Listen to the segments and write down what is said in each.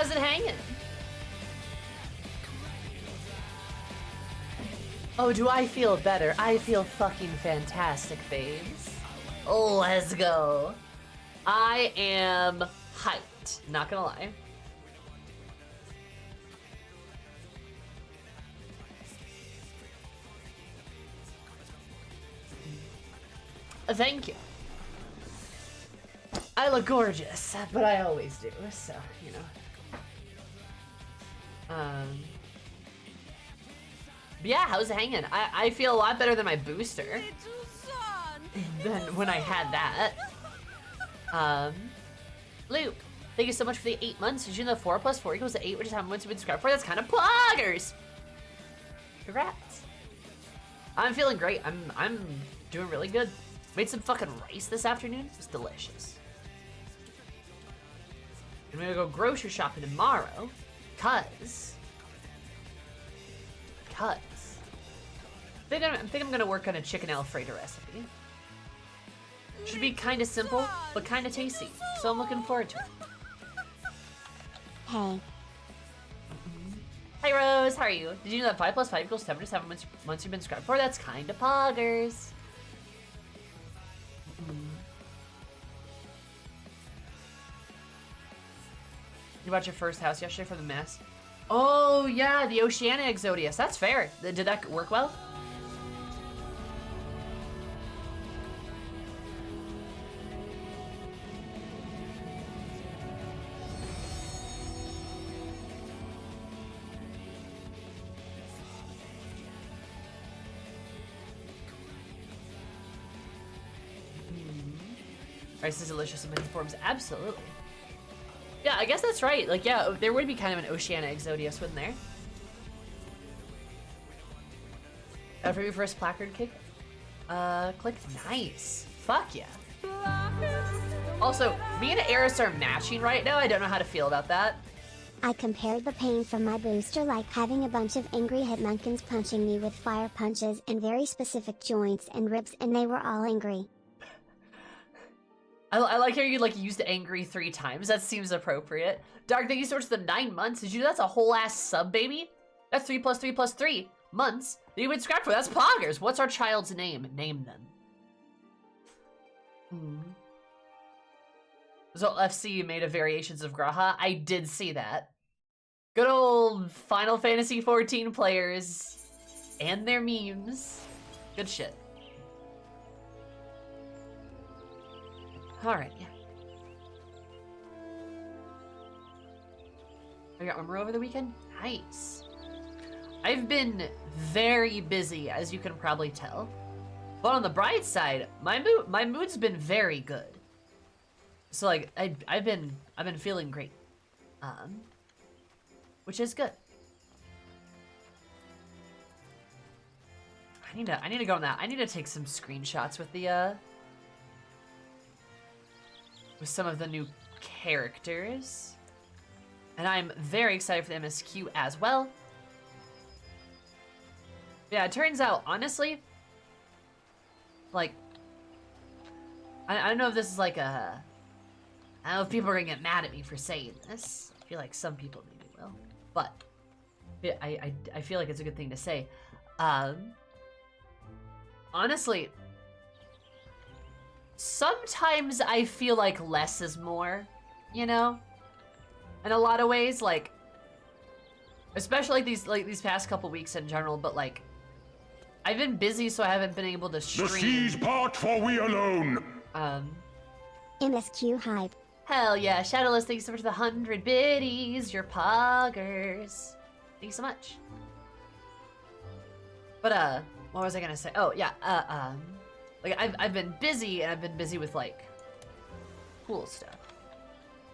How's it hanging? Oh, do I feel better? I feel fucking fantastic, babes. Oh, let's go. I am hyped, not gonna lie. Thank you. I look gorgeous, but I always do, so, you know. Yeah, how's it hanging? I feel a lot better than my booster than when I had that. Luke, thank you so much for the 8 months. Did you know 4 + 4 = 8, which is how much you've been subscribed for? That's kind of poggers. Congrats. I'm feeling great. I'm doing really good. Made some fucking rice this afternoon. It's delicious. I'm gonna go grocery shopping tomorrow, cause I think I'm gonna work on a chicken Alfredo recipe. Should be kind of simple, but kind of tasty. So I'm looking forward to it. Hey. Hi Rose, how are you? Did you know that 5 + 5 = 77 months you've been subscribed for? That's kind of poggers. You bought your first house yesterday for the mess? Oh yeah, the Oceania Exodius. That's fair. Did that work well? Rice is delicious in many forms. Absolutely. Yeah, I guess that's right. Like, yeah, there would be kind of an Oceania Exodius, wouldn't there? For your first placard kick? Click nice. Fuck yeah. Also, me and Eris are matching right now. I don't know how to feel about that. I compared the pain from my booster like having a bunch of angry hitmonkins punching me with fire punches in very specific joints and ribs, and they were all angry. I like how you used angry 3 times. That seems appropriate. Dark, thank you so much for the 9 months. Did you know that's a whole ass sub, baby? That's 3 + 3 + 3 months that you would subscribe for. That's poggers. What's our child's name? Name them. So FC made a variations of Graha. I did see that. Good old Final Fantasy XIV players and their memes. Good shit. Alright, yeah. I got armor over the weekend? Nice. I've been very busy, as you can probably tell. But on the bright side, my mood's been very good. So like I've been feeling great. Which is good. I need to go on that. I need to take some screenshots with the with some of the new characters. And I'm very excited for the MSQ as well. Yeah, it turns out, honestly, like, I don't know if this is like a, I don't know if people are gonna get mad at me for saying this. I feel like some people maybe will, but I feel like it's a good thing to say. Honestly, sometimes I feel like less is more, you know? In a lot of ways, like, especially these past couple weeks in general, but like, I've been busy, so I haven't been able to stream. The seas part, for we alone. MSQ hype. Hell yeah, Shadowless, thank you so much for the 100 biddies. You're poggers. Thank you so much. But what was I gonna say? Oh yeah, like I've been busy, and I've been busy with like cool stuff.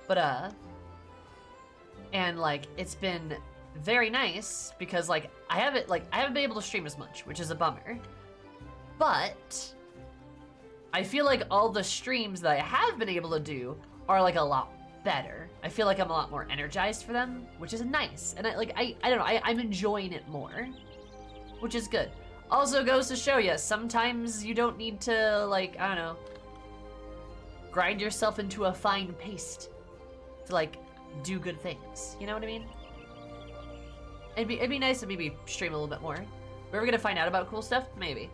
But and like it's been very nice because like I haven't been able to stream as much, which is a bummer. But I feel like all the streams that I have been able to do are like a lot better. I feel like I'm a lot more energized for them, which is nice. And I don't know, I'm enjoying it more, which is good. Also goes to show you, sometimes you don't need to, like, I don't know, grind yourself into a fine paste to like do good things. You know what I mean? It'd be nice to maybe stream a little bit more. We're ever gonna find out about cool stuff? Maybe.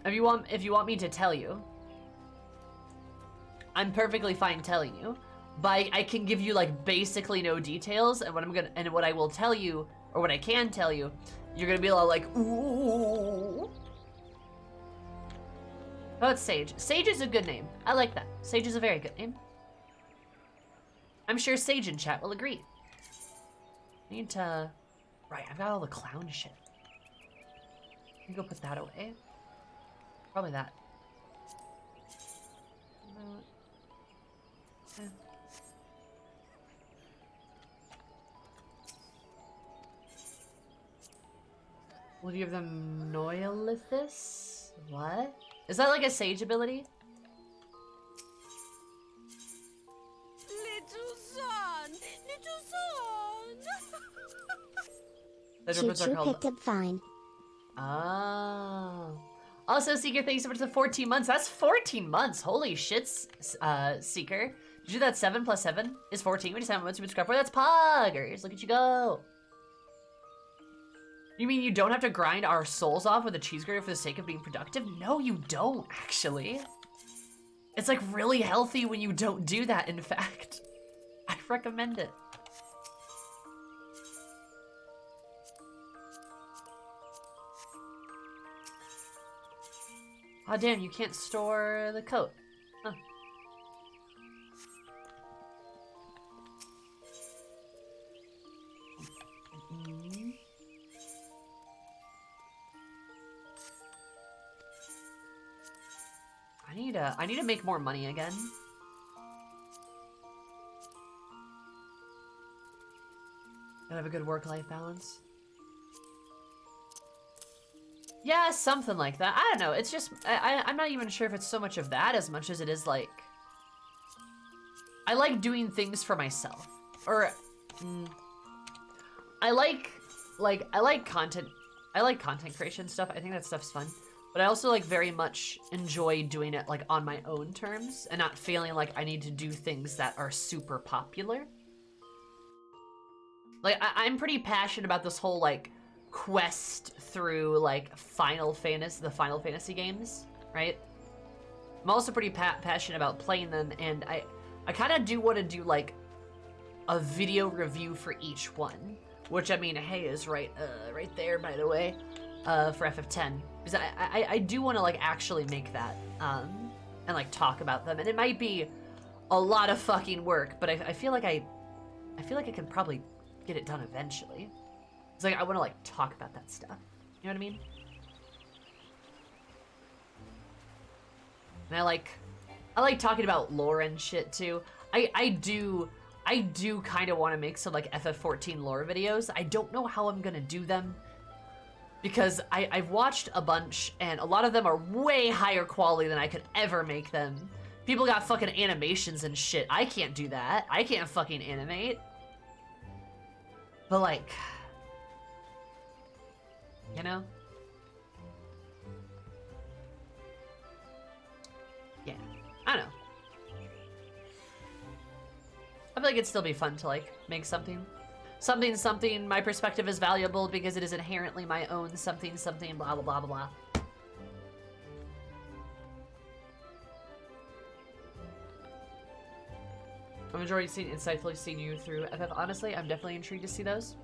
If you want me to tell you, I'm perfectly fine telling you, but I can give you like basically no details, and what I will tell you, or what I can tell you, you're gonna be all like, ooh. Oh, it's Sage. Sage is a good name. I like that. Sage is a very good name. I'm sure Sage in chat will agree. I need to... Right, I've got all the clown shit. Let me go put that away. Probably that. No. Will you give them Noilithus? What? Is that like a Sage ability? Little son! The drippers are Choo-choo called... picked up fine. Oh. Also, Seeker, thank you so much for 14 months. That's 14 months. Holy shit, Seeker. Did you do that 7 plus 7 is 14? We just haven't went to subscribe for. That's poggers. Look at you go. You mean you don't have to grind our souls off with a cheese grater for the sake of being productive? No, you don't, actually. It's like really healthy when you don't do that, in fact. I recommend it. Oh damn, you can't store the coat. Huh. I need to make more money again. Gotta have a good work-life balance. Yeah, something like that. I don't know. It's just, I'm not even sure if it's so much of that as much as it is like, I like doing things for myself. Or, I like content. I like content creation stuff. I think that stuff's fun. But I also like very much enjoy doing it like on my own terms and not feeling like I need to do things that are super popular. Like, I'm pretty passionate about this whole like quest through like the Final Fantasy games, right? I'm also pretty passionate about playing them, and I kind of do want to do like a video review for each one, which I mean, hey, is right there, by the way, for FF10, because I do want to like actually make that and like talk about them, and it might be a lot of fucking work, but I feel like I can probably get it done eventually. It's like I want to like talk about that stuff. You know what I mean? And I like talking about lore and shit too. I do kind of want to make some like FF14 lore videos. I don't know how I'm gonna do them because I've watched a bunch and a lot of them are way higher quality than I could ever make them. People got fucking animations and shit. I can't do that. I can't fucking animate. But like, you know? Yeah, I don't know. I feel like it'd still be fun to like make something. Something, my perspective is valuable because it is inherently my own something, blah, blah, blah, blah, blah. I'm enjoying insightfully seeing you through FF. Honestly, I'm definitely intrigued to see those.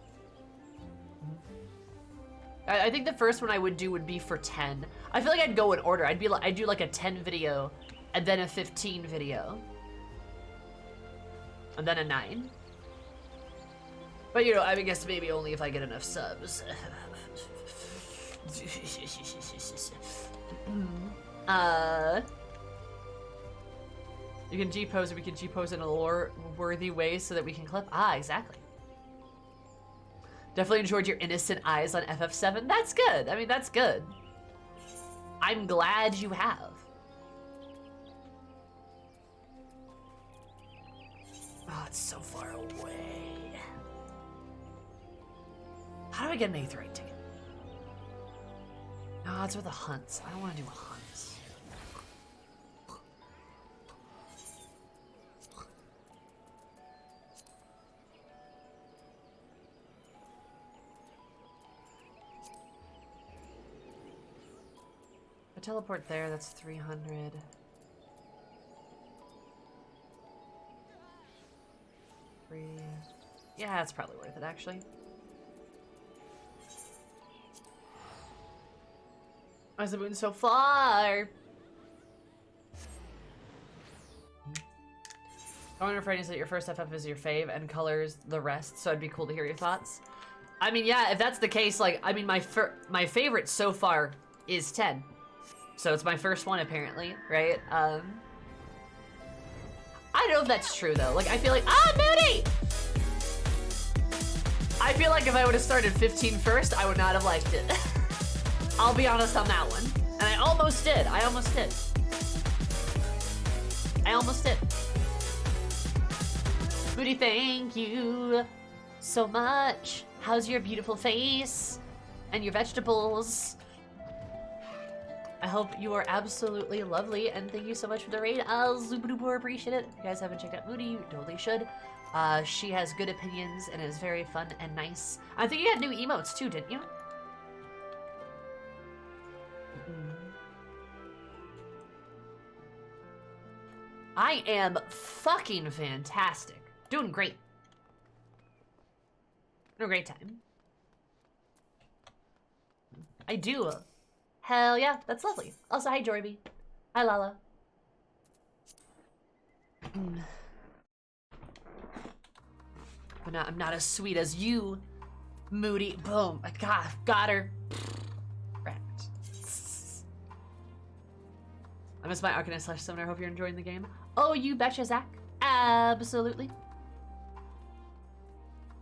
I think the first one I would do would be for 10. I feel like I'd go in order. I'd do like a 10 video, and then a 15 video, and then a 9. But you know, I guess maybe only if I get enough subs. You can G-pose, or we can G-pose in a lore-worthy way so that we can clip. Ah, exactly. Definitely enjoyed your innocent eyes on FF7. That's good. I mean, that's good. I'm glad you have. Oh, it's so far away. How do I get an Aetheryte ticket? No, it's with the hunts. I don't want to do hunts. I teleport there, that's 300. Yeah, it's probably worth it, actually. Why is the moon so far? I wonder if Franny said your first FF is your fave and colors the rest, so it'd be cool to hear your thoughts. I mean, yeah, if that's the case, like, I mean, my favorite so far is 10. So it's my first one, apparently, right? I don't know if that's true, though. Like, I feel like, Moody! I feel like if I would have started 15 first, I would not have liked it. I'll be honest on that one. And I almost did. I almost did. I almost did. Moody, thank you so much. How's your beautiful face? And your vegetables? I hope you are absolutely lovely, and thank you so much for the raid. I'll super appreciate it. If you guys haven't checked out Moody, you totally should. She has good opinions and is very fun and nice. I think you had new emotes too, didn't you? I am fucking fantastic. Doing great. Having a great time. I do. Hell yeah, that's lovely. Also, hi Jorby. Hi Lala. But I'm not as sweet as you, Moody. Boom. I got her. Right. I miss my Arcanist / Summoner. Hope you're enjoying the game. Oh, you betcha, Zach. Absolutely.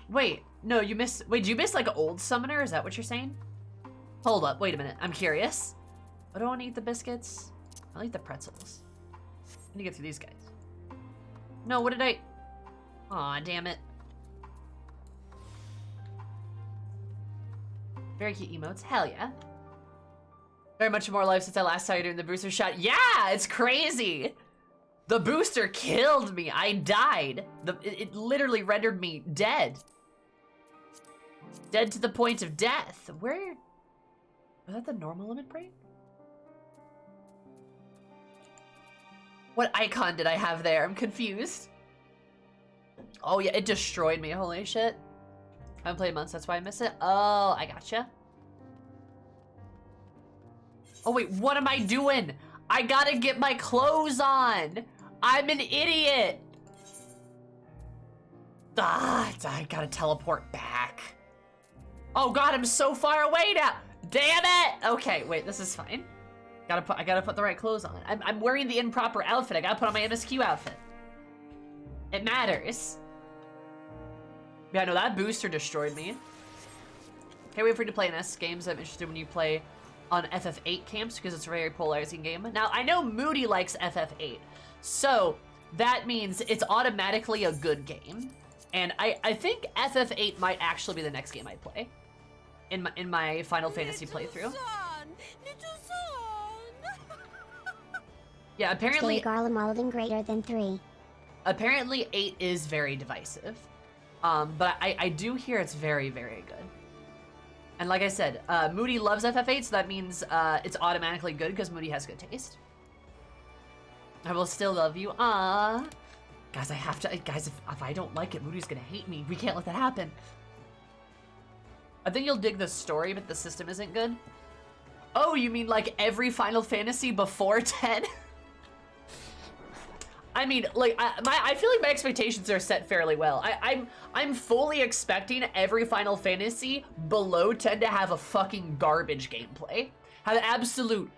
Wait, no, you missed. Wait, do you miss like old Summoner? Is that what you're saying? Hold up, wait a minute. I'm curious. I don't want to eat the biscuits. I'll eat the pretzels. I need to get through these guys. No, what did I? Aw, damn it. Very cute emotes. Hell yeah. Very much more life since I last saw you doing the booster shot. Yeah, it's crazy. The booster killed me. I died. It literally rendered me dead. Dead to the point of death. Where? Was that the normal limit break? What icon did I have there? I'm confused. Oh yeah, it destroyed me. Holy shit. I haven't played months, that's why I miss it. Oh, I gotcha. Oh wait, what am I doing? I gotta get my clothes on. I'm an idiot. I gotta teleport back. Oh god, I'm so far away now. Damn it! Okay, wait, this is fine. I gotta put the right clothes on. I'm wearing the improper outfit. I gotta put on my MSQ outfit. It matters. Yeah, no, that booster destroyed me. Can't wait for you to play NS games. I'm interested when you play on FF8 camps because it's a very polarizing game. Now, I know Moody likes FF8, so that means it's automatically a good game. And I think FF8 might actually be the next game I play in my Final Fantasy playthrough. Yeah, apparently Garlemalding greater than 3. Apparently 8 is very divisive. But I do hear it's very, very good. And like I said, Moody loves FF8, so that means it's automatically good because Moody has good taste. I will still love you. Guys, I have to. Guys, if I don't like it, Moody's gonna hate me. We can't let that happen. I think you'll dig the story, but the system isn't good. Oh, you mean like every Final Fantasy before 10? I mean, like, I feel like my expectations are set fairly well. I'm fully expecting every Final Fantasy below 10 to have a fucking garbage gameplay. Have absolute,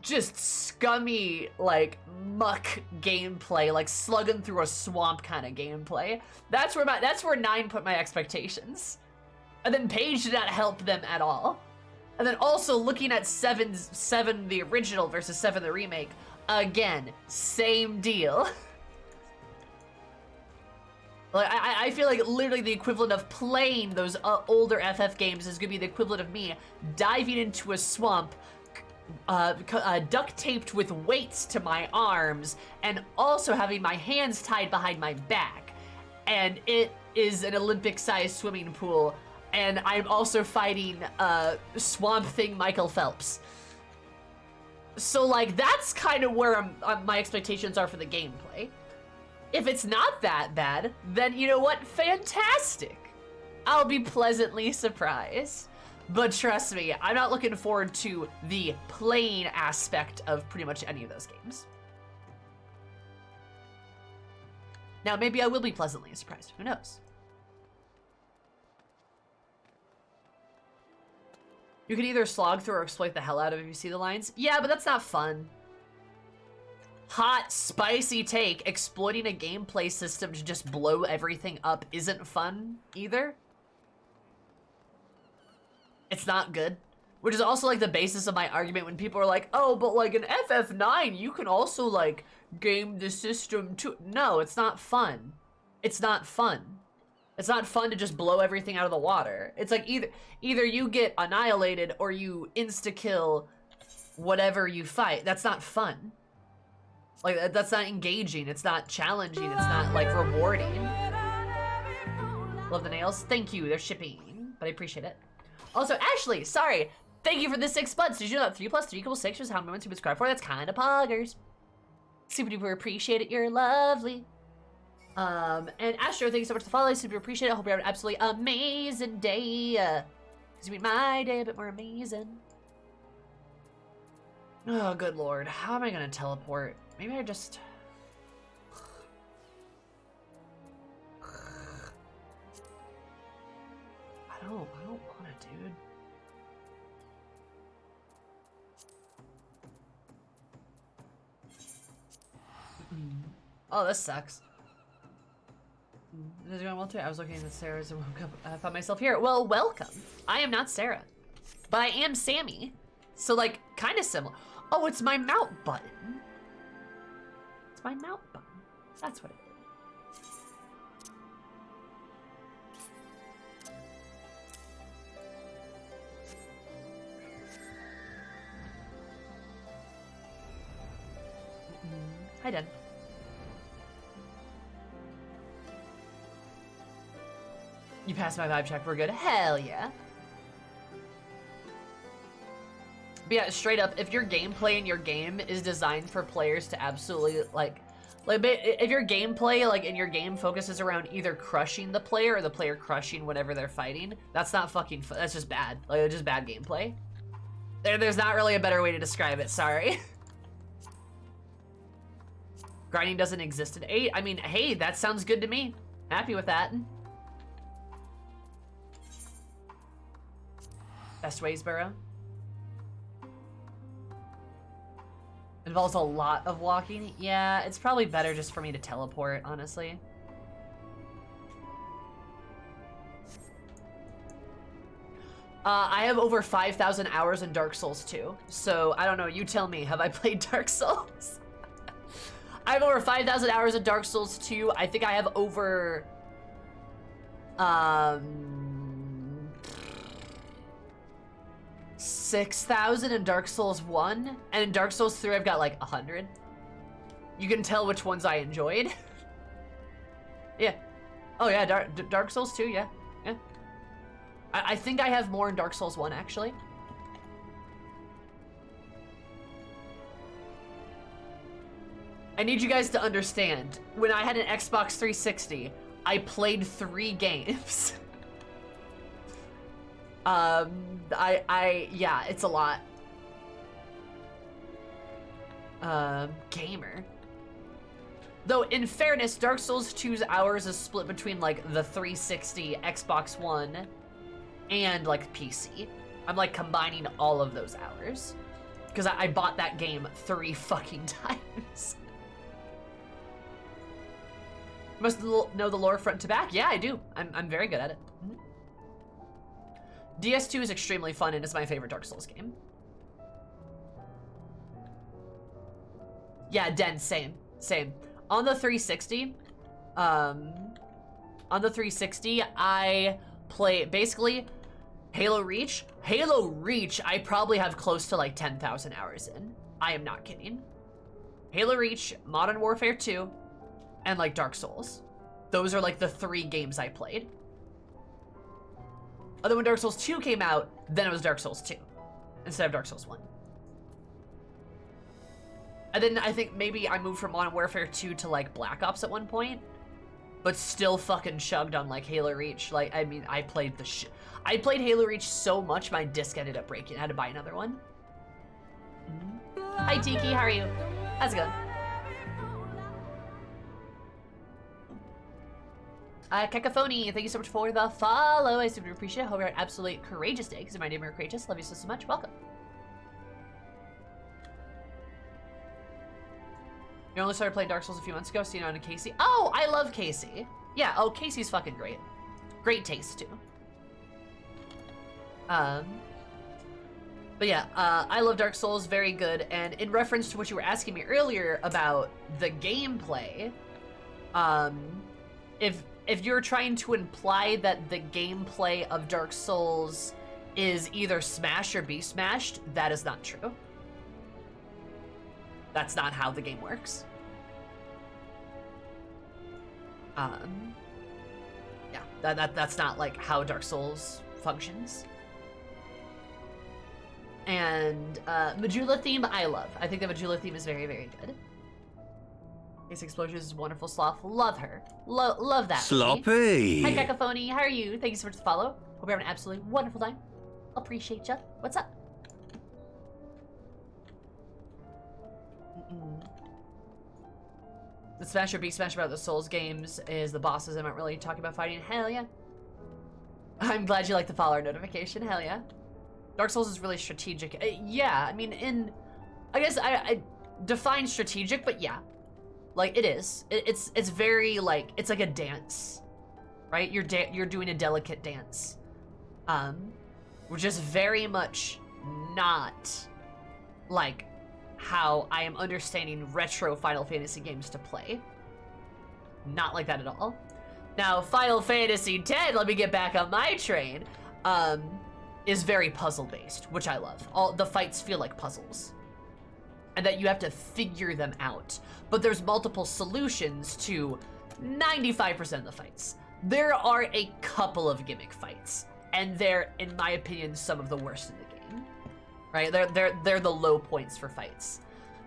just scummy, like, muck gameplay, like slugging through a swamp kind of gameplay. That's where 9 put my expectations. And then Page did not help them at all. And then also looking at 7 the original versus 7 the remake, again, same deal. Like, I feel like literally the equivalent of playing those older FF games is gonna be the equivalent of me diving into a swamp, duct taped with weights to my arms, and also having my hands tied behind my back. And it is an Olympic-sized swimming pool, and I'm also fighting Swamp Thing Michael Phelps. So, like, that's kind of where my expectations are for the gameplay. If it's not that bad, then you know what? Fantastic! I'll be pleasantly surprised. But trust me, I'm not looking forward to the playing aspect of pretty much any of those games. Now, maybe I will be pleasantly surprised. Who knows? You can either slog through or exploit the hell out of it if you see the lines. Yeah, but that's not fun. Hot, spicy take. Exploiting a gameplay system to just blow everything up isn't fun either. It's not good. Which is also like the basis of my argument when people are like, oh, but like in FF9, you can also like game the system too. No, it's not fun. It's not fun. It's not fun to just blow everything out of the water. It's like either you get annihilated or you insta-kill whatever you fight. That's not fun. Like, that's not engaging. It's not challenging. It's not, like, rewarding. Love the nails. Thank you. They're shipping, but I appreciate it. Also, Ashley, sorry. Thank you for the 6 months. Did you know that 3 + 3 = 6 was how many months you subscribe for? That's kind of poggers. Super duper appreciate it. You're lovely. And Astro, thank you so much for the follow. Super appreciate it. I hope you have an absolutely amazing day. It's gonna be my day a bit more amazing. Oh, good lord. How am I gonna teleport? Maybe I just... I don't want it, dude. Oh, this sucks. This is going well too. I was looking at Sarah's and woke up. I found myself here. Well, welcome. I am not Sarah, but I am Sammy. So, like, kind of similar. Oh, it's my mount button. It's my mount button. That's what it is. Hi, Den. You passed my vibe check. We're good. Hell yeah. But yeah, straight up, if your gameplay in your game is designed for players to absolutely, like if your gameplay, like, in your game focuses around either crushing the player or the player crushing whatever they're fighting, that's not fucking fun. That's just bad. Like, it's just bad gameplay. There's not really a better way to describe it. Sorry. Grinding doesn't exist in 8. I mean, hey, that sounds good to me. Happy with that. Best ways, Burrow. Involves a lot of walking. Yeah, it's probably better just for me to teleport, honestly. I have over 5,000 hours in Dark Souls 2. So, I don't know, you tell me, have I played Dark Souls? I have over 5,000 hours in Dark Souls 2. I think I have over... 6,000 in Dark Souls 1, and in Dark Souls 3 I've got like 100. You can tell which ones I enjoyed. Yeah. Oh yeah, Dark Souls 2, yeah. Yeah. I think I have more in Dark Souls 1, actually. I need you guys to understand, when I had an Xbox 360, I played 3 games. Yeah, it's a lot. Gamer. Though, in fairness, Dark Souls 2's hours is split between, like, the 360, Xbox One, and, like, PC. I'm, like, combining all of those hours. Because I bought that game 3 fucking times. Must know the lore front to back? Yeah, I do. I'm very good at it. DS2 is extremely fun and it's my favorite Dark Souls game. Yeah, Den, same. On the 360, I play, basically, Halo Reach. Halo Reach, I probably have close to like 10,000 hours in. I am not kidding. Halo Reach, Modern Warfare 2, and like Dark Souls. Those are like the 3 games I played. Although when Dark Souls 2 came out, then it was Dark Souls 2 instead of Dark Souls 1. And then I think maybe I moved from Modern Warfare 2 to like Black Ops at one point, but still fucking chugged on like Halo Reach. Like, I mean, I played Halo Reach so much my disc ended up breaking. I had to buy another one. Hi Tiki, how are you? How's it going? Cacophony, thank you so much for the follow. I super appreciate it. Hope you're an absolutely courageous day, because my name is Courageous. Love you so much. Welcome. You only started playing Dark Souls a few months ago, so you know Casey. Oh, I love Casey. Yeah, oh, Casey's fucking great. Great taste, too. But yeah, I love Dark Souls, very good. And in reference to what you were asking me earlier about the gameplay, if you're trying to imply that the gameplay of Dark Souls is either smash or be smashed, that is not true. That's not how the game works. Yeah, that's not like how Dark Souls functions. And Majula theme, I love. I think the Majula theme is very, very good. Ace Explosions is wonderful. Sloth, love her. Love that. Sloppy. Hi Cacophony, how are you? Thank you so much for the follow. Hope you're having an absolutely wonderful time. Appreciate ya. What's up? The Smash or Be Smash about the Souls games is the bosses I'm not really talking about fighting. Hell yeah. I'm glad you like the follower notification. Hell yeah. Dark Souls is really strategic. Yeah, I mean, I guess I define strategic, but yeah. Like, it is. It's very, like, it's like a dance, right? You're doing a delicate dance. Which is very much not, like, how I am understanding retro Final Fantasy games to play. Not like that at all. Now, Final Fantasy X, let me get back on my train, is very puzzle-based, which I love. All the fights feel like puzzles. And that you have to figure them out. But there's multiple solutions to 95% of the fights. There are a couple of gimmick fights, and they're, in my opinion, some of the worst in the game. Right? They're the low points for fights.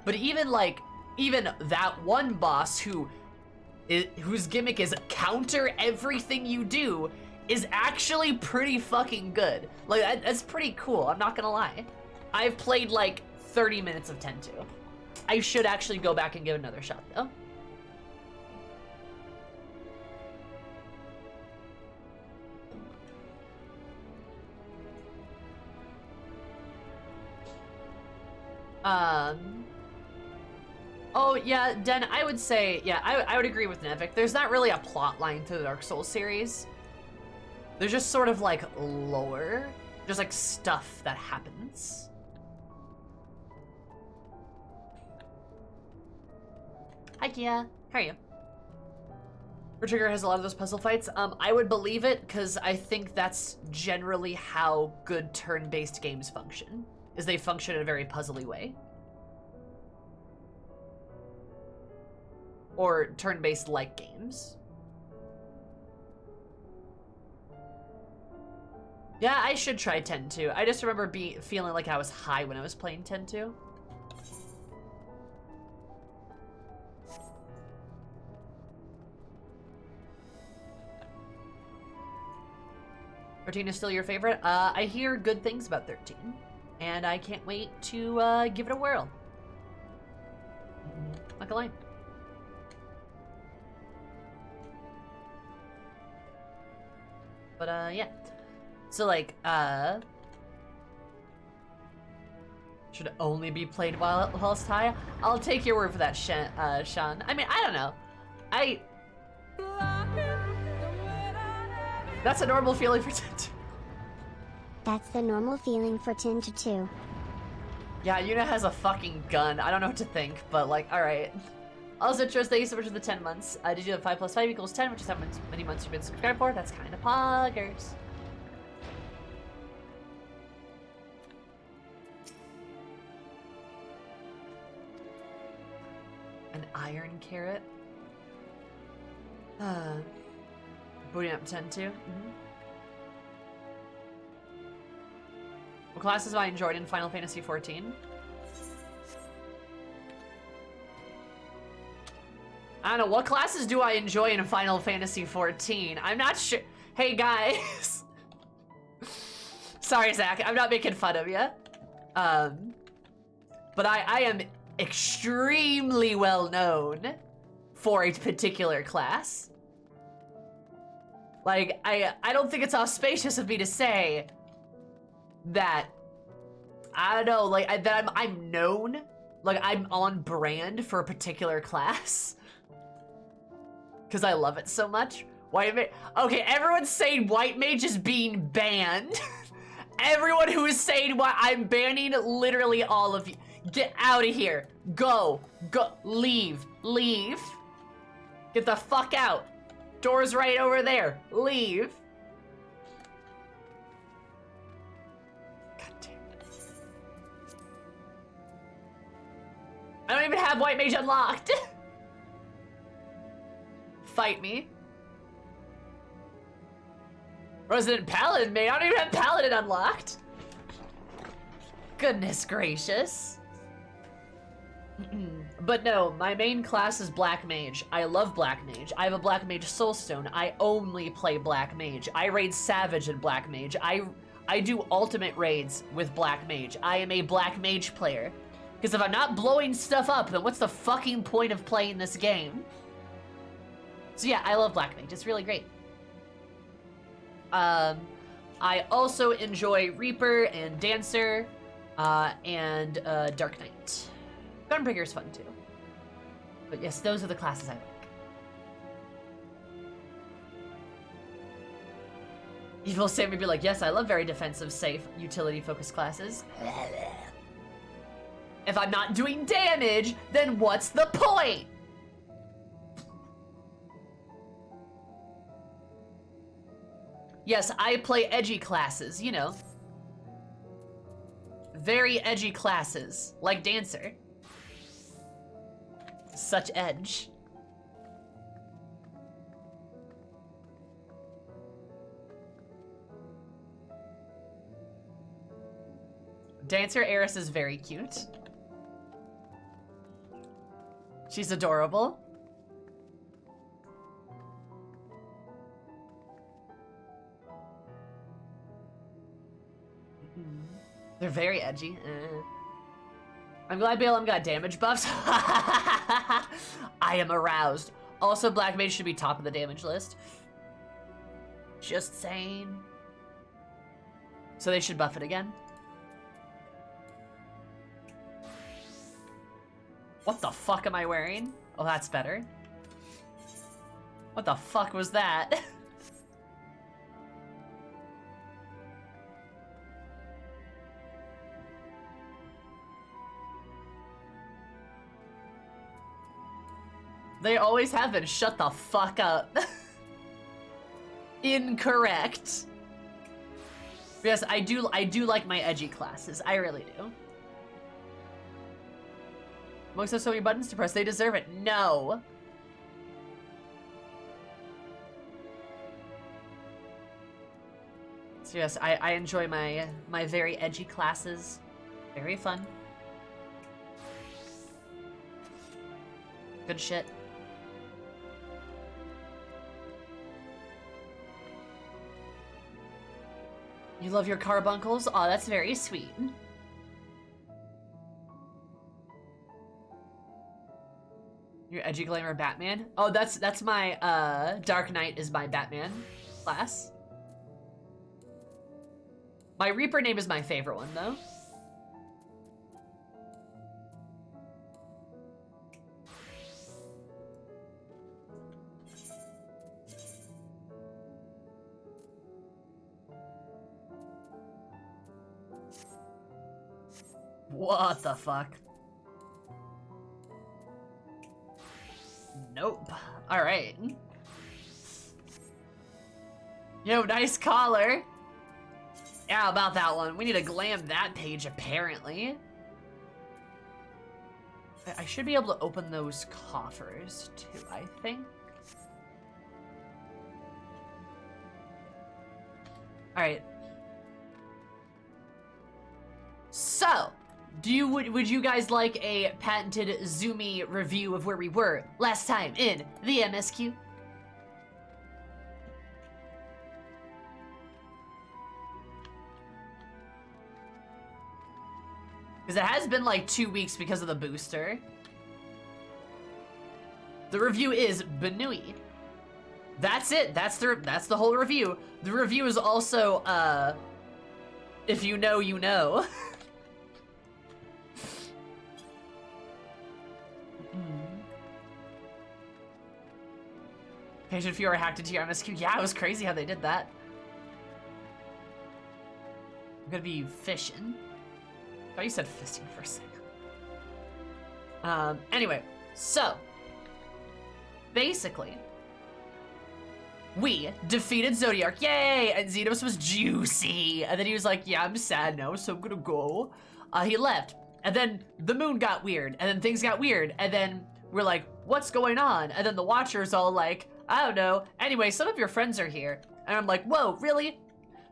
But even that one boss whose gimmick is counter everything you do is actually pretty fucking good. Like, that's pretty cool, I'm not gonna lie. I've played like 30 minutes of 10-2. I should actually go back and give it another shot, though. Oh, yeah, Den, I would say, yeah, I would agree with Nevik. There's not really a plot line to the Dark Souls series. There's just sort of, like, lore. Just, like, stuff that happens. Hi, Kia. How are you? Trigger has a lot of those puzzle fights. I would believe it, because I think that's generally how good turn-based games function. Is they function in a very puzzly way. Or turn-based like games. Yeah, I should try 10-2. I just remember feeling like I was high when I was playing 10-2. Thirteen is still your favorite? I hear good things about 13. And I can't wait to give it a whirl. Not gonna lie. But yeah. So like, should only be played while it's high? I'll take your word for that, Sean. I mean, I don't know. That's a normal feeling for 10-2. That's the normal feeling for 10-2. Yeah, Yuna has a fucking gun. I don't know what to think, but like, alright. Also, Trust, thank you so much for the 10 months. Did you have 5 + 5 = 10, which is how many months you've been subscribed for? That's kind of poggers. An iron carrot? Booting up 10-2? What classes have I enjoyed in Final Fantasy XIV? I don't know, what classes do I enjoy in Final Fantasy XIV? I'm not sure. Hey, guys. Sorry, Zach, I'm not making fun of you. But I am extremely well known for a particular class. Like, I don't think it's auspicious of me to say that, I don't know, like, that I'm known, like, I'm on brand for a particular class. Because I love it so much. White mage. Okay, everyone's saying white mage is being banned. Everyone who is saying what, I'm banning literally all of you. Get out of here. Go. Go. Leave. Leave. Get the fuck out. Door's right over there. Leave. God damn it. I don't even have white mage unlocked. Fight me. Resident Paladin, mate. I don't even have Paladin unlocked. Goodness gracious. But no, my main class is Black Mage. I love Black Mage. I have a Black Mage Soulstone. I only play Black Mage. I raid Savage in Black Mage. I do ultimate raids with Black Mage. I am a Black Mage player. Because if I'm not blowing stuff up, then what's the fucking point of playing this game? So yeah, I love Black Mage. It's really great. I also enjoy Reaper and Dancer, and Dark Knight. Gunbreaker's fun too. But yes, those are the classes I like. Evil Sam would be like, yes, I love very defensive, safe, utility-focused classes. If I'm not doing damage, then what's the point? Yes, I play edgy classes, you know. Very edgy classes, like Dancer. Such edge. Dancer Eris is very cute. She's adorable. They're very edgy. I'm glad BLM got damage buffs. I am aroused. Also, Black Mage should be top of the damage list. Just saying. So they should buff it again. What the fuck am I wearing? Oh, that's better. What the fuck was that? They always have been. Shut the fuck up. Incorrect. Yes, I do like my edgy classes. I really do. Most have so many buttons to press. They deserve it. No. So yes, I enjoy my very edgy classes. Very fun. Good shit. You love your carbuncles? Aw, that's very sweet. Your edgy glamour Batman? Oh, that's my, Dark Knight is my Batman class. My Reaper name is my favorite one, though. What the fuck? Nope. Alright. Yo, nice collar. Yeah, about that one. We need to glam that page, apparently. I should be able to open those coffers, too, I think. Alright. So, Would you guys like a patented zoomy review of where we were last time in the MSQ? Because it has been like 2 weeks because of the booster. The review is bnuys. That's it. That's the whole review. The review is also if you know, you know. Patient viewer hacked into your MSQ. Yeah, it was crazy how they did that. I'm gonna be fishing. I thought you said fisting for a second. Anyway, so basically, we defeated Zodiark, yay! And Xenos was juicy. And then he was like, yeah, I'm sad now, so I'm gonna go. He left. And then the moon got weird. And then things got weird. And then we're like, what's going on? And then the Watcher's all like, I don't know. Anyway, some of your friends are here. And I'm like, whoa, really?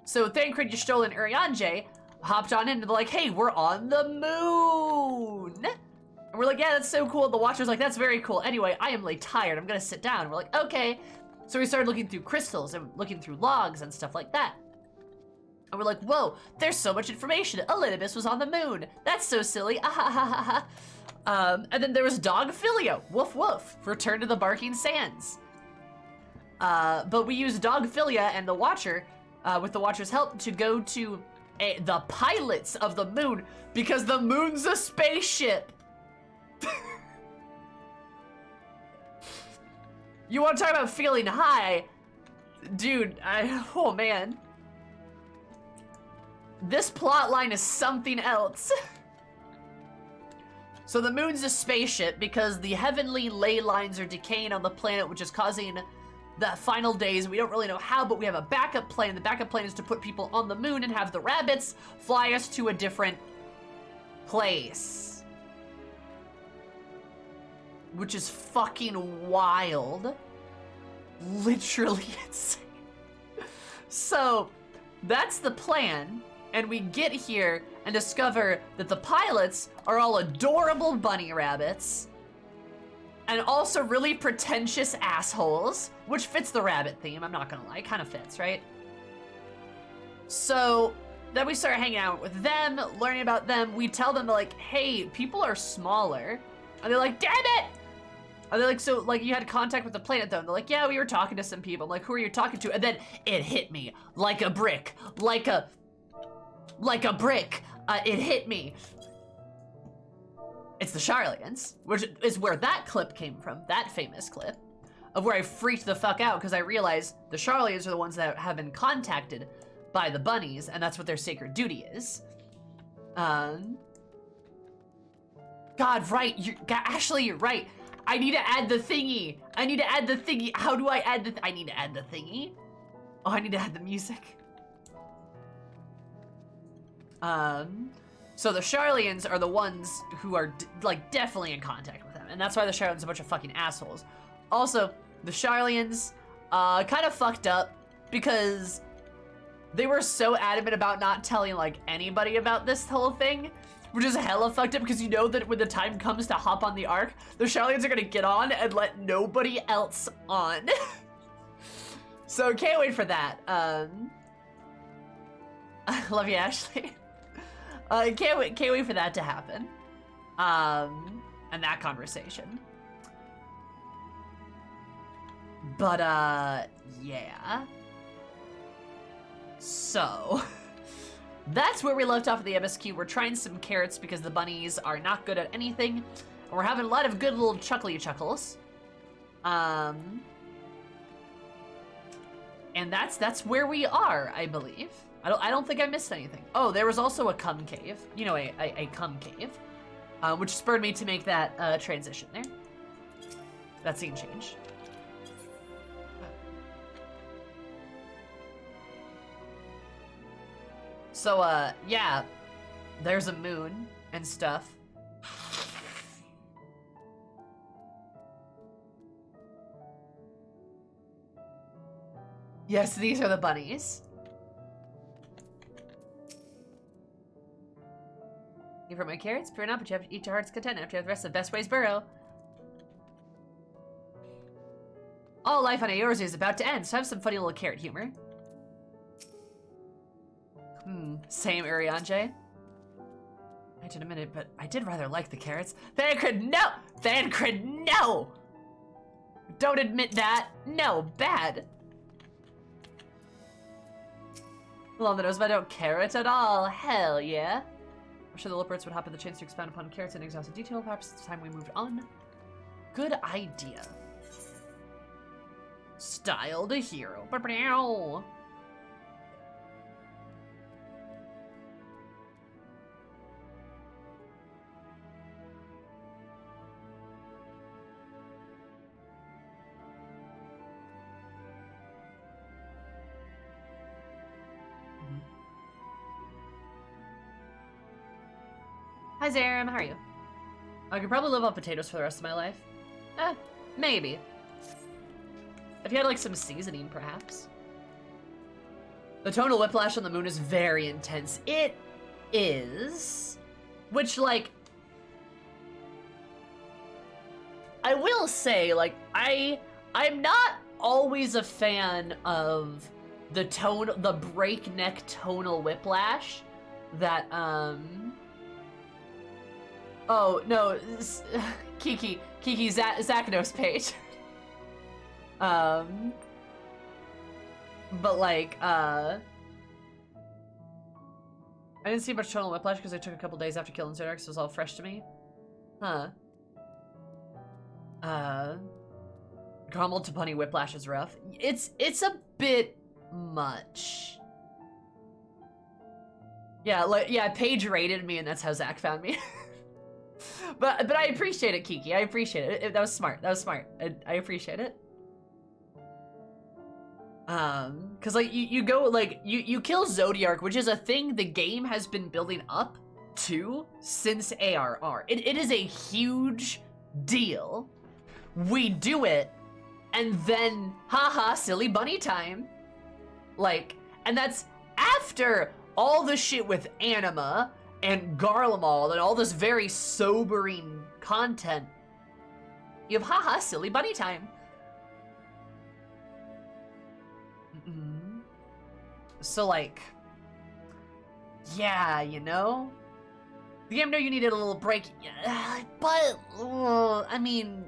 So Thancred, Yashtol, and Urianger hopped on in and they're like, hey, we're on the moon. And we're like, yeah, that's so cool. The Watcher's like, that's very cool. Anyway, I am like tired. I'm gonna sit down. And we're like, okay. So we started looking through crystals and looking through logs and stuff like that. And we're like, whoa, there's so much information. Elidibus was on the moon. That's so silly. Ah, ha, ha, ha, ha. And then there was Dogphilio. Woof, woof. Return to the Barking Sands. But we used Dogphilia and the Watcher, with the Watcher's help, to go to the pilots of the moon because the moon's a spaceship. You want to talk about feeling high? Dude, oh man. This plot line is something else. So the moon's a spaceship because the heavenly ley lines are decaying on the planet, which is causing the final days. We don't really know how, but we have a backup plan. The backup plan is to put people on the moon and have the rabbits fly us to a different place. Which is fucking wild. Literally insane. So, that's the plan. And we get here and discover that the pilots are all adorable bunny rabbits. And also really pretentious assholes. Which fits the rabbit theme, I'm not gonna lie. It kind of fits, right? So, then we start hanging out with them, learning about them. We tell them, like, hey, people are smaller. And they're like, damn it! And they're like, so, like, you had contact with the planet, though? And they're like, yeah, we were talking to some people. I'm like, who are you talking to? And then it hit me like a brick. Like a brick. It hit me. It's the Charlians, which is where that clip came from, that famous clip, of where I freaked the fuck out because I realized the Charlians are the ones that have been contacted by the bunnies, and that's what their sacred duty is. God, right, Ashley, you're right. I need to add the thingy. How do I add the I need to add the thingy. Oh, I need to add the music. So the Charlians are the ones who are like definitely in contact with them, and that's why the Charlians are a bunch of fucking assholes. Also, the Charlians kind of fucked up because they were so adamant about not telling like anybody about this whole thing, which is hella fucked up because you know that when the time comes to hop on the Ark, the Charlians are gonna get on and let nobody else on. So can't wait for that. I love you, Ashley. Can't wait for that to happen. And that conversation. But yeah. So that's where we left off at the MSQ. We're trying some carrots because the bunnies are not good at anything. And we're having a lot of good little chuckly chuckles. And that's where we are, I believe. I don't think I missed anything. Oh, there was also a cum cave. You know, a cum cave. Which spurred me to make that transition there. That scene change. So, yeah. There's a moon and stuff. Yes, these are the bunnies. Give for my carrots. Fear not, but you have to eat your heart's content after you have the rest of the best ways burrow. All life on Eorzea is about to end, so have some funny little carrot humor. Same Urianger. I did a minute, but I did rather like the carrots. Thancred, no! Thancred, no! Don't admit that. No, bad. Along the nose, but I don't carrot at all. Hell yeah. I'm sure the Lippers would hop at the chance to expound upon carrots in exhaustive detail. Perhaps it's time we moved on. Good idea. Style the hero. Hi Zaram, how are you? I could probably live on potatoes for the rest of my life. Maybe. If you had like some seasoning, perhaps. The tonal whiplash on the moon is very intense. It is. Which, like, I will say, like, I'm not always a fan of the breakneck tonal whiplash that, oh, no, Kiki, Zaknos page. But like, I didn't see much tonal whiplash because I took a couple days after killing Zerdax, so it was all fresh to me. Huh. Cromwell to Bunny whiplash is rough. It's a bit much. Yeah, like, yeah, Paige rated me and that's how Zach found me. But I appreciate it, Kiki. I appreciate it. That was smart. That was smart. I appreciate it. Cause like you go like you kill Zodiark, which is a thing the game has been building up to since ARR. It is a huge deal. We do it, and then haha, silly bunny time. Like, and that's after all the shit with Anima and Garlemald and all this very sobering content. You have haha, silly bunny time. So like, yeah, you know? The game knew you needed a little break, but, I mean...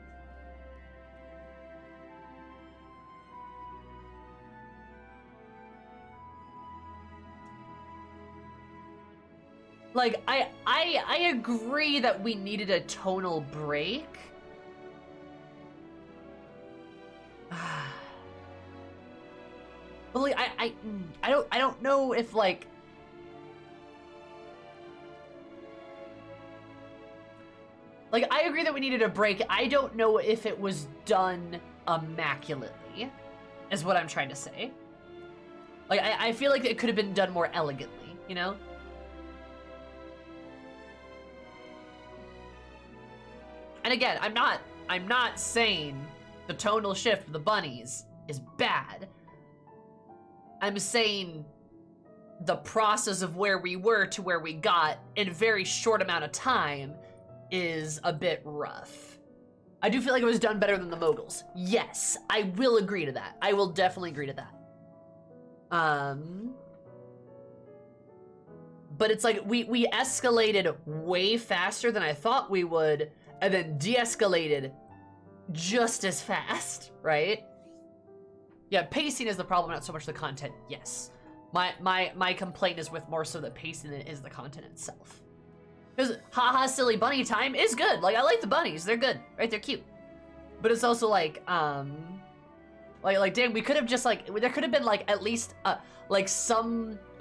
Like, I agree that we needed a tonal break. But like, I don't know if like... Like, I agree that we needed a break. I don't know if it was done immaculately, is what I'm trying to say. Like, I feel like it could have been done more elegantly, you know? And again, I'm not saying the tonal shift of the bunnies is bad. I'm saying the process of where we were to where we got in a very short amount of time is a bit rough. I do feel like it was done better than the Moguls. Yes, I will agree to that. I will definitely agree to that. But it's like we escalated way faster than I thought we would, and then de-escalated just as fast, right? Yeah, pacing is the problem, not so much the content, yes. My complaint is with more so the pacing than it is the content itself. Because haha silly bunny time is good. Like, I like the bunnies, they're good, right? They're cute. But it's also like, like damn, we could have just like, there could have been like at least like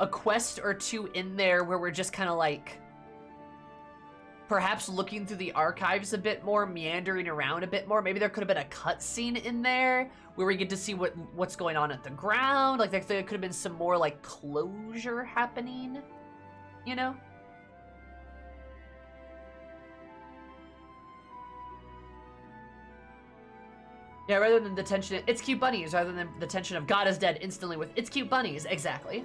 a quest or two in there where we're just kind of like, perhaps looking through the archives a bit more, meandering around a bit more. Maybe there could have been a cutscene in there where we get to see what's going on at the ground. Like, there could have been some more, like, closure happening, you know? Yeah, rather than the tension, it's cute bunnies, rather than the tension of God is dead instantly with it's cute bunnies. Exactly.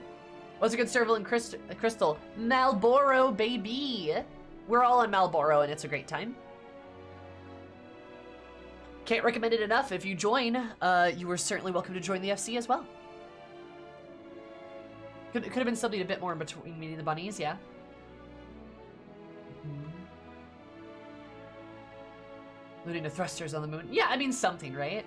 What's a good serval in Crystal? Malboro, baby. We're all in Marlboro, and it's a great time. Can't recommend it enough. If you join, you are certainly welcome to join the FC as well. Could have been something a bit more in between meeting the bunnies, yeah. Looting the thrusters on the moon. Yeah, I mean something, right?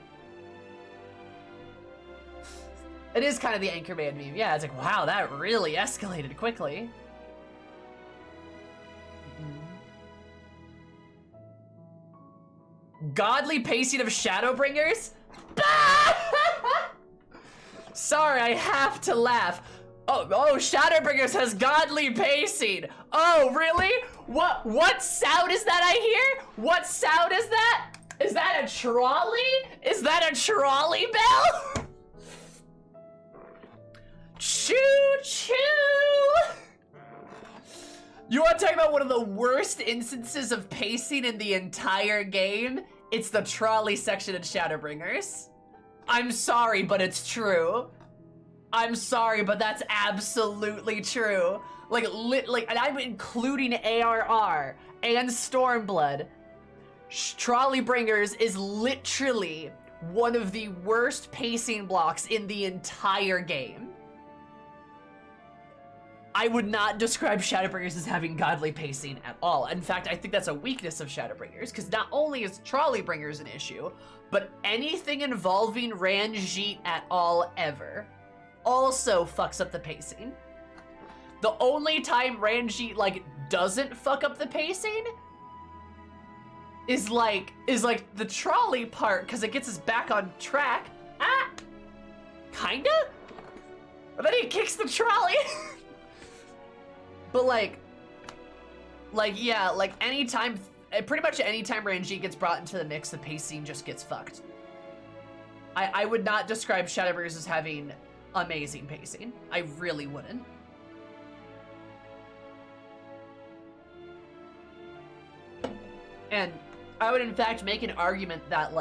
It is kind of the Anchorman meme. Yeah, it's like, wow, that really escalated quickly. Godly pacing of Shadowbringers? Sorry, I have to laugh. Oh, Shadowbringers has godly pacing. Oh, really? What sound is that I hear? What sound is that? Is that a trolley? Is that a trolley bell? Choo-choo! You want to talk about one of the worst instances of pacing in the entire game? It's the trolley section in Shadowbringers. I'm sorry, but it's true. I'm sorry, but that's absolutely true. And I'm including ARR and Stormblood. Trolley Bringers is literally one of the worst pacing blocks in the entire game. I would not describe Shadowbringers as having godly pacing at all. In fact, I think that's a weakness of Shadowbringers, because not only is Trolley Bringers an issue, but anything involving Ranjit at all ever also fucks up the pacing. The only time Ranjit, like, doesn't fuck up the pacing is like the trolley part, because it gets us back on track. Kinda? But then he kicks the trolley. But yeah, anytime, pretty much anytime Ranjit gets brought into the mix, the pacing just gets fucked. I would not describe Shadowbringers as having amazing pacing. I really wouldn't. And I would in fact make an argument that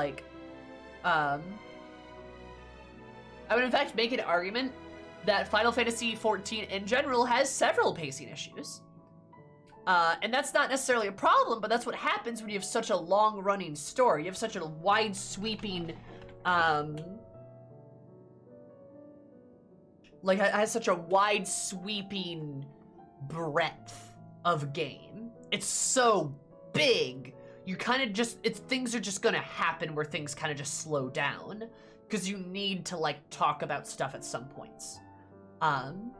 that Final Fantasy XIV in general has several pacing issues. And that's not necessarily a problem, but that's what happens when you have such a long-running story. You have such a wide-sweeping, has such a wide-sweeping breadth of game. It's so big. You kind of just, things are just gonna happen where things kind of just slow down, because you need to, talk about stuff at some points. And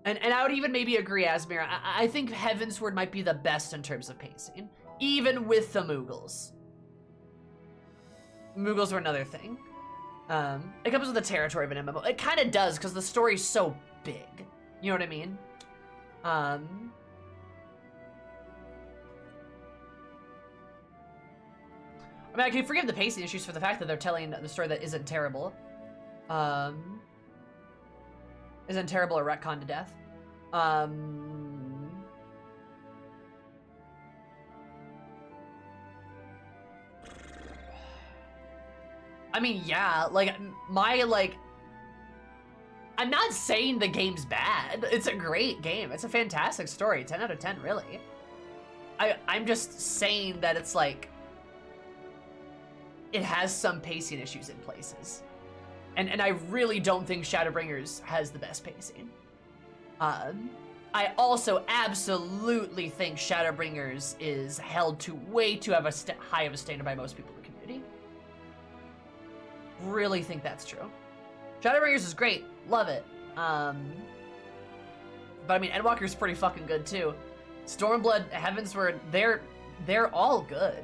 I would even maybe agree, Asmir. I think Heavensward might be the best in terms of pacing, even with the Moogles. Moogles were another thing. It comes with the territory of an MMO. It kind of does, because the story's so big. You know what I mean? I mean, I can forgive the pacing issues for the fact that they're telling the story that isn't terrible. Isn't terrible or retcon to death. I mean, yeah, I'm not saying the game's bad. It's a great game. It's a fantastic story. 10 out of 10, really. I'm just saying that it's it has some pacing issues in places. And I really don't think Shadowbringers has the best pacing. I also absolutely think Shadowbringers is held to way too high of a standard by most people in the community. Really think that's true. Shadowbringers is great. Love it. But I mean, Endwalker's pretty fucking good too. Stormblood, Heavensward, they're all good.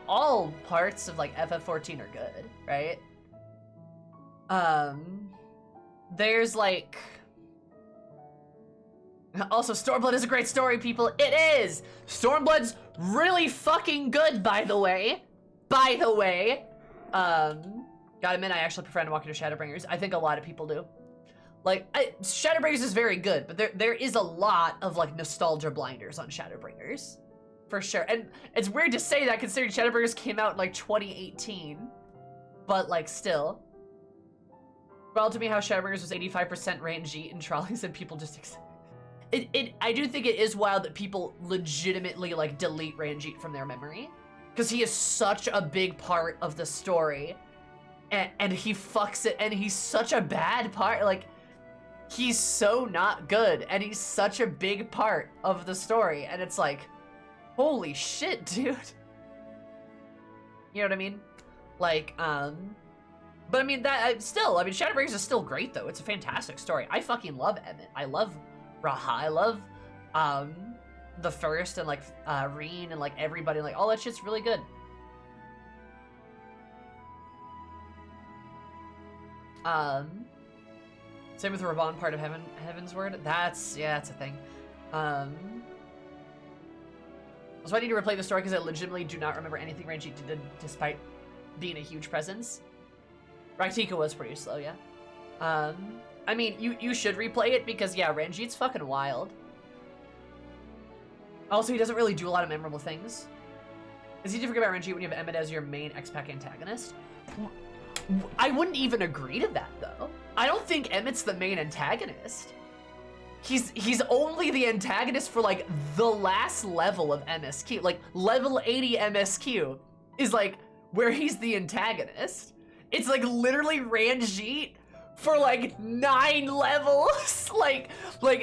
All parts of FF14 are good, right? There's also Stormblood is a great story, people. It is! Stormblood's really fucking good, by the way. Gotta admit, I actually prefer Endwalker to Shadowbringers. I think a lot of people do. Shadowbringers is very good, but there is a lot of nostalgia blinders on Shadowbringers. For sure. And it's weird to say that considering Shadowbringers came out in 2018. But still. Well, to me, how Shadowbringers was 85% Ranjit and trolleys and people just I do think it is wild that people legitimately like delete Ranjit from their memory, because he is such a big part of the story, and he fucks it, and he's such a bad part. Like, he's so not good, and he's such a big part of the story, and it's like, holy shit, dude. You know what I mean? Like, but I mean, Shadowbringers is still great, though. It's a fantastic story. I fucking love Emmett. I love Raha. I love, the First and, like, Reen and, like, everybody. Like, all that shit's really good. Same with Raban, part of Heaven's Word. That's a thing. So I need to replay the story because I legitimately do not remember anything Ranjit did despite being a huge presence. Raktika was pretty slow, yeah. I mean, you should replay it because, yeah, Ranjit's fucking wild. Also, he doesn't really do a lot of memorable things. It's easy to forget about Ranjit when you have Emmett as your main X-Pack antagonist. I wouldn't even agree to that, though. I don't think Emmett's the main antagonist. He's only the antagonist for, like, the last level of MSQ. Like, level 80 MSQ is, like, where he's the antagonist. It's, like, literally Ranjit for, like, 9 levels. like,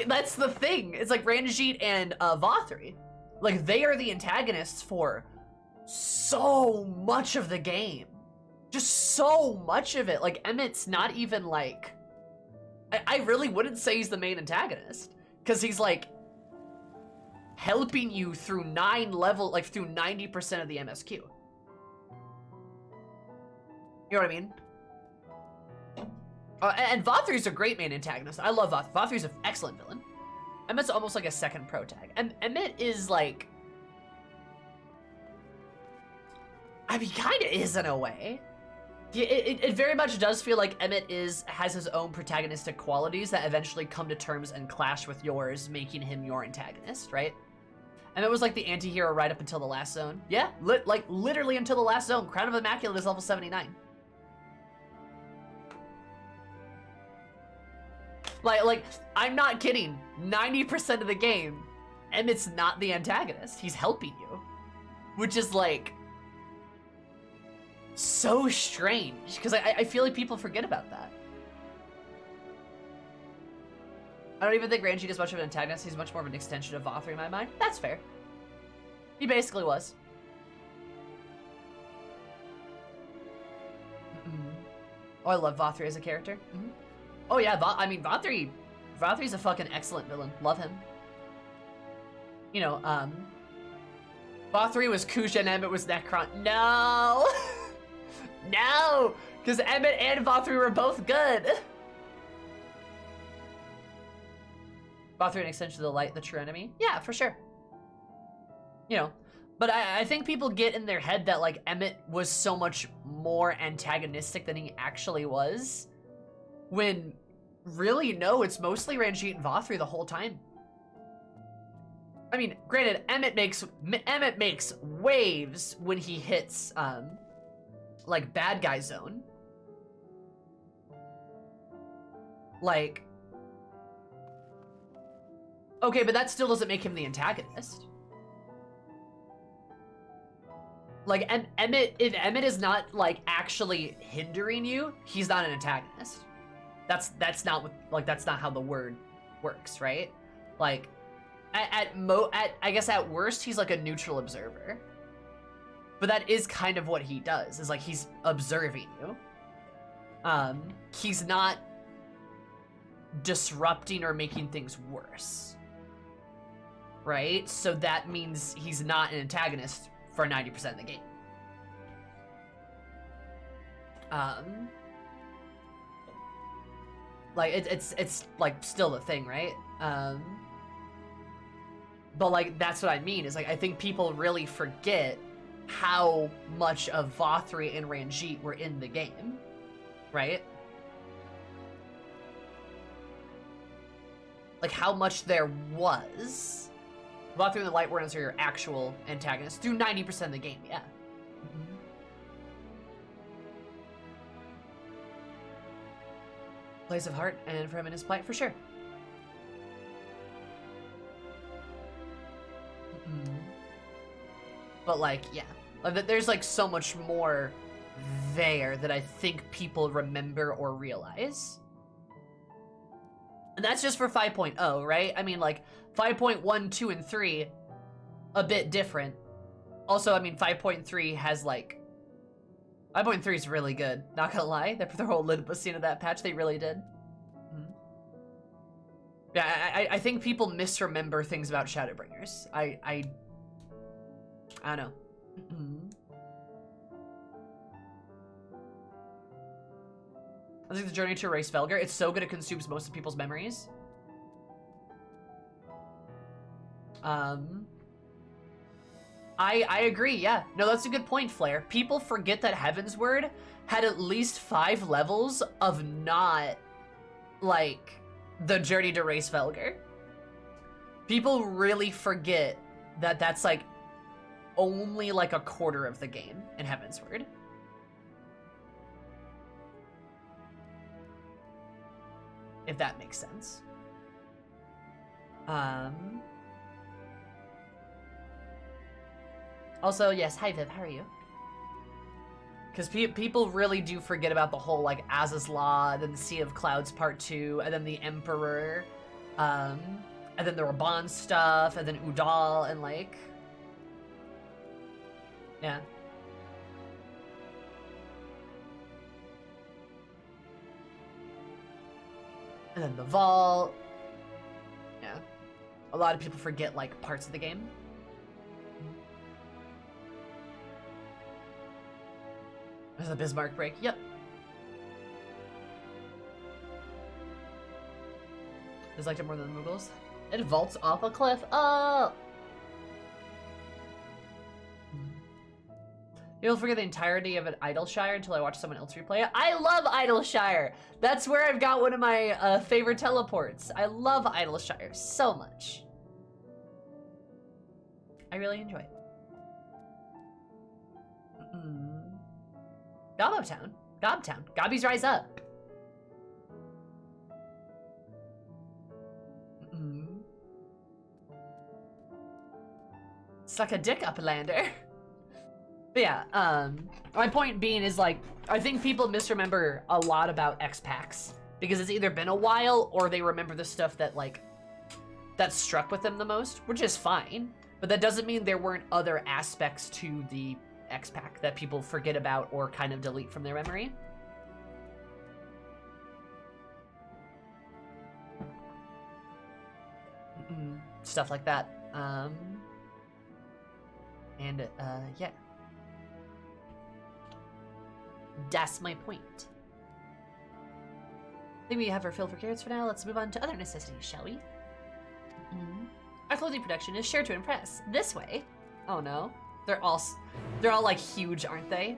that's the thing. It's, like, Ranjit and Vothri. Like, they are the antagonists for so much of the game. Just so much of it. Like, Emmett's not even, like... I really wouldn't say he's the main antagonist, because he's, like, helping you through 9 level, like, through 90% of the MSQ. You know what I mean? And Vothri's a great main antagonist. I love Vothri. Vothri's an excellent villain. Emmett's almost like a second pro tag. And Emmett is, like... I mean, kind of is in a way. Yeah, it very much does feel like Emmett has his own protagonistic qualities that eventually come to terms and clash with yours, making him your antagonist, right? Emmett was like the anti-hero right up until the last zone. Yeah, like literally until the last zone. Crown of Immaculate is level 79. Like, I'm not kidding. 90% of the game, Emmett's not the antagonist. He's helping you. Which is like... so strange, because I feel like people forget about that. I don't even think Ranjit is much of an antagonist. He's much more of an extension of Vothri in my mind. That's fair. He basically was. Oh, I love Vothri as a character. Oh yeah, Vothri's a fucking excellent villain. Love him. You know, Vothri was Kuja and Emmett was Necron. No! No! Because Emmett and Vothri were both good! Vothri an extension of the light, the true enemy? Yeah, for sure. You know, but I think people get in their head that, like, Emmett was so much more antagonistic than he actually was. When, really, no, it's mostly Ranjit and Vothri the whole time. I mean, granted, Emmett makes waves when he hits, like, bad guy zone. Like... okay, but that still doesn't make him the antagonist. Like, if Emmett is not, like, actually hindering you, he's not an antagonist. That's not what, like, that's not how the word works, right? Like, I guess at worst, he's like a neutral observer. But that is kind of what he does, is like he's observing you. He's not disrupting or making things worse. Right? So that means he's not an antagonist for 90% of the game. Like it's like still the thing, right? But like that's what I mean, is like I think people really forget how much of Vothri and Ranjit were in the game, right? Like how much there was. Vothri and the Light Warriors are your actual antagonists through 90% of the game, yeah. Place of Heart and for him in his plight, for sure. But like, yeah, there's like so much more there that I think people remember or realize. And that's just for 5.0, right? I mean, like 5.1, 2, and 3, a bit different. Also, I mean, 5.3 has like 5.3 is really good. Not gonna lie, their whole Olympus scene of that patch, they really did. Yeah, I think people misremember things about Shadowbringers. I don't know. I think the journey to erase Velgar, it's so good it consumes most of people's memories. I agree, yeah. No, that's a good point, Flair. People forget that Heavensward had at least 5 levels of not, like, the journey to erase Velgar. People really forget that that's, like, only, like, a quarter of the game in Heavensward. If that makes sense. Also, yes, hi Viv, how are you? Because people really do forget about the whole, like, Az's Law, then the Sea of Clouds Part 2, and then the Emperor, and then the Raban stuff, and then Udal, and, like... Yeah. And then the Vault. Yeah. A lot of people forget, like, parts of the game. There's a Bismarck break. Yep. Just liked it more than the Mughals. It vaults off a cliff. Oh! You'll forget the entirety of an Idleshire until I watch someone else replay it. I love Idleshire! That's where I've got one of my favorite teleports. I love Idleshire so much. I really enjoy it. Gobtown. Gobtown. Gobbies rise up. Suck a dick, Uplander. But yeah, my point being is, like, I think people misremember a lot about X-Packs because it's either been a while or they remember the stuff that, like, that struck with them the most, which is fine. But that doesn't mean there weren't other aspects to the X-Pack that people forget about or kind of delete from their memory. Stuff like that. Yeah. That's my point. I think we have our fill for carrots for now. Let's move on to other necessities, shall we? Our clothing production is sure to impress. This way. Oh no. They're all like huge, aren't they?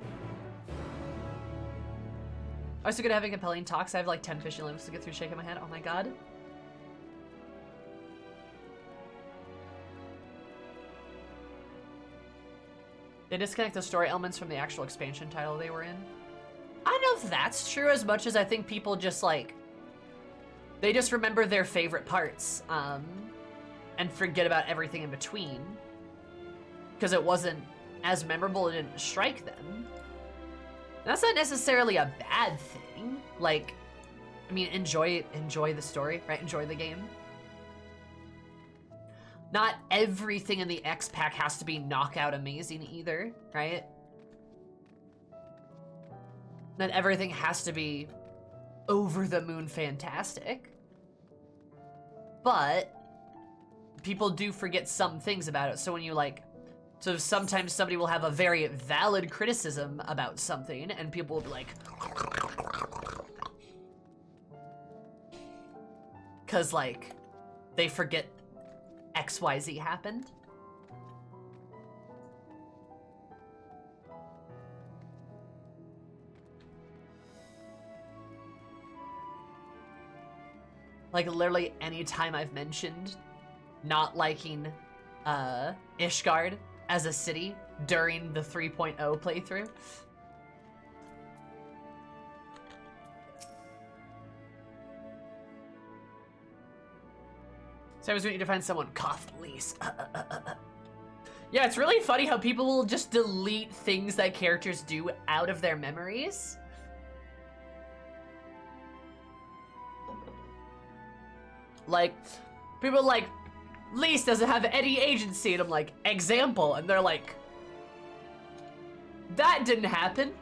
I'm so good at having compelling talks. I have like 10 fishing limbs to get through shaking my head. Oh my god. They disconnect the story elements from the actual expansion title they were in. I don't know if that's true as much as I think people just like, they just remember their favorite parts, and forget about everything in between. Because it wasn't as memorable, it didn't strike them. That's not necessarily a bad thing. Like, I mean, enjoy the story, right? Enjoy the game. Not everything in the X-Pack has to be knockout amazing either, right? Not everything has to be over the moon fantastic. But people do forget some things about it. So when you like, so sometimes somebody will have a very valid criticism about something and people will be like, cause like, they forget XYZ happened. Like literally any time I've mentioned not liking Ishgard as a city during the 3.0 playthrough. So I was waiting to find someone cough lease. Yeah, it's really funny how people will just delete things that characters do out of their memories. Like, people like, Lise doesn't have any agency, and I'm like, example, and they're like, that didn't happen.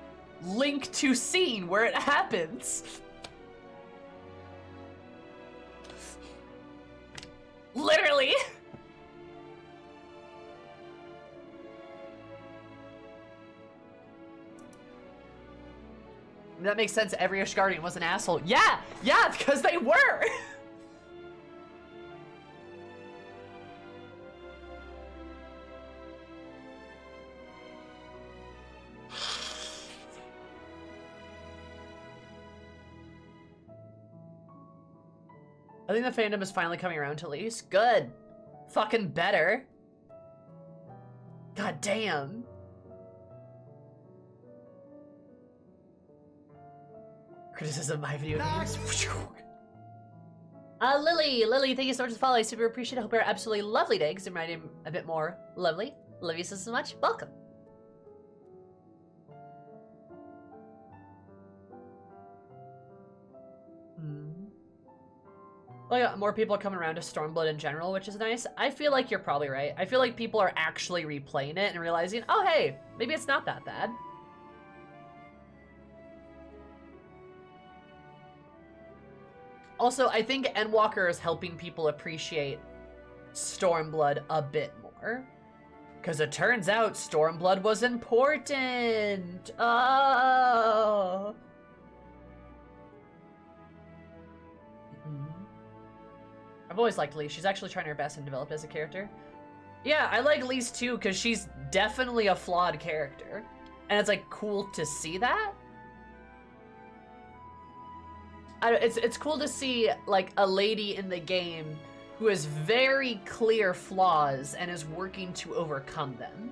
Link to scene where it happens. Literally. That makes sense. Every Ishgardian was an asshole. Yeah, because they were. I think the fandom is finally coming around to Lise. Good. Fucking better. God damn. Criticism of my video games. Lily, thank you so much for the follow. I super appreciate it. Hope you're absolutely lovely day, because it made him a bit more lovely. Love you so much. Welcome. Well, yeah, more people are coming around to Stormblood in general, which is nice. I feel like you're probably right. I feel like people are actually replaying it and realizing, oh, hey, maybe it's not that bad. Also, I think Endwalker is helping people appreciate Stormblood a bit more. Because it turns out Stormblood was important. Oh. I've always liked Lise. She's actually trying her best and developed as a character. Yeah, I like Lise too, because she's definitely a flawed character. And it's like cool to see that. It's cool to see like a lady in the game who has very clear flaws and is working to overcome them.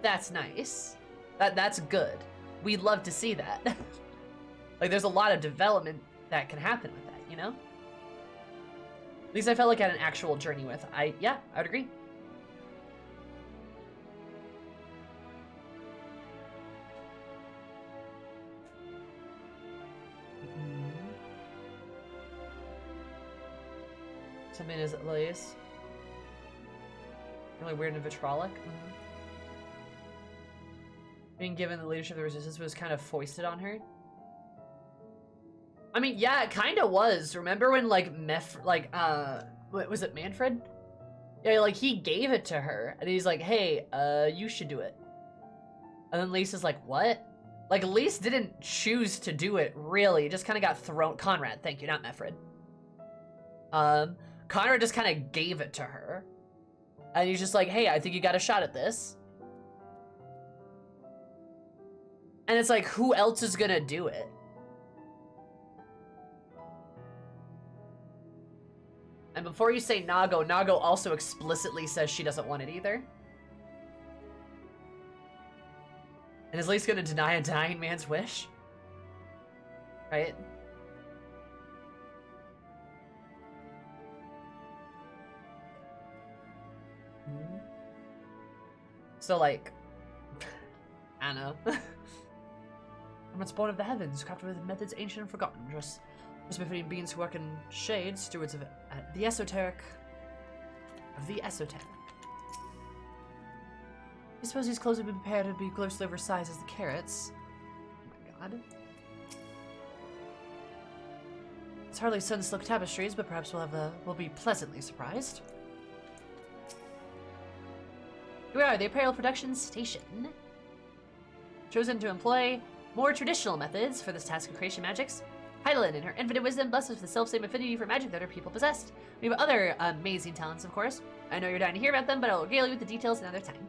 That's nice. That's good. We'd love to see that. Like there's a lot of development that can happen with that, you know? At least I felt like I had an actual journey with. Yeah, I would agree. Something is Lise. Really weird and vitrolic. Being given the leadership of the resistance was kind of foisted on her. I mean, yeah, it kind of was. Remember when, like, what was it, Manfred? Yeah, like, he gave it to her, and he's like, hey, you should do it. And then Lisa's like, what? Like, Lise didn't choose to do it, really. It just kind of got thrown. Conrad, thank you, not Manfred. Conrad just kind of gave it to her. And he's just like, hey, I think you got a shot at this. And it's like, who else is gonna do it? And before you say Nago, Nago also explicitly says she doesn't want it either. And is Lise gonna deny a dying man's wish? Right? So, like, I don't know. I'm not spawn of the heavens, crafted with methods ancient and forgotten, just befitting beings who work in shade, stewards of the esoteric. I suppose these clothes would be prepared to be grossly oversized as the carrots. Oh my god. It's hardly sun-silk tapestries, but perhaps we'll be pleasantly surprised. Here we are, the apparel production station. Chosen to employ more traditional methods for this task of creation magics. Heidelin, in her infinite wisdom, blessed with the self-same affinity for magic that her people possessed. We have other amazing talents, of course. I know you're dying to hear about them, but I'll regale you with the details another time.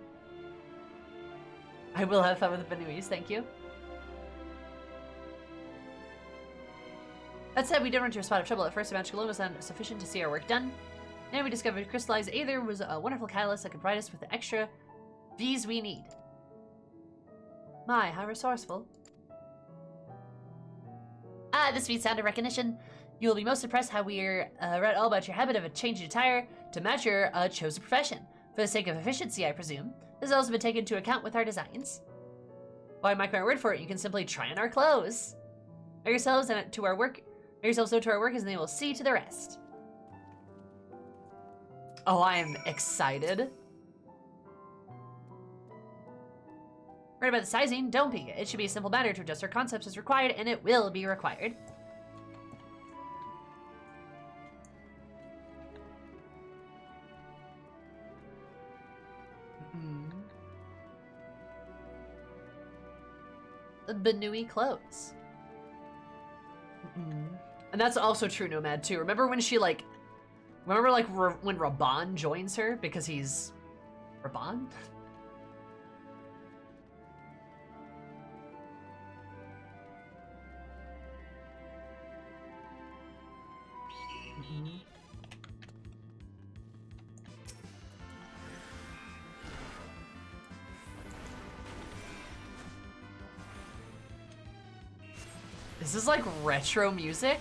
I will have fun with the bnuys, thank you. That said, we did run into a spot of trouble at first. The magic alone was not sufficient to see our work done. Then we discovered crystallized aether was a wonderful catalyst that could provide us with the extra V's we need. My, how resourceful. Ah, the sweet sound of recognition. You will be most impressed how we're read all about your habit of a changing attire to match your chosen profession. For the sake of efficiency, I presume, this has also been taken into account with our designs. Well, I mark my word for it, you can simply try on our clothes. Know yourselves and to our work. Know yourselves so to our workers, and they will see to the rest. Oh, I am excited. Right about the sizing, don't be. It should be a simple matter to adjust our concepts as required, and it will be required. The bnuys clothes. And that's also true, Nomad, too. Remember when she, like... Remember, like, when Raban joins her because he's... Raban? This is like retro music.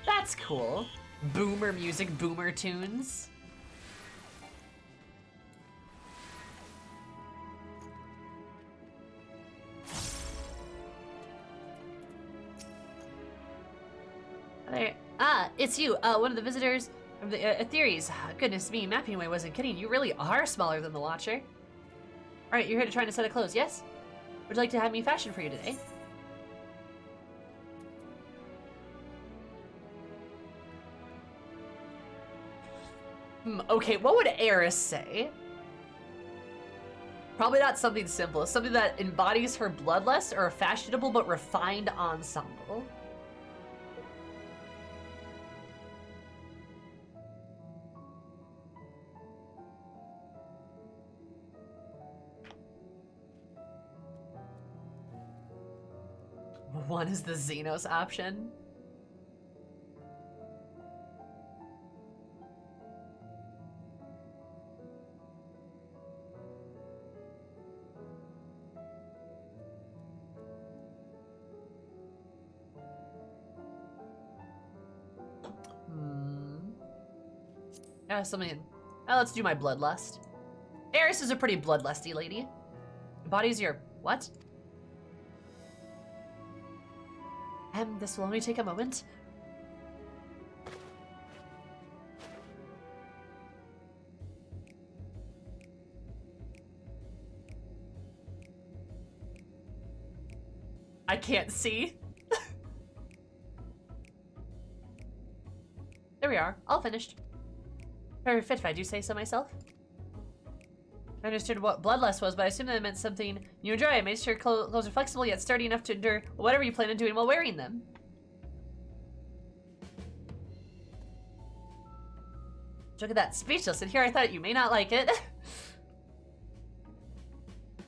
That's cool. Boomer music, boomer tunes. There. Ah, it's you, one of the visitors from the Etheres. Goodness me, Mapping Way wasn't kidding. You really are smaller than the Watcher. Alright, you're here to try on a set of clothes, yes? Would you like to have me fashion for you today? Okay, what would Eris say? Probably not something simple. Something that embodies her bloodlust or a fashionable but refined ensemble. One is the Xenos option. Yeah, something. Oh, let's do my bloodlust. Eris is a pretty bloodlusty lady. Embodies your what? This will only take a moment. I can't see. There we are, all finished. Very fit if I do say so myself. I understood what bloodlust was, but I assumed that it meant something you enjoy. I made sure clothes are flexible yet sturdy enough to endure whatever you plan on doing while wearing them. Look at that, speechless, and here I thought you may not like it.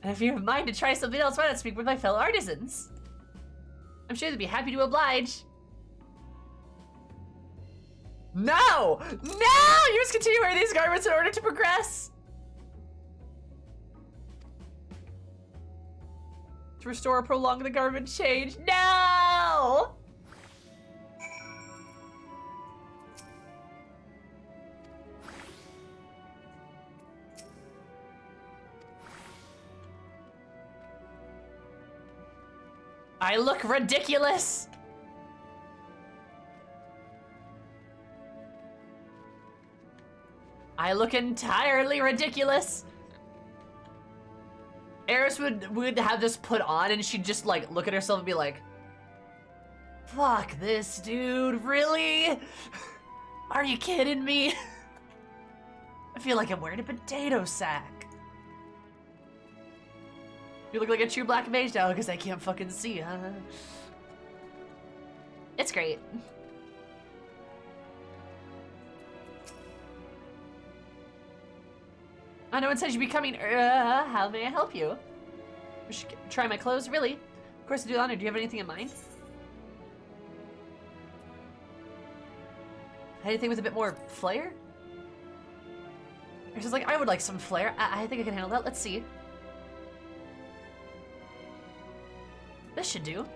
And if you have mind to try something else, why not speak with my fellow artisans? I'm sure they'd be happy to oblige. No! No! You must continue wearing these garments in order to progress! To restore or prolong the garment change. No! I look ridiculous! I look entirely ridiculous! Eris would have this put on and she'd just like look at herself and be like, fuck this dude, really? Are you kidding me? I feel like I'm wearing a potato sack. You look like a true black mage now because I can't fucking see, huh? It's great. Oh, no one says you'd be coming. How may I help you? We should try my clothes, really? Of course, to do the honor. Do you have anything in mind? Anything with a bit more flair? She's like, I would like some flair. I think I can handle that. Let's see. This should do.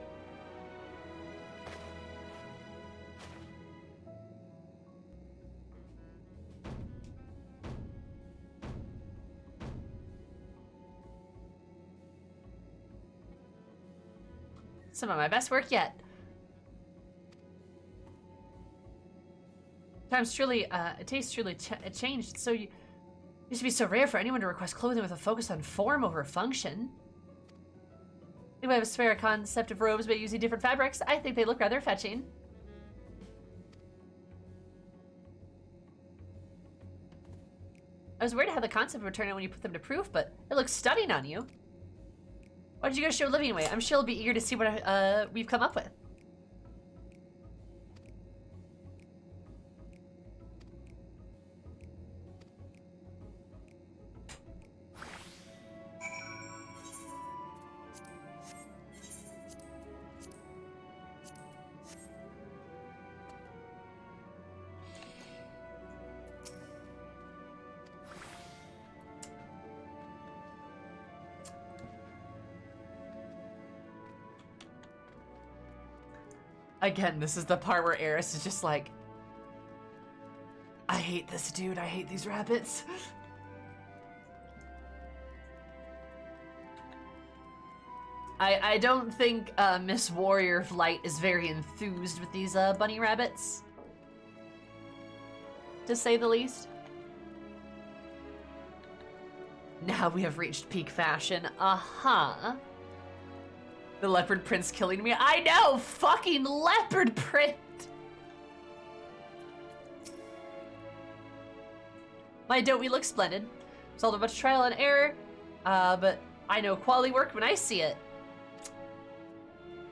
Some of my best work yet. Times truly, taste truly changed. So you used to be so rare for anyone to request clothing with a focus on form over function. I think I have a spare concept of robes, but using different fabrics, I think they look rather fetching. I was worried how the concept would turn out when you put them to proof, but it looks stunning on you. Why don't you go show Living Way? I'm sure he'll be eager to see what we've come up with. Again, this is the part where Eris is just like, I hate this dude, I hate these rabbits. I don't think Miss Warrior of Light is very enthused with these bunny rabbits, to say the least. Now we have reached peak fashion, The leopard prince killing me. I know! Fucking leopard print! Why don't we look splendid? It's all a bunch of trial and error, but I know quality work when I see it.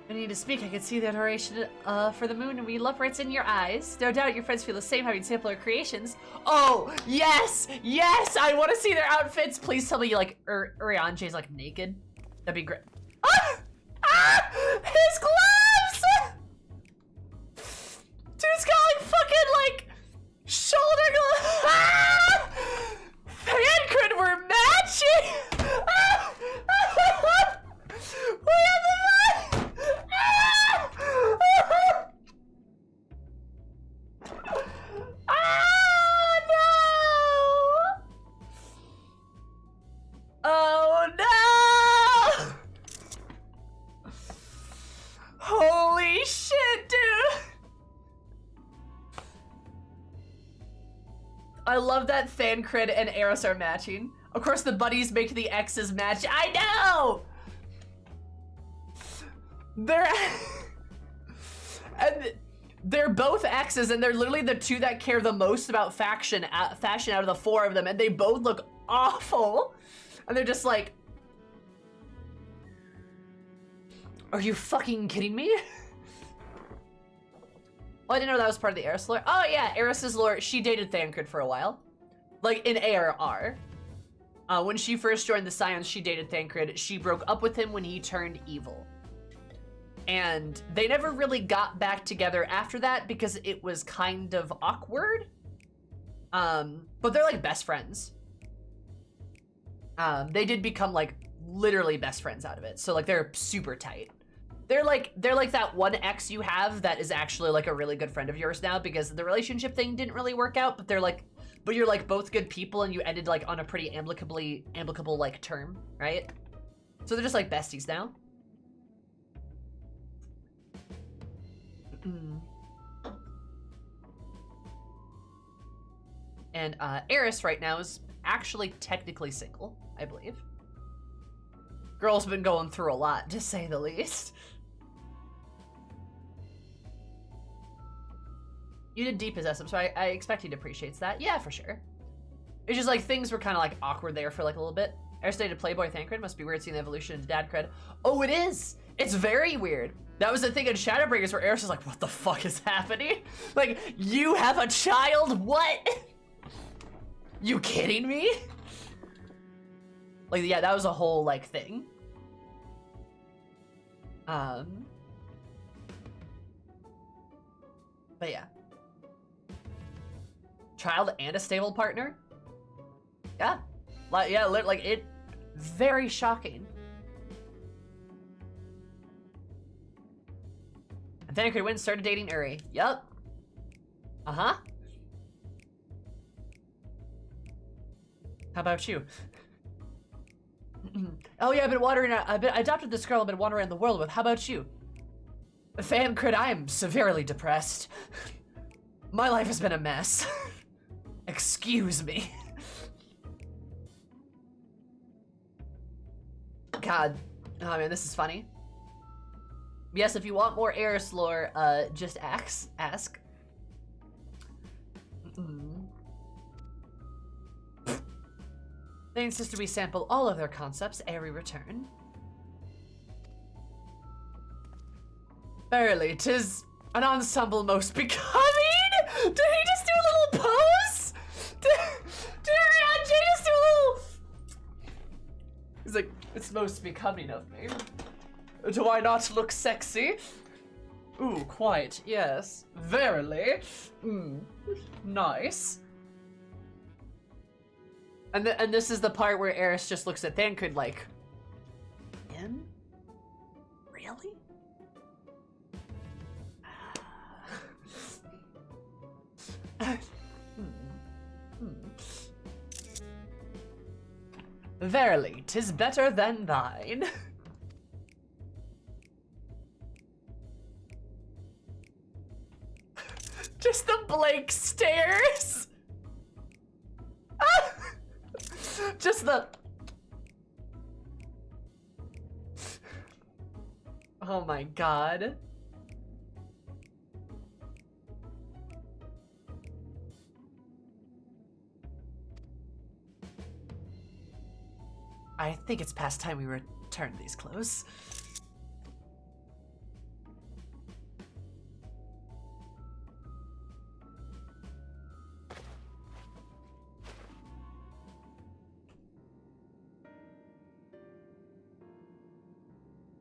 I need to speak. I can see the adoration for the moon and we love right in your eyes. No doubt your friends feel the same having sampled our creations. Oh, yes! Yes! I want to see their outfits! Please tell me, like, Urianje's, like, naked. That'd be great. Ah! Ah! His gloves! Dude's got like fucking like shoulder gloves. Ah! Fancred, we're matching. Ah! We have the ah! Ah, no! Oh no! Holy shit, dude! I love that Thancred and Eris are matching. Of course, the buddies make the X's match. I know! And they're both X's, and they're literally the two that care the most about fashion out of the four of them, and they both look awful. And they're just like, are you fucking kidding me? Oh, I didn't know that was part of the Eris lore. Oh yeah, Eris's lore, she dated Thancred for a while. Like in ARR. When she first joined the Scions, she dated Thancred. She broke up with him when he turned evil. And they never really got back together after that because it was kind of awkward. But they're like best friends. They did become like literally best friends out of it. So like they're super tight. They're like that one ex you have that is actually like a really good friend of yours now because the relationship thing didn't really work out, but you're like both good people and you ended like on a pretty amicable like term, right? So they're just like besties now. And Eris right now is actually technically single, I believe. Girl's been going through a lot, to say the least. You did depossess him, so I expect he appreciates that. Yeah, for sure. It's just like things were kind of like awkward there for like a little bit. Eris dated Playboy Thancred. Must be weird seeing the evolution into dad cred. Oh, it is. It's very weird. That was the thing in Shadowbringers where Eris was like, what the fuck is happening? Like, you have a child? What? You kidding me? Like, yeah, that was a whole, like, thing. But yeah. Child and a stable partner? Yeah. Like, yeah, like, it... Very shocking. Tancred went and started dating Uri. Yup. Uh-huh. How about you? Oh yeah, I adopted this girl I've been wandering the world with. How about you? Tancred, I am severely depressed. My life has been a mess. Excuse me. God. Oh man, this is funny. Yes, if you want more Eris lore, just ask. They insist we sample all of their concepts every return. Verily, 'tis an ensemble most becoming! Did he just do a little pose? Did Ariane just do a little... He's like, it's most becoming of me. Do I not look sexy? Ooh, quite, yes. Verily. Nice. And this is the part where Eris just looks at Tancred like, him? Really? Verily, 'tis better than thine. Just the blank stares. Just the... Oh my god. I think it's past time we return these clothes.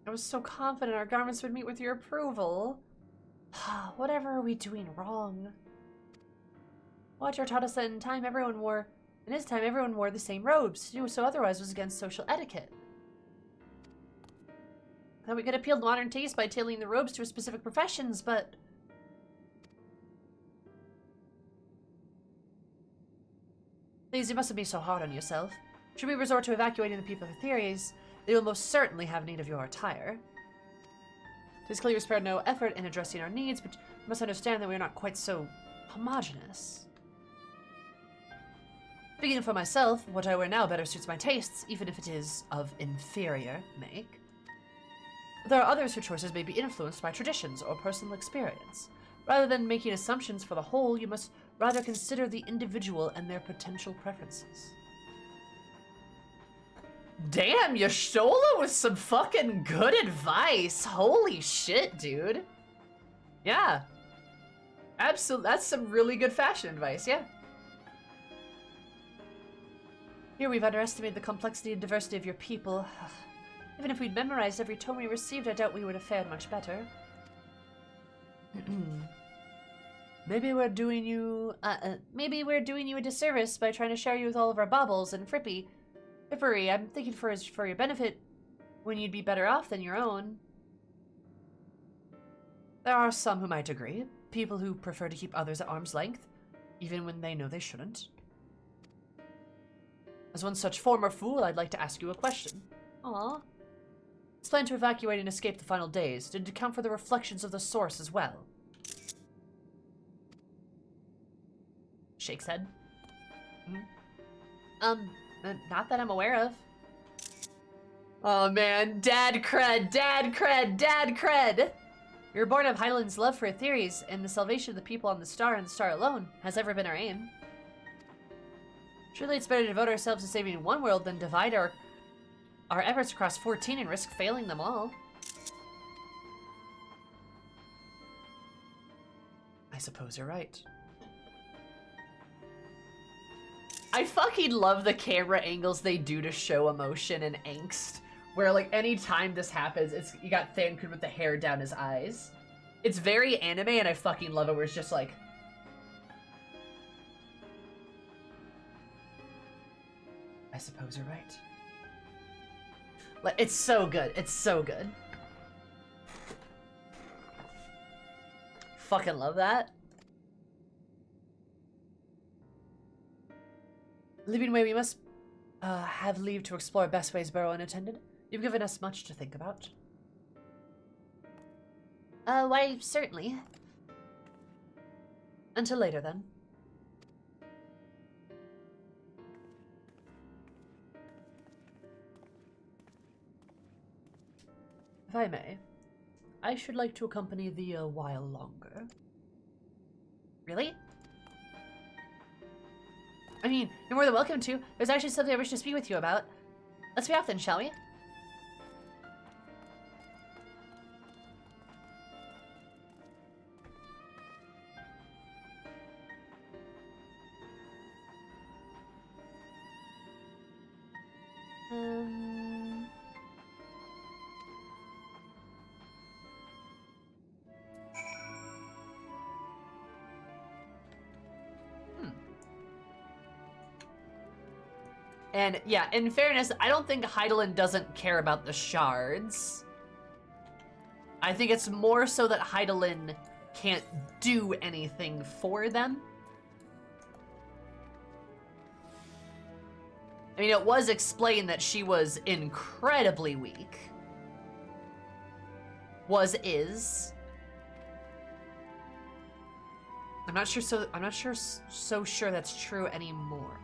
I was so confident our garments would meet with your approval. Whatever are we doing wrong? Watcher taught us that in his time everyone wore the same robes. To do so otherwise was against social etiquette. Thought we could appeal to modern taste by tailoring the robes to specific professions, but... Please, you mustn't be so hard on yourself. Should we resort to evacuating the people for theories, they will most certainly have need of your attire. It is clear you spared no effort in addressing our needs, but you must understand that we are not quite so homogeneous. Speaking for myself, what I wear now better suits my tastes, even if it is of inferior make. But there are others whose choices may be influenced by traditions or personal experience. Rather than making assumptions for the whole, you must rather consider the individual and their potential preferences. Damn, Yashola with some fucking good advice. Holy shit, dude. Yeah. Absolutely. That's some really good fashion advice, yeah. Here we've underestimated the complexity and diversity of your people. Even if we'd memorized every tome we received, I doubt we would have fared much better. Maybe we're doing you a disservice by trying to share you with all of our baubles and frippery. I'm thinking for your benefit, when you'd be better off than your own. There are some who might agree. People who prefer to keep others at arm's length, even when they know they shouldn't. As one such former fool, I'd like to ask you a question. Aww. This plan to evacuate and escape the final days, did it account for the reflections of the source as well? Shakes head. Not that I'm aware of. Oh man, dad cred, dad cred, dad cred! You're born of Hydaelyn's love for theories, and the salvation of the people on the star and the star alone has ever been our aim. Surely it's better to devote ourselves to saving one world than divide our efforts across 14 and risk failing them all. I suppose you're right. I fucking love the camera angles they do to show emotion and angst. Where, like, anytime this happens, you got Tancred with the hair down his eyes. It's very anime, and I fucking love it, where it's just like... I suppose you're right. Like, it's so good. It's so good. fucking love that. Leaving away, we must have leave to explore best ways burrow unattended. You've given us much to think about. Why, certainly. Until later, then. If I may, I should like to accompany thee a while longer. Really? I mean, you're more than welcome to. There's actually something I wish to speak with you about. Let's be off then, shall we? And yeah, in fairness, I don't think Heidelin doesn't care about the shards. I think it's more so that Heidelin can't do anything for them. I mean, it was explained that she was incredibly weak. Is. I'm not sure so sure that's true anymore.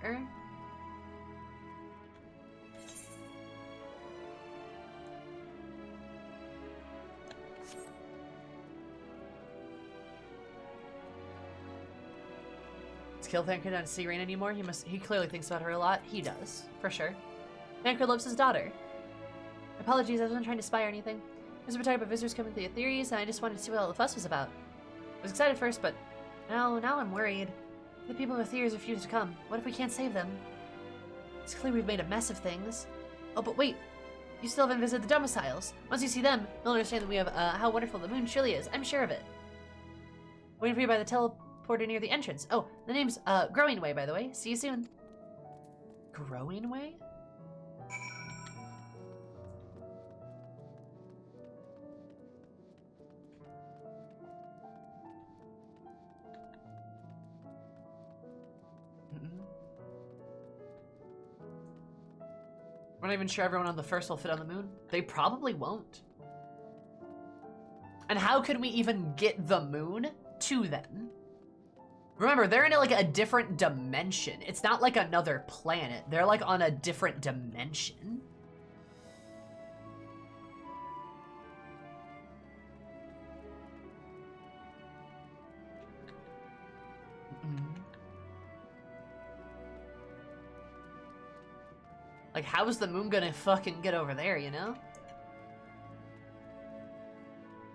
Kill Thancred not see Rain anymore? He clearly thinks about her a lot. He does, for sure. Thancred loves his daughter. Apologies, I wasn't trying to spy or anything. I was talking about visitors coming through the theories, and I just wanted to see what all the fuss was about. I was excited first, but now I'm worried. The people of the theories refuse to come. What if we can't save them? It's clear we've made a mess of things. Oh, but wait. You still haven't visited the domiciles. Once you see them, you'll understand that we have how wonderful the moon truly is. I'm sure of it. Waiting for you by the teleporter near the entrance. Oh, the name's Growing Way, by the way. See you soon. Growing Way? We're not even sure everyone on the first will fit on the moon. They probably won't. And how could we even get the moon to them? Remember, they're in like a different dimension. It's not like another planet. They're like on a different dimension. Like, how is the moon gonna fucking get over there, you know?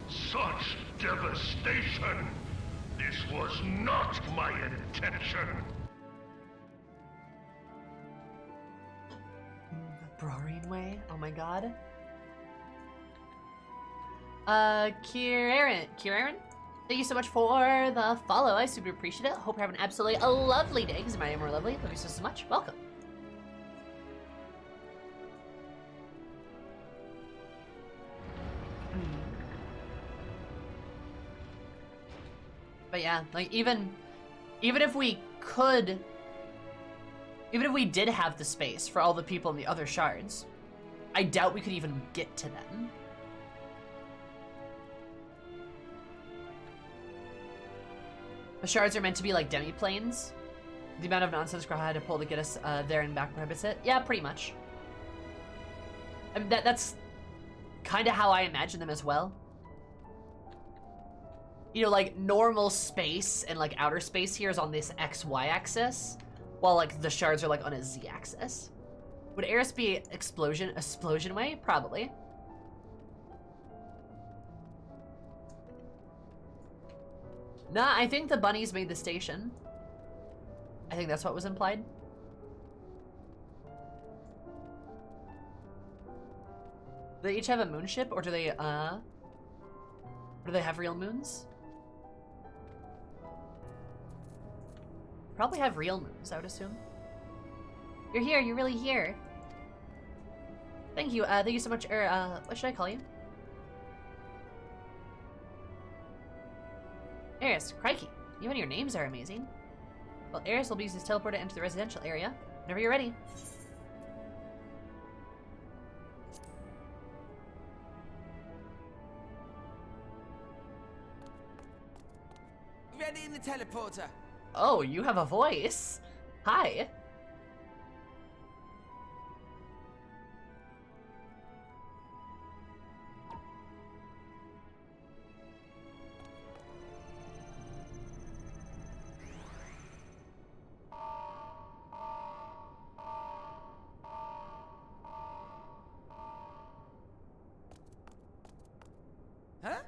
Such devastation! This was not my intention! The Growing Way? Oh my god. Kieran, thank you so much for the follow. I super appreciate it. Hope you're having absolutely a lovely day, because my name more lovely. Love you so much. Welcome. But yeah, like even if we could, even if we did have the space for all the people in the other shards, I doubt we could even get to them. The shards are meant to be like demi-planes. The amount of nonsense Graha had to pull to get us there and back prohibits it. Yeah, pretty much. I mean, that's kind of how I imagine them as well. You know, like, normal space and, like, outer space here is on this XY axis, while, like, the shards are, like, on a Z axis. Would Eris be explosion way? Probably. Nah, I think the bunnies made the station. I think that's what was implied. Do they each have a moon ship, or do they have real moons? Probably have real moons, I would assume. You're here, you're really here. Thank you so much, what should I call you? Eris, crikey, even your names are amazing. Well, Eris will be used as teleporter to enter the residential area. Whenever you're ready. Ready in the teleporter. Oh, you have a voice. Hi. Huh?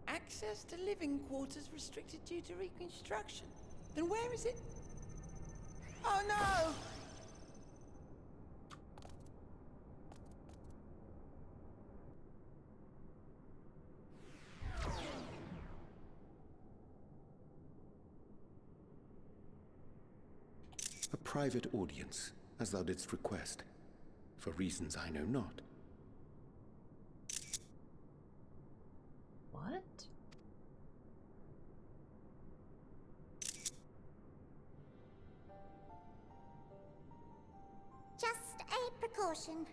Access to living quarters restricted due to reconstruction. Then where is it? Oh no! A private audience, as thou didst request, for reasons I know not. What? Just a precaution.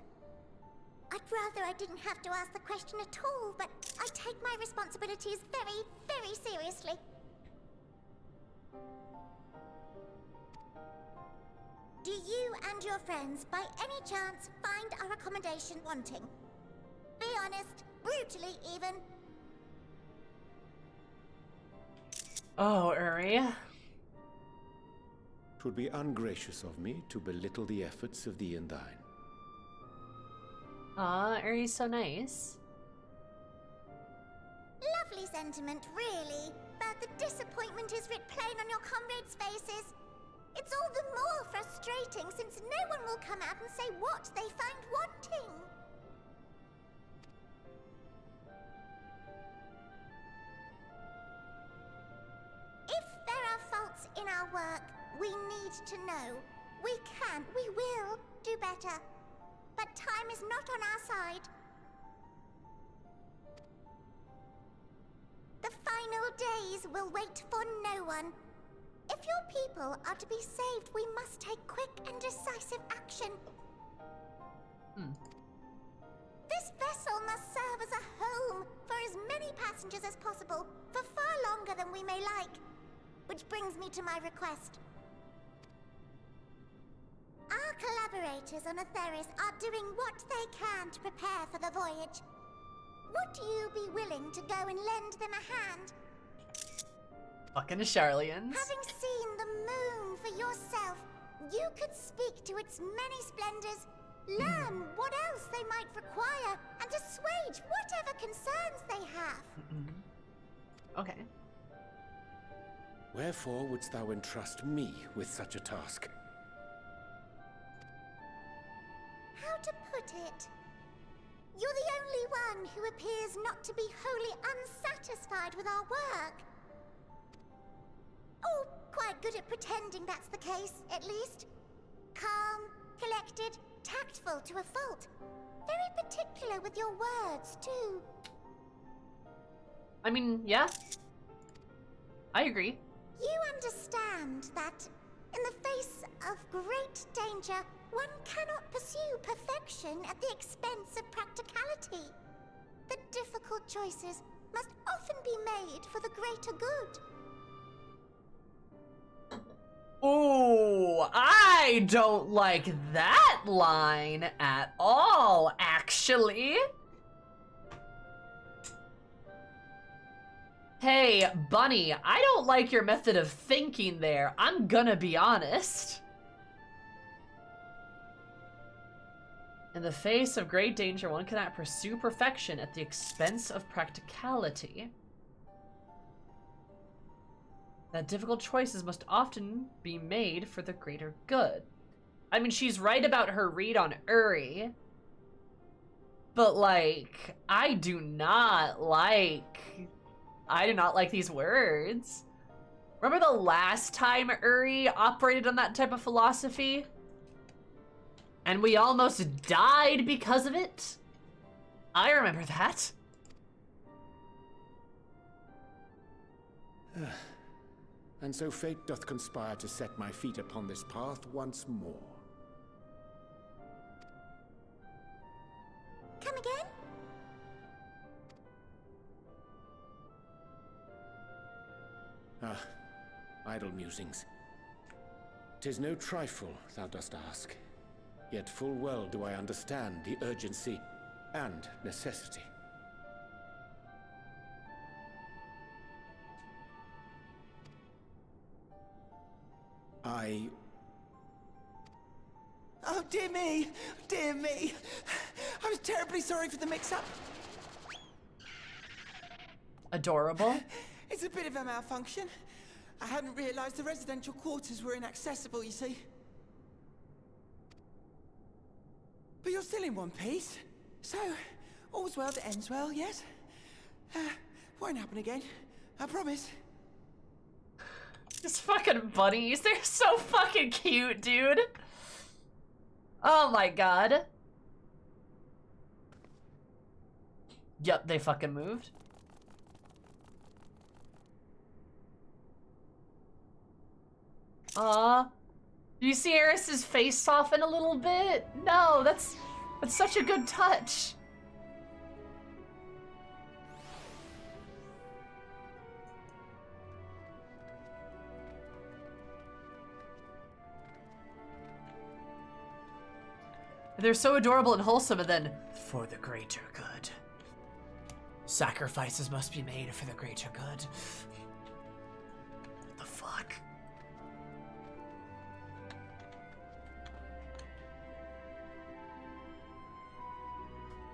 I'd rather I didn't have to ask the question at all, but I take my responsibilities very, very seriously. Do you and your friends, by any chance, find our accommodation wanting? Be honest, brutally even. Oh, Uri. 'Twould be ungracious of me to belittle the efforts of thee and thine. Aw, Uri's so nice. Lovely sentiment, really. But the disappointment is writ plain on your comrades' faces. It's all the more frustrating since no one will come out and say what they find wanting. If there are faults in our work, we need to know. We can, we will do better. But time is not on our side. The final days will wait for no one. If your people are to be saved, we must take quick and decisive action. This vessel must serve as a home for as many passengers as possible, for far longer than we may like. Which brings me to my request. Our collaborators on Atheris are doing what they can to prepare for the voyage. Would you be willing to go and lend them a hand? Fucking Charlians. Having seen the moon for yourself, you could speak to its many splendors, learn what else they might require, and assuage whatever concerns they have. Okay. Wherefore wouldst thou entrust me with such a task? How to put it? You're the only one who appears not to be wholly unsatisfied with our work. Oh, quite good at pretending that's the case, at least. Calm, collected, tactful to a fault. Very particular with your words, too. I mean, yeah. I agree. You understand that, in the face of great danger, one cannot pursue perfection at the expense of practicality. The difficult choices must often be made for the greater good. Ooh, I don't like that line at all, actually. Hey, Bunny, I don't like your method of thinking there. I'm gonna be honest. In the face of great danger, one cannot pursue perfection at the expense of practicality. That difficult choices must often be made for the greater good. I mean, she's right about her read on Uri. But, like, I do not like these words. Remember the last time Uri operated on that type of philosophy? And we almost died because of it? I remember that. And so fate doth conspire to set my feet upon this path once more. Come again? Ah, idle musings. 'Tis no trifle, thou dost ask. Yet full well do I understand the urgency and necessity. Oh, dear me! Dear me! I was terribly sorry for the mix-up. Adorable. It's a bit of a malfunction. I hadn't realized the residential quarters were inaccessible, you see. But you're still in one piece. So, all's well that ends well, yes? Won't happen again. I promise. These fucking bunnies, they're so fucking cute, dude. Oh my god. Yep, they fucking moved. Do you see Eris's face soften a little bit? No, that's such a good touch. They're so adorable and wholesome, and then, for the greater good. Sacrifices must be made for the greater good. What the fuck?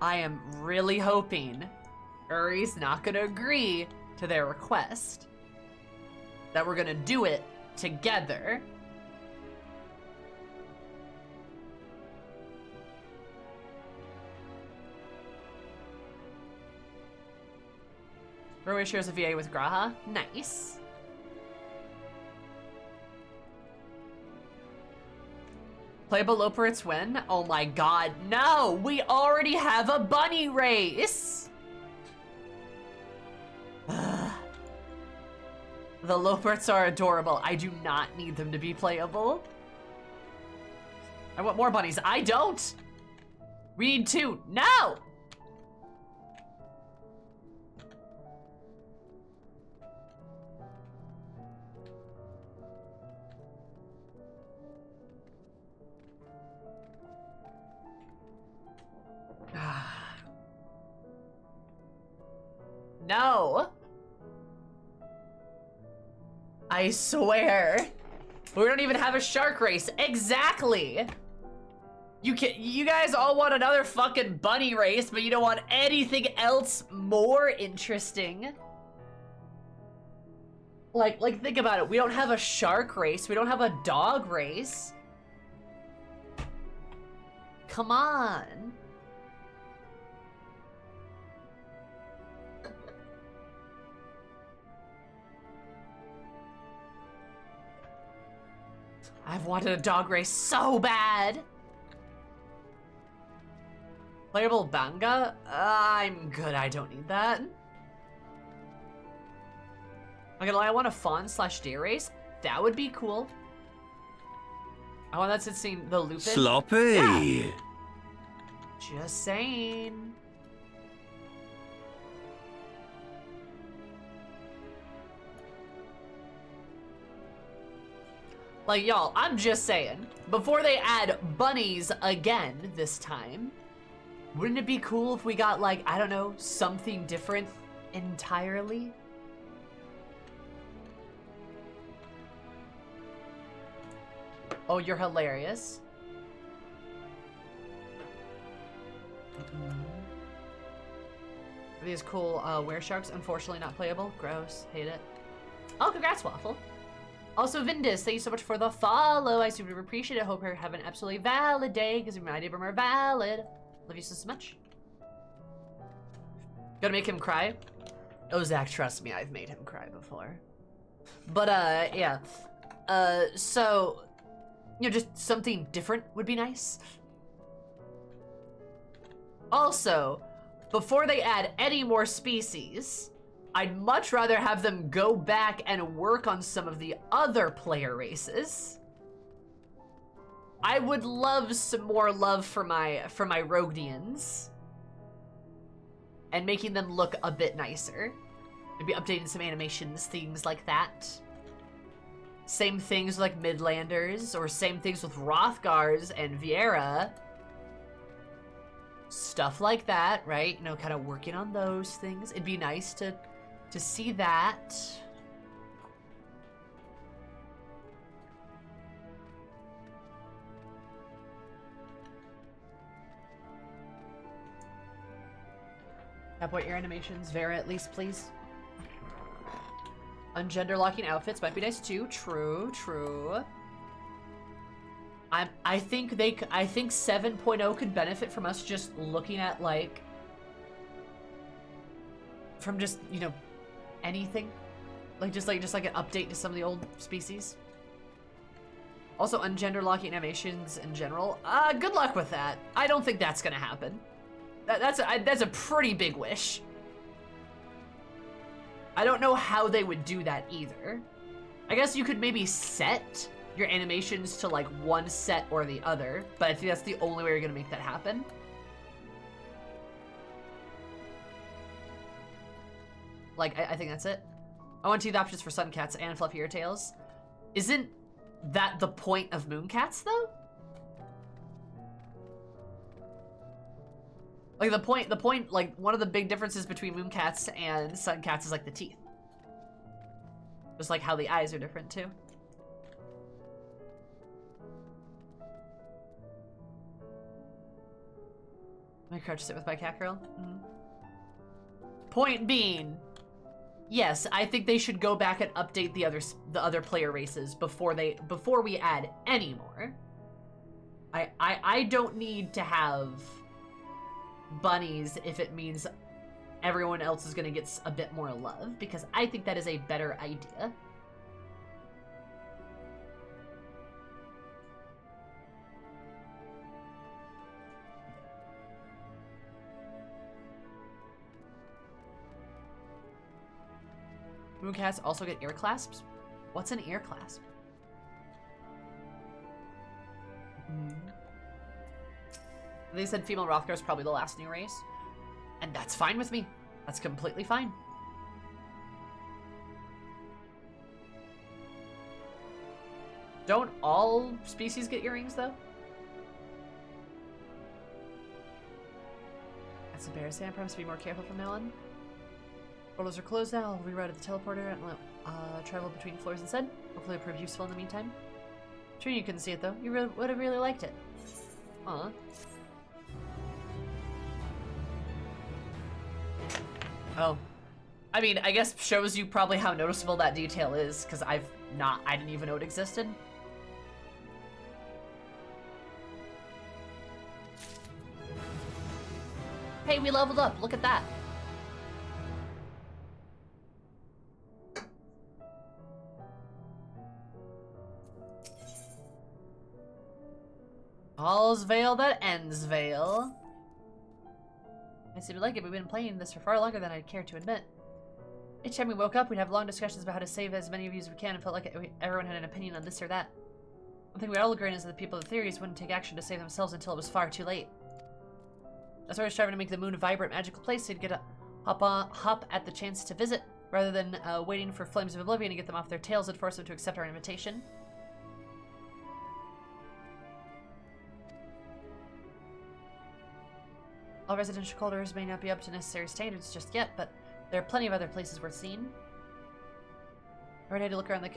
I am really hoping Uri's not gonna agree to their request. That we're gonna do it together. Roy shares a VA with Graha. Nice. Playable Loperits win? Oh my god, no! We already have a bunny race! The Loperits are adorable. I do not need them to be playable. I want more bunnies. I don't! We need 2. No! No. I swear. We don't even have a shark race. Exactly. You guys all want another fucking bunny race, but you don't want anything else more interesting. Like think about it. We don't have a shark race. We don't have a dog race. Come on. I've wanted a dog race so bad. Playable Banga? I'm good, I don't need that. I'm gonna lie, I want a fawn/deer race. That would be cool. I want that to see the Lupin. Sloppy! Yeah. Just saying. Like, y'all, I'm just saying, before they add bunnies again this time, wouldn't it be cool if we got, like, I don't know, something different entirely? Oh, you're hilarious. Are these cool weresharks? Unfortunately not playable. Gross. Hate it. Oh, congrats, Waffle. Also, Vindis, thank you so much for the follow. I super appreciate it. Hope you have an absolutely valid day, because my neighbor are valid. Love you so much. Gonna make him cry? Oh, Zach, trust me, I've made him cry before. But, yeah. So, you know, just something different would be nice. Also, before they add any more species, I'd much rather have them go back and work on some of the other player races. I would love some more love for my Rognians. And making them look a bit nicer. Maybe updating some animations, things like that. Same things like Midlanders, or same things with Rothgars and Viera. Stuff like that, right? You know, kind of working on those things. It'd be nice to see that. What your animations, Vera, at least, please. Ungender locking outfits might be nice too. True, true. I think 7.0 could benefit from us just looking at like, from just, you know, anything, like just like an update to some of the old species. Also, ungender locking animations in general. Good luck with that. I don't think that's gonna happen. That's a pretty big wish. I don't know how they would do that either. I guess you could maybe set your animations to like one set or the other, but I think that's the only way you're gonna make that happen. Like, I think that's it. I want to see the options for Suncats and Fluffier Tails. Isn't that the point of Mooncats, though? Like, the point, like, one of the big differences between Mooncats and Suncats is, like, the teeth. Just like how the eyes are different, too. My crouch sit with my cat girl. Point being, yes, I think they should go back and update the other player races before we add any more. I don't need to have bunnies if it means everyone else is gonna get a bit more love, because I think that is a better idea. Mooncats also get ear clasps? What's an ear clasp? They said female Rothgar is probably the last new race. And that's fine with me. That's completely fine. Don't all species get earrings, though? That's embarrassing. I promise to be more careful from now on. Portals are closed now. I'll reroute the teleporter and travel between floors instead. Hopefully it'll prove useful in the meantime. Sure, you couldn't see it, though. You would have really liked it. Aw. Oh. I mean, I guess shows you probably how noticeable that detail is, because I didn't even know it existed. Hey, we leveled up. Look at that. All's veil that ends veil. I seem to like it, but we've been playing this for far longer than I'd care to admit. Each time we woke up, we'd have long discussions about how to save as many of you as we can, and felt like everyone had an opinion on this or that. One thing we all agreed is that the people of the theories wouldn't take action to save themselves until it was far too late. That's why we're striving to make the moon a vibrant, magical place so you'd get a hop at the chance to visit, rather than waiting for Flames of Oblivion to get them off their tails and force them to accept our invitation. All residential corridors may not be up to necessary standards just yet, but there are plenty of other places worth seeing. I already had to look around the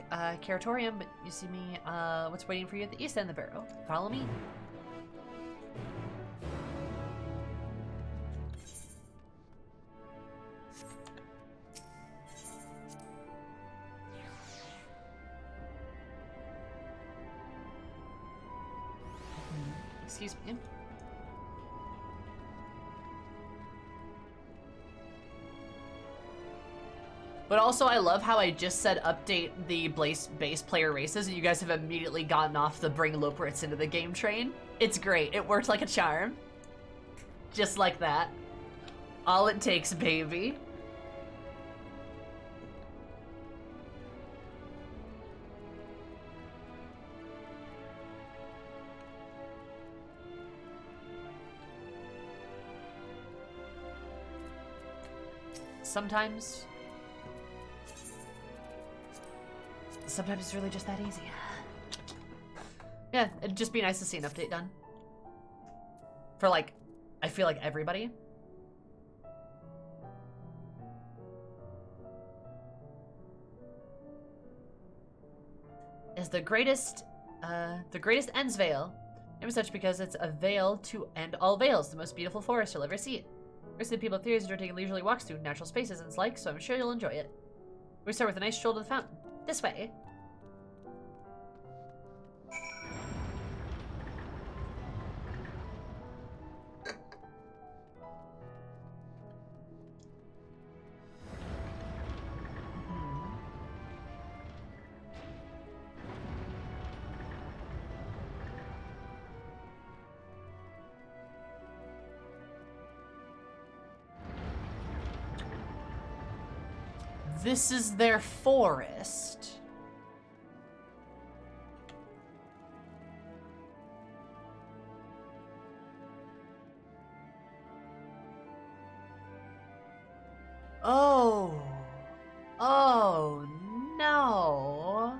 Curatorium, but you see me, what's waiting for you at the east end of the barrow. Follow me. Excuse me. But also, I love how I just said update the base player races, and you guys have immediately gotten off the bring Loporits into the game train. It's great. It worked like a charm. Just like that. All it takes, baby. sometimes it's really just that easy. Yeah, it'd just be nice to see an update done. For like, I feel like everybody. Is the greatest ends veil. Named such because it's a veil to end all veils, the most beautiful forest you'll ever see. Most of the people of theories are taking leisurely walks through natural spaces and it's like, so I'm sure you'll enjoy it. We start with a nice stroll to the fountain. This way. This is their forest. Oh. Oh, no.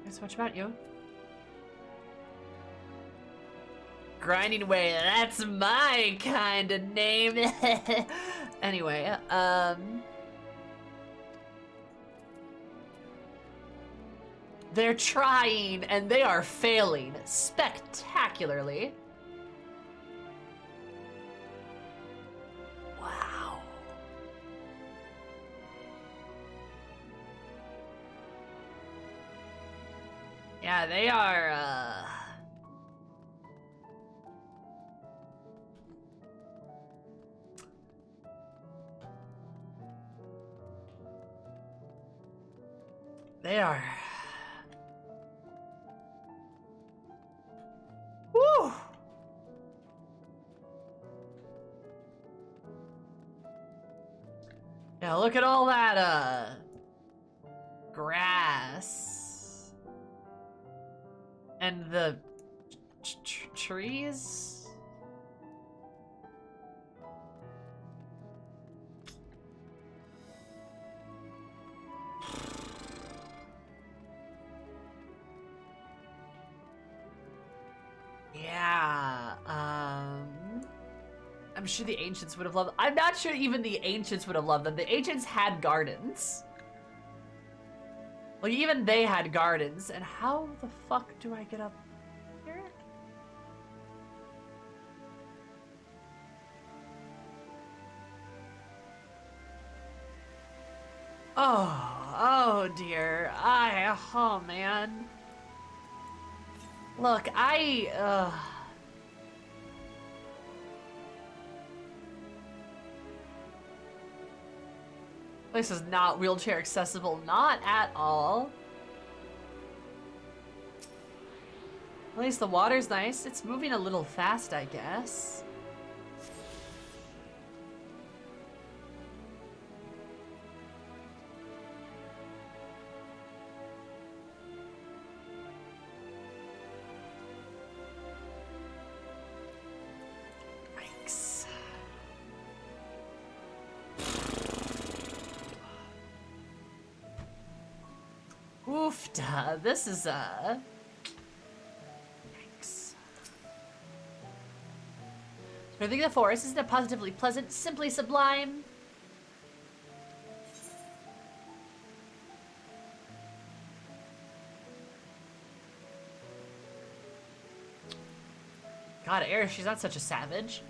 Guess what about you? Grinding away, that's my kind of name. Anyway, they're trying and they are failing spectacularly. Wow. Yeah, they are, they are. Woo! Yeah, look at all that, grass. And the trees? Yeah, I'm sure the ancients would have loved them. I'm not sure even the ancients would have loved them. The ancients had gardens. Like, even they had gardens. And how the fuck do I get up here? Oh dear. Oh man. Look, this is not wheelchair accessible, not at all. At least the water's nice. It's moving a little fast, I guess. Yikes. Oofda, this is, yikes. I think the forest isn't it positively pleasant, simply sublime? God, Eris, she's not such a savage.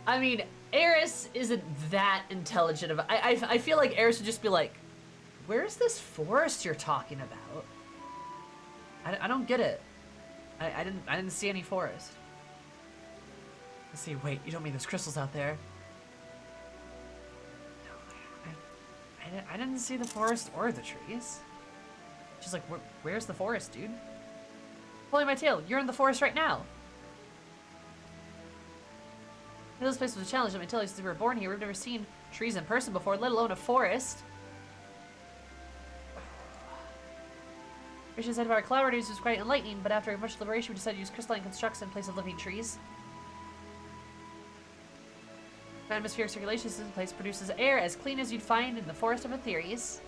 I mean, Eris isn't that intelligent. I feel like Eris would just be like, where's this forest you're talking about? I don't get it. I didn't see any forest. Let's see, wait, you don't mean there's crystals out there? No, I didn't see the forest or the trees. She's like, where's the forest, dude? Pulling my tail, you're in the forest right now. This place was a challenge, let me tell you, since we were born here, we've never seen trees in person before, let alone a forest. Mission said of our collaborators was quite enlightening, but after much deliberation, we decided to use crystalline constructs in place of living trees. Atmospheric circulation system in place produces air as clean as you'd find in the forest of Etheres.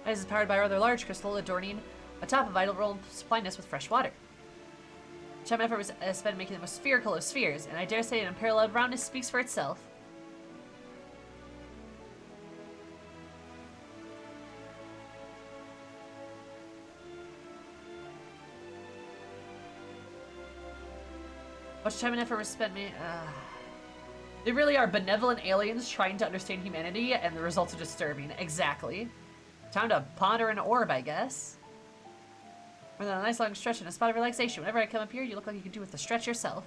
This is powered by a rather large crystal adorning atop of vital roll supplying us with fresh water. Time and effort was spent making the most spherical of spheres, and I dare say an unparalleled roundness speaks for itself. Much time and effort was spent They really are benevolent aliens trying to understand humanity, and the results are disturbing. Exactly. Time to ponder an orb, I guess. With a nice long stretch and a spot of relaxation. Whenever I come up here, you look like you could do with the stretch yourself.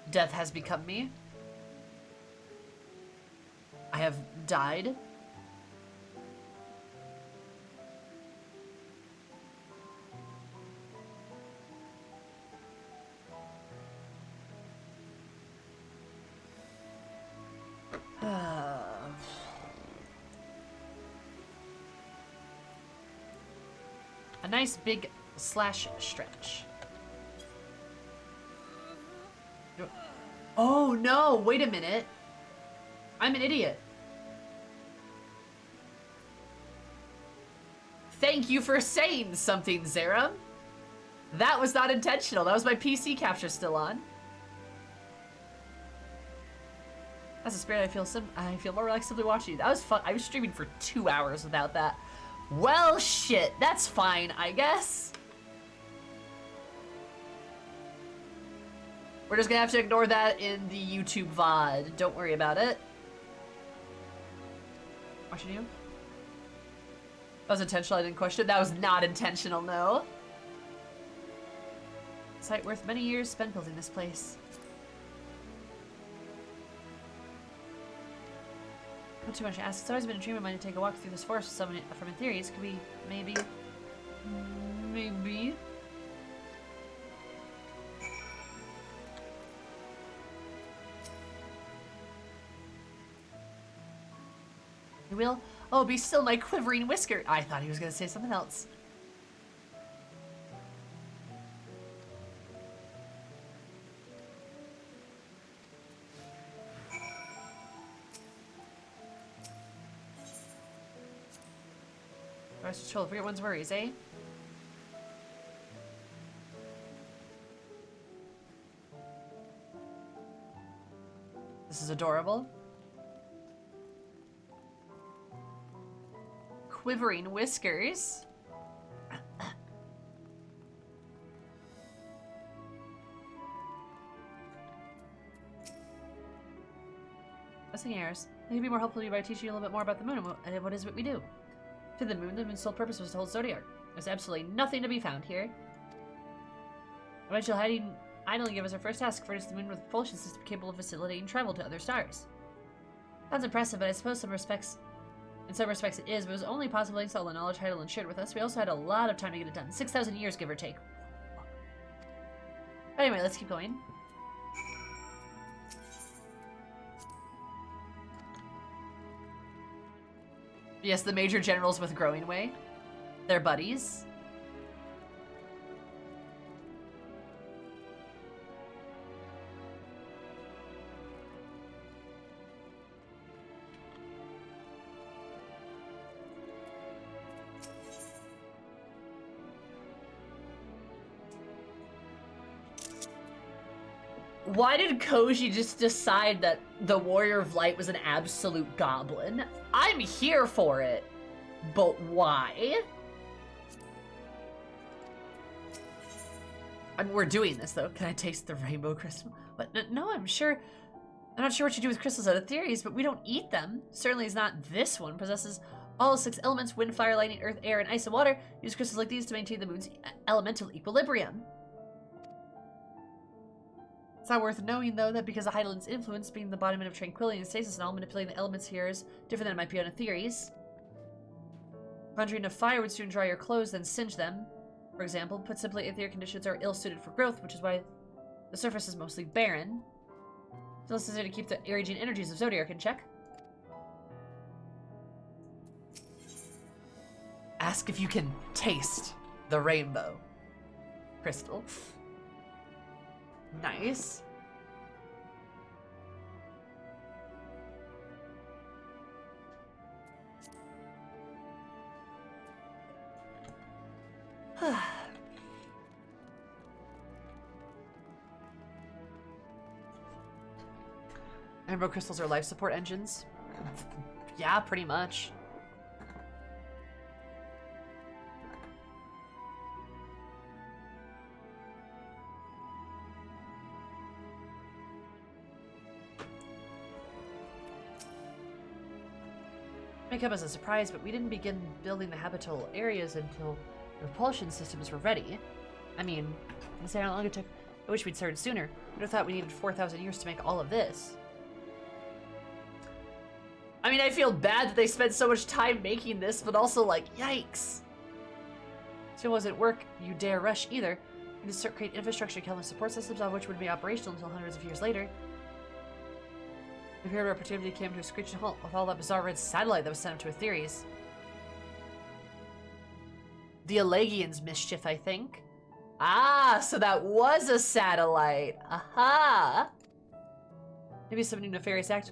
Death has become me. I have died. A nice big slash stretch. Oh no, wait a minute. I'm an idiot. Thank you for saying something, Zara. That was not intentional. That was my PC capture still on. That's a spirit. I feel more relaxed simply watching. That was fun. I was streaming for 2 hours without that. Well, shit. That's fine, I guess. We're just gonna have to ignore that in the YouTube VOD. Don't worry about it. Watching you? That was intentional. I didn't question it. That was not intentional, no. Site worth many years spent building this place. Not too much to ask. It's always been a dream of mine to take a walk through this forest with someone from Etheres. Could be, maybe. You will? Oh, be still my quivering whisker. I thought he was gonna say something else. Rest control. Forget one's worries, eh? This is adorable. Quivering whiskers. Blessing airs. It could be more helpful to you by teaching you a little bit more about the moon and what is it we do. To the moon's sole purpose was to hold Zodiac. There's absolutely nothing to be found here. Eventually, idling give us our first task: furnish the moon with a propulsion system capable of facilitating travel to other stars. Sounds impressive, but I suppose in some respects it is, but it was only possible thanks to all the knowledge Heidel shared with us. We also had a lot of time to get it done. 6,000 years, give or take. Anyway, let's keep going. Yes, the major generals with Growing Way. They're buddies. Why did Koji just decide that the Warrior of Light was an absolute goblin? I'm here for it, but why? I mean, we're doing this though. Can I taste the rainbow crystal? But no, I'm not sure what you do with crystals out of theories, but we don't eat them. Certainly is not this one. Possesses all 6 elements: wind, fire, lightning, earth, air, and ice and water. Use crystals like these to maintain the moon's elemental equilibrium. It's not worth knowing, though, that because of Heidelin's influence, being the embodiment of tranquility and stasis and all, manipulating the elements here is different than it might be on Aetheres. Conjuring a fire would soon dry your clothes, then singe them. For example, put simply, Aether conditions are ill-suited for growth, which is why the surface is mostly barren. It's necessary to keep the raging energies of Zodiac in check. Ask if you can taste the rainbow crystal. Nice. Rainbow crystals are life support engines. Yeah, pretty much. May come as a surprise, but we didn't begin building the habitable areas until the propulsion systems were ready. I mean, I say how long it took. I wish we'd started sooner. We'd have thought we needed 4,000 years to make all of this. I mean, I feel bad that they spent so much time making this, but also, like, yikes. Still wasn't work you dare rush either. We need to start create infrastructure, countless support systems, all of which would be operational until hundreds of years later. The period of opportunity came to a screeching halt with all that bizarre red satellite that was sent up to Aetheres. The Elegians' mischief, I think. Ah, so that was a satellite. Aha! Maybe some new nefarious act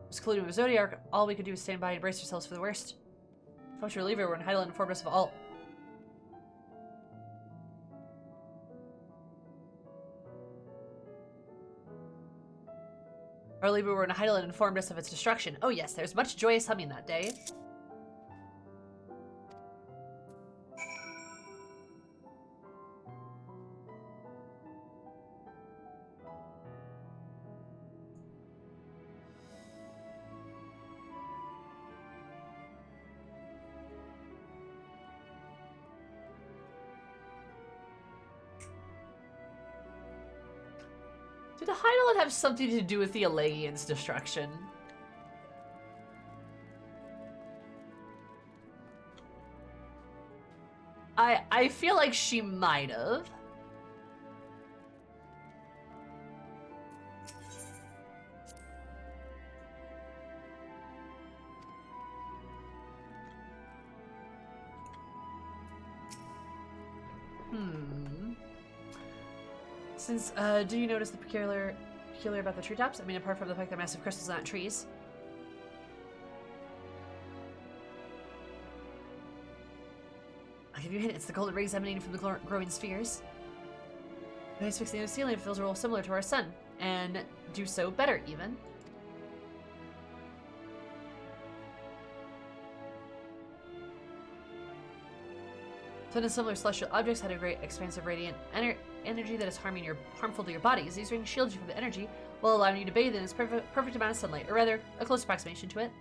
was colluding with Zodiac. All we could do was stand by and brace ourselves for the worst. Functional reliever when Heidelin informed us of all. Our leader were in Heidelin informed us of its destruction. Oh yes, there's much joyous humming that day. Did Heidelin have something to do with the Elegians' destruction? I feel like she might have. Since, do you notice the peculiar about the treetops? I mean, apart from the fact they're massive crystals, not trees. I'll give you a hint, it's the golden rays emanating from the growing spheres. Nice fixing the ceiling fills a role similar to our sun, and do so better, even. Sun and similar celestial objects had a great expansive radiant energy that is harmful to your bodies. These rings shield you from the energy while allowing you to bathe in its perfect amount of sunlight, or rather, a close approximation to it.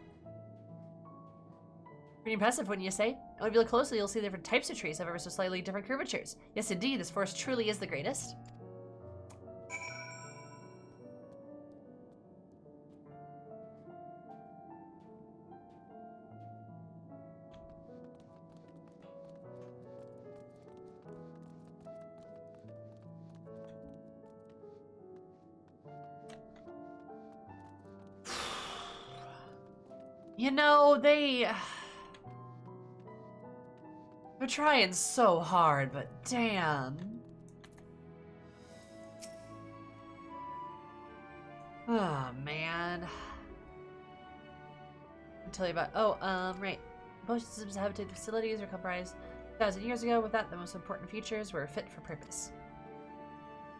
Pretty impressive, wouldn't you say? And if you look closely, you'll see different types of trees have ever so slightly different curvatures. Yes, indeed, this forest truly is the greatest. You know, they're trying so hard, but damn. Oh, man. I'll tell you about, right. Most systems habitat facilities were comprised 1,000 years ago. With that, the most important features were fit for purpose.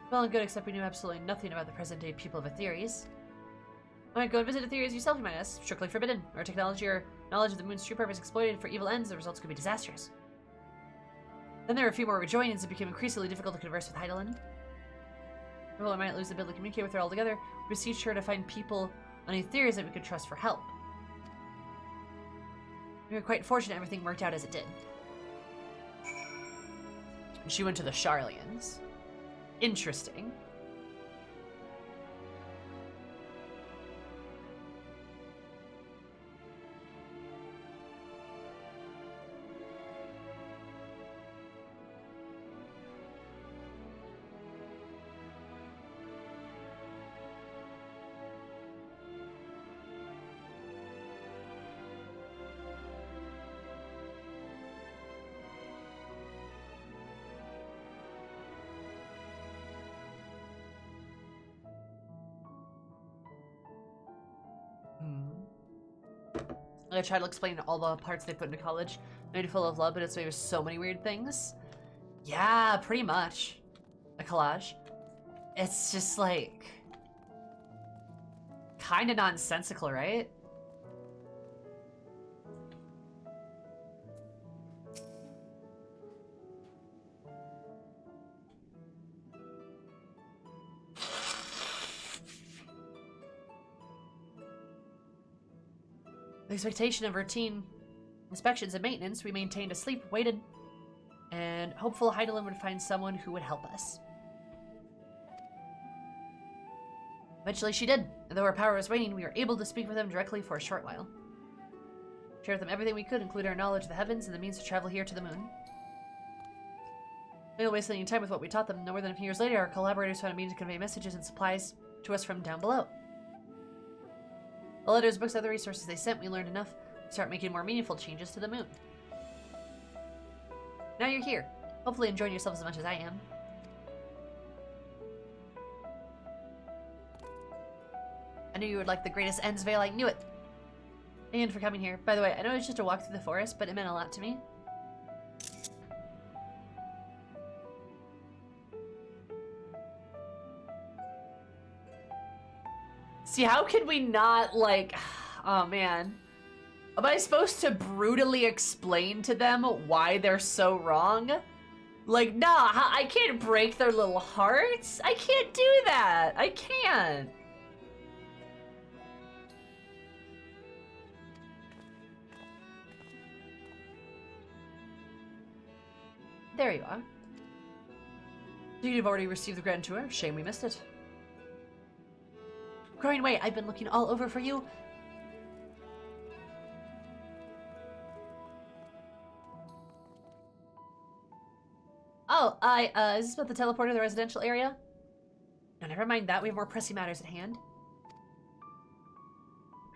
Well and good, except we knew absolutely nothing about the present-day people of Aetheres. I might go and visit Aetheres yourself, you might ask. Strictly forbidden. Our technology or knowledge of the moon's true purpose exploited for evil ends, the results could be disastrous. Then there were a few more rejoinings. It became increasingly difficult to converse with Heidelin. Well, I might lose the ability to communicate with her altogether. We beseeched her to find people on Aetheres that we could trust for help. We were quite fortunate everything worked out as it did. She went to the Sharlians. Interesting. I tried to explain all the parts they put into college. Made it full of love, but it's made with so many weird things. Yeah, pretty much. A collage. It's just like... kind of nonsensical, right? The expectation of routine inspections and maintenance, we maintained a sleep, waited, and hopeful Heidelin would find someone who would help us. Eventually she did, and though our power was waning, we were able to speak with them directly for a short while. Share with them everything we could, including our knowledge of the heavens and the means to travel here to the moon. We didn't waste any time with what we taught them. No more than a few years later, our collaborators found a means to convey messages and supplies to us from down below. The letters, books, other resources they sent, we learned enough to start making more meaningful changes to the moon. Now you're here, hopefully enjoying yourselves as much as I am. I knew you would like the greatest Endsvale, I knew it! Thank you for coming here. By the way, I know it's just a walk through the forest, but it meant a lot to me. See, how could we not, like... Oh, man. Am I supposed to brutally explain to them why they're so wrong? Like, nah, I can't break their little hearts. I can't do that. I can't. There you are. You've already received the Grand Tour. Shame we missed it. Growing way, I've been looking all over for you. Oh, is this about the teleporter in the residential area? No, never mind that. We have more pressing matters at hand.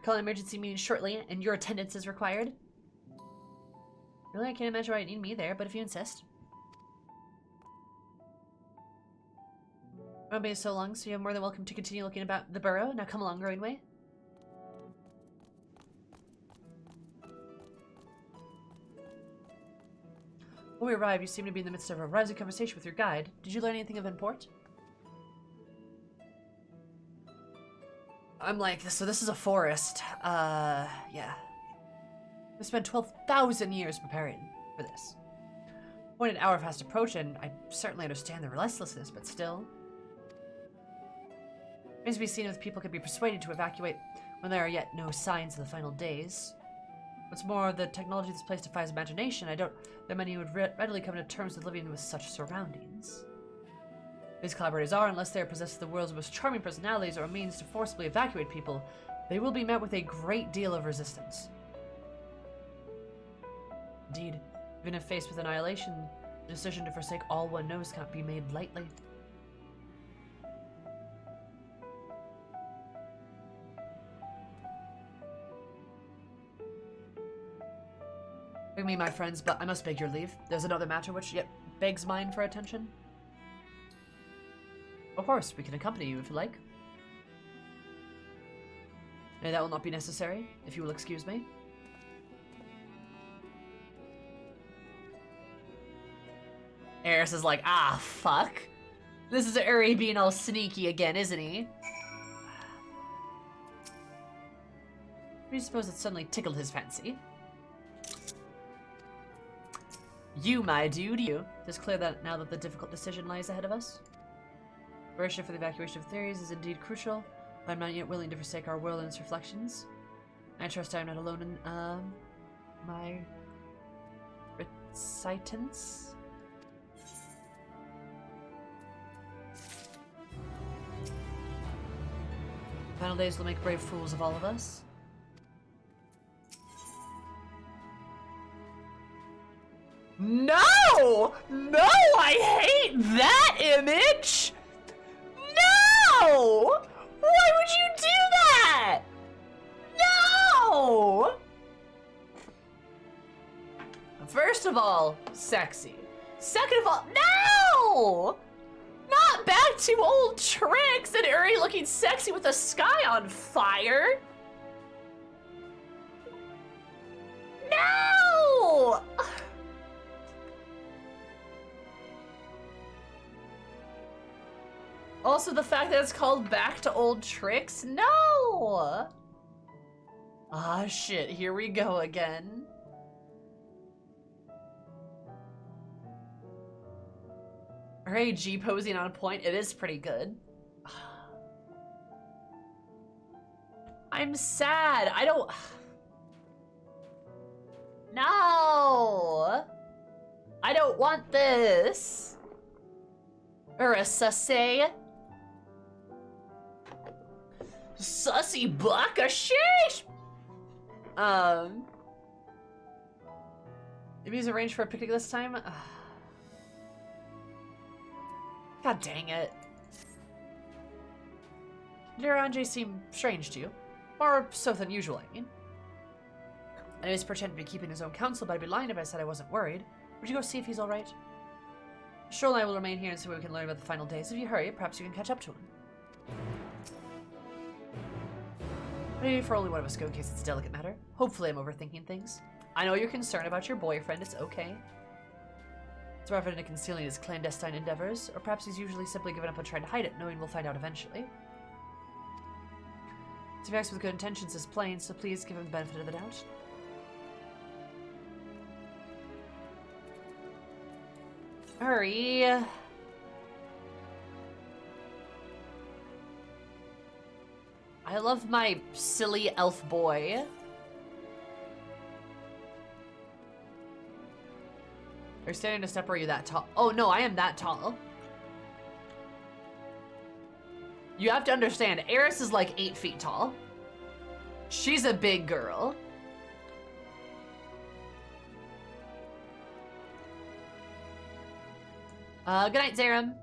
Call an emergency meeting shortly, and your attendance is required. Really, I can't imagine why you need me there, but if you insist. I've been so long, so you're more than welcome to continue looking about the burrow. Now come along, Growing Way. When we arrived, you seemed to be in the midst of a rousing conversation with your guide. Did you learn anything of import? I'm like, so this is a forest. Yeah. We spent 12,000 years preparing for this. When an hour fast approach, and I certainly understand the restlessness, but still. It remains to be seen if people can be persuaded to evacuate when there are yet no signs of the final days. What's more, the technology of this place defies imagination. I doubt that many would readily come to terms with living with such surroundings. These collaborators are, unless they are possessed of the world's most charming personalities or a means to forcibly evacuate people, they will be met with a great deal of resistance. Indeed, even if faced with annihilation, the decision to forsake all one knows cannot be made lightly. Bring me, my friends, but I must beg your leave. There's another matter which yet begs mine for attention. Of course, we can accompany you if you like. Nay, that will not be necessary, if you will excuse me. Eris is like, ah, fuck. This is Uri being all sneaky again, isn't he? Do you suppose it suddenly tickled his fancy? You, my dude, you. It is clear that now that the difficult decision lies ahead of us. Preparation for the evacuation of theories is indeed crucial, but I'm not yet willing to forsake our world and its reflections. I trust I'm not alone in, my recitants. Final days will make brave fools of all of us. No! No! I hate that image! No! Why would you do that? No! First of all, sexy. Second of all, no! Not back to old tricks and Uri looking sexy with the sky on fire. also the fact that it's called Back to Old Tricks? No! Ah, shit, here we go again. Alright, G posing on point. It is pretty good. I'm sad. I don't... No! I don't want this. Or a sussy. Sussy buck a sheesh! Maybe he's arranged for a picnic this time? God dang it. Did Anjay seem strange to you? More so than usual, I mean. I always pretend to be keeping his own counsel, but I'd be lying if I said I wasn't worried. Would you go see if he's alright? Cheryl and I will remain here and see what we can learn about the final days. If you hurry, perhaps you can catch up to him. Maybe for only one of us go in case it's a delicate matter. Hopefully I'm overthinking things. I know you're concerned about your boyfriend, it's okay. It's rather than concealing his clandestine endeavors, or perhaps he's usually simply given up on trying to hide it, knowing we'll find out eventually. So if he acts with good intentions is plain, so please give him the benefit of the doubt. Hurry. I love my silly elf boy. You're standing a step, or are you that tall? Oh no, I am that tall. You have to understand, Eris is like 8 feet tall. She's a big girl. Good night, Zaram.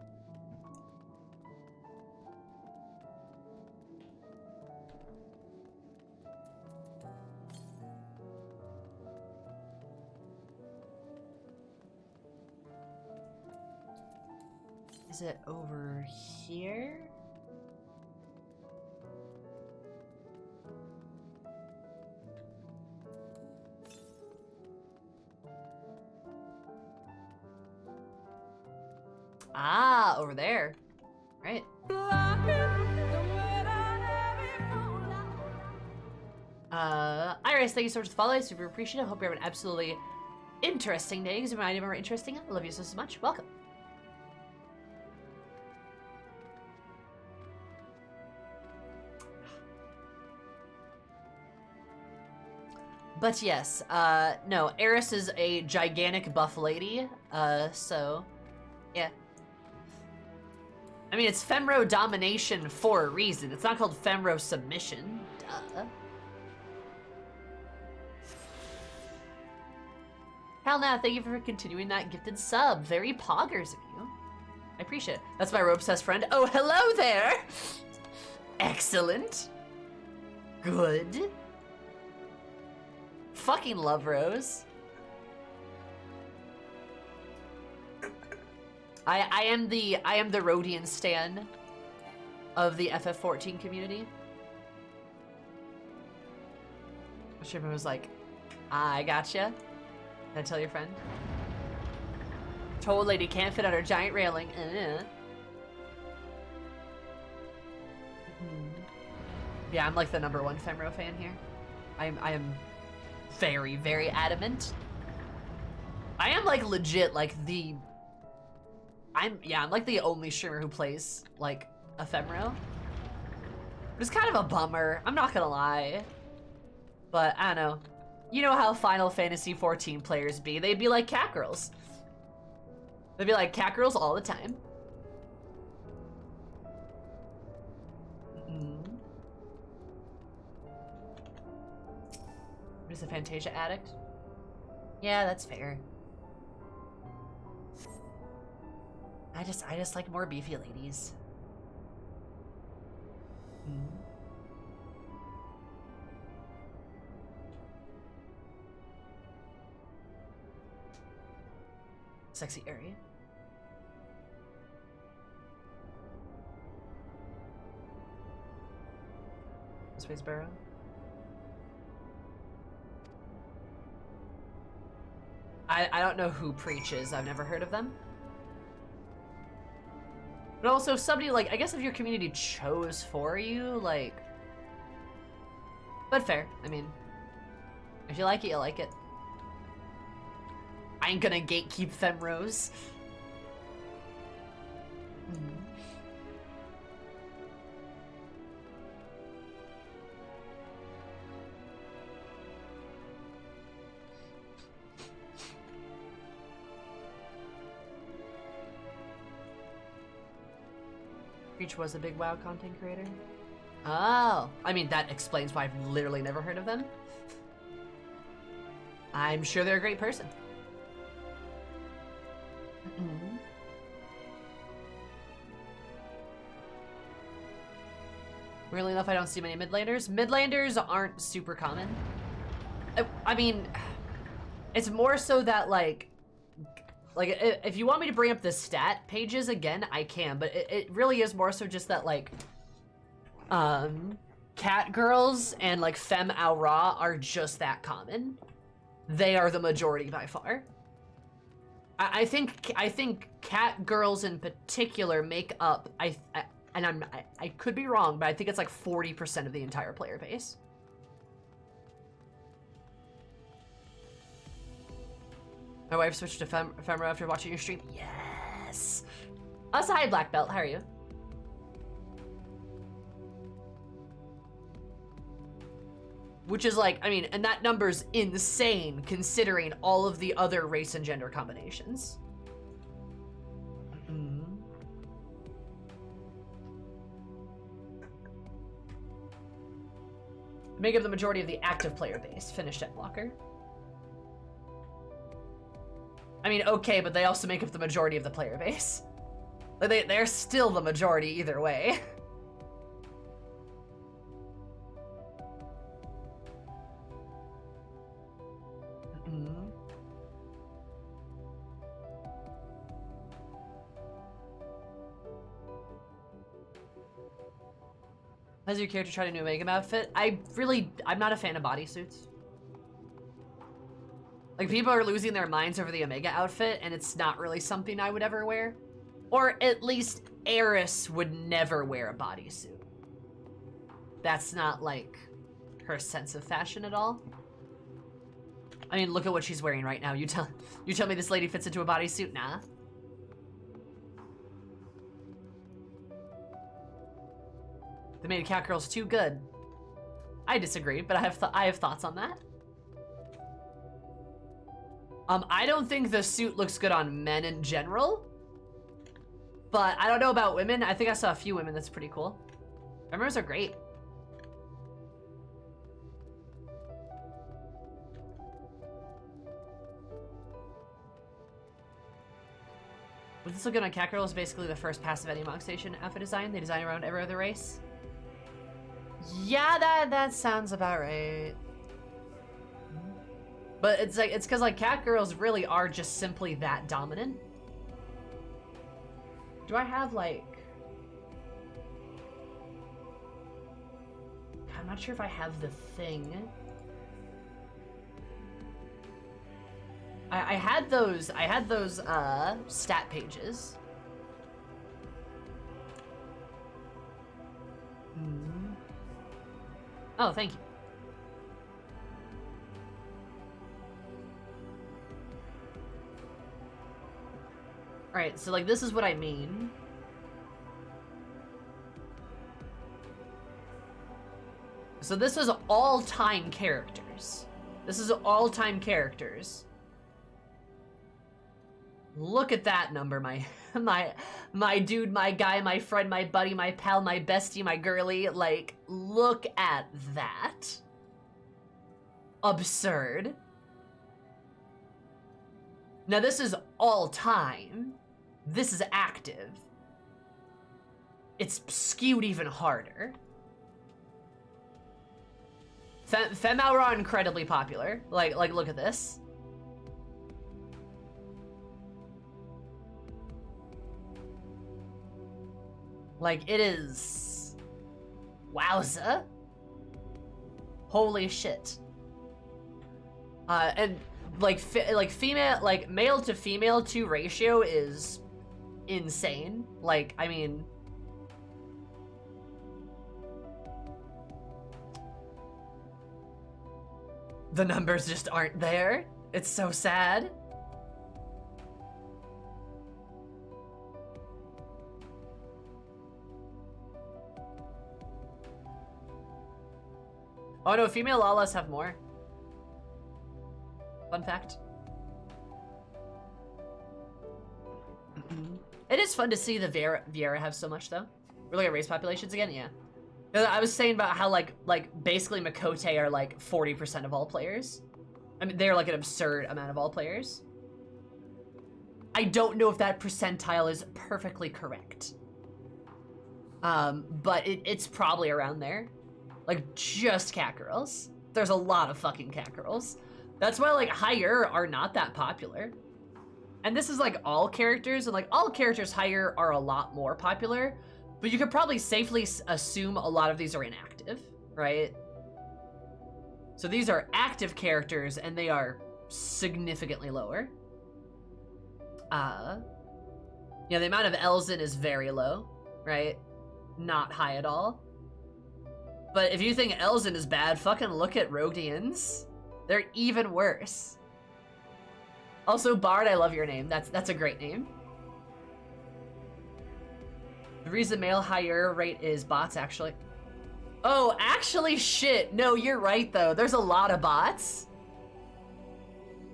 Is it over here? Ah, over there. Right. Iris, thank you so much for the follow. Super appreciative. Hope you have an absolutely interesting day. Because if I more interesting, I love you so much. Welcome. But yes, no, Eris is a gigantic buff lady, so, yeah. I mean, it's Femro domination for a reason. It's not called Femro submission. Duh. Hell nah, thank you for continuing that gifted sub. Very poggers of you. I appreciate it. That's my rope-obsessed friend. Oh, hello there! Excellent. Good. Fucking love Rose. I am the Rhodian stan of the FF14 community. Shipman was like, I gotcha. Did I tell your friend? Told lady can't fit on her giant railing. Yeah, I'm like the #1 Femro fan here. I am very, very adamant. I am like legit like I'm like the only streamer who plays like a Femro. It's kind of a bummer, I'm not gonna lie. But I don't know. You know how Final Fantasy XIV players be. They'd be like cat girls. They'd be like cat girls all the time. What is a Fantasia addict? Yeah, that's fair. I just like more beefy ladies. Sexy area. Space Barrow. I don't know who preaches. I've never heard of them. But also, if somebody, like, I guess if your community chose for you, like... But fair, I mean, if you like it, you like it. I ain't gonna gatekeep Femrose. Reach was a big WoW content creator. Oh, I mean, that explains why I've literally never heard of them. I'm sure they're a great person. Weirdly enough, I don't see many mid-landers. Mid-landers aren't super common. I mean, it's more so that, like, if you want me to bring up the stat pages again, I can, but it really is more so just that, like, cat girls and, like, femme aura are just that common. They are the majority by far. I think cat girls in particular make up, I could be wrong, but I think it's like 40% of the entire player base. My wife switched to Femra after watching your stream. Yes. Also, hi Black Belt, how are you? Which is like, I mean, and that number's insane considering all of the other race and gender combinations. Make up the majority of the active player base. Finished Endwalker. I mean, okay, but they also make up the majority of the player base. Like, they're still the majority either way. Has your character tried a new Omega outfit? I'm not a fan of bodysuits. Like, people are losing their minds over the Omega outfit, and it's not really something I would ever wear. Or at least Eris would never wear a bodysuit. That's not, like, her sense of fashion at all. I mean, look at what she's wearing right now. You tell me this lady fits into a bodysuit? Nah. They made cat girls too good. I disagree, but I have thoughts on that. I don't think the suit looks good on men in general, but I don't know about women. I think I saw a few women that's pretty cool. Femras are great. Would this look good on cat girl? Is basically the first passive Animox station outfit design. They design around every other race. Yeah, that sounds about right. But it's because like cat girls really are just simply that dominant. Do I have like... I'm not sure if I have the thing. I had those stat pages. Oh, thank you. Alright, so like this is what I mean. So this is all-time characters. This is all-time characters. Look at that number, my dude, my guy, my friend, my buddy, my pal, my bestie, my girly. Like, look at that. Absurd. Now this is all time. This is active. It's skewed even harder. Femme are incredibly popular. Like look at this. Like, it is... Wowza. Holy shit. And, like female, like, male to female 2 ratio is insane. Like, I mean, the numbers just aren't there. It's so sad. Oh no, female Lalas have more. Fun fact. It is fun to see the Viera have so much, though. We're looking at race populations again? Yeah. I was saying about how, like basically Makote are, like, 40% of all players. I mean, they're, like, an absurd amount of all players. I don't know if that percentile is perfectly correct. But it's probably around there. Like, just cat girls. There's a lot of fucking cat girls. That's why, like, higher are not that popular. And this is, like, all characters, and, like, all characters higher are a lot more popular, but you could probably safely assume a lot of these are inactive, right? So these are active characters, and they are significantly lower. Yeah, the amount of Elzen is very low, right? Not high at all. But if you think Elzen is bad, fucking look at Rogdians. They're even worse. Also, Bard, I love your name. That's a great name. The reason male higher rate is bots, actually. Oh, actually, shit. No, you're right, though. There's a lot of bots.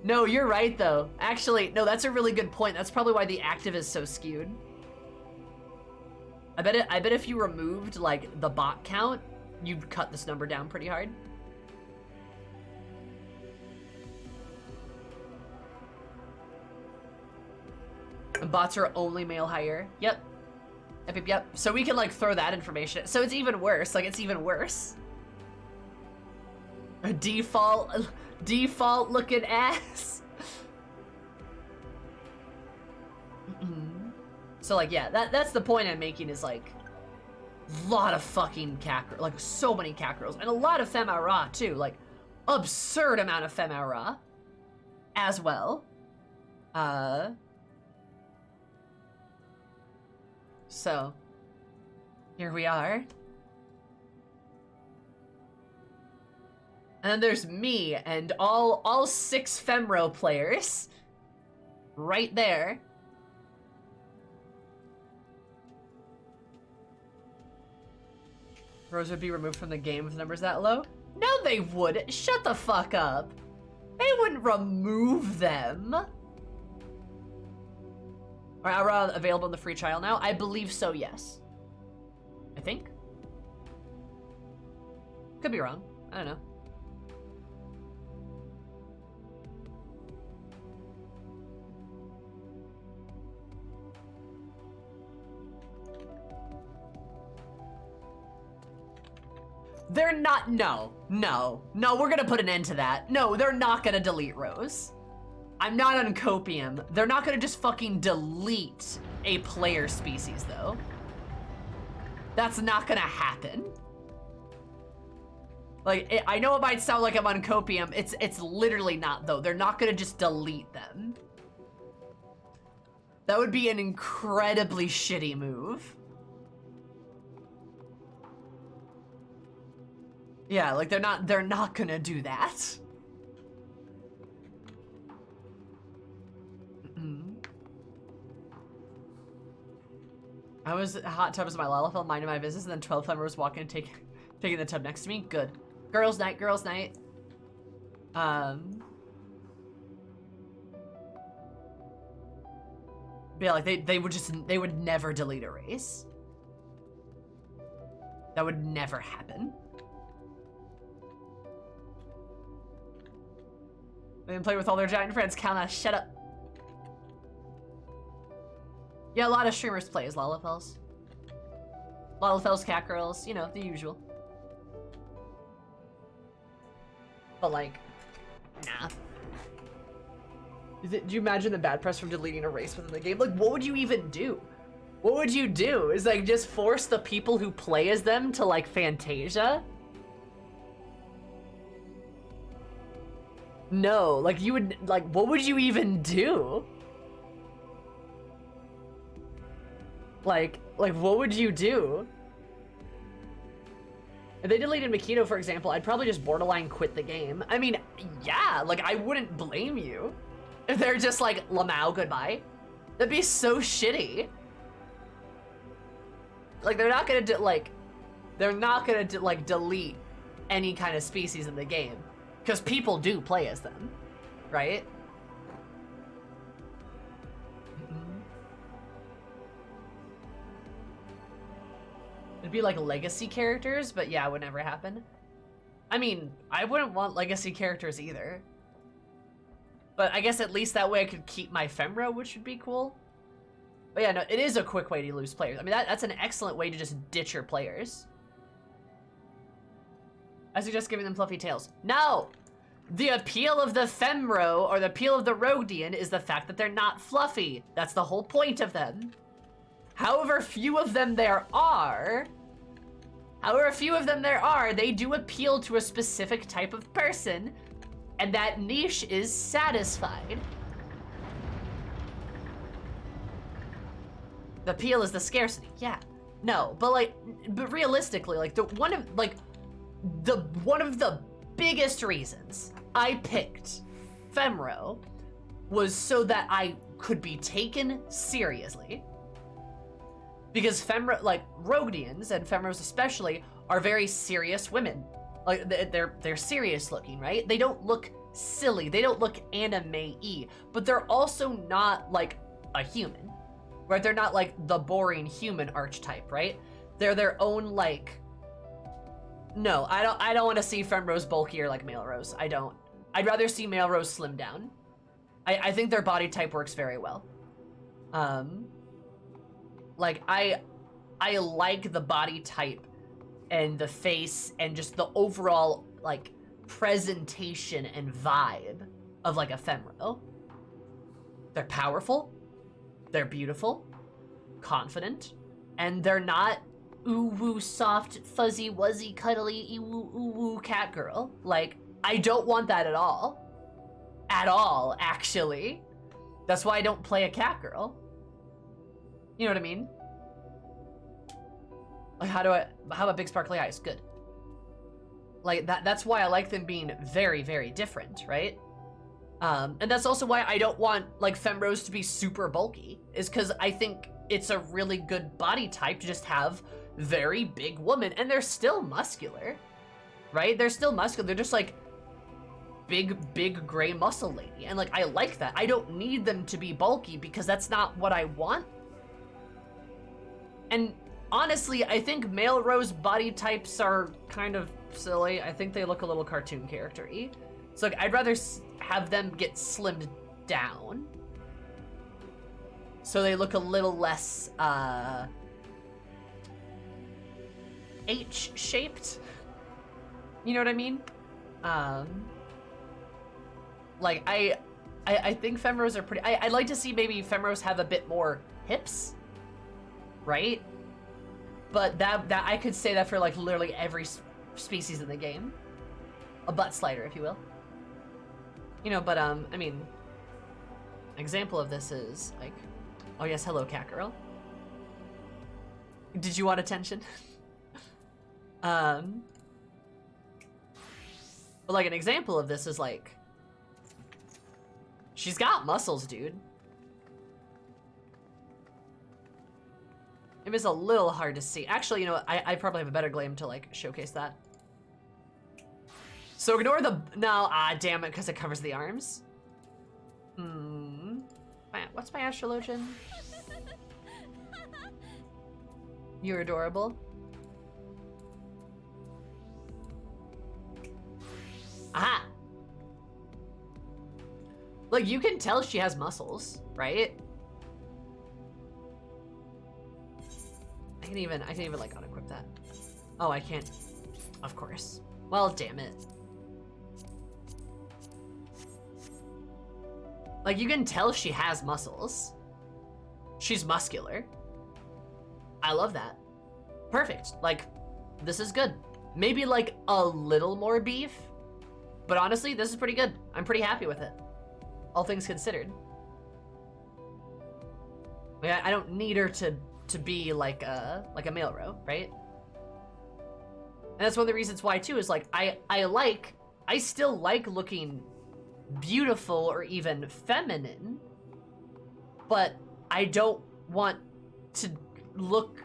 No, you're right, though. Actually, no, that's a really good point. That's probably why the active is so skewed. I bet if you removed, like, the bot count, you'd cut this number down pretty hard. And bots are only male higher. Yep. Yep. So we can, like, throw that information. So it's even worse. Like, it's even worse. A default looking ass. So, like, yeah, that's the point I'm making is, like, lot of fucking cat girls, like, so many cat girls, and a lot of femme ara too, like, absurd amount of femme ara as well. So here we are. And then there's me and all 6 Femro players right there. Rose would be removed from the game with numbers that low? No, they wouldn't. Shut the fuck up. They wouldn't remove them. Are Aura available in the free trial now? I believe so, yes. I think. Could be wrong. I don't know. They're not, no, we're gonna put an end to that. No, they're not gonna delete Rose. I'm not on Copium. They're not gonna just fucking delete a player species, though. That's not gonna happen. Like, I know it might sound like I'm on Copium. It's literally not, though. They're not gonna just delete them. That would be an incredibly shitty move. Yeah, like, they're not gonna do that. I was hot tub was my Lalafell, minding my business, and then 12 Femmer was walking and taking the tub next to me. Good. Girls' night, girls' night. But yeah, like, they would never delete a race. That would never happen. They can play with all their giant friends. Kalna, shut up. Yeah, a lot of streamers play as Lalafells. Lalafells, cat girls, you know, the usual. But, like, nah. Do you imagine the bad press from deleting a race within the game? Like, what would you even do? What would you do? Is, like, just force the people who play as them to, like, Fantasia? No, like, you would, like, what would you even do? Like what would you do? If they deleted Makito, for example, I'd probably just borderline quit the game. I mean, yeah, like, I wouldn't blame you if they're just like, Lamau, goodbye. That'd be so shitty. Like, they're not gonna delete any kind of species in the game. Because people do play as them, right? It'd be like legacy characters, but yeah, it would never happen. I mean, I wouldn't want legacy characters either. But I guess at least that way I could keep my Femro, which would be cool. But yeah, no, it is a quick way to lose players. I mean, that's an excellent way to just ditch your players. I suggest giving them fluffy tails. No! The appeal of the Femro, or the appeal of the Rogdian, is the fact that they're not fluffy. That's the whole point of them. However few of them there are, they do appeal to a specific type of person, and that niche is satisfied. The appeal is the scarcity, yeah. No, but realistically, like one of the biggest reasons I picked Femro was so that I could be taken seriously. Because Femro, like Rogdians and Femros especially, are very serious women. Like they're serious looking, right? They don't look silly. They don't look anime-y, but they're also not like a human, right? They're not like the boring human archetype, right? They're their own like. No, I don't want to see Femros bulkier like male Rose. I don't. I'd rather see male Rose slim down. I think their body type works very well. Like, I like the body type and the face and just the overall, like, presentation and vibe of, like, a Femro. They're powerful, they're beautiful, confident, and they're not ooh-woo, soft, fuzzy, wuzzy, cuddly, ooh-woo cat girl. Like, I don't want that at all. At all, actually. That's why I don't play a cat girl. You know what I mean? Like, how about big sparkly eyes? Good. Like, that's why I like them being very, very different, right? And that's also why I don't want, like, Femros to be super bulky, is because I think it's a really good body type to just have very big women, and they're still muscular, right? They're still muscular. They're just, like, big gray muscle lady, and, like, I like that. I don't need them to be bulky because that's not what I want. And honestly, I think male Rose body types are kind of silly. I think they look a little cartoon character-y. So like, I'd rather have them get slimmed down, so they look a little less H-shaped. You know what I mean? Like I think Femros are pretty. I'd like to see maybe Femros have a bit more hips. Right? But that I could say that for like literally every species in the game. A butt slider, if you will. You know, but I mean, an example of this is like, oh yes, hello cat girl. Did you want attention? But like an example of this is like, she's got muscles, dude. It was a little hard to see. Actually, you know what? I probably have a better glam to like showcase that. So ignore the, no, damn it, because it covers the arms. What's my astrologian? You're adorable. Aha! Like, you can tell she has muscles, right? I can even like unequip that. Oh, I can't. Of course. Well, damn it. Like, you can tell she has muscles. She's muscular. I love that. Perfect. Like, this is good. Maybe like a little more beef, but honestly, this is pretty good. I'm pretty happy with it. All things considered. Like, I don't need her to to be like a male row, right? And that's one of the reasons why too is like I still like looking beautiful or even feminine, but I don't want to look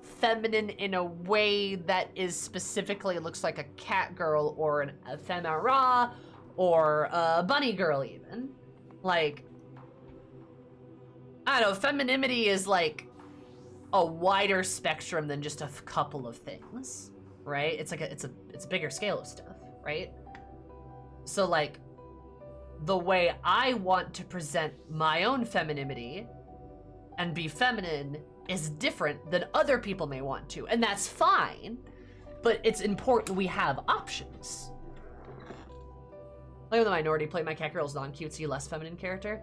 feminine in a way that is specifically looks like a cat girl or a femara or a bunny girl even. Like, I don't know, femininity is like a wider spectrum than just a couple of things, right? It's like it's a bigger scale of stuff, right? So like the way I want to present my own femininity and be feminine is different than other people may want to, and that's fine, but it's important we have options. Like when the minority play my cat girl's non-cutesy, less feminine character.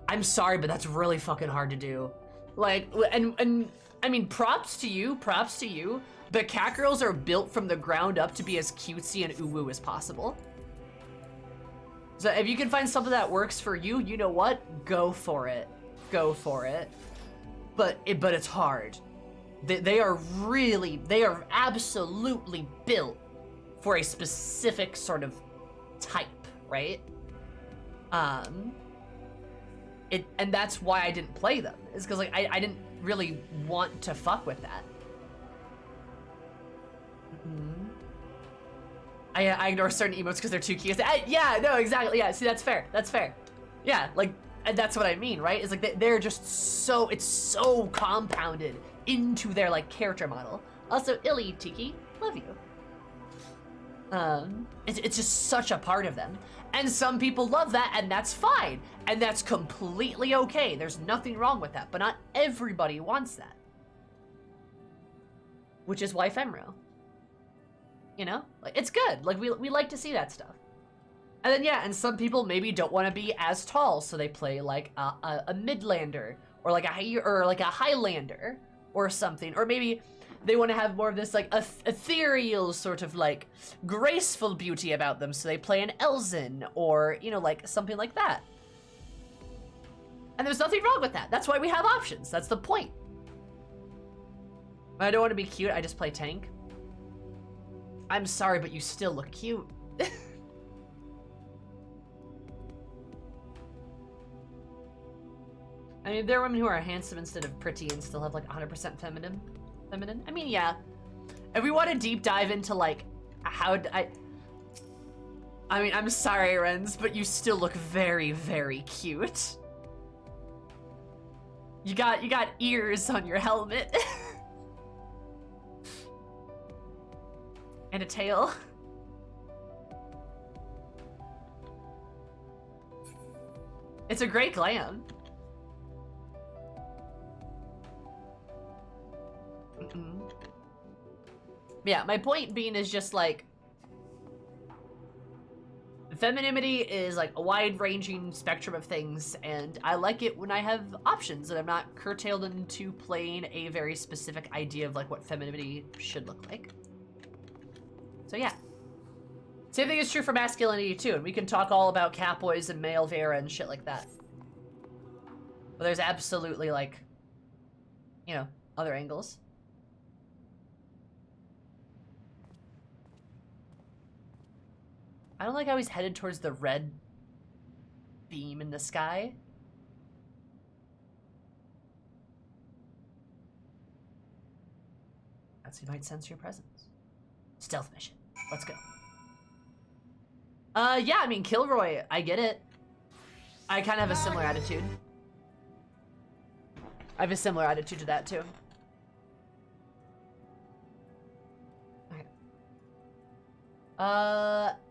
I'm sorry, but that's really fucking hard to do. Like, and I mean, props to you, but cat girls are built from the ground up to be as cutesy and uwu as possible. So if you can find something that works for you, you know what? Go for it. Go for it. But it's hard. They are absolutely built for a specific sort of type, right? And that's why I didn't play them. Is because like I didn't really want to fuck with that. I ignore certain emotes because they're too cute. Yeah, no, exactly. Yeah, see, that's fair. That's fair. Yeah, like, and that's what I mean, right? It's like they're just so, it's so compounded into their like character model. Also, Illy Tiki, love you. It's just such a part of them. And some people love that, and that's fine. And that's completely okay. There's nothing wrong with that, but not everybody wants that. Which is why Femro. You know? Like, it's good. Like, we like to see that stuff. And then, yeah, and some people maybe don't want to be as tall, so they play, like, a Midlander, or like a Highlander, or something. Or maybe they want to have more of this, like, ethereal sort of, like, graceful beauty about them, so they play an Elzen, or, you know, like, something like that. And there's nothing wrong with that. That's why we have options. That's the point. When I don't want to be cute, I just play tank. I'm sorry, but you still look cute. I mean, there are women who are handsome instead of pretty and still have like 100% feminine. I mean, yeah. If we want to deep dive into like how I mean, I'm sorry, Renz, but you still look very, very cute. You got ears on your helmet. And a tail. It's a great glam. Yeah, my point being is just like femininity is like a wide-ranging spectrum of things, and I like it when I have options and I'm not curtailed into playing a very specific idea of like what femininity should look like. So yeah. Same thing is true for masculinity too, and we can talk all about catboys and male Vera and shit like that. But there's absolutely like, you know, other angles. I don't like how he's headed towards the red beam in the sky. That's he might sense your presence. Stealth mission. Let's go. Yeah, I mean, Kilroy, I get it. I kind of have a similar attitude. I have a similar attitude to that, too. Okay.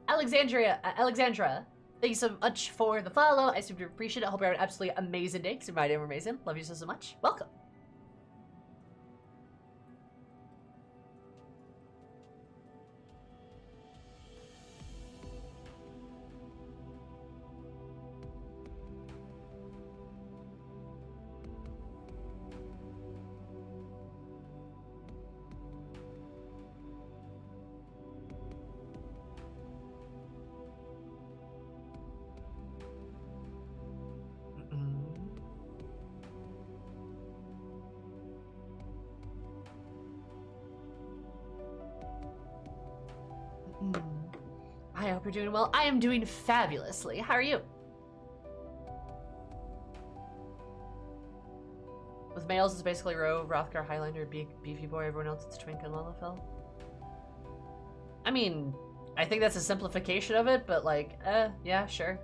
Alexandra, thank you so much for the follow. I super appreciate it. I hope you're having an absolutely amazing day, because you're my damn amazing. Love you so much. Welcome. hope you're doing well. I am doing fabulously. How are you? With males, it's basically Ro, Rothgar, Highlander, Beefy Boy, everyone else it's Twink and Lalafell. I mean, I think that's a simplification of it, but like, yeah, sure.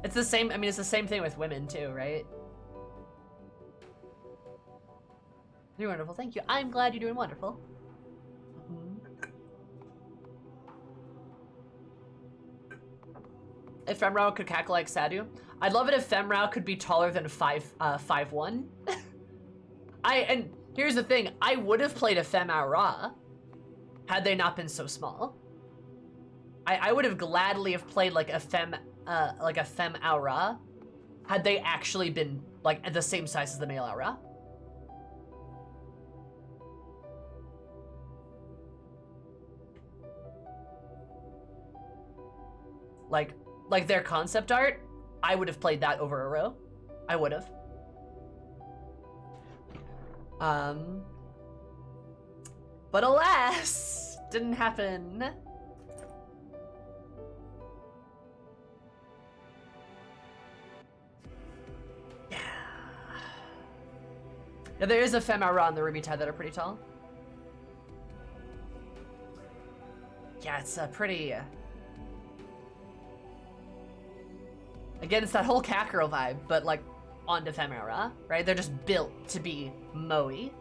It's the same, I mean, it's the same thing with women too, right? You're wonderful, thank you. I'm glad you're doing wonderful. If Femrao could cackle like Sadu, I'd love it if Femrao could be taller than 5'1". And here's the thing, I would have played a Fem-Aura had they not been so small. I would have gladly have played like a Fem-Aura had they actually been like at the same size as the male Aura. Like their concept art, I would have played that over a row. I would have. But alas, didn't happen. Yeah, there is a Fem-Aura on the Ruby Tide that are pretty tall. Yeah, it's a pretty... Again, it's that whole Kakarot vibe, but like onto Fem-Aura, right? They're just built to be Moe.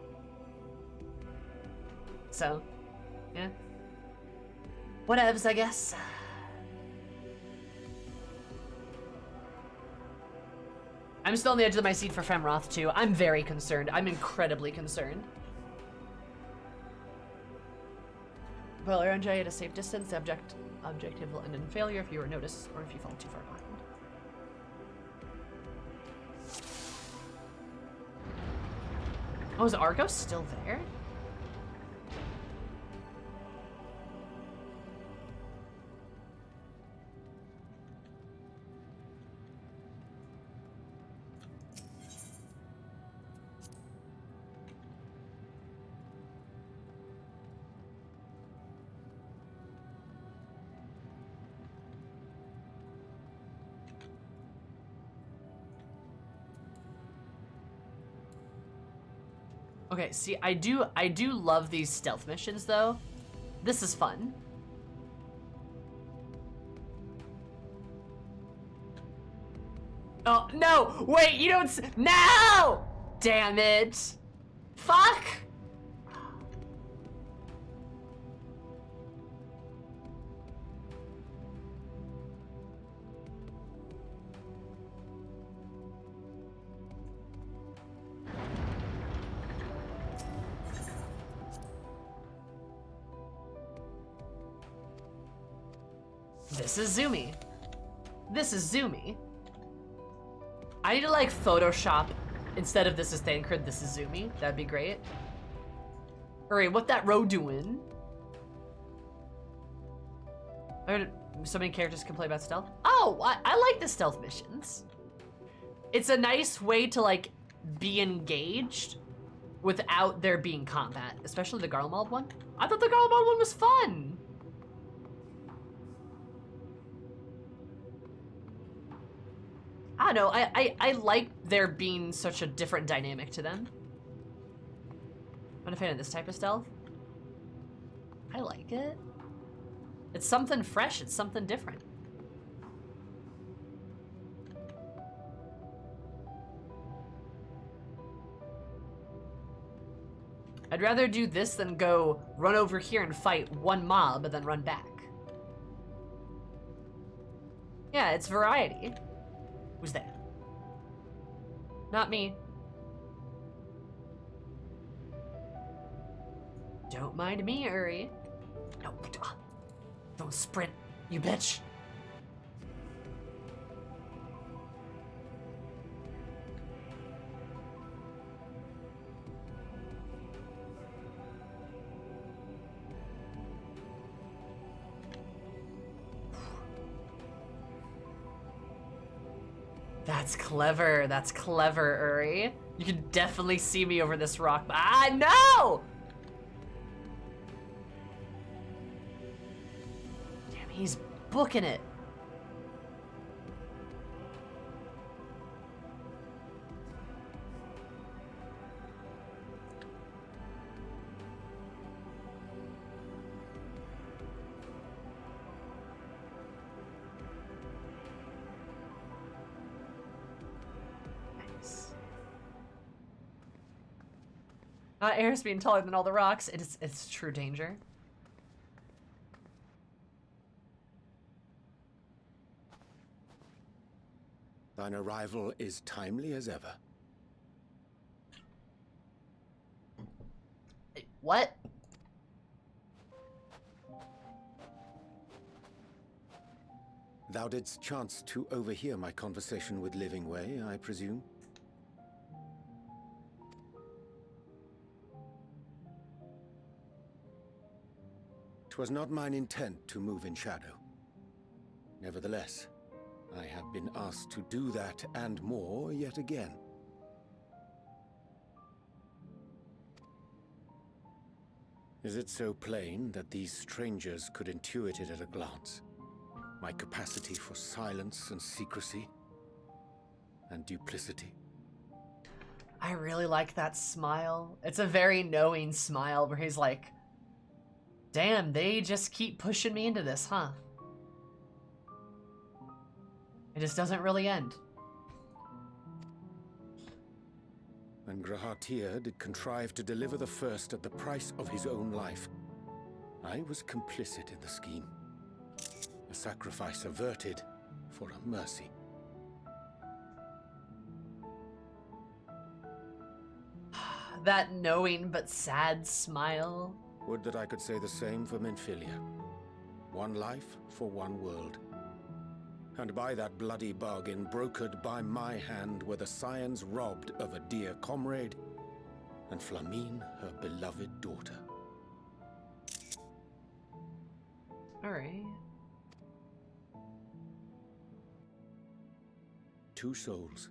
So, yeah. Whatevs, I guess. I'm still on the edge of my seat for Femroth too. I'm very concerned. I'm incredibly concerned. Well, RNJ at a safe distance, the objective will end in failure if you are noticed or if you fall too far behind. Oh, is Argo still there? Okay, see, I do love these stealth missions, though. This is fun. Oh, no! Wait, you don't No! Damn it! Fuck! This is zoomy. This is zoomy. I need to like Photoshop instead of this is Thancred, this is zoomy. That'd be great. Alright, what that row doing? I heard so many characters can play about stealth. Oh, I like the stealth missions. It's a nice way to like be engaged without there being combat, especially the Garlemald one. I thought the Garlemald one was fun. I don't know, I like there being such a different dynamic to them. I'm a fan of this type of stealth. I like it. It's something fresh, it's something different. I'd rather do this than go run over here and fight one mob and then run back. Yeah, it's variety. Who's that? Not me. Don't mind me, Uri. No, don't sprint, you bitch. That's clever, Uri. You can definitely see me over this rock. Ah, no! Damn, booking it. Nice. Not Aerith being taller than all the rocks. It's true danger. Thine arrival is timely as ever. What? Thou didst chance to overhear my conversation with Living Way, I presume? 'Twas not mine intent to move in shadow. Nevertheless, I have been asked to do that and more yet again. Is it so plain that these strangers could intuit it at a glance? My capacity for silence and secrecy and duplicity? I really like that smile. It's a very knowing smile where he's like, damn, they just keep pushing me into this, huh? It just doesn't really end. When Grahatir did contrive to deliver the first at the price of his own life, I was complicit in the scheme. A sacrifice averted for a mercy. That knowing but sad smile. Would that I could say the same for Menphilia. One life for one world. And by that bloody bargain brokered by my hand were the scions robbed of a dear comrade, and Flamine her beloved daughter. Alright. Two souls,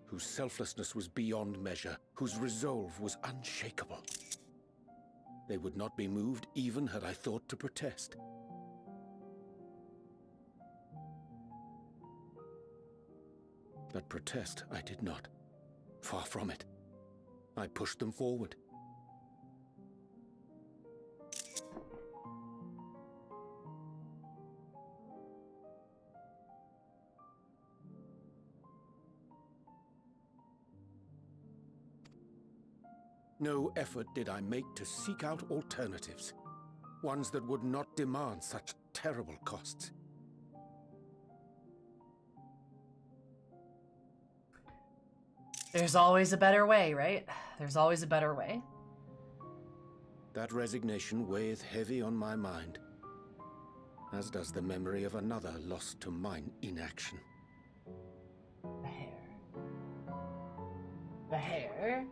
whose selflessness was beyond measure, whose resolve was unshakable. They would not be moved even had I thought to protest. But protest I did not. Far from it. I pushed them forward. No effort did I make to seek out alternatives. Ones that would not demand such terrible costs. There's always a better way, right? There's always a better way. That resignation weigheth heavy on my mind, as does the memory of another lost to mine inaction. The hair. The hair.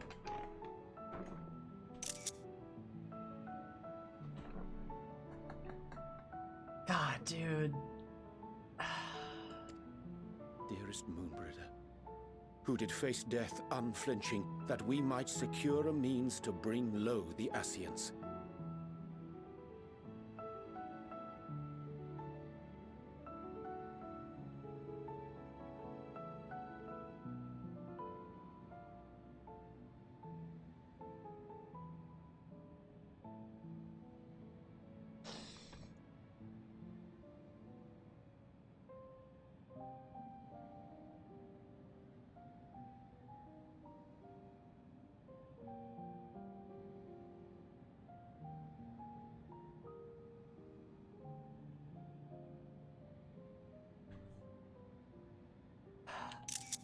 God, dude. Dearest Moonbrider, who did face death unflinching, that we might secure a means to bring low the Ascians.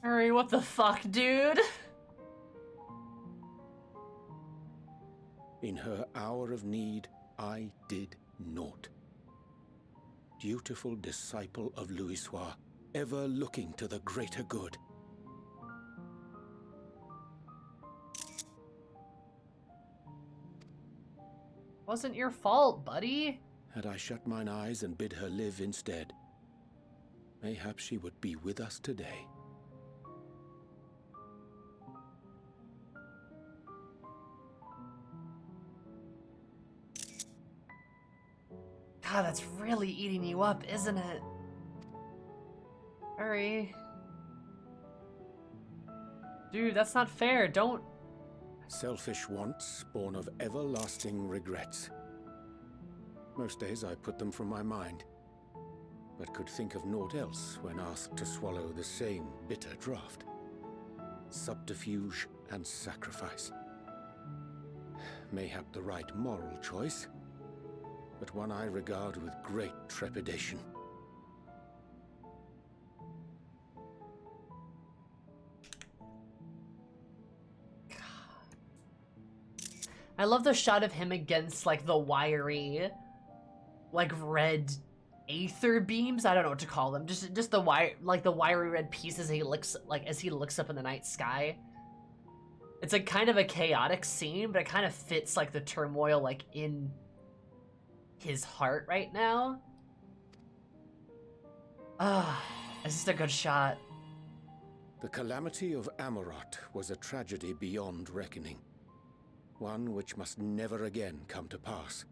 Hurry, what the fuck, dude? In her hour of need, I did naught. Dutiful disciple of Louisoix, ever looking to the greater good. Wasn't your fault, buddy. Had I shut mine eyes and bid her live instead, mayhap she would be with us today. God, that's really eating you up, isn't it? Hurry. Dude, that's not fair. Don't... Selfish wants born of everlasting regrets. Most days I put them from my mind, but could think of naught else when asked to swallow the same bitter draught. Subterfuge and sacrifice. Mayhap the right moral choice, but one I regard with great trepidation. I love the shot of him against, like, the wiry, like, red aether beams. I don't know what to call them. Just the wiry red pieces he looks, like, as he looks up in the night sky. It's, like, kind of a chaotic scene, but it kind of fits, like, the turmoil, like, in his heart right now. Ah, it's just a good shot. The calamity of Amarot was a tragedy beyond reckoning. One which must never again come to pass.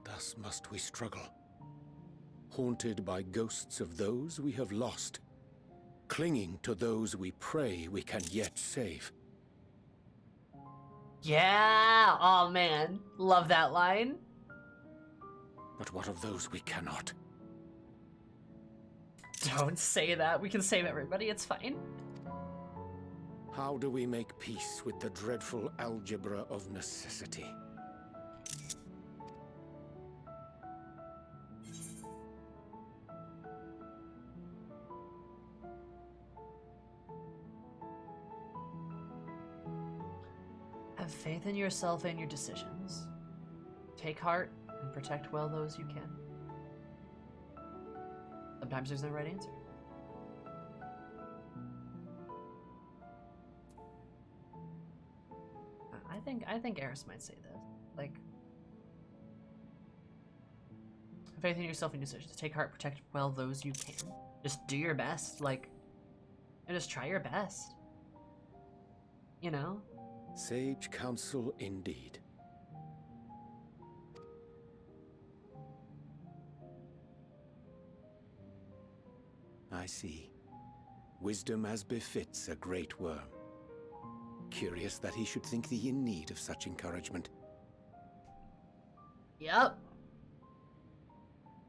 Thus must we struggle, haunted by ghosts of those we have lost, clinging to those we pray we can yet save. Yeah! Oh man, love that line. But what of those we cannot? Don't say that. We can save everybody, it's fine. How do we make peace with the dreadful algebra of necessity? Have faith in yourself and your decisions. Take heart and protect well those you can. Sometimes there's no right answer. I think Eris might say this. Like, have faith in yourself and your decisions. Take heart, protect well those you can. Just do your best, like, and just try your best. You know? Sage counsel indeed. I see. Wisdom as befits a great worm. Curious that he should think thee in need of such encouragement. Yep.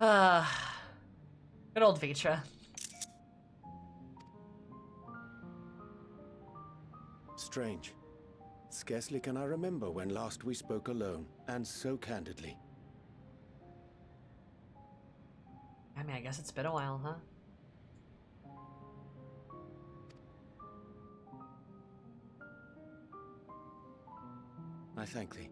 Good old Vitra. Strange. Scarcely can I remember when last we spoke alone, and so candidly. I mean, I guess it's been a while, huh? I thank thee.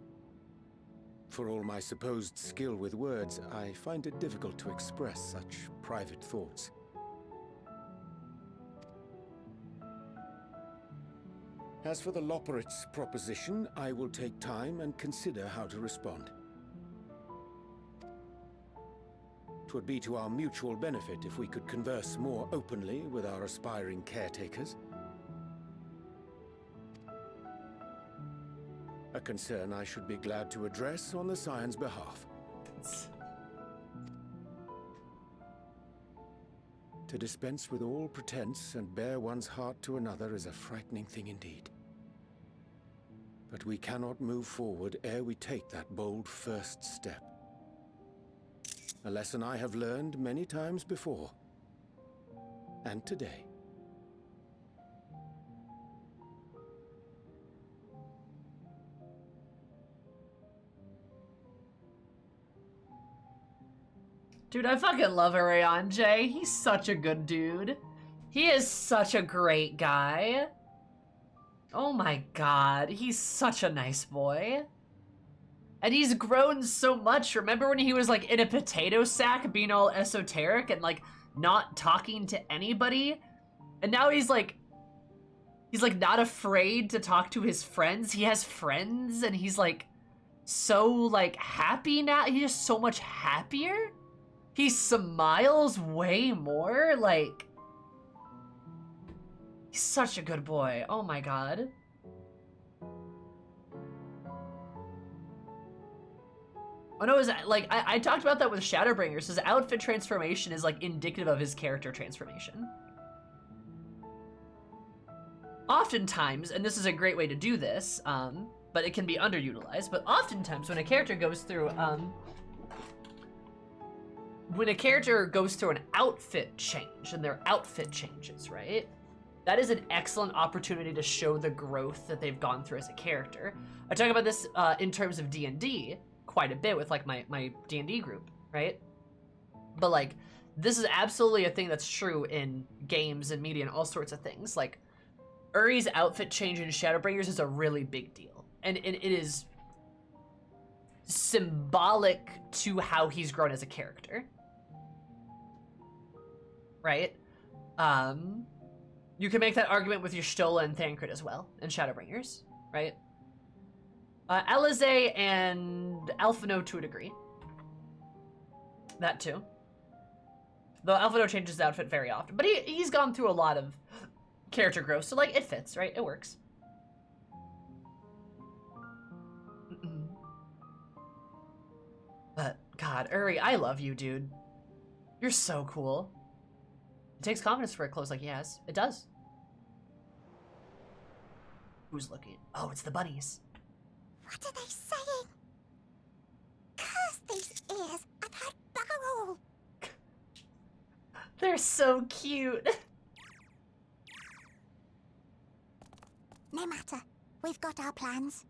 For all my supposed skill with words, I find it difficult to express such private thoughts. As for the Loporrit's proposition, I will take time and consider how to respond. 'Twould be to our mutual benefit if we could converse more openly with our aspiring caretakers. A concern I should be glad to address on the Scion's behalf. To dispense with all pretense and bare one's heart to another is a frightening thing indeed. But we cannot move forward ere we take that bold first step. A lesson I have learned many times before. And today. Dude, I fucking love Ariane J. He's such a good dude. He is such a great guy. Oh my god, he's such a nice boy. And he's grown so much. Remember when he was like in a potato sack being all esoteric and like not talking to anybody? And now he's like not afraid to talk to his friends. He has friends and he's like so like happy now. He's just so much happier. He smiles way more, like... He's such a good boy. Oh my god. Oh no, like I talked about that with Shadowbringers. His outfit transformation is like indicative of his character transformation. Oftentimes, and this is a great way to do this, but it can be underutilized, but oftentimes when a character goes through an outfit change and their outfit changes, right? That is an excellent opportunity to show the growth that they've gone through as a character. I talk about this in terms of D&D quite a bit with like my D&D group, right? But like, this is absolutely a thing that's true in games and media and all sorts of things. Like, Uri's outfit change in Shadowbringers is a really big deal. And it is symbolic to how he's grown as a character. Right? You can make that argument with your Stola and Thancred as well in Shadowbringers, right? Alize and Alphino to a degree. That too. Though Alphino changes his outfit very often. But he's gone through a lot of character growth, so like, it fits, right? It works. But, God, Uri, I love you, dude. You're so cool. It takes confidence for a clothes like he has. It does. Who's looking? Oh, it's the bunnies. What are they saying? Curse these ears! I've heard bugger all! They're so cute. No matter. We've got our plans.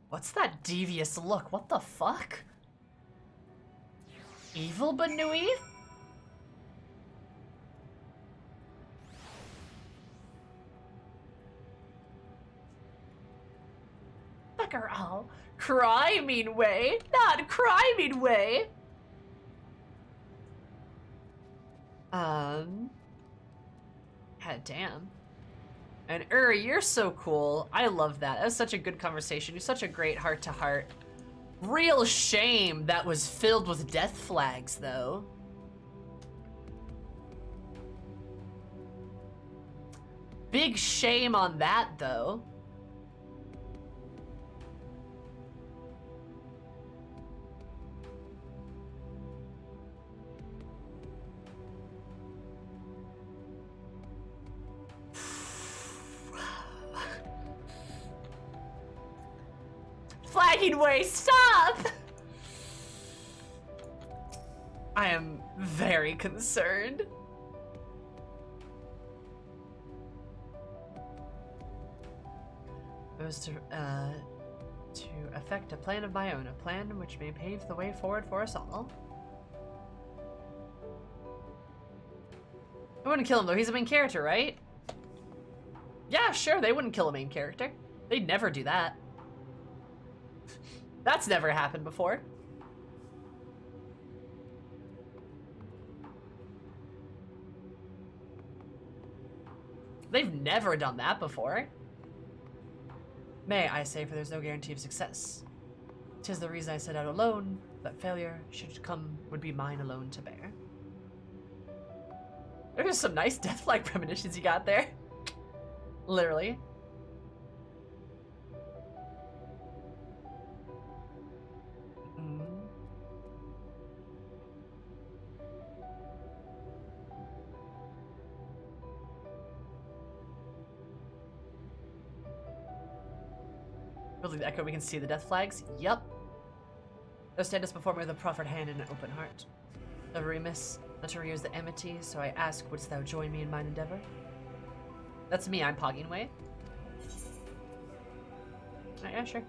What's that devious look? What the fuck? Evil bnuys? Bugger all. Criming way, not criming way. God damn. And Uri, you're so cool. I love that. That was such a good conversation. You're such a great heart-to-heart. Real shame that was filled with death flags, though. Big shame on that, though. Flagging way, stop! I am very concerned. It was to effect a plan of my own, a plan which may pave the way forward for us all. I wouldn't kill him though, he's a main character, right? Yeah, sure, they wouldn't kill a main character. They'd never do that. That's never happened before. They've never done that before. May I say, for there's no guarantee of success. 'Tis the reason I set out alone, that failure should come would be mine alone to bear. There's some nice death flag premonitions you got there. Literally. Really, the echo, we can see the death flags? Yup. Thou standest before me with a proffered hand and an open heart. Never remiss not to reuse the amity, so I ask, wouldst thou join me in mine endeavor? That's me, I'm Pogging Way. Yeah, sure.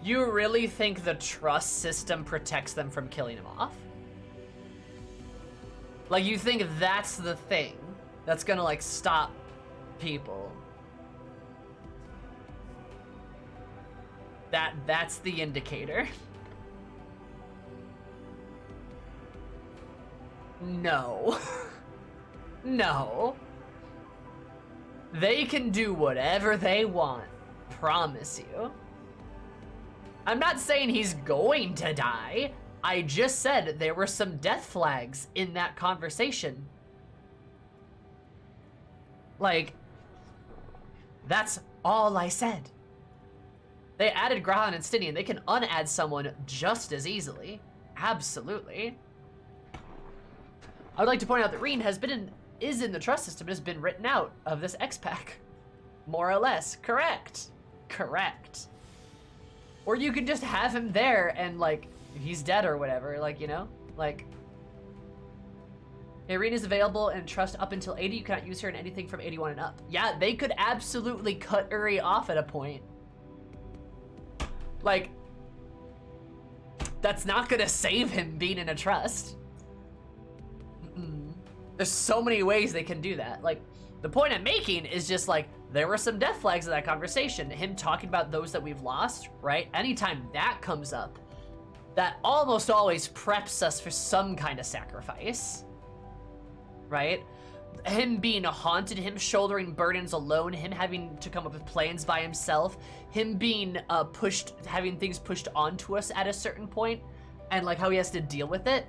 You really think the trust system protects them from killing him off? Like, you think that's the thing that's gonna, like, stop people? That's the indicator? No. No. They can do whatever they want. Promise you. I'm not saying he's going to die. I just said there were some death flags in that conversation. Like, that's all I said. They added Grahan and Stinian. They can unadd someone just as easily. Absolutely. I would like to point out that Reen is in the trust system, has been written out of this X-Pack. More or less. Correct. Correct. Or you could just have him there and, like, he's dead or whatever, like, you know? Like, Irene is available in trust up until 80. You cannot use her in anything from 81 and up. Yeah, they could absolutely cut Uri off at a point. Like, that's not gonna save him being in a trust. There's so many ways they can do that. Like, the point I'm making is just like, there were some death flags in that conversation. Him talking about those that we've lost, right? Anytime that comes up, that almost always preps us for some kind of sacrifice, right? Him being haunted, him shouldering burdens alone, him having to come up with plans by himself, him being pushed, having things pushed onto us at a certain point, and like how he has to deal with it.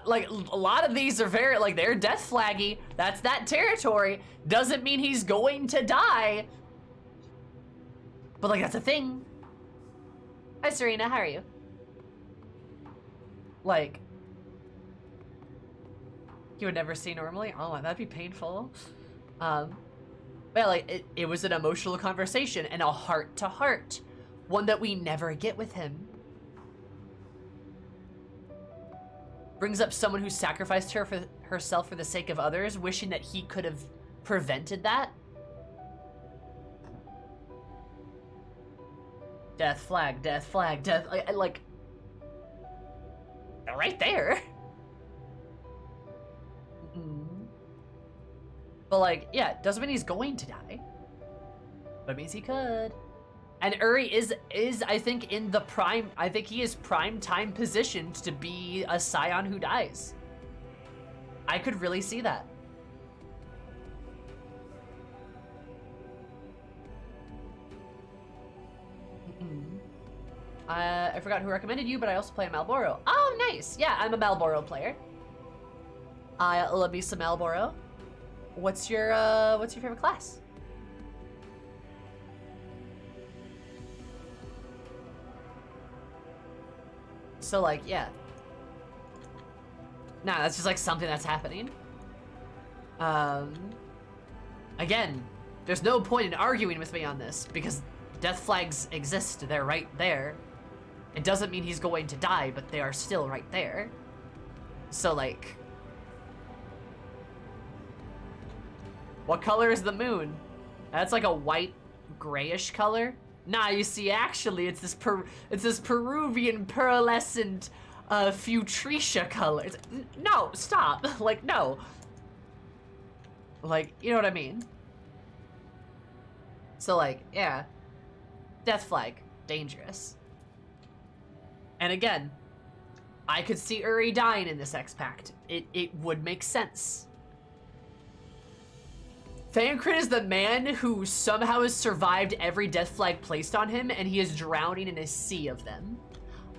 Like, a lot of these are very, like, they're death flaggy. That's that territory. Doesn't mean he's going to die. But, like, that's a thing. Hi, Serena, how are you? Like, you would never see normally? Oh, that'd be painful. But, yeah, like, it was an emotional conversation and a heart-to-heart. One that we never get with him. Brings up someone who sacrificed herself for the sake of others, wishing that he could have prevented that. Death flag, death flag, death, like right there. But like, yeah, doesn't mean he's going to die, but it means he could. And Uri is I think in the prime, I think he is prime time positioned to be a scion who dies. I could really see that. I forgot who recommended you, but I also play a Malboro. Oh, nice. Yeah, I'm a Malboro player. I love me some Malboro. What's your favorite class? So, like, yeah. Nah, that's just, like, something that's happening. Again, there's no point in arguing with me on this, because death flags exist. They're right there. It doesn't mean he's going to die, but they are still right there. So, like... What color is the moon? That's, like, a white, grayish color. Nah, you see, actually, it's this Peruvian pearlescent, fuchsia color. No, stop. Like, no. Like, you know what I mean? So, like, yeah. Death flag. Dangerous. And again, I could see Uri dying in this X-Pact. It would make sense. Thancred is the man who somehow has survived every death flag placed on him, and he is drowning in a sea of them.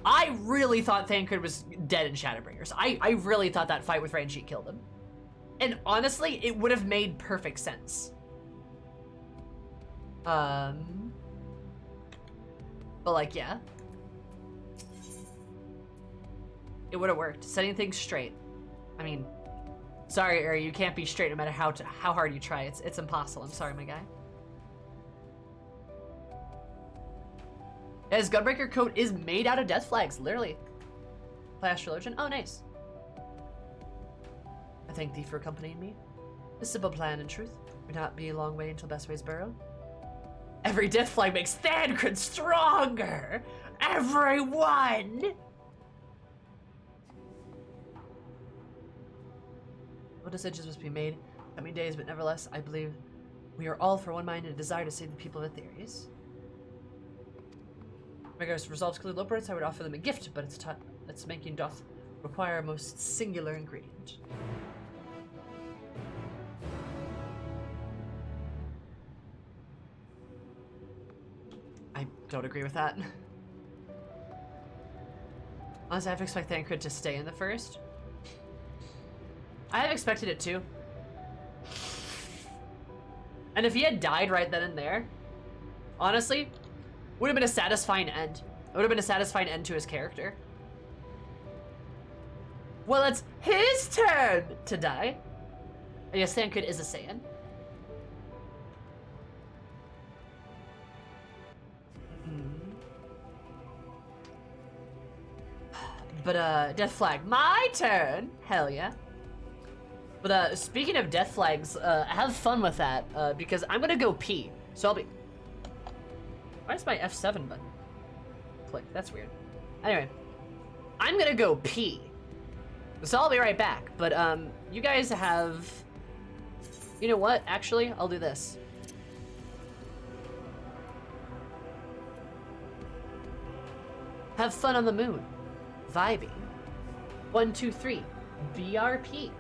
I really thought Thancred was dead in Shadowbringers. I really thought that fight with Ranjit killed him. And honestly, it would have made perfect sense. But like, yeah. It would have worked. Setting things straight. I mean... Sorry, Uri, you can't be straight no matter how hard you try. It's impossible. I'm sorry, my guy. His Gunbreaker coat is made out of death flags, literally. Play Astrologian? Oh, nice. I thank thee for accompanying me. The simple plan, in truth, would not be a long way until Bestway's Burrow. Every death flag makes Thancred stronger! Everyone! What decisions must be made coming days, but nevertheless, I believe we are all for one mind and a desire to save the people of Aetherius. Regards resolves clear Loporits, I would offer them a gift, but its making doth require a most singular ingredient. I don't agree with that. Honestly, I have to expect Thancred to stay in the first. I have expected it too. And if he had died right then and there, honestly, would have been a satisfying end. It would have been a satisfying end to his character. Well, it's his turn to die. I guess Thancred is a Saiyan. But, Death Flag, my turn! Hell yeah. But, speaking of Death Flags, have fun with that, because I'm gonna go pee. So I'll be... Why is my F7 button click? That's weird. Anyway, I'm gonna go pee. So I'll be right back. But, you guys have... You know what? Actually, I'll do this. Have fun on the moon. Vibing. 1, 2, 3. BRP.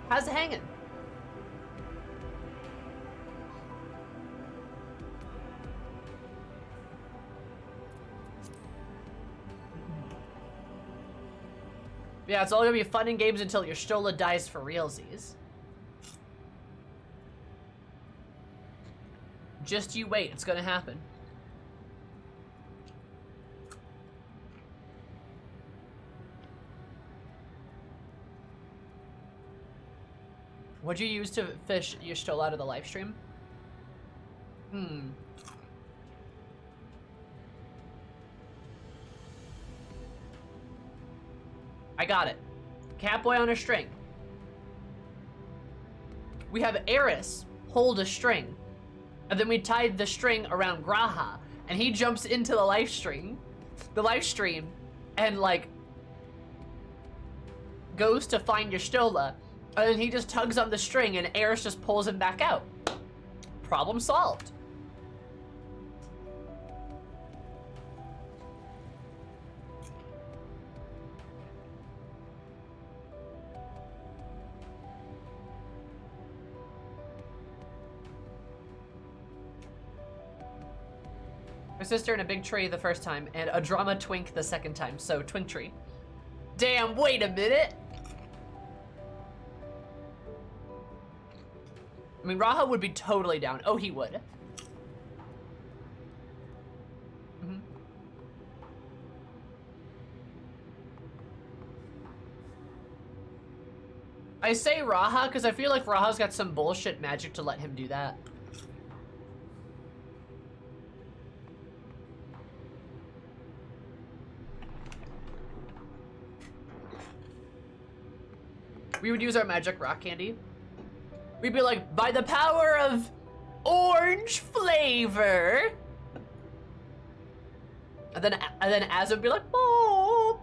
How's it hanging? Yeah, it's all gonna be fun and games until your Stola dies for realsies. Just you wait, it's gonna happen. What'd you use to fish your Stola out of the live stream? I got it. Catboy on a string. We have Eris hold a string. And then we tied the string around Graha. And he jumps into the live stream. And like goes to find your Stola. And then he just tugs on the string and Eris just pulls him back out. Problem solved. My sister in a big tree the first time, and a drama twink the second time, so twink tree. Damn, wait a minute! I mean, Raha would be totally down. Oh, he would. I say Raha because I feel like Raha's got some bullshit magic to let him do that. We would use our magic rock candy. We'd be like, by the power of orange flavor. And then Az would be like, oh.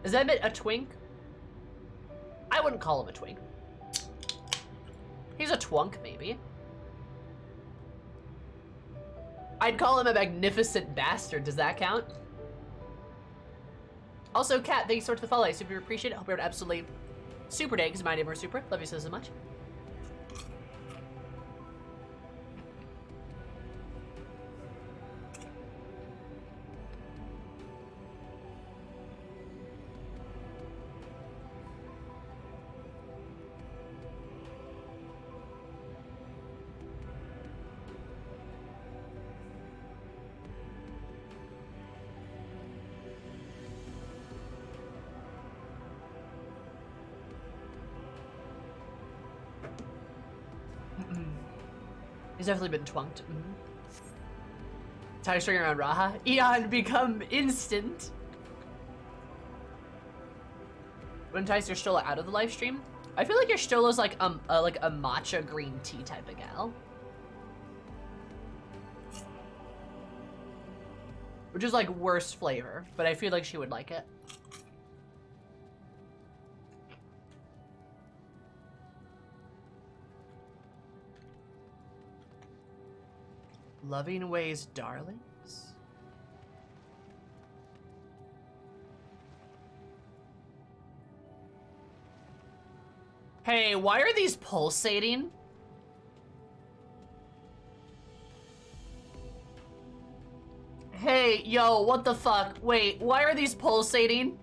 Is that a twink? I wouldn't call him a twink. He's a twunk, maybe. I'd call him a magnificent bastard. Does that count? Also, Kat, thanks so much for the follow. I super appreciate it. Hope you're an absolutely super day, because my neighbor is super. Love you so much. He's definitely been twonked. Tie string around Raha. Eon become instant. When ties your Stola out of the live stream, I feel like your Stola's like a matcha green tea type of gal, which is like worst flavor, but I feel like she would like it. Loving ways, darlings. Hey, why are these pulsating? Hey, yo, what the fuck? Wait, why are these pulsating?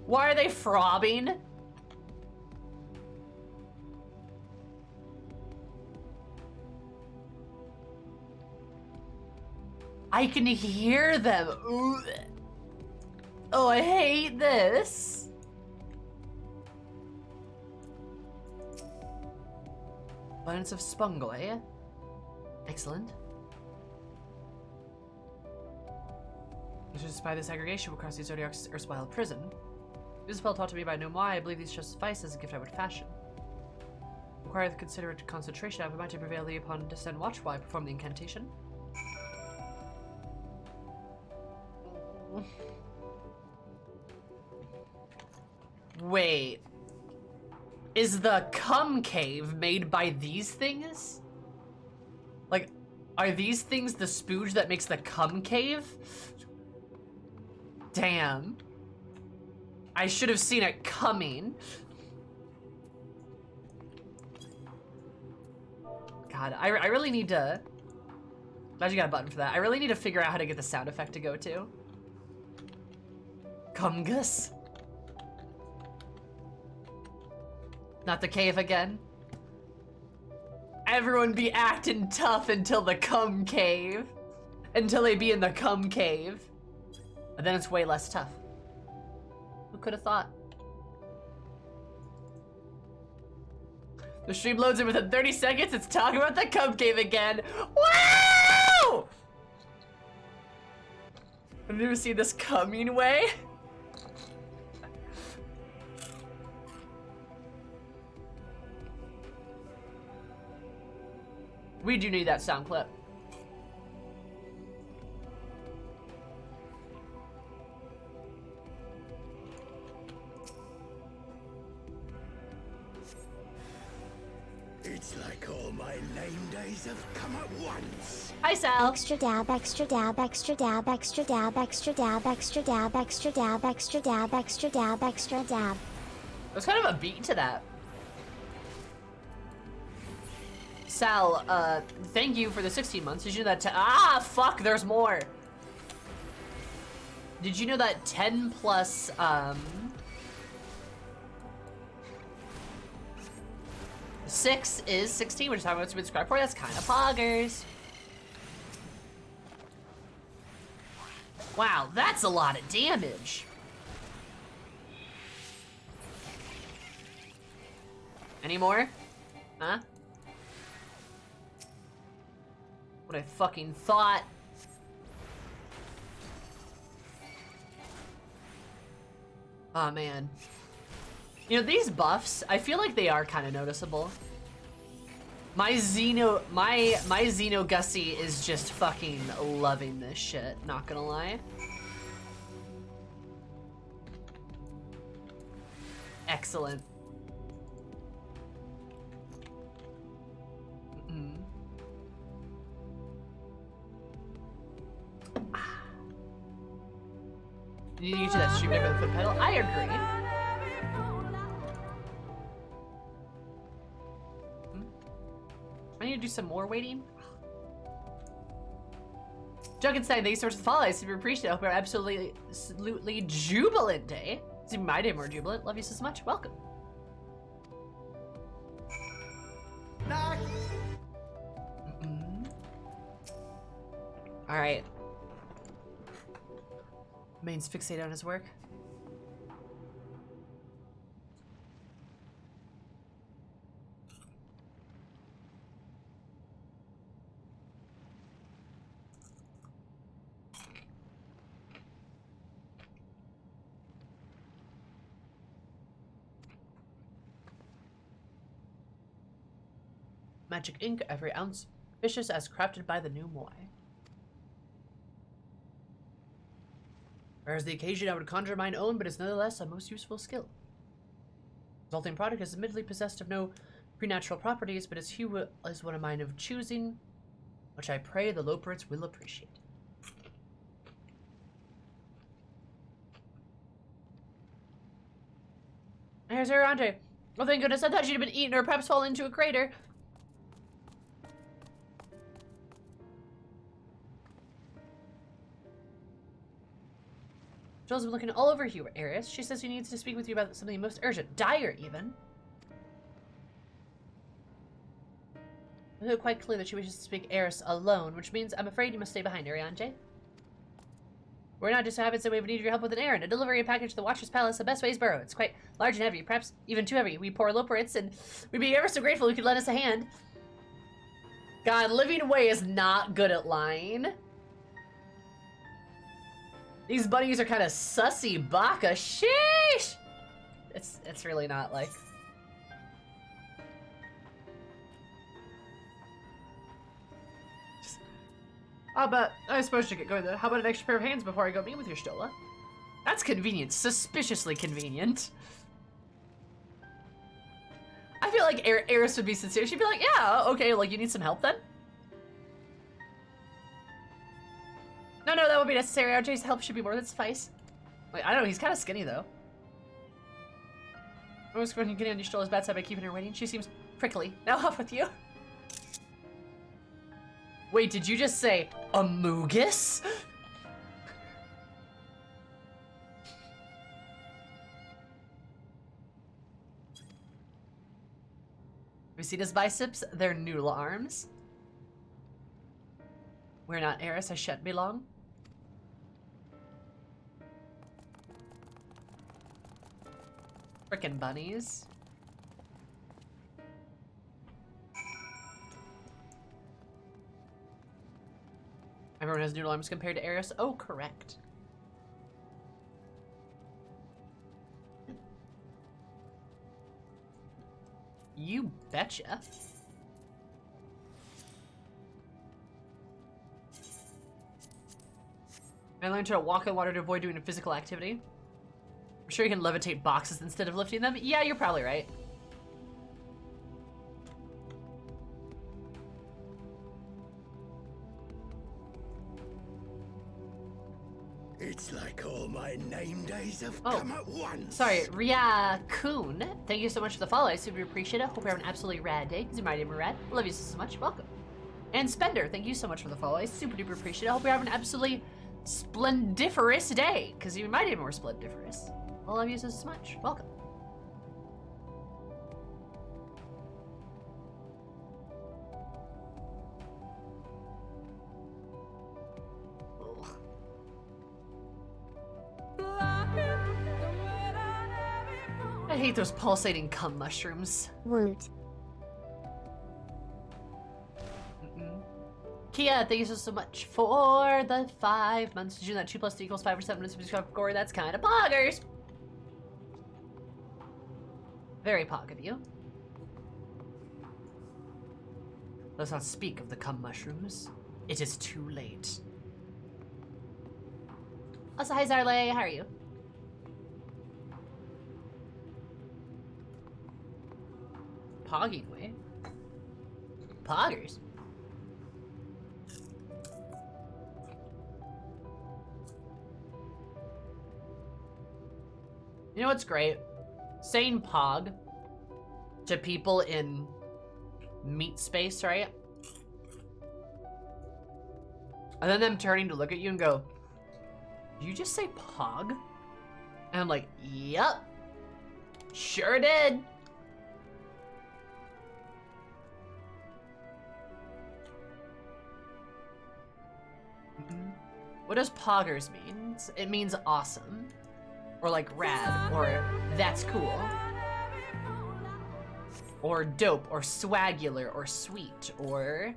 Why are they throbbing? I can hear them. Ugh. Oh, I hate this. Abundance of Spungoi. Excellent. You should spy this aggregation across the Zodiac's erstwhile prison. This spell taught to me by bnuys. I believe these shall suffice as a gift I would fashion. Require the considerate concentration. I would might prevail thee upon descend watch while I perform the incantation. Wait. Is the cum cave made by these things? Like, are these things the spooge that makes the cum cave? Damn. I should have seen it coming. God, I really need to... Glad you got a button for that. I really need to figure out how to get the sound effect to go to. Cumgus. Not the cave again. Everyone be acting tough until the cum cave. Until they be in the cum cave. And then it's way less tough. Who could have thought? The stream loads in within 30 seconds. It's talking about the cum cave again. Wow! I've never seen this coming way. We do need that sound clip. It's like all my lame days have come at once. Hi, Sal. Extra dab, extra dab, extra dab, extra dab, extra dab, extra dab, extra dab, extra dab, extra dab, extra dab. There's kind of a beat to that. Sal, thank you for the 16 months. Did you know that fuck, there's more. Did you know that 10 plus, 6 is 16, which is how much to subscribe for? That's kind of poggers. Wow, that's a lot of damage. Any more? Huh? What I fucking thought. Oh man. You know, these buffs, I feel like they are kind of noticeable. My Xeno Gussie is just fucking loving this shit, not gonna lie. Excellent. You need to that stream deck with the foot pedal. I agree. I need to do some more waiting. Junkenstein, thanks so much for the follow. I super appreciate it. I hope you're absolutely jubilant day. It's even my day more jubilant. Love you so much. Welcome. All right. Main's fixated on his work. Magic ink, every ounce, vicious as crafted by the new Moy. Whereas the occasion I would conjure mine own, but is nonetheless a most useful skill. Resulting product is admittedly possessed of no preternatural properties, but its hue is one of mine of choosing, which I pray the Loperits will appreciate. Here's her, Andre. Oh, thank goodness, I thought she'd have been eaten or perhaps fallen into a crater. Joel's been looking all over you, Eris. She says she needs to speak with you about something most urgent. Dire, even. I know quite clear that she wishes to speak Eris alone, which means I'm afraid you must stay behind, Ariane. We're not just habits that we would need your help with an errand. A delivery package to the Watcher's Palace, the Best Ways Burrow. It's quite large and heavy, perhaps even too heavy. We poor Loperits, and we'd be ever so grateful if you could lend us a hand. God, Living Way is not good at lying. These bunnies are kind of sussy baka. Sheesh! It's really not like... but I suppose you get going there. How about an extra pair of hands before I go meet with your Stola? That's convenient. Suspiciously convenient. I feel like Eris would be sincere. She'd be like, yeah, okay, like, you need some help then? No, that would be necessary. RJ's help should be more than suffice. Like, I don't know, he's kind of skinny, though. I was going to get on your strollers bad side by keeping her waiting. She seems prickly. Now off with you. Wait, did you just say Amogus? Have you seen his biceps? They're noodle arms. We're not heiress, I shan't be long. Frickin' bunnies. Everyone has noodle arms compared to Eris. Oh, correct. You betcha. I learned to walk in water to avoid doing a physical activity. I'm sure you can levitate boxes instead of lifting them. Yeah, you're probably right. It's like all my name days have come at once. Sorry, Ria Kun. Thank you so much for the follow. I super appreciate it. Hope you're having an absolutely rad day. Because you might even rad. Love you so much. Welcome. And Spender, thank you so much for the follow. I super duper appreciate it. Hope you're having an absolutely splendiferous day. Because you might even more splendiferous. I love you so much. Welcome. I hate those pulsating cum mushrooms. Woot. Kia, thank you so much for the 5 months. Did you know that 2 plus 3 equals 5 or 7 subscribe Corey? That's kind of poggers. Very pog of you. Let's not speak of the cum mushrooms. It is too late. Also, hi Zarle, how are you? Pogging way. Poggers. You know what's great? Saying pog to people in meat space, right? And then them turning to look at you and go, did you just say pog? And I'm like, yep. Sure did. What does poggers mean? It means awesome. Or like rad, or that's cool. Or dope, or swagular, or sweet, or...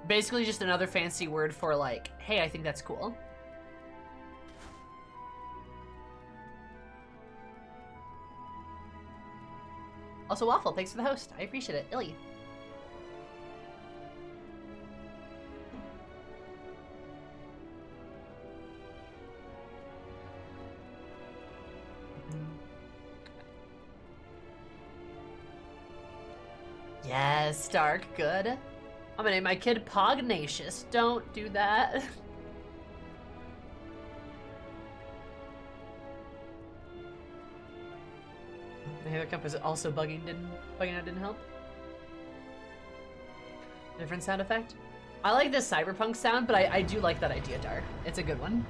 basically just another fancy word for like, hey, I think that's cool. Also, Waffle, thanks for the host. I appreciate it. Illy. Yes, Stark, good. I'm gonna name my kid Pognacious. Don't do that. The other cup is also bugging out didn't help. Different sound effect. I like this cyberpunk sound, but I do like that idea, Dark. It's a good one.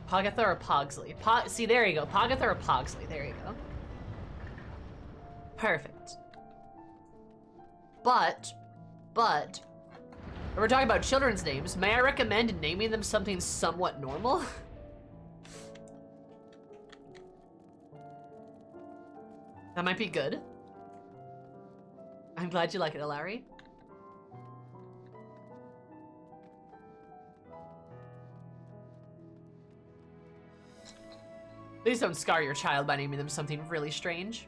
Pogatha or Pogsley? See, there you go. Pogatha or Pogsley. There you go. Perfect. But, if we're talking about children's names, may I recommend naming them something somewhat normal? That might be good. I'm glad you like it, Larry. Please don't scar your child by naming them something really strange.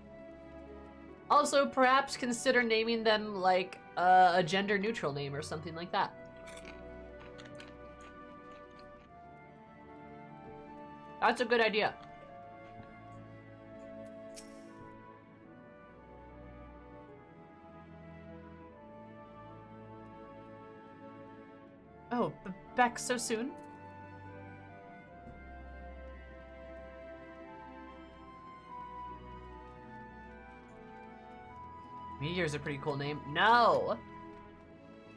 Also, perhaps consider naming them like a gender-neutral name or something like that. That's a good idea. Oh, back so soon? Meteor's a pretty cool name. No!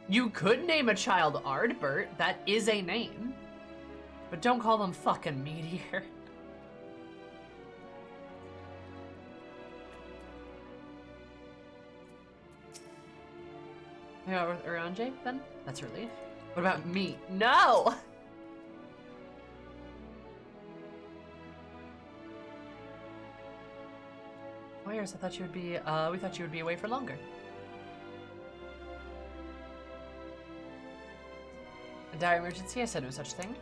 You could name a child Ardbert. That is a name. But don't call them fucking Meteor. Yeah, with Orange then? That's a relief. What about me? No! Wires, I thought you would be, we thought you would be away for longer. A dire emergency? I said no such thing.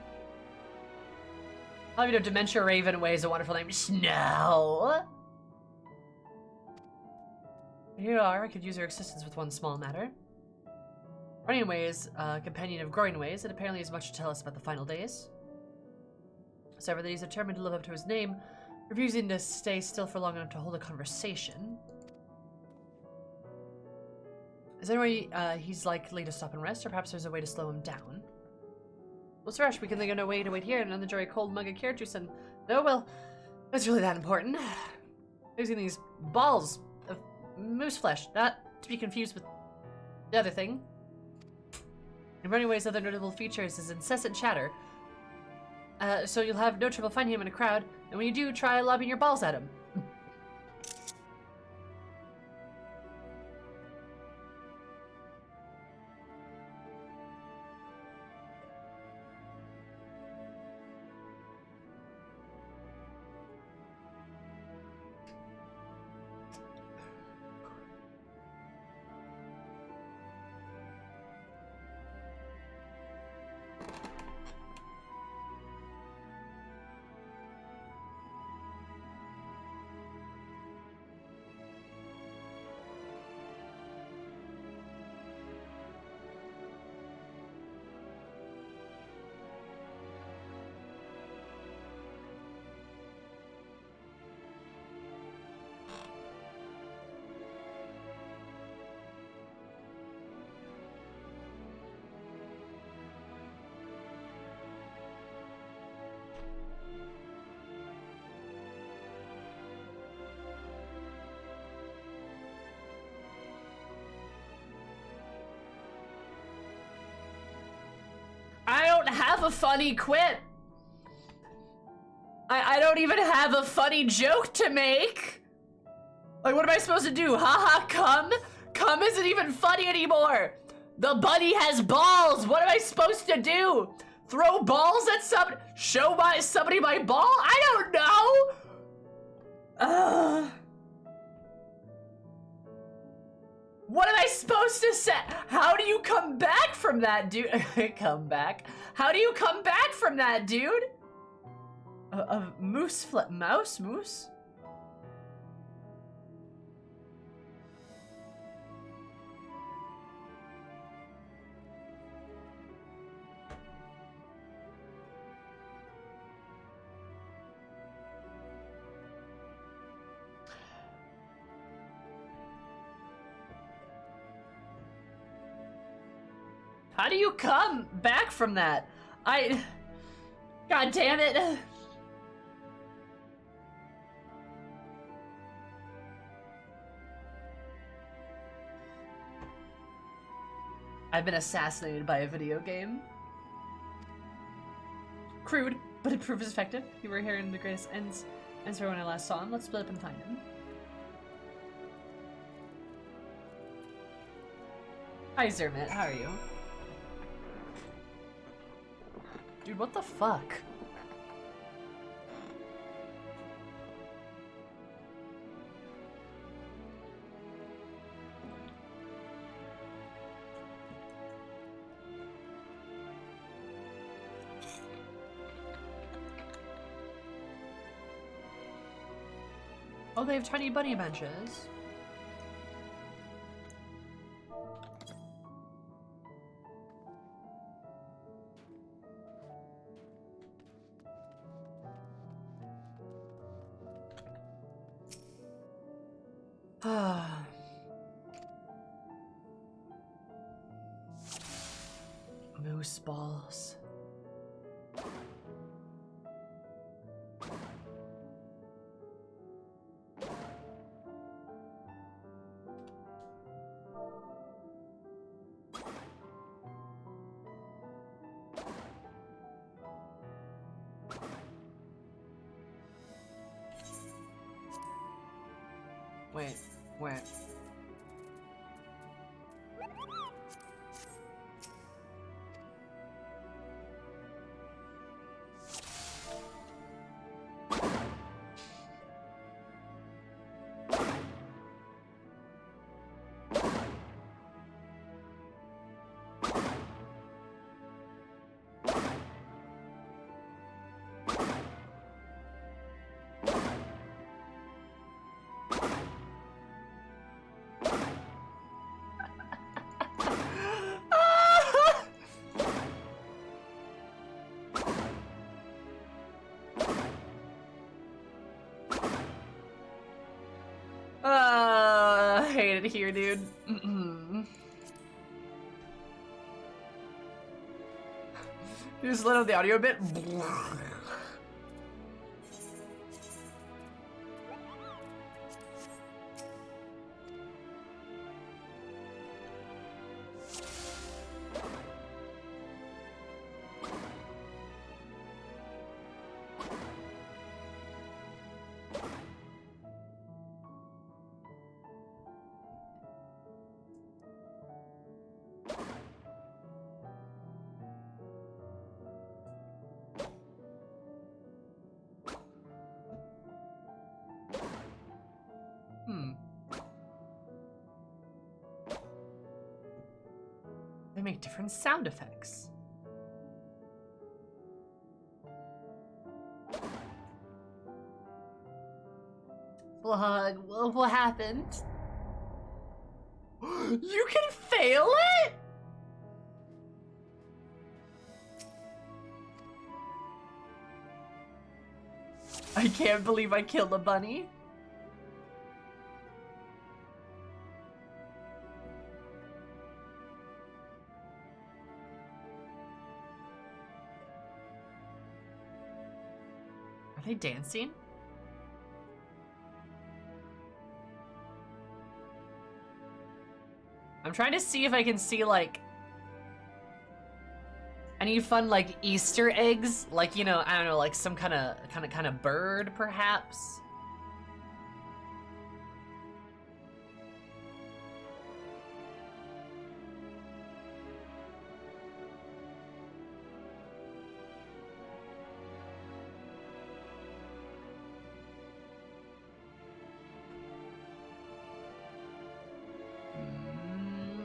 Oh, you know, Dementia Ravenway is a wonderful name. Snow! Here you are, I could use your assistance with one small matter. Running Ways, companion of Growing Ways, and apparently has much to tell us about the final days. However, that he's determined to live up to his name, refusing to stay still for long enough to hold a conversation. Is there any way he's likely to stop and rest, or perhaps there's a way to slow him down? What's the rush? We can think of no way to wait here and enjoy a cold mug of carrot juice and... No, well, that's really that important. Using these balls of moose flesh, not to be confused with the other thing. In Running Ways' other notable feature is his incessant chatter. So you'll have no trouble finding him in a crowd, and when you do, try lobbing your balls at him. I don't have a funny quip. I don't even have a funny joke to make. Like, what am I supposed to do? Haha, come? Come isn't even funny anymore. The bunny has balls. What am I supposed to do? Throw balls at somebody? Show somebody my ball? I don't know. What am I supposed to say? How do you come back from that, dude? Come back? How do you come back from that, dude? A moose moose? How do you come back from that? God damn it. I've been assassinated by a video game. Crude, but it proves effective. You were here in the greatest ends for when I last saw him. Let's split up and find him. Hi, Zermit. How are you? Dude, what the fuck? Oh, they have tiny bunny benches. moose balls. Wait. I hate it here, dude. You just let out the audio a bit. They make different sound effects. What happened? You can fail it? I can't believe I killed a bunny. Are they dancing? I'm trying to see if I can see, like, any fun, like, Easter eggs. Like, you know, I don't know, like some kind of bird, perhaps.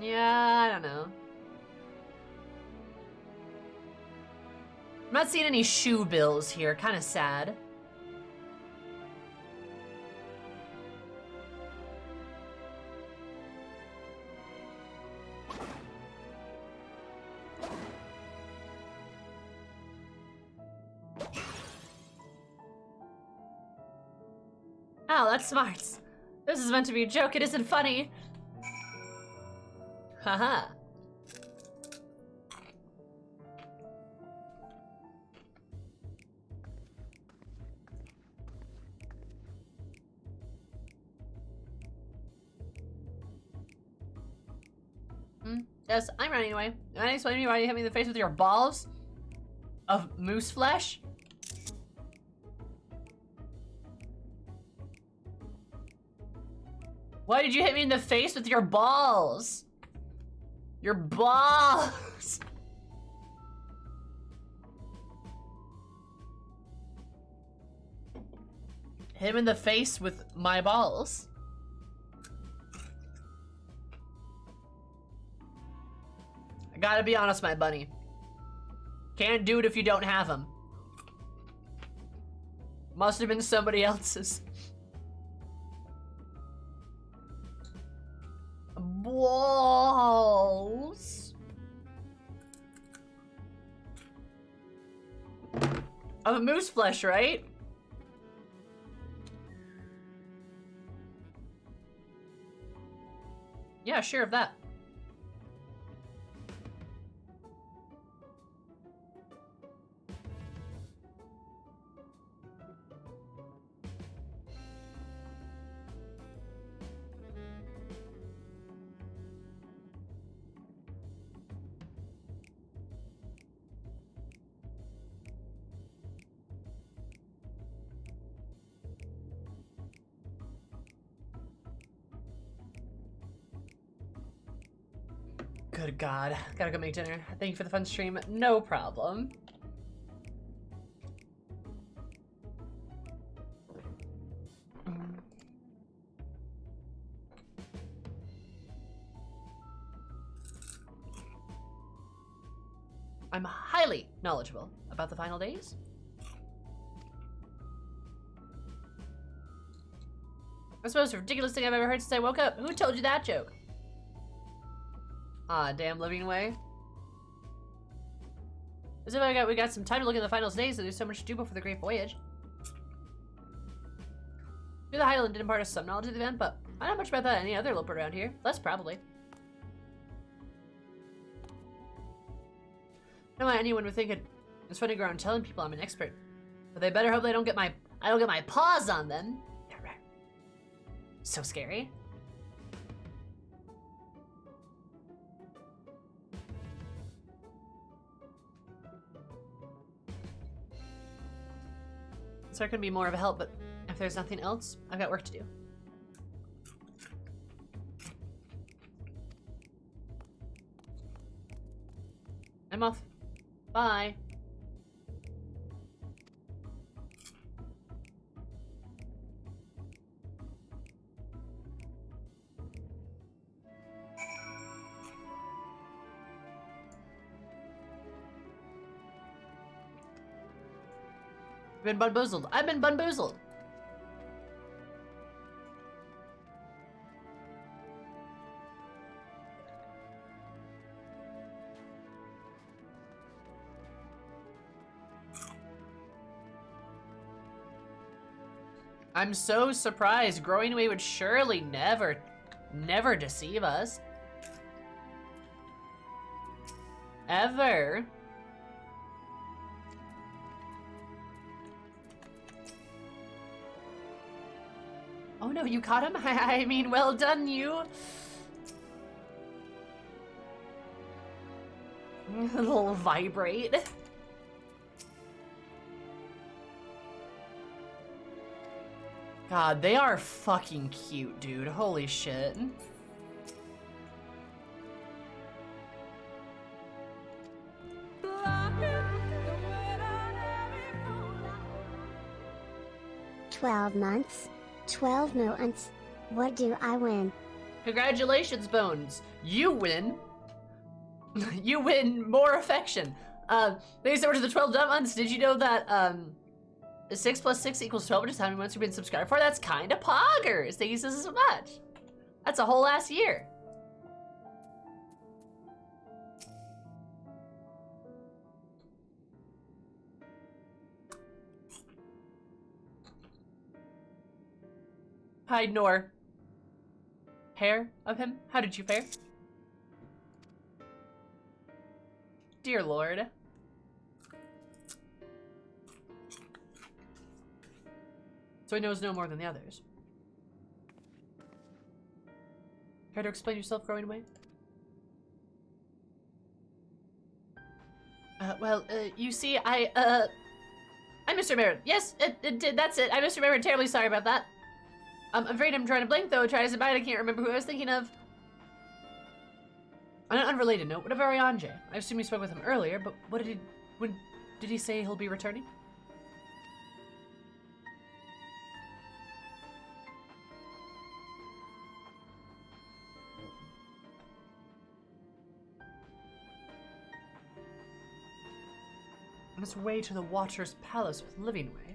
Yeah, I don't know. I'm not seeing any shoe bills here. Kind of sad. Oh, that's smart. This is meant to be a joke. It isn't funny. Haha. Yes, I'm running away. Am I explaining to you why you hit me in the face with your balls of moose flesh? Why did you hit me in the face with your balls? Your balls! Hit him in the face with my balls. I gotta be honest, my bunny. Can't do it if you don't have them. Must have been somebody else's. Balls. Of a moose flesh, right? Yeah, sure of that. good God. Gotta go make dinner. Thank you for the fun stream. No problem. I'm highly knowledgeable about the final days. That's the most ridiculous thing I've ever heard since I woke up. Who told you that joke? Ah, damn living way. As if we got some time to look at the finals days, and there's so much to do before the great voyage. Through the Highland did impart us some knowledge of the event, but I don't know much about that any other loper around here. Less probably. I don't know why anyone would think it's funny to go around telling people I'm an expert, but they better hope I don't get my paws on them. So scary. So I can be more of a help, but if there's nothing else, I've got work to do. I'm off. Bye. Been bamboozled. I've been bamboozled. I'm so surprised. Growing Away would surely never deceive us. Ever. Oh no, you caught him? I mean, well done, you. A little vibrate. God, they are fucking cute, dude. Holy shit. "12 months, 12 months. What do I win?" Congratulations, Bones. You win. You win more affection. Thanks so much to the 12 months. Did you know that 6 plus 6 equals 12, which is how many months you've been subscribed for? That's kind of poggers. Thank you so much. That's a whole ass year. Hi, Nor. Hair of him? How did you fare? Dear Lord. So he knows no more than the others. Care to explain yourself, Growing Away? Well, you see, I misremembered. Yes, that's it. I misremembered. Terribly sorry about that. I'm afraid I'm trying to blank, though. Try to survive. I can't remember who I was thinking of. On an unrelated note, what of Arianje? I assume you spoke with him earlier, but when did he say he'll be returning? On his way to the Watcher's Palace with Livingway.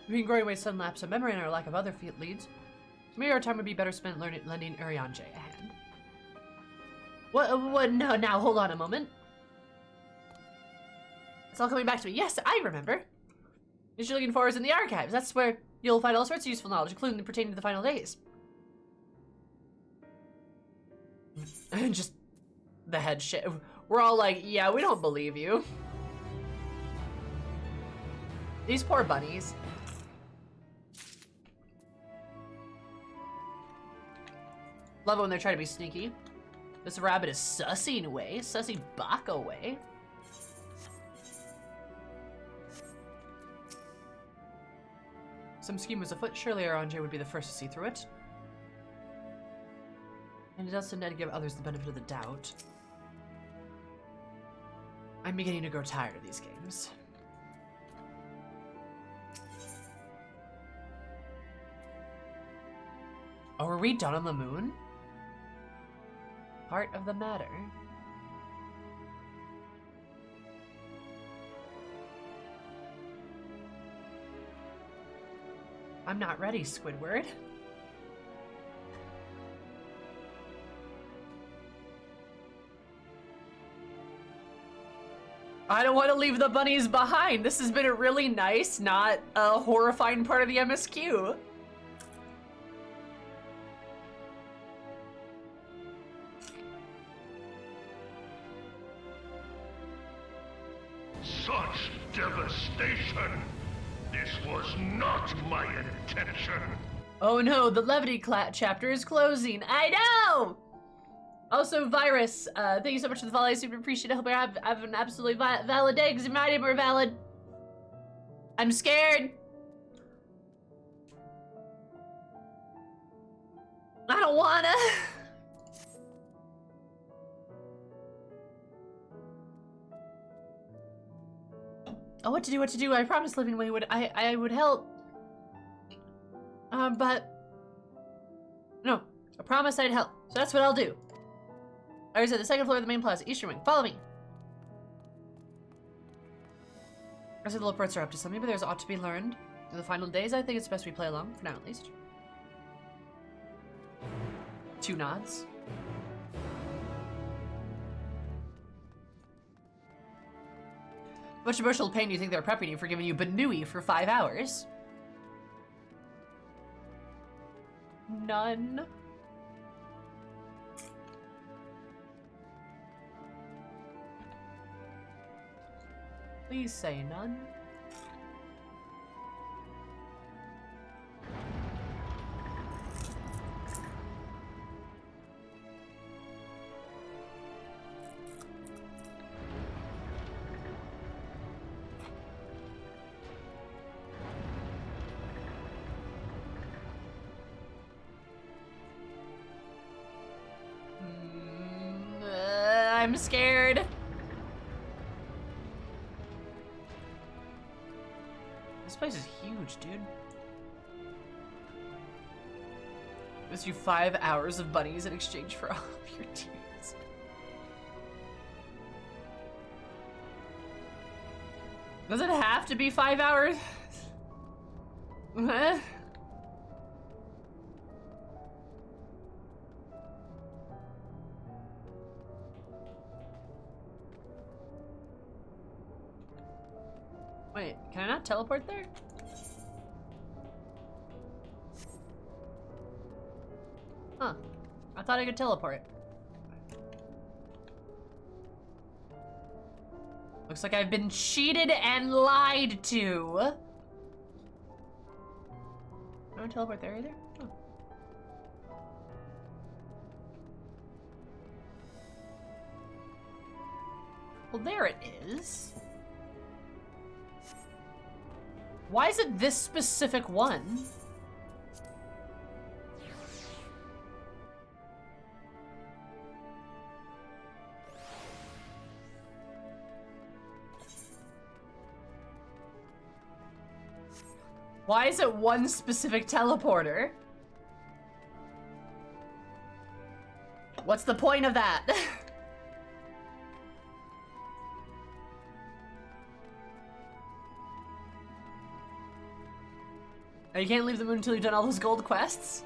Between Growing Away's sudden lapse of memory and our lack of other field leads, maybe our time would be better spent lending Arianje a hand. What? No, now, hold on a moment. It's all coming back to me. Yes, I remember. What you're looking for is in the archives. That's where you'll find all sorts of useful knowledge, including pertaining to the final days. Just the head shit. We're all like, yeah, we don't believe you. These poor bunnies. Love it when they're trying to be sneaky. This rabbit is sussing away. Sussy Baka away. Some scheme was afoot. Surely Aranje would be the first to see through it. And it does tend to give others the benefit of the doubt. I'm beginning to grow tired of these games. Oh, were we done on the moon? Part of the matter. I'm not ready, Squidward. I don't want to leave the bunnies behind. This has been a really nice, not a horrifying part of the MSQ. Such devastation! This was not my intention! Oh no, the levity chapter is closing. I know! Also, Virus, thank you so much for the follow. I super appreciate it. I hope you have an absolutely valid day, because my name are valid. I'm scared. I don't wanna. Oh, what to do? I promised Living Way I would help. But no, I promised I'd help. So that's what I'll do. I was at the second floor of the main plaza, Eastern Wing. Follow me. I said the reports are up to something, but there's ought to be learned. In the final days, I think it's best we play along, for now at least. 2 nods. Much emotional pain do you think they're prepping you for giving you bnuys for 5 hours? None. Please say none. I'm scared. This place is huge, dude. Gives you 5 hours of bunnies in exchange for all of your tears. Does it have to be 5 hours? Huh? Wait, can I not teleport there? Huh. I thought I could teleport. Looks like I've been cheated and lied to. I don't teleport there either? Oh. Well, there it is. Why is it this specific one? Why is it one specific teleporter? What's the point of that? Oh, you can't leave the moon until you've done all those gold quests?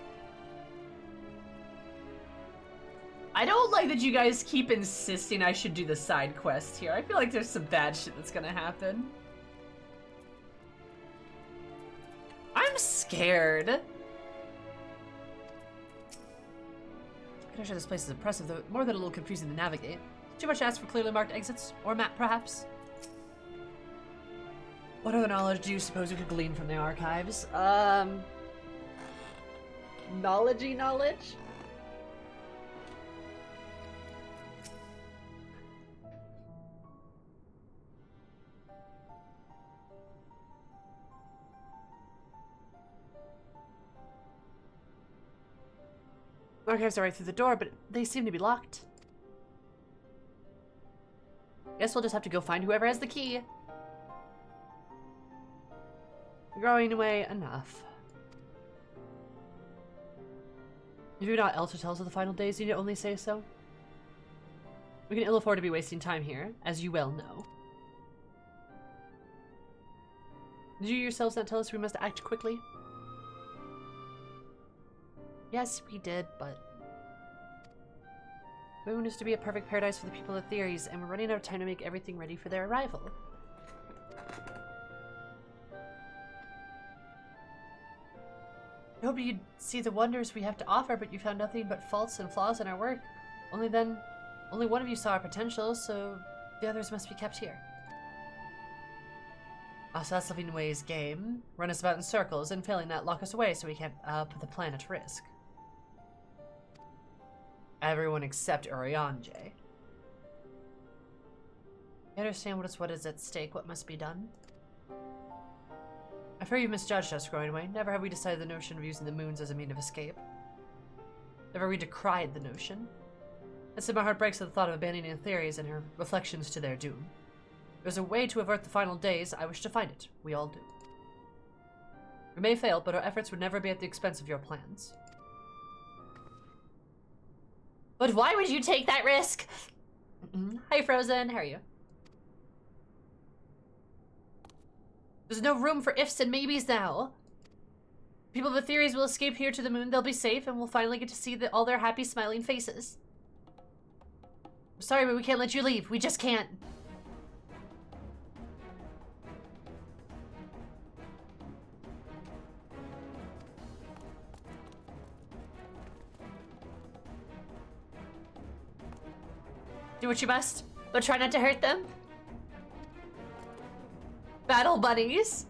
I don't like that you guys keep insisting I should do the side quests here. I feel like there's some bad shit that's gonna happen. I'm scared. I'm sure this place is impressive, though more than a little confusing to navigate. Too much to ask for clearly marked exits? Or a map, perhaps? What other knowledge do you suppose we could glean from the archives? Knowledge-y knowledge? Archives are right through the door, but they seem to be locked. Guess we'll just have to go find whoever has the key. Growing away enough. If you're not else to tell us of the final days, you need to only say so. We can ill afford to be wasting time here, as you well know. Did you yourselves not tell us we must act quickly? Yes, we did, but... the moon is to be a perfect paradise for the people of theories, and we're running out of time to make everything ready for their arrival. I hoped you'd see the wonders we have to offer, but you found nothing but faults and flaws in our work. Only one of you saw our potential, so the others must be kept here. So that's Living Way's game. Run us about in circles, and failing that, lock us away so we can't put the plan at risk. Everyone except Urianje. I understand what is at stake, what must be done. I fear you've misjudged us, Growing Away. Never have we decided the notion of using the moons as a means of escape. Never we decried the notion. Instead, my heart breaks at the thought of abandoning theories and her reflections to their doom. If there's a way to avert the final days, I wish to find it. We all do. We may fail, but our efforts would never be at the expense of your plans. But why would you take that risk? Hi, Frozen. How are you? There's no room for ifs and maybes now. People with theories will escape here to the moon. They'll be safe, and we'll finally get to see all their happy, smiling faces. I'm sorry, but we can't let you leave. We just can't. Do what you must, but try not to hurt them. Battle buddies.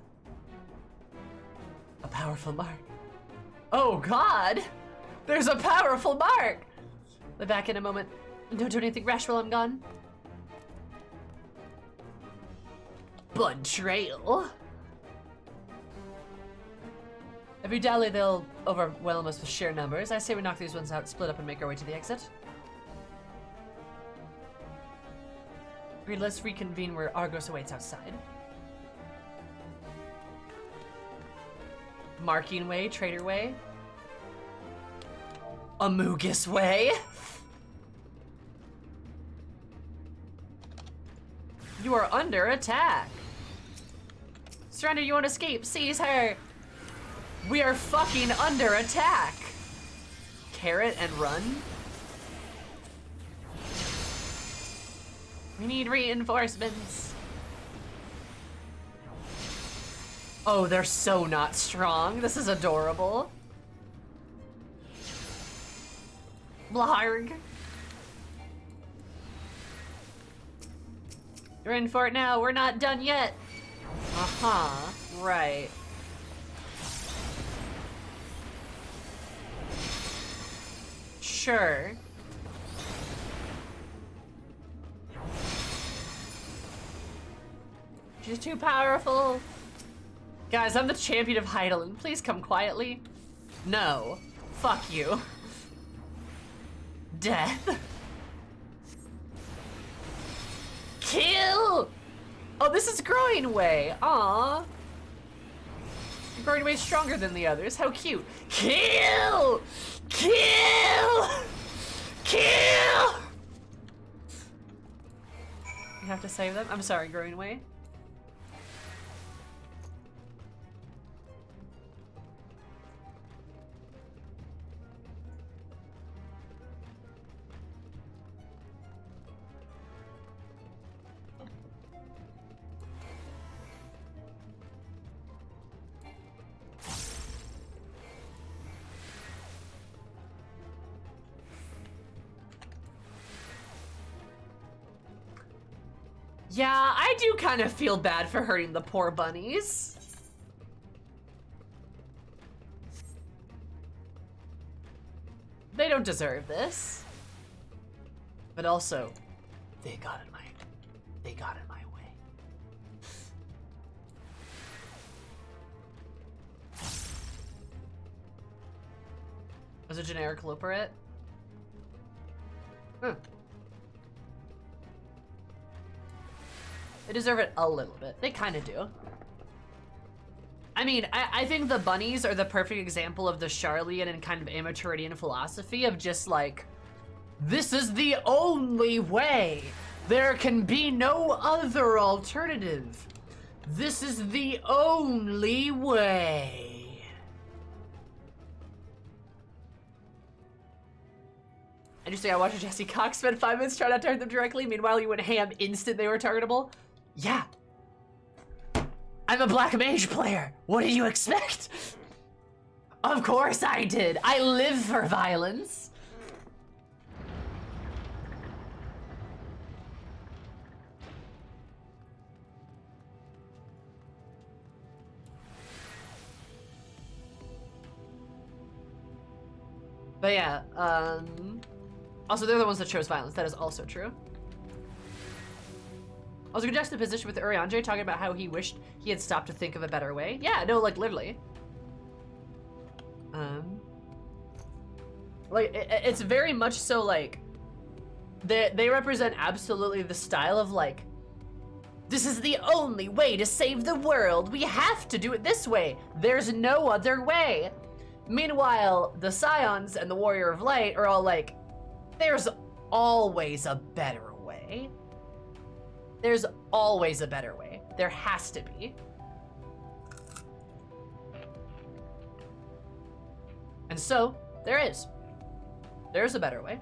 A powerful mark. Oh God! There's a powerful mark! I'll be back in a moment. Don't do anything rash while I'm gone. Blood trail. If we dally, they'll overwhelm us with sheer numbers. I say we knock these ones out, split up, and make our way to the exit. Agreed, let's reconvene where Argos awaits outside. Marking Way, Trader Way. Amogus Way. You are under attack. Surrender, you won't escape. Seize her. We are fucking under attack. Carrot and run. We need reinforcements. Oh, they're so not strong. This is adorable. Blarg. You're in for it now. We're not done yet. Uh-huh. Right. Sure. She's too powerful. Guys, I'm the champion of Heidelin. Please come quietly. No. Fuck you. Death. Kill! Oh, this is Growing Way. Aww. Growing Way's stronger than the others. How cute. Kill! Kill! Kill! You have to save them? I'm sorry, Growing Way. Yeah, I do kind of feel bad for hurting the poor bunnies. They don't deserve this. But also, they got in my way. Was a generic Loperit? Huh. They deserve it a little bit. They kind of do. I mean, I think the bunnies are the perfect example of the Charlian and kind of amateuridian philosophy of just like, this is the only way. There can be no other alternative. This is the only way. Interesting, I watched Jesse Cox spend 5 minutes trying not to target them directly. Meanwhile, he went ham instant they were targetable. Yeah. I'm a black mage player. What did you expect? Of course I did. I live for violence. But yeah, also they're the ones that chose violence. That is also true. Also, good juxtaposition with Urianger talking about how he wished he had stopped to think of a better way. Yeah, no, like literally. Like it's very much so like they represent absolutely the style of like, this is the only way to save the world. We have to do it this way. There's no other way. Meanwhile, the Scions and the Warrior of Light are all like, there's always a better way. There's always a better way. There has to be. And so, there is. There's a better way.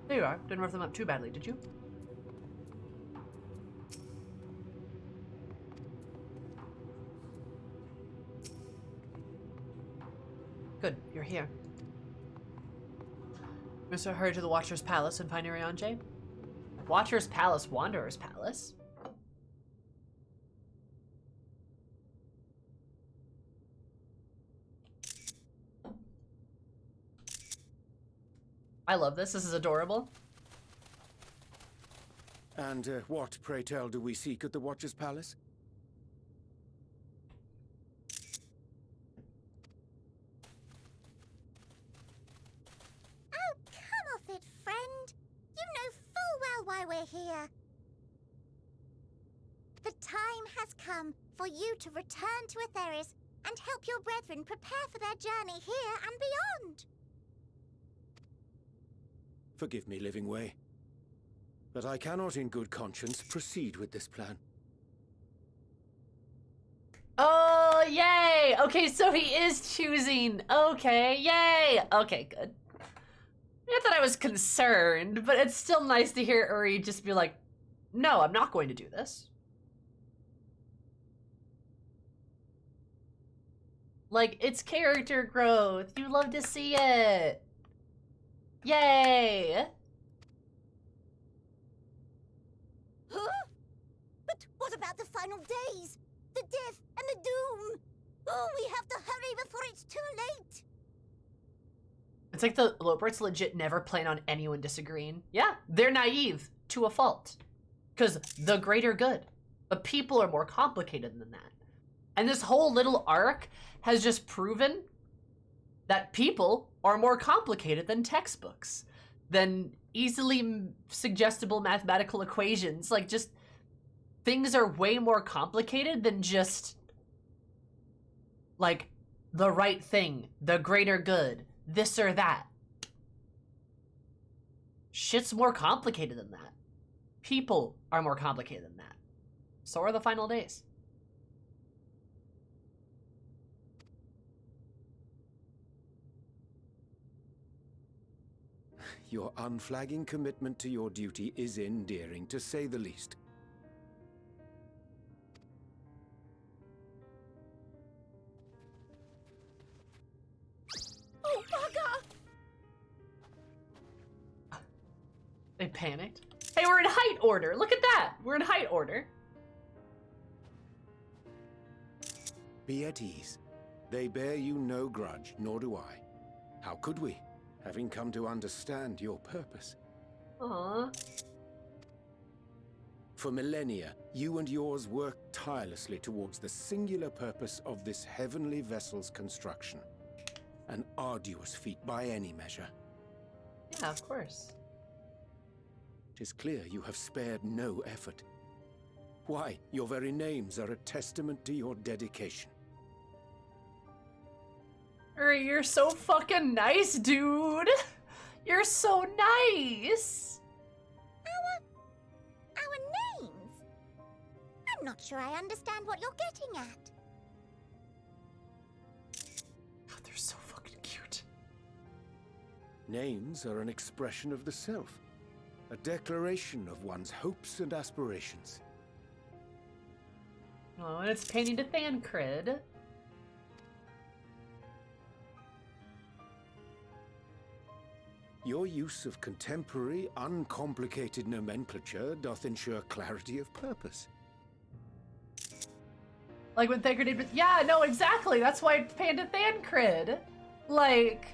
There you are. Didn't rough them up too badly, did you? Good, you're here. Mr. Hurry to the Watcher's Palace and find Urianger. Watcher's Palace, Wanderer's Palace? I love this. This is adorable. And what, pray tell, do we seek at the Watcher's Palace? Oh, come off it, friend. You know full well why we're here. The time has come for you to return to Atheris and help your brethren prepare for their journey here and beyond. Forgive me, Living Way, but I cannot in good conscience proceed with this plan. Oh, yay! Okay, so he is choosing. Okay, yay! Okay, good. Not that I was concerned, but it's still nice to hear Uri just be like, no, I'm not going to do this. Like, it's character growth. You love to see it. Yay! Huh? But what about the final days? The death and the doom? Oh, we have to hurry before it's too late. It's like the Loperts legit never plan on anyone disagreeing. Yeah, they're naive to a fault. Because the greater good. But people are more complicated than that. And this whole little arc has just proven that people are more complicated than textbooks, than easily suggestible mathematical equations. Like, just things are way more complicated than just like the right thing, the greater good, this or that. Shit's more complicated than that. People are more complicated than that. So are the final days. Your unflagging commitment to your duty is endearing, to say the least. Oh, bugger! They panicked. Hey, we're in height order. Look at that. We're in height order. Be at ease. They bear you no grudge, nor do I. How could we, having come to understand your purpose? Aww. For millennia, you and yours worked tirelessly towards the singular purpose of this heavenly vessel's construction. An arduous feat by any measure. Yeah, of course. It is clear you have spared no effort. Why, your very names are a testament to your dedication. You're so fucking nice, dude. You're so nice. Our names? I'm not sure I understand what you're getting at. God, they're so fucking cute. Names are an expression of the self, a declaration of one's hopes and aspirations. Oh, and it's painting to Thancred. Your use of contemporary, uncomplicated nomenclature doth ensure clarity of purpose. Like when Thancred did, yeah, no, exactly. That's why it's painting to Thancred. Like,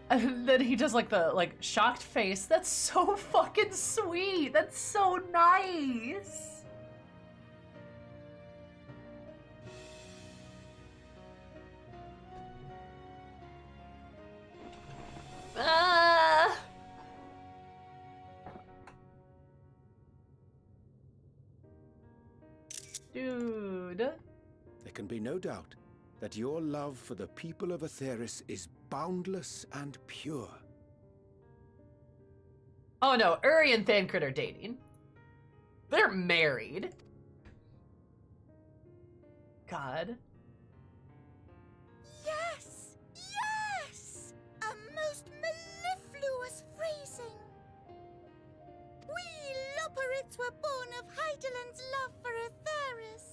and then he does like the shocked face. That's so fucking sweet. That's so nice. Ah. Dude. There can be no doubt that your love for the people of Atheris is boundless and pure. Oh no, Uri and Thancred are dating. They're married. God. Yes! Yes! A most mellifluous phrasing. We Loporrits were born of Hydaelyn's love for Atheris.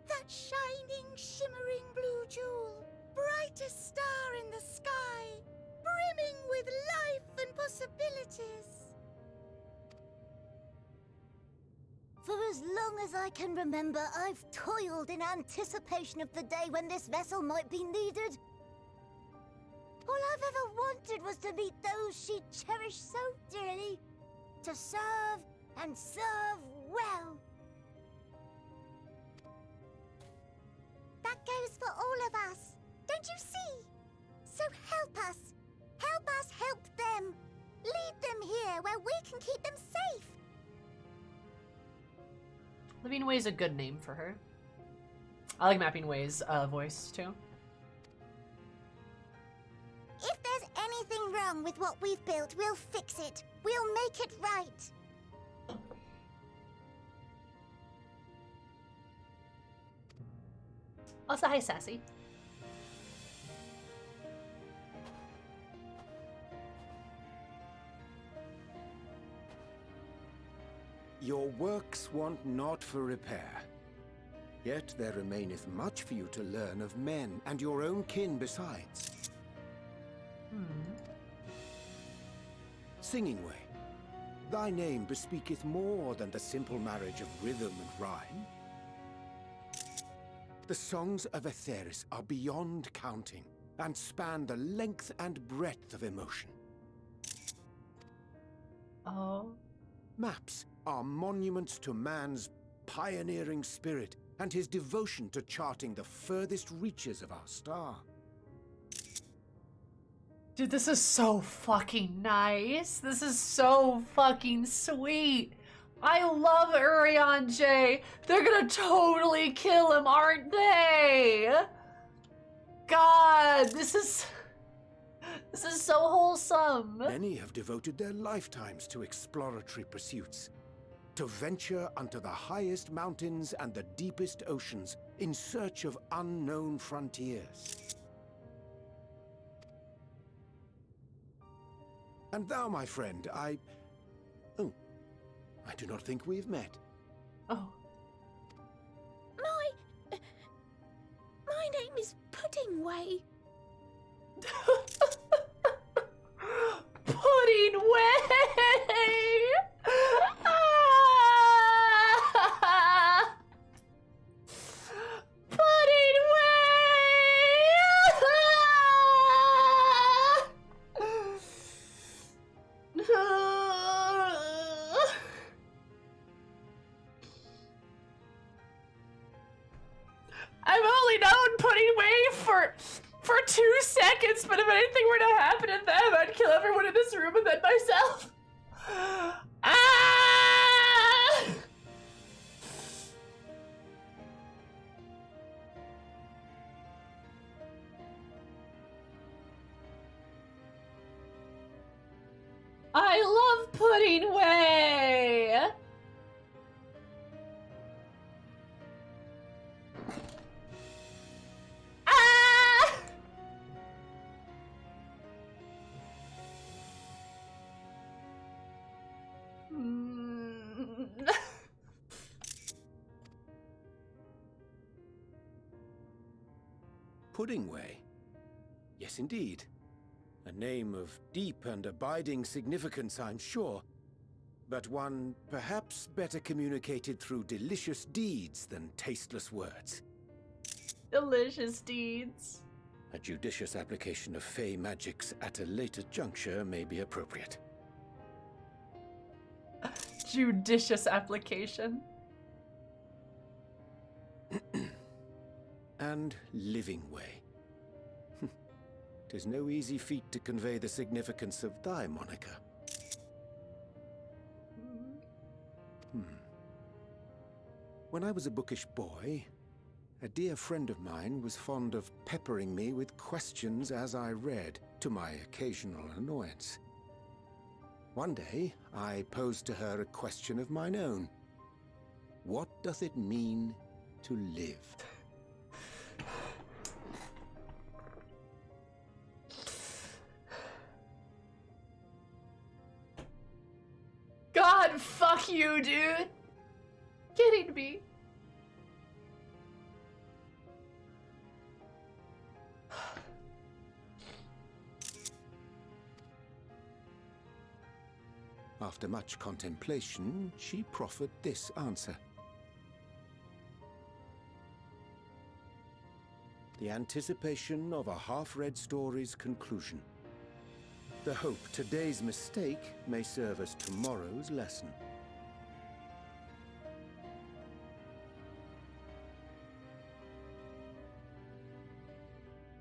That shining, shimmering blue jewel, brightest star in the sky, brimming with life and possibilities. For as long as I can remember, I've toiled in anticipation of the day when this vessel might be needed. All I've ever wanted was to meet those she cherished so dearly, to serve and serve well. That goes for all of us, don't you see? So help us help them. Lead them here where we can keep them safe. Living Way's a good name for her. I like Mapping Way's voice too. If there's anything wrong with what we've built, we'll fix it. We'll make it right. Also, hi, Sassy. Your works want not for repair. Yet there remaineth much for you to learn of men, and your own kin besides. Singing Way, thy name bespeaketh more than the simple marriage of rhythm and rhyme. The songs of Atheris are beyond counting, and span the length and breadth of emotion. Oh. Maps are monuments to man's pioneering spirit and his devotion to charting the furthest reaches of our star. Dude, this is so fucking nice. This is so fucking sweet. I love Urion J. They're gonna totally kill him, aren't they? God, this is so wholesome. Many have devoted their lifetimes to exploratory pursuits, to venture unto the highest mountains and the deepest oceans in search of unknown frontiers. And thou, my friend, I do not think we've met. Oh. My name is Pudding Way. Pudding Way! Pudding Way! I've only known Pudding Way for 2 seconds, but if anything were to happen to them, I'd kill everyone in this room and then myself. Ah! I love Pudding Way! Ah! Puddingway? Yes, indeed. A name of deep and abiding significance, I'm sure. But one perhaps better communicated through delicious deeds than tasteless words. Delicious deeds. A judicious application of fey magics at a later juncture may be appropriate. Judicious application. And living way. 'Tis no easy feat to convey the significance of thy moniker. When I was a bookish boy, a dear friend of mine was fond of peppering me with questions as I read, to my occasional annoyance. One day, I posed to her a question of mine own. What doth it mean to live? God, fuck you, dude. Kidding me. After much contemplation, she proffered this answer. The anticipation of a half-read story's conclusion. The hope today's mistake may serve as tomorrow's lesson.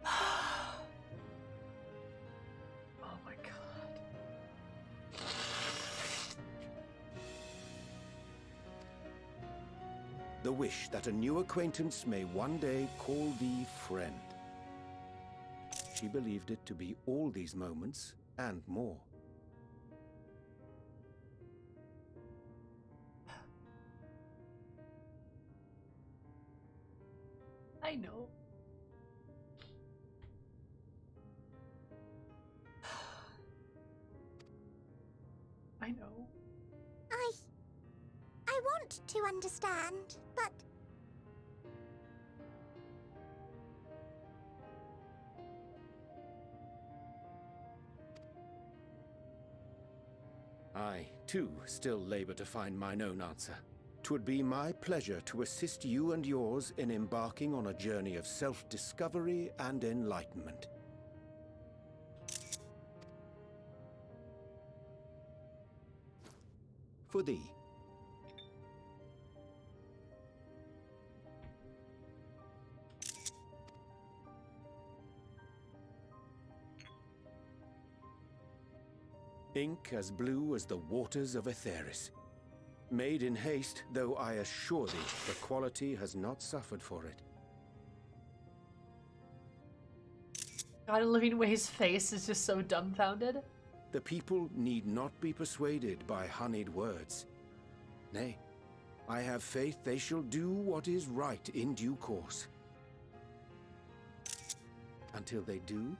Oh my god. The wish that a new acquaintance may one day call thee friend. She believed it to be all these moments and more. I know. I know. I want to understand, but I, too, still labor to find mine own answer. 'Twould be my pleasure to assist you and yours in embarking on a journey of self-discovery and enlightenment. For thee. Ink as blue as the waters of Aetheris. Made in haste, though I assure thee, the quality has not suffered for it. God, Living Way's face is just so dumbfounded. The people need not be persuaded by honeyed words. Nay, I have faith they shall do what is right in due course. Until they do,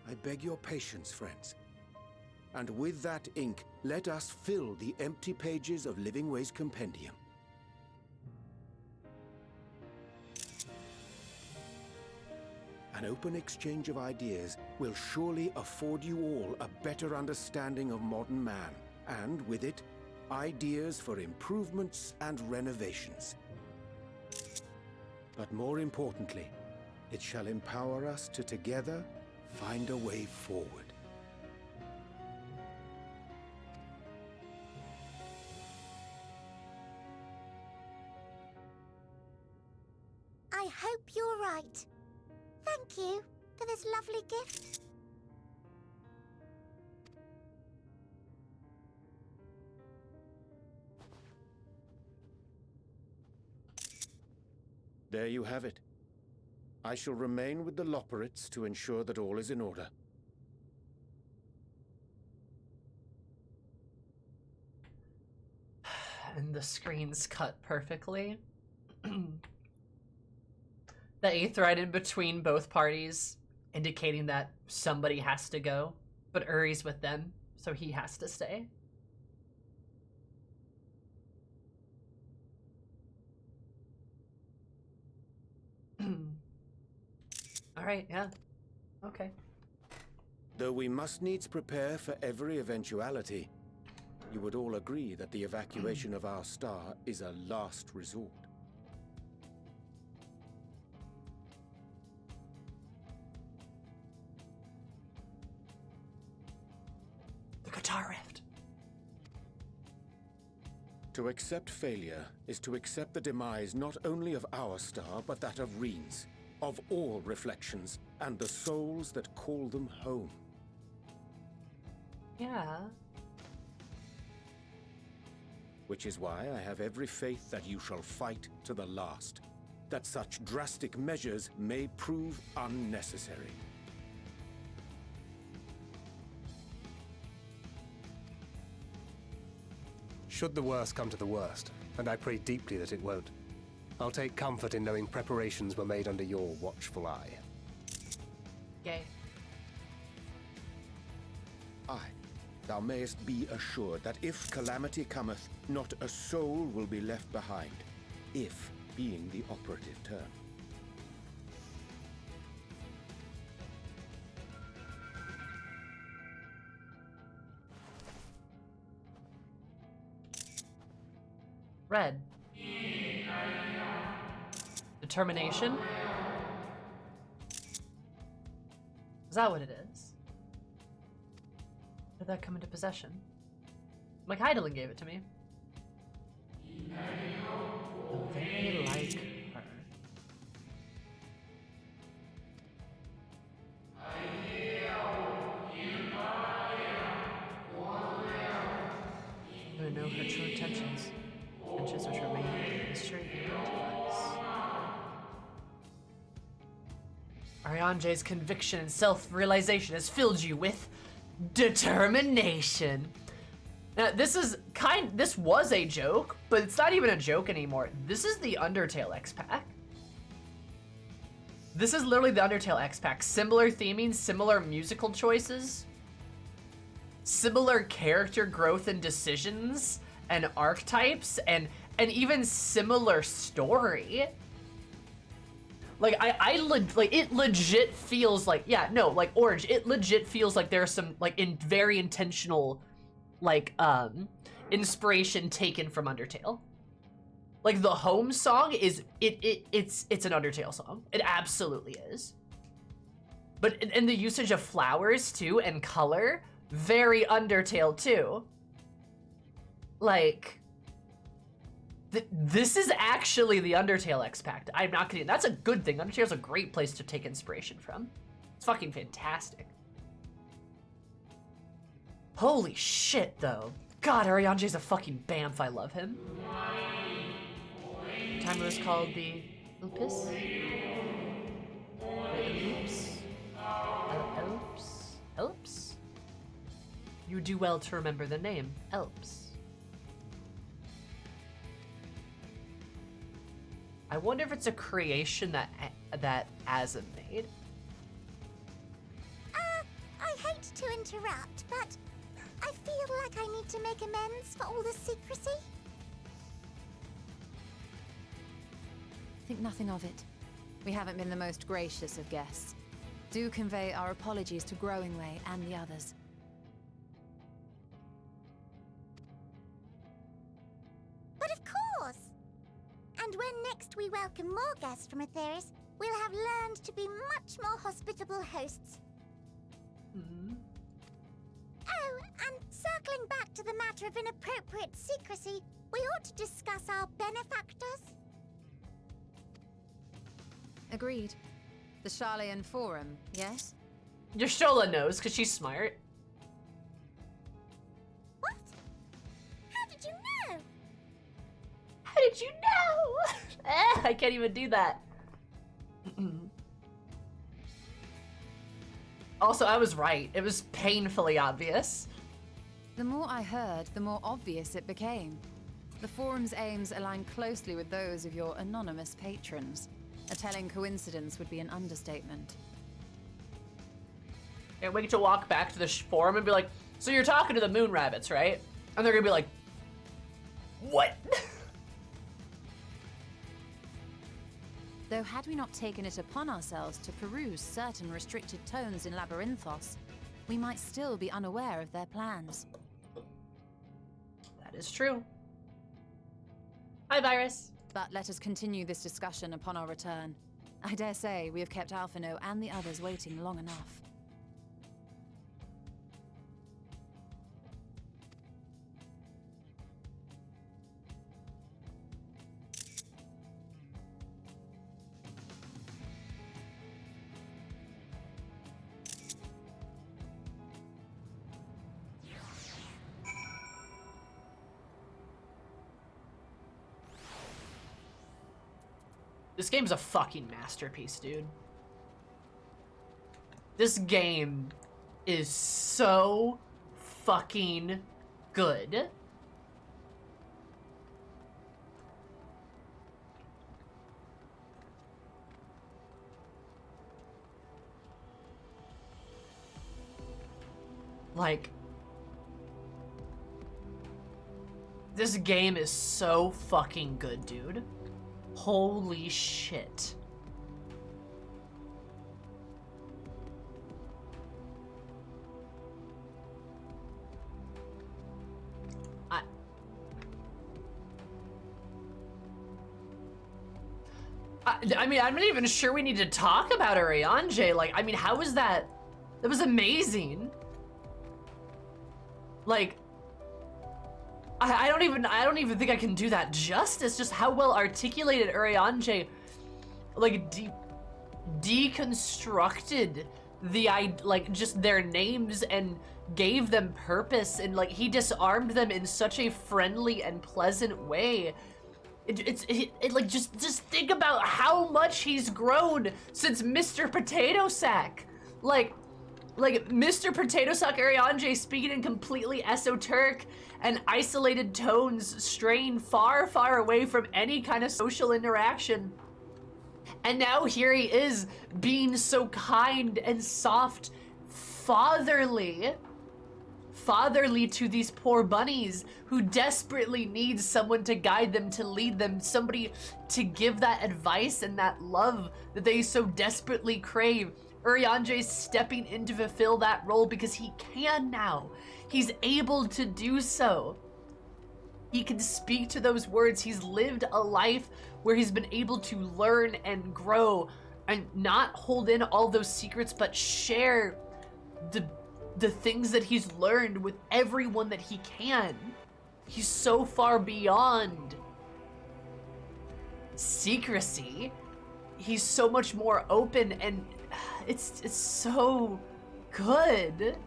I beg your patience, friends. And with that ink, let us fill the empty pages of Living Way's compendium. An open exchange of ideas will surely afford you all a better understanding of modern man, and with it, ideas for improvements and renovations. But more importantly, it shall empower us to together find a way forward. I hope you're right. Thank you for this lovely gift. There you have it. I shall remain with the Loporrits to ensure that all is in order. And the screen's cut perfectly. The 8th right in between both parties, indicating that somebody has to go, but Uri's with them, so he has to stay. All right, yeah. Okay. Though we must needs prepare for every eventuality, you would all agree that the evacuation of our star is a last resort. The guitar rift. To accept failure is to accept the demise not only of our star, but that of Reen's, of all reflections, and the souls that call them home. Yeah. Which is why I have every faith that you shall fight to the last, that such drastic measures may prove unnecessary. Should the worst come to the worst, and I pray deeply that it won't, I'll take comfort in knowing preparations were made under your watchful eye. Yay. Aye, thou mayest be assured that if calamity cometh, not a soul will be left behind, if being the operative term. Red. Determination? Is that what it is? Did that come into possession? Like Heidelin gave it to me. Oh, they like her. I know her true intentions. Intentions which remain a mystery beyond to us. Arianje's conviction and self-realization has filled you with determination. Now, this was a joke, but it's not even a joke anymore. This is the Undertale X-Pack. This is literally the Undertale X-Pack. Similar theming, similar musical choices, similar character growth and decisions and archetypes, and even similar story. Like it legit feels like, yeah, no, like Orange, it legit feels like there's some like very intentional like inspiration taken from Undertale. Like the home song is it's an Undertale song. It absolutely is. But and the usage of flowers too and color, very Undertale too. Like this is actually the Undertale X-Pact. I'm not kidding. That's a good thing. Undertale's a great place to take inspiration from. It's fucking fantastic. Holy shit, though. God, Arianje's a fucking bamf. I love him. The timer was called the Elpis? The Elps? Elps? You do well to remember the name, Elps. I wonder if it's a creation that Azim made. I hate to interrupt, but I feel like I need to make amends for all the secrecy. Think nothing of it. We haven't been the most gracious of guests. Do convey our apologies to Growingway and the others. But of course! And when next we welcome more guests from Aetheris, we'll have learned to be much more hospitable hosts. Mm-hmm. Oh, and circling back to the matter of inappropriate secrecy, we ought to discuss our benefactors. Agreed. The Charlayan Forum, yes? Your Shola knows, because she's smart. What? How did you know? How did you know? I can't even do that. Also, I was right. It was painfully obvious. The more I heard, the more obvious it became. The Forum's aims align closely with those of your anonymous patrons. A telling coincidence would be an understatement. Can't wait to walk back to the forum and be like, so you're talking to the moon rabbits, right? And they're gonna be like, what? Though had we not taken it upon ourselves to peruse certain restricted tones in Labyrinthos, we might still be unaware of their plans. That is true. Hi, Virus. But let us continue this discussion upon our return. I dare say we have kept Alphino and the others waiting long enough. This game's a fucking masterpiece, dude. This game is so fucking good. Like, this game is so fucking good, dude. Holy shit. I mean, I'm not even sure we need to talk about Arianje. Like, I mean, how was that? That was amazing. Like, I don't even think I can do that justice. Just how well articulated Arianje, like, deconstructed like just their names and gave them purpose, and like he disarmed them in such a friendly and pleasant way. It like just think about how much he's grown since Mr. Potato Sack. Like Mr. Potato Sack Arianje speaking in completely esoteric and isolated tones, straying far, far away from any kind of social interaction. And now here he is, being so kind and soft, fatherly to these poor bunnies who desperately need someone to guide them, to lead them, somebody to give that advice and that love that they so desperately crave. Arianje's stepping in to fulfill that role because he can now. He's able to do so. He can speak to those words. He's lived a life where he's been able to learn and grow and not hold in all those secrets, but share the things that he's learned with everyone that he can. He's so far beyond secrecy. He's so much more open, and it's so good.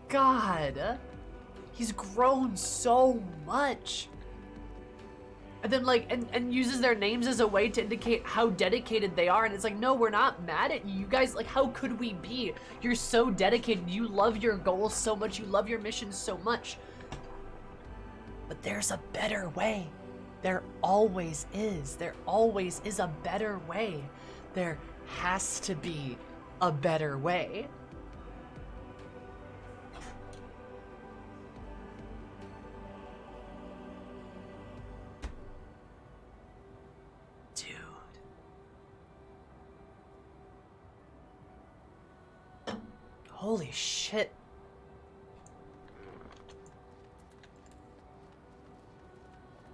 God, he's grown so much. And then like, and uses their names as a way to indicate how dedicated they are. And it's like, no, we're not mad at you. You guys, like, how could we be? You're so dedicated. You love your goals so much. You love your mission so much. But there's a better way. There always is. There always is a better way. There has to be a better way. Holy shit.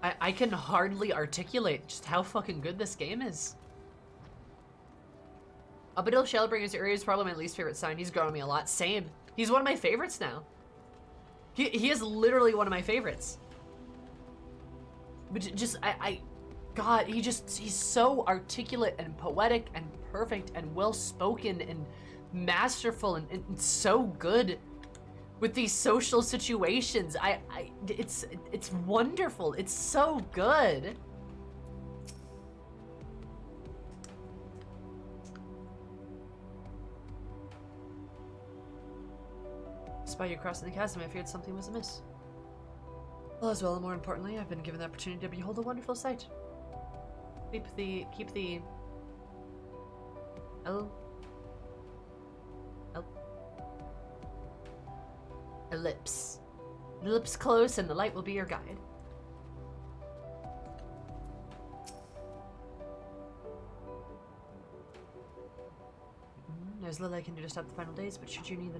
I can hardly articulate just how fucking good this game is. Abadil Shellbringer's area is probably my least favorite sign. He's grown on me a lot. Same. He's one of my favorites now. He is literally one of my favorites. But just, God, he's so articulate and poetic and perfect and well-spoken and masterful and so good with these social situations. It's wonderful. It's so good. Despite you crossing the chasm, I feared something was amiss. All is well, and more importantly, I've been given the opportunity to behold a wonderful sight. Keep the ellipse close, and the light will be your guide. There's little I can do to stop the final days, but should you need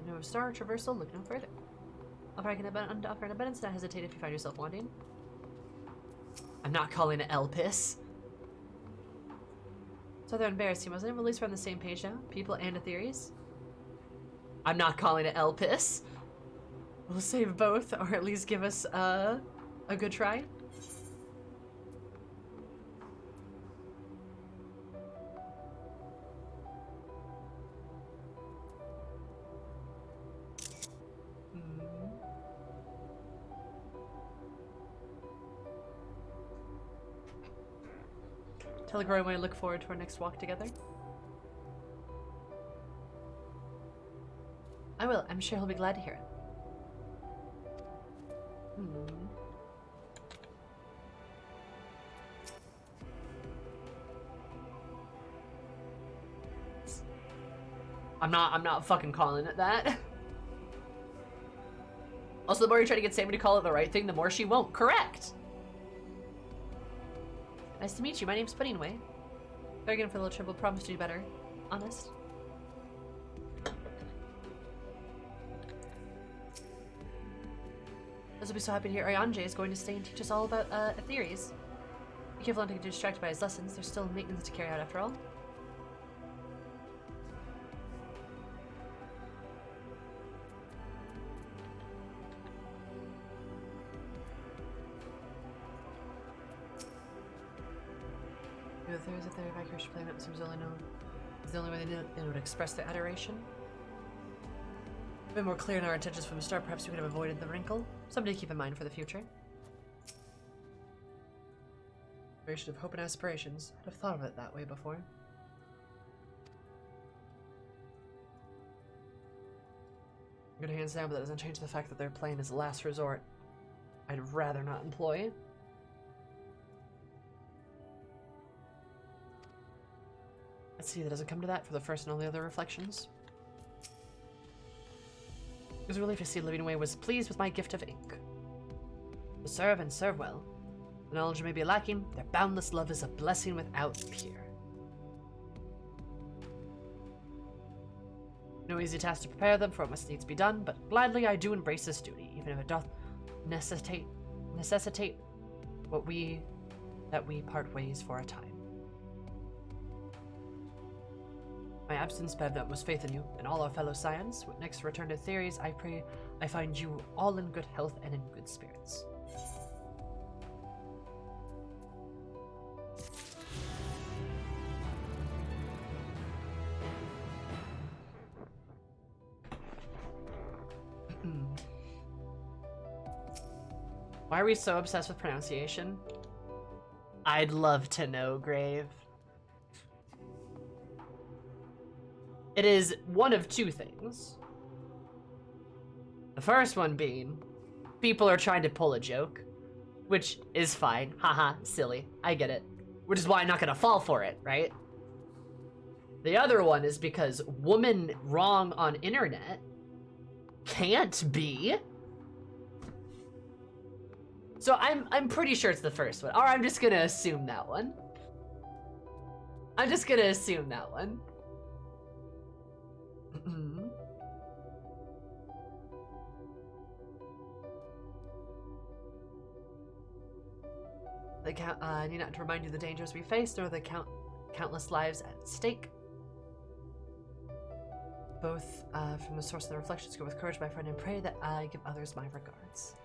know of star traversal, look no further. Offer an abundance, not hesitate if you find yourself wanting. I'm not calling it Elpis. So they're embarrassing, wasn't it? At least we're on the same page now. People and the theories. I'm not calling it Elpis. We'll save both, or at least give us a good try. Tell Groy when I look forward to our next walk together. I will. I'm sure he'll be glad to hear it. I'm not fucking calling it that. Also, the more you try to get Sammy to call it the right thing, the more she won't. Correct! Nice to meet you. My name's Puddingway. Begging for a little trouble. Promise to do better. Honest. Those will be so happy to hear Ayanje is going to stay and teach us all about theories. Be careful not to get distracted by his lessons. There's still maintenance to carry out after all. The theories that their Vicar planet seems only known is the only way they would express their adoration. A bit more clear in our intentions from the start, perhaps we could have avoided the wrinkle. Something to keep in mind for the future. Aspiration of hope and aspirations. I'd have thought of it that way before. Good hands down, but that doesn't change the fact that their plan is last resort. I'd rather not employ. Let's see, that doesn't come to that for the first and only other reflections. It was a relief to see Living Way was pleased with my gift of ink. To serve and serve well. The knowledge may be lacking, their boundless love is a blessing without peer. No easy task to prepare them for what must needs be done, but gladly I do embrace this duty, even if it doth necessitate that we part ways for a time. My absence, Bev, that was faith in you, and all our fellow scions. With next return to theories, I pray I find you all in good health and in good spirits. Why are we so obsessed with pronunciation? I'd love to know, Grave. It is one of two things. The first one being, people are trying to pull a joke, which is fine. Haha, silly. I get it. Which is why I'm not gonna fall for it, right? The other one is because woman wrong on internet can't be. So I'm pretty sure it's the first one. Or I'm just gonna assume that one. I'm just gonna assume that one. I need not to remind you the dangers we face, nor the countless lives at stake. Both from the source of the reflections go with courage, my friend, and pray that I give others my regards.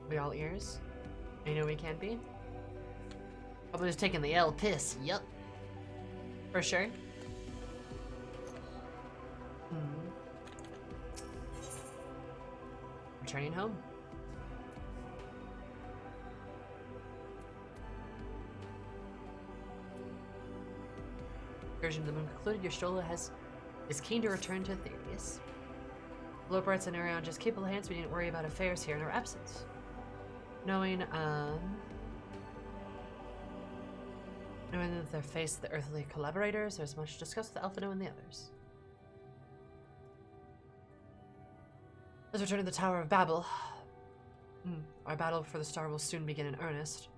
We all ears? You know we can't be? Probably just taking the L piss. Yup. For sure. Returning home. Version of the moon concluded. Your Stola is keen to return to Aetherius. Loparts and Arion just capable hands. We didn't worry about affairs here in our absence. Knowing that they face the earthly collaborators, there's much to discuss with Alphino and the others. Let's return to the Tower of Babel. Our battle for the star will soon begin in earnest,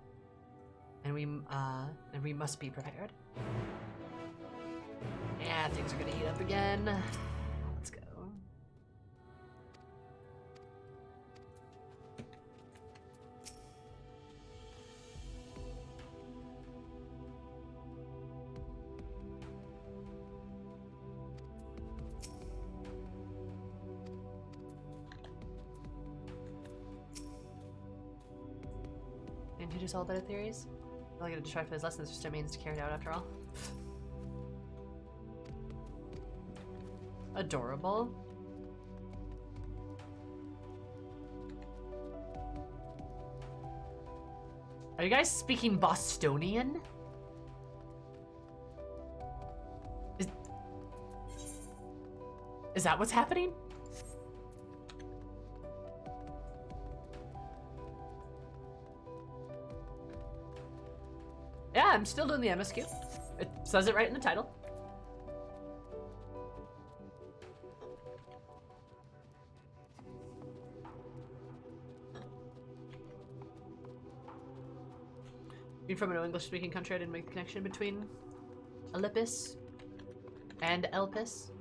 and we must be prepared. Yeah, things are gonna heat up again. Let's go. And who just all better theories? I'll get to try for his lessons, just a means to carry it out after all. Adorable. Are you guys speaking Bostonian? Is that what's happening? Yeah, I'm still doing the MSQ. It says it right in the title. Being from an English-speaking country, I didn't make the connection between Olympus and Elpis.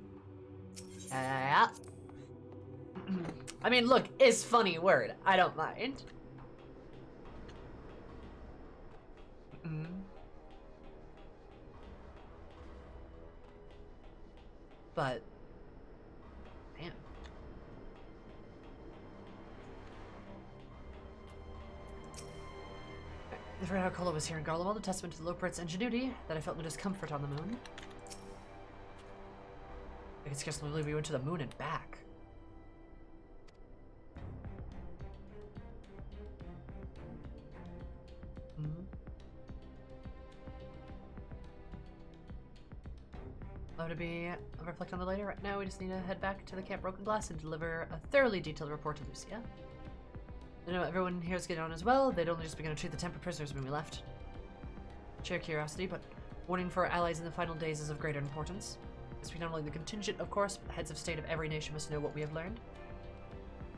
Yeah. I mean, look, it's funny word. I don't mind. But, damn. I forgot how cold it was here in Garlemald, a testament to the Lopert's ingenuity that I felt no discomfort on the moon. I can scarcely believe we went to the moon and back. I'll reflect on that later. Right now, we just need to head back to the Camp Broken Glass and deliver a thoroughly detailed report to Lucia. I know everyone here is getting on as well. They'd only just begun to treat the temper prisoners when we left. Sheer curiosity, but warning for our allies in the final days is of greater importance. This be not only the contingent, of course, but the heads of state of every nation must know what we have learned.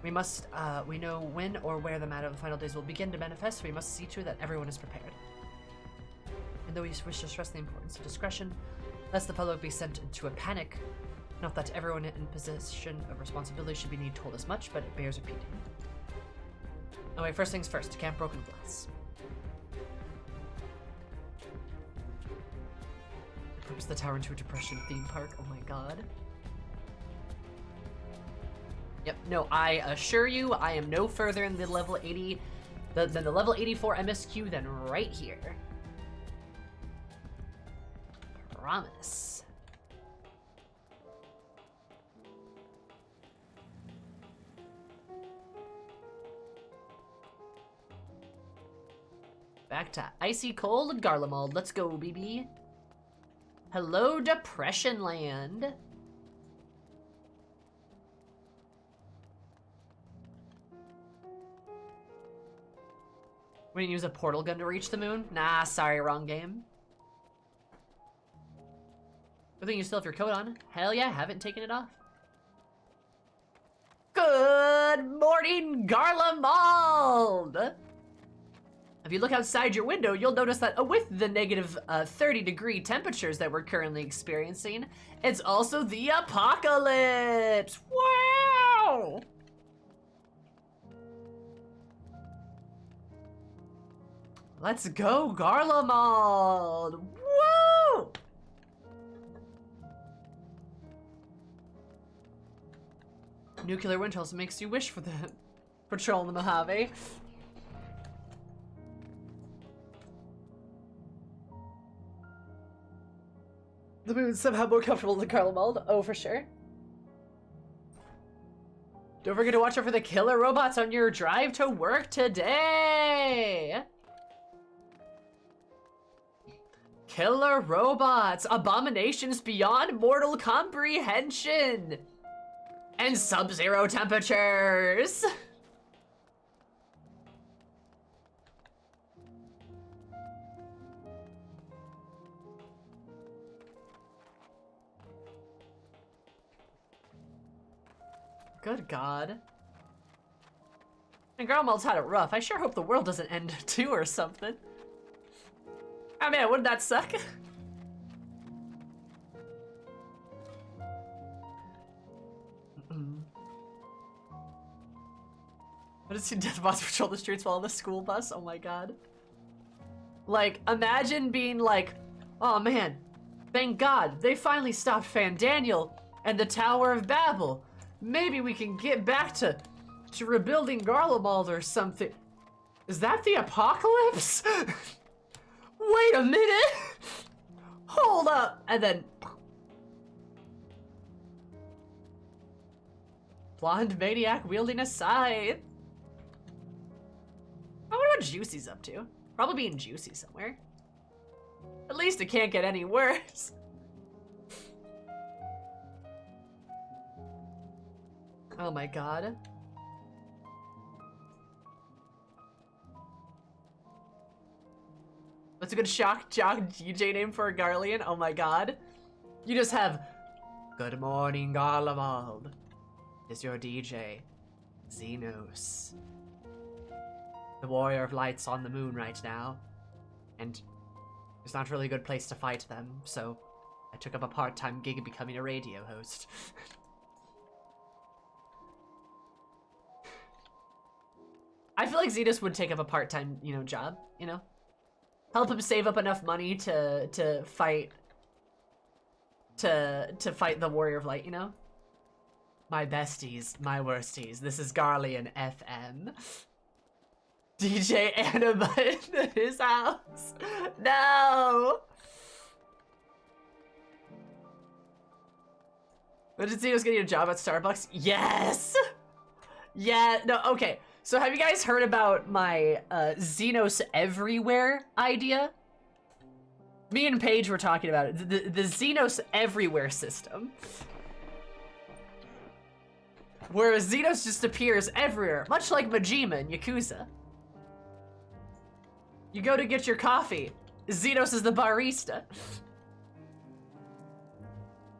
We know when or where the matter of the final days will begin to manifest, so we must see to it that everyone is prepared. And though we wish to stress the importance of discretion, lest the public be sent into a panic, not that everyone in position of responsibility should be need told as much, but it bears repeating. Anyway, first things first, Camp Broken Glass. Perhaps the tower into a depression theme park, oh my god. Yep, no, I assure you, I am no further in the level 80, than the level 84 MSQ than right here. Promise. Back to icy cold Garlemald. Let's go, BB. Hello, Depression Land. We didn't use a portal gun to reach the moon? Nah, sorry, wrong game. Good thing you still have your coat on. Hell yeah, haven't taken it off. Good morning, Garlemald! If you look outside your window, you'll notice that with the negative 30-degree temperatures that we're currently experiencing, it's also the apocalypse. Wow! Let's go, Garlemald! Woo! Nuclear wind also makes you wish for the patrol in the Mojave. The moon's somehow more comfortable than Garlemald. Oh, for sure. Don't forget to watch out for the killer robots on your drive to work today! Killer robots! Abominations beyond mortal comprehension! And sub-zero temperatures! Good God. And Garlemald's had it rough. I sure hope the world doesn't end too or something. Oh man, wouldn't that suck? What does see dead bots patrol the streets while on the school bus? Oh my God. Like, imagine being like, oh man, thank God, they finally stopped Fandaniel and the Tower of Babel. Maybe we can get back to rebuilding Garlemald or something. Is that the apocalypse? Wait a minute! Hold up! And then... blonde maniac wielding a scythe. I wonder what Juicy's up to. Probably being juicy somewhere. At least it can't get any worse. Oh my God. What's a good shock jock DJ name for a Garlean? Oh my God. You just have, good morning, Garlemald. Is your DJ, Xenos. The Warrior of Light's on the moon right now. And it's not really a good place to fight them, so I took up a part-time gig becoming a radio host. I feel like Xenos would take up a part-time, you know, job, you know? Help him save up enough money to fight the Warrior of Light, you know? My besties, my worsties. This is Garlean FM. DJ Anima in his house. No! Imagine Xenos getting a job at Starbucks. Yes! Yeah, no, okay. So have you guys heard about my Xenos Everywhere idea? Me and Paige were talking about it. The Xenos Everywhere system. Where Xenos just appears everywhere, much like Majima in Yakuza. You go to get your coffee, Xenos is the barista.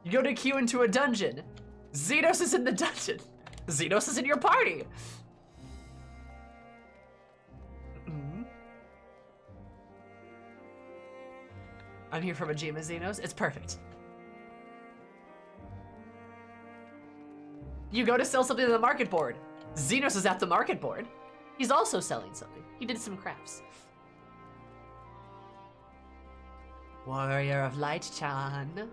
You go to queue into a dungeon, Xenos is in the dungeon. Xenos is in your party. I'm here for Majima Xenos. It's perfect. You go to sell something on the market board. Xenos is at the market board. He's also selling something. He did some crafts. Warrior of Light-chan.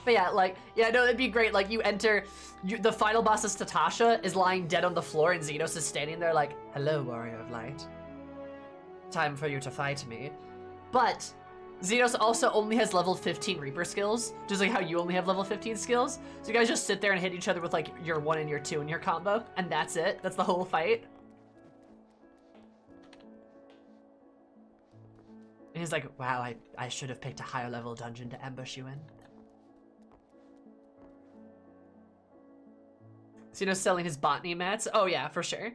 But yeah, like, yeah, no, it'd be great. Like, you enter, the final boss's Tatasha is lying dead on the floor and Xenos is standing there like, hello, Warrior of Light. Time for you to fight me. But Xenos also only has level 15 Reaper skills, just like how you only have level 15 skills. So you guys just sit there and hit each other with like your 1 and your 2 in your combo, and that's it. That's the whole fight. And he's like, wow, I should have picked a higher level dungeon to ambush you in. Xenos selling his botany mats. Oh yeah, for sure.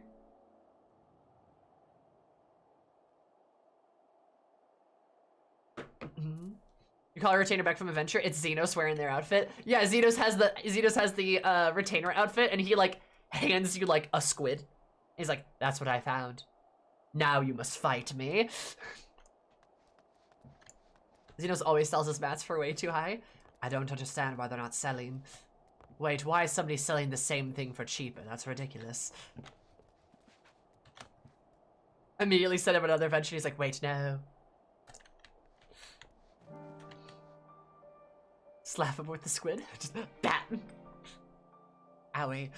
You call a retainer back from Adventure. It's Xenos wearing their outfit. Yeah, Xenos has the retainer outfit, and he like hands you like a squid. He's like, that's what I found. Now you must fight me. Xenos always sells his mats for way too high. I don't understand why they're not selling. Wait, why is somebody selling the same thing for cheaper? That's ridiculous. Immediately set up another adventure. He's like, wait, no. Slap him with the squid. Just bat. Owie.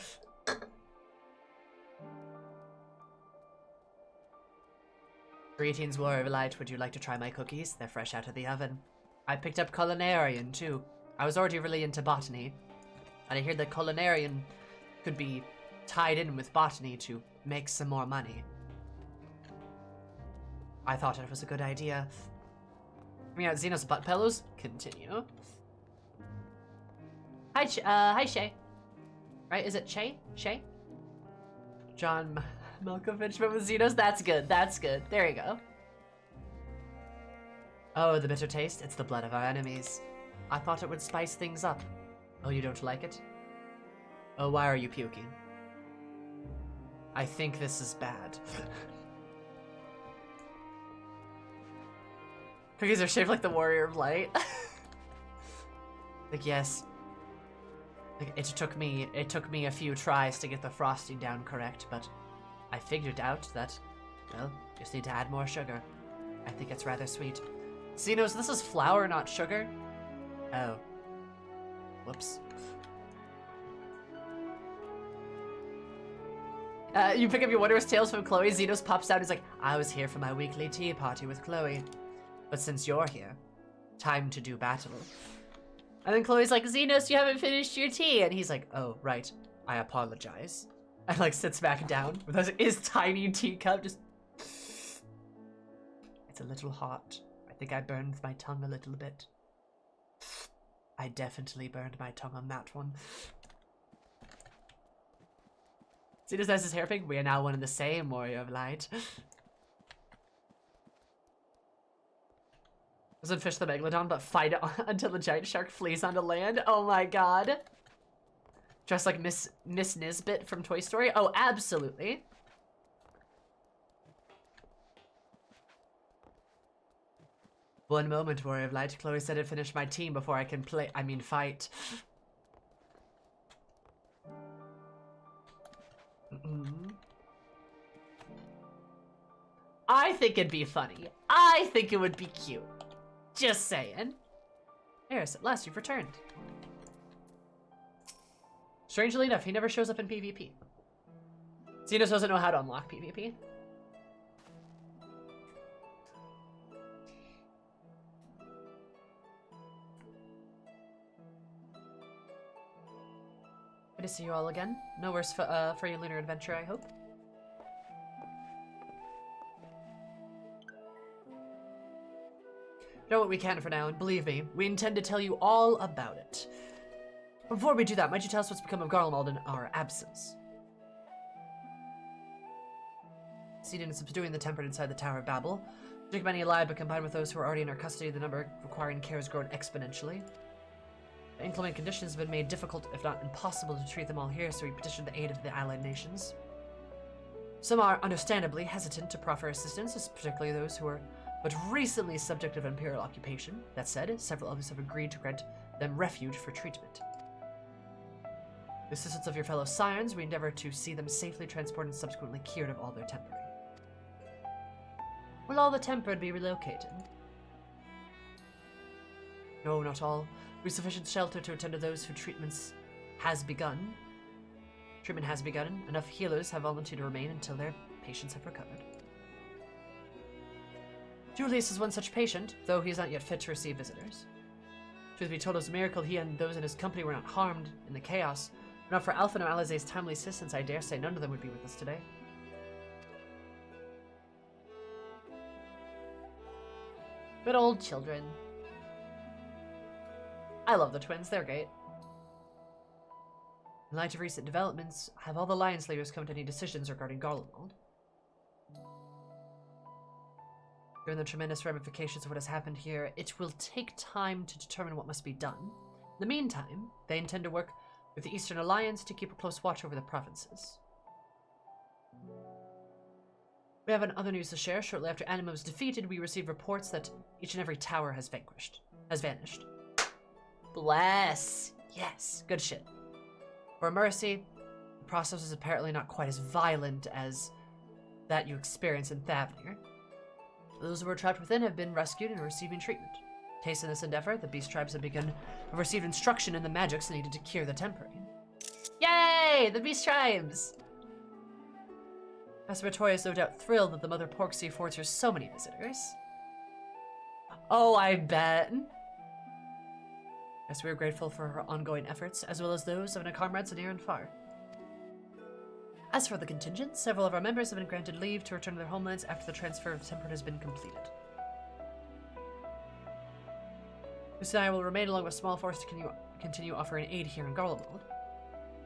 Greetings, Warrior of Light. Would you like to try my cookies? They're fresh out of the oven. I picked up culinarian too. I was already really into botany, and I hear that culinarian could be tied in with botany to make some more money. I thought it was a good idea. Bring out Xenos butt pillows. Continue. Hi, hi, Shay. Right? Is it Shay? Shay? John Malkovich, but with Xenos? That's good. That's good. There you go. Oh, the bitter taste? It's the blood of our enemies. I thought it would spice things up. Oh, you don't like it? Oh, why are you puking? I think this is bad. Cookies are shaped like the Warrior of Light. Like, yes. Like, it took me a few tries to get the frosting down correct, but I figured out that, well, just need to add more sugar. I think it's rather sweet. Xenos, this is flour, not sugar. Oh. Whoops. You pick up your Wondrous Tales from Chloe. Xenos pops out. He's like, I was here for my weekly tea party with Chloe. But since you're here, time to do battle. And then Chloe's like, Xenos, you haven't finished your tea. And he's like, oh, right. I apologize. And like sits back down with his tiny teacup. Just, it's a little hot. I think I burned my tongue a little bit. I definitely burned my tongue on that one. Xenos has his hair pink. We are now one and the same, Warrior of Light. Doesn't fish the Megalodon, but fight it until the giant shark flees onto land. Oh my god. Just like Miss Nisbet from Toy Story. Oh, absolutely. One moment, Warrior of Light. Chloe said I'd finish my team before I can fight. I think it'd be funny. I think it would be cute. Just saying. Eris, at last you've returned. Strangely enough, he never shows up in PvP. Xenos doesn't know how to unlock PvP. Good to see you all again. No worse for your lunar adventure, I hope. Know what we can for now, and believe me, we intend to tell you all about it. Before we do that, might you tell us what's become of Garlemald in our absence? Succeeding in subduing the tempered inside the Tower of Babel. Took many alive, but combined with those who are already in our custody, the number requiring care has grown exponentially. The inclement conditions have been made difficult, if not impossible, to treat them all here, so we petitioned the aid of the allied nations. Some are understandably hesitant to proffer assistance, particularly those who are but recently subject of imperial occupation. That said, several others have agreed to grant them refuge for treatment. With the assistance of your fellow scions, we endeavor to see them safely transported and subsequently cured of all their tempering. Will all the tempered be relocated? No, not all. We have sufficient shelter to attend to those whose treatment has begun. Enough healers have volunteered to remain until their patients have recovered. Julius is one such patient, though he is not yet fit to receive visitors. Truth be told, it was a miracle he and those in his company were not harmed in the chaos. If not for Alpha and Alizé's timely assistance, I dare say none of them would be with us today. Good old children. I love the twins, they're great. In light of recent developments, have all the Lion Slayers come to any decisions regarding Garlemald? Given the tremendous ramifications of what has happened here, it will take time to determine what must be done. In the meantime, they intend to work with the Eastern Alliance to keep a close watch over the provinces. We have other news to share. Shortly after Anima was defeated, we received reports that each and every tower has vanished. Bless! Yes, good shit. For mercy, the process is apparently not quite as violent as that you experience in Thavnir. Those who were trapped within have been rescued and are receiving treatment. Hasten this endeavor, the beast tribes have received instruction in the magics needed to cure the tempering. Yay! The beast tribes! Master Victoria is no doubt thrilled that the Mother Porksea affords her so many visitors. Oh, I bet. Yes, we are grateful for her ongoing efforts, as well as those of her comrades near and far. As for the contingent, several of our members have been granted leave to return to their homelands after the transfer of temperate has been completed. Lucy and I will remain along with a small force to continue offering aid here in Garlemald.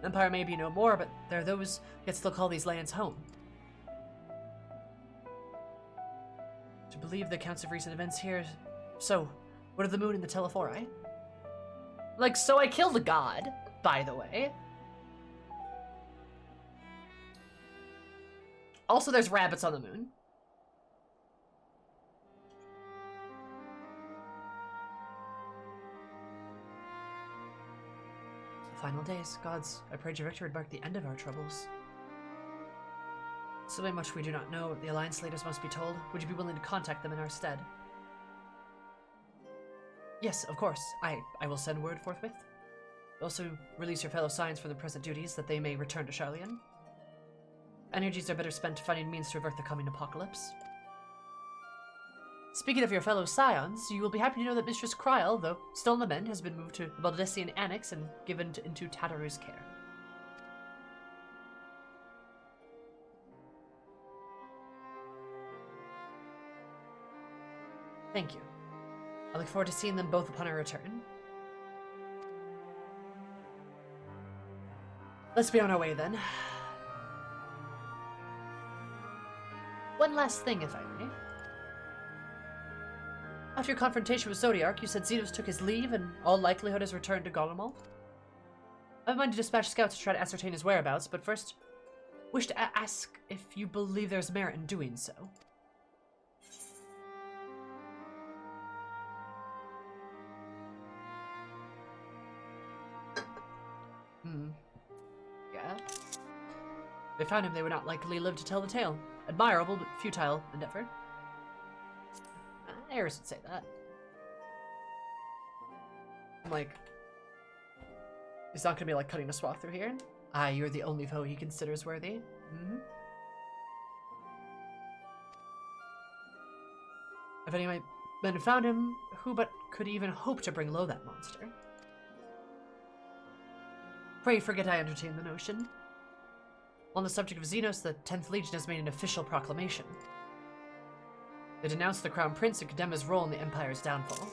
Empire may be no more, but there are those who yet still call these lands home. To believe the accounts of recent events here, so, what of the moon and the Telephori? Like, so I killed a god, by the way. Also, there's rabbits on the moon. The final days, gods, I pray your victory would mark the end of our troubles. So much we do not know. The Alliance leaders must be told. Would you be willing to contact them in our stead? Yes, of course. I will send word forthwith. Also, release your fellow Scions from their present duties, that they may return to Charlian. Energies are better spent finding means to avert the coming apocalypse. Speaking of your fellow Scions, you will be happy to know that Mistress Kryl, though still on the mend, has been moved to the Baldessian Annex and given into Tataru's care. Thank you. I look forward to seeing them both upon our return. Let's be on our way then. One last thing, if I may. After your confrontation with Zodiark, you said Xenos took his leave and all likelihood has returned to Garlemald. I have mind to dispatch scouts to try to ascertain his whereabouts, but first, wish to ask if you believe there's merit in doing so. Yeah. If they found him, they would not likely live to tell the tale. Admirable, but futile endeavor. Eris would say that. I'm like, he's not gonna be like cutting a swath through here. Ah, you're the only foe he considers worthy. If any of my men found him, who but could even hope to bring low that monster? Pray forget I entertain the notion. On the subject of Xenos, the 10th Legion has made an official proclamation. They denounced the Crown Prince and condemn his role in the Empire's downfall.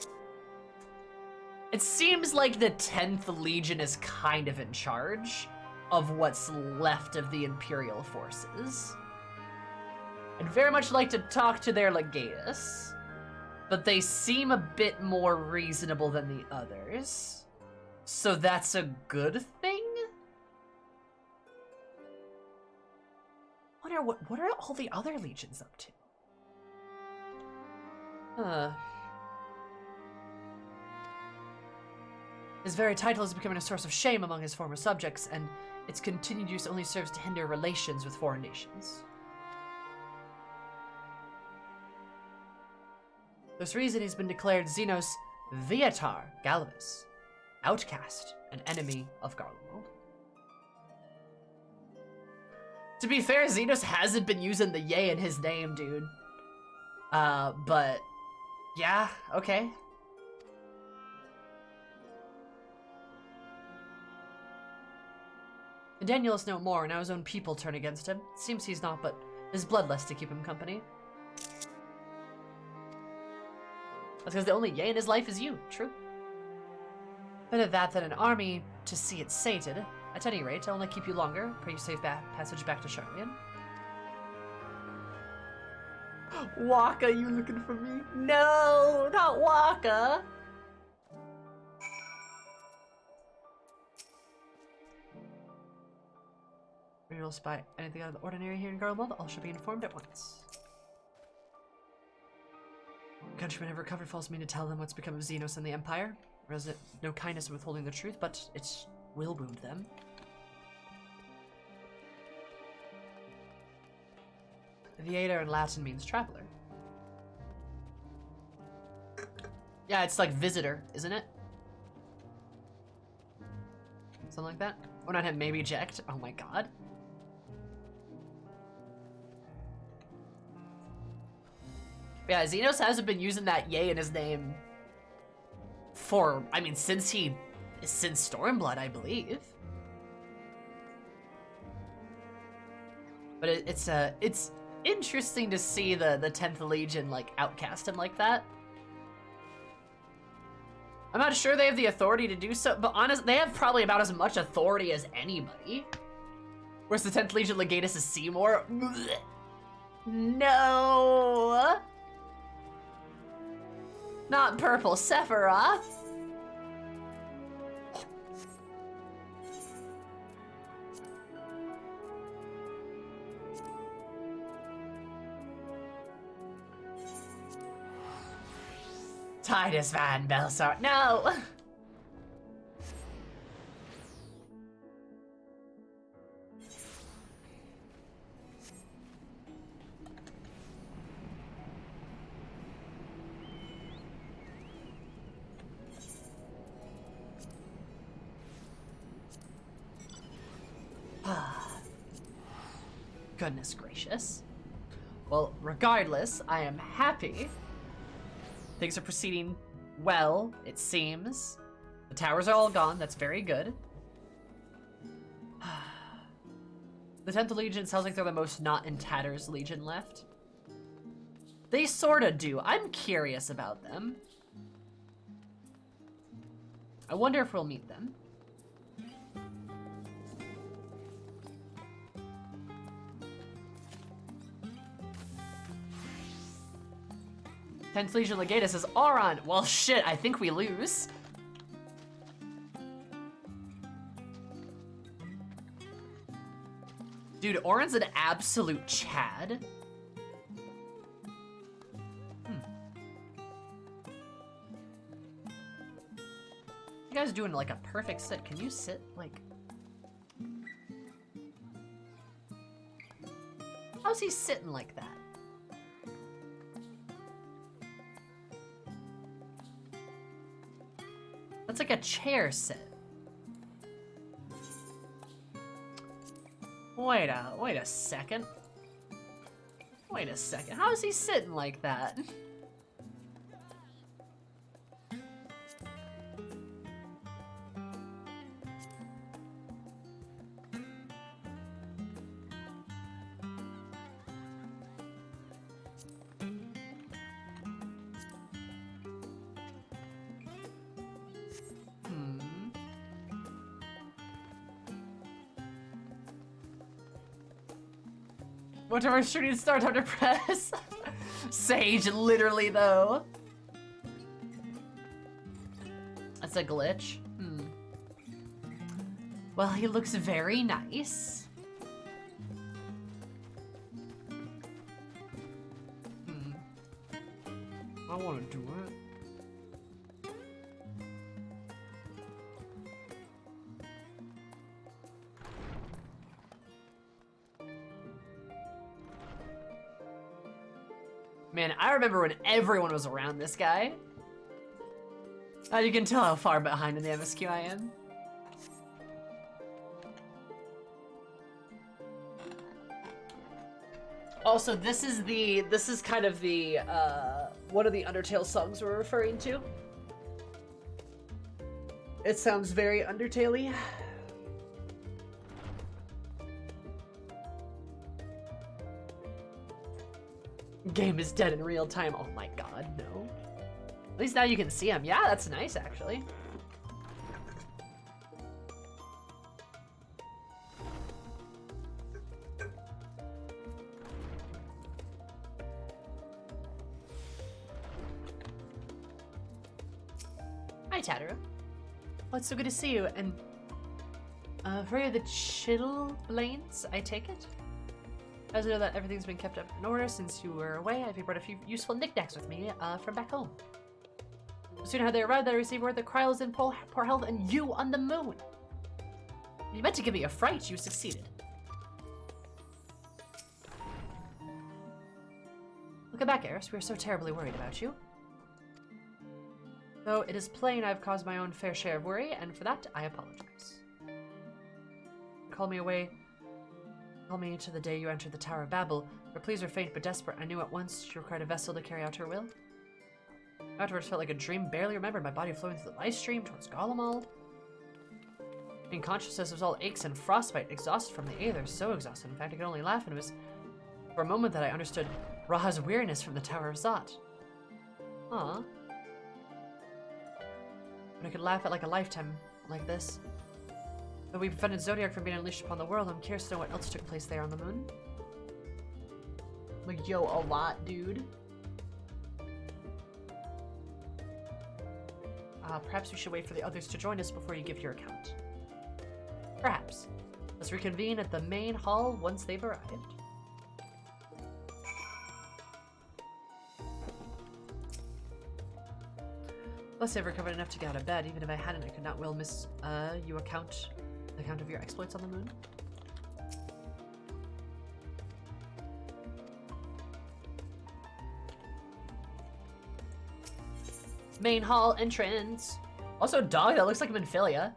It seems like the 10th Legion is kind of in charge of what's left of the Imperial forces. I'd very much like to talk to their legatus, but they seem a bit more reasonable than the others. So that's a good thing? What are all the other legions up to? His very title is becoming a source of shame among his former subjects, and its continued use only serves to hinder relations with foreign nations. For this reason, he's been declared Xenos Viatar Galvis, outcast and enemy of Garlemald. To be fair, Xenos hasn't been using the yay in his name, dude. But yeah, okay. Daniel is no more, now his own people turn against him. It seems he's not, but his bloodlust to keep him company. That's because the only yay in his life is you, true. Better that than an army to see it sated. At any rate, I'll only keep you longer. Pray you safe passage back to Charlian. Waka, you looking for me? No, not Waka! Maybe we'll spy anything out of the ordinary here in Garlemald. All shall be informed at once. countrymen have recovered falls me to tell them what's become of Xenos and the Empire. Or is it no kindness in withholding the truth, but it will wound them. Viator in Latin means traveler. Yeah, it's like visitor, isn't it? Something like that? Or not him, maybe eject. Oh my god. Yeah, Xenos hasn't been using that yay in his name for, I mean, since Stormblood, I believe. But it's interesting to see the 10th Legion, like, outcast him like that. I'm not sure they have the authority to do so, but honestly, they have probably about as much authority as anybody. Whereas the 10th Legion Legatus is Seymour. Blech. No! Not purple Sephiroth. Titus Van Belsar. No! Goodness gracious. Well, regardless, I am happy. Things are proceeding well, it seems. The towers are all gone, that's very good. The 10th Legion sounds like they're the most not in tatters Legion left. They sorta do. I'm curious about them. I wonder if we'll meet them. 10th Legion Legatus is Auron. Well, shit, I think we lose. Dude, Auron's an absolute Chad. You guys are doing like a perfect sit. Can you sit like... How's he sitting like that? That's like a chair sit. Wait a second. Wait a second. How is he sitting like that? Whatever shooting start under press. Sage, literally though. That's a glitch. Well, he looks very nice. I want to do it. Man, I remember when everyone was around this guy. You can tell how far behind in the MSQ I am. Also, this is kind of the, one of the Undertale songs we're referring to. It sounds very Undertale-y. Game is dead in real time. Oh my god, no. At least now you can see him. Yeah, that's nice, actually. Hi, Tataru. Oh, it's so good to see you. And, for the chill lanes, I take it? As I know that everything's been kept up in order since you were away, I've brought a few useful knickknacks with me from back home. As soon as they arrived, I received word that Kryl is in poor health and you on the moon. You meant to give me a fright, you succeeded. Looking back, Eris, we were so terribly worried about you. Though it is plain I've caused my own fair share of worry, and for that, I apologize. Call me to the day you entered the Tower of Babel. Your pleas were faint but desperate. I knew at once she required a vessel to carry out her will. Afterwards, felt like a dream. Barely remembered my body flowing through the life stream towards Galamal. In consciousness, was all aches and frostbite, exhausted from the aether, so exhausted. In fact, I could only laugh, and it was for a moment that I understood Raha's weariness from the Tower of Zot. Aw. But I could laugh at like a lifetime like this. Though we prevented Zodiac from being unleashed upon the world, I'm curious to know what else took place there on the moon. Like, yo, a lot, dude. Perhaps we should wait for the others to join us before you give your account. Perhaps. Let's reconvene at the main hall once they've arrived. Plus, I've recovered enough to get out of bed. Even if I hadn't, I could not well miss you account of your exploits on the moon. Main hall entrance. Also, dog that looks like Minfilia.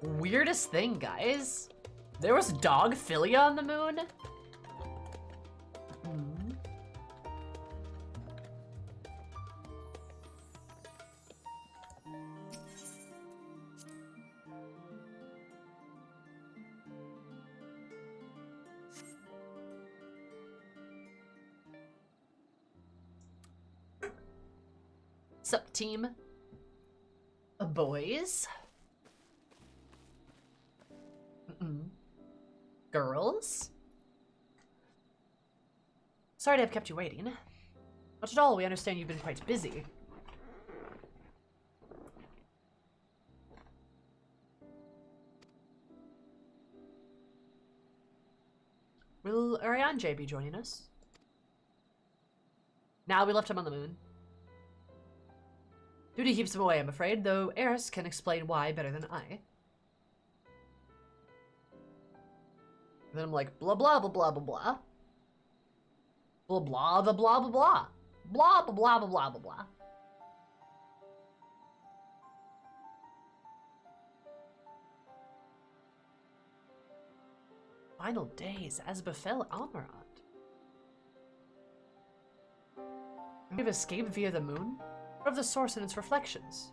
Weirdest thing, guys. There was dog Philia on the moon? Sup, team? Boys? Girls? Sorry to have kept you waiting. Not at all, we understand you've been quite busy. Will Ariane be joining us? Now we left him on the moon. Duty keeps him away, I'm afraid, though Eris can explain why better than I. And then I'm like, blah blah blah blah blah blah. Blah blah blah blah blah blah. Blah blah blah blah blah blah blah. Final days, as befell Amarant. We've escaped via the moon? What of the source and its reflections?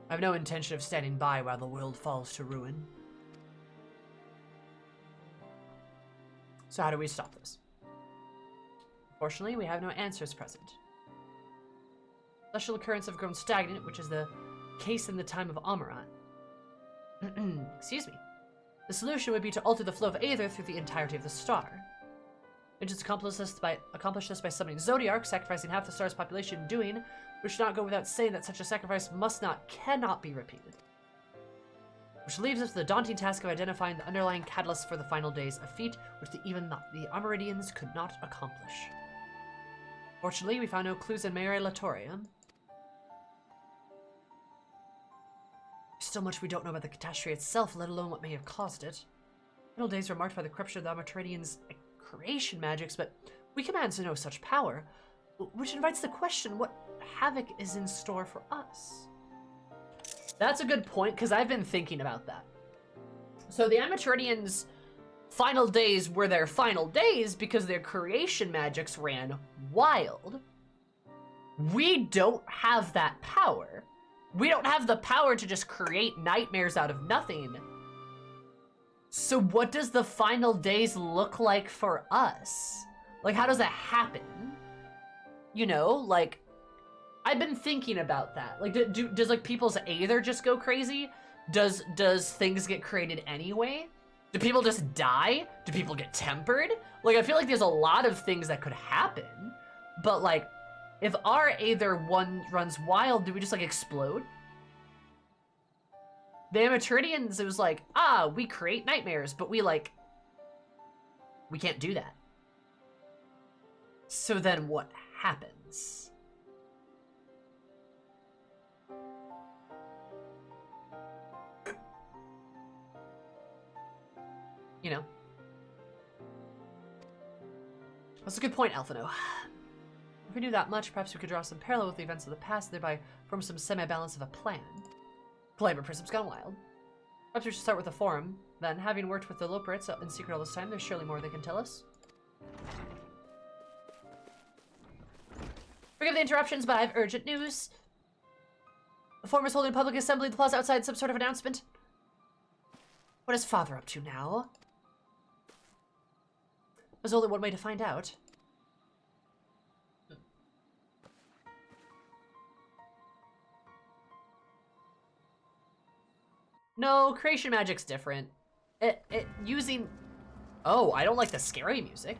I have no intention of standing by while the world falls to ruin. So how do we stop this? Unfortunately, we have no answers present. Celestial currents have grown stagnant, which is the case in the time of Amarant. Excuse me. The solution would be to alter the flow of aether through the entirety of the star. And just accomplish this by summoning Zodiark, sacrificing half the star's population, doing, which should not go without saying that such a sacrifice cannot be repeated. Which leaves us with the daunting task of identifying the underlying catalyst for the final days, a feat which even the Amaridians could not accomplish. Fortunately, we found no clues in Mare Latorium. There's still much we don't know about the catastrophe itself, let alone what may have caused it. Final days were marked by the corruption of the Amataridians' creation magics, but we command no such power, which invites the question, what havoc is in store for us? That's a good point, because I've been thinking about that. So the Amataridians' final days were their final days because their creation magics ran wild. We don't have that power. We don't have the power to just create nightmares out of nothing. So what does the final days look like for us? Like, how does that happen? You know, like, I've been thinking about that. Like, does like people's aether just go crazy? Does things get created anyway? Do people just die? Do people get tempered? Like, I feel like there's a lot of things that could happen. But like, if our aether runs wild, do we just like explode? The Amatridians, it was like, we create nightmares, but we can't do that. So then what happens? You know? That's a good point, Alphino. If we knew that much, perhaps we could draw some parallel with the events of the past, thereby form some semi-balance of a plan. Glamour Prism's gone wild. Perhaps we should start with the Forum. Then, having worked with the Loperates in secret all this time, there's surely more they can tell us. Forgive the interruptions, but I have urgent news. The Forum is holding a public assembly at the plaza outside, some sort of announcement. What is Father up to now? There's only one way to find out. No, creation magic's different. Using... Oh, I don't like the scary music.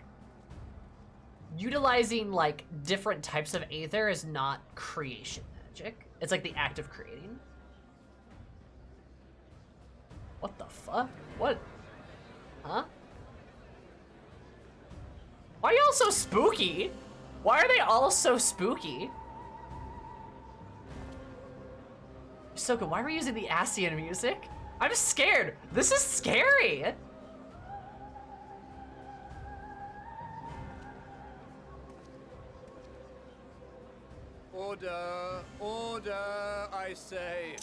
Utilizing, like, different types of aether is not creation magic. It's like the act of creating. What the fuck? What? Huh? Why are y'all so spooky? Why are they all so spooky? Soka, why are we using the Asian music? I'm scared. This is scary. Order, order, I say.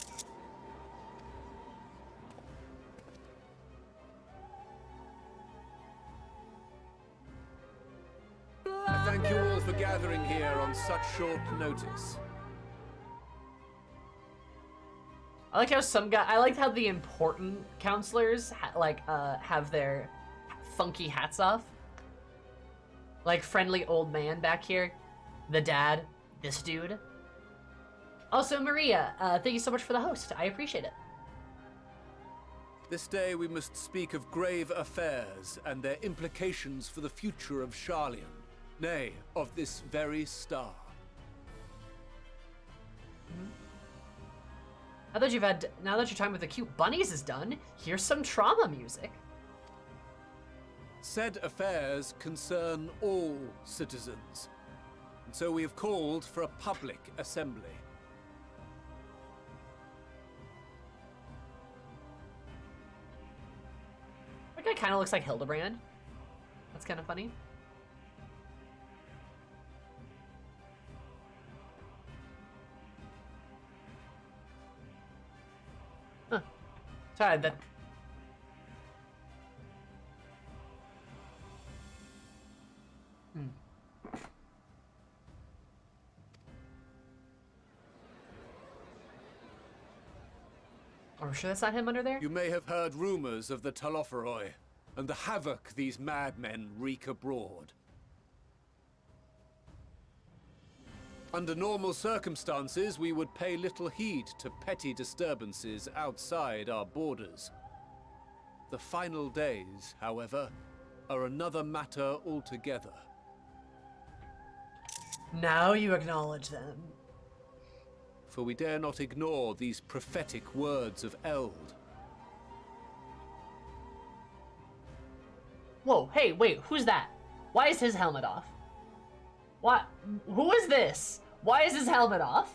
I thank you all for gathering here on such short notice. I like how I like how the important counselors have their funky hats off. Like friendly old man back here, the dad, this dude. Also, Maria, thank you so much for the host. I appreciate it. This day we must speak of grave affairs and their implications for the future of Sharlayan, nay, of this very star. Now that your time with the cute bunnies is done, here's some trauma music. Said affairs concern all citizens, and so we have called for a public assembly. That guy kind of looks like Hildebrand. That's kind of funny. Huh. Sorry, that... Are we sure that's not him under there? You may have heard rumors of the Telophoroi and the havoc these madmen wreak abroad. Under normal circumstances, we would pay little heed to petty disturbances outside our borders. The final days, however, are another matter altogether. Now you acknowledge them. For we dare not ignore these prophetic words of Eld. Whoa, hey, wait, who's that? Why is his helmet off? What? Who is this? Why is his helmet off?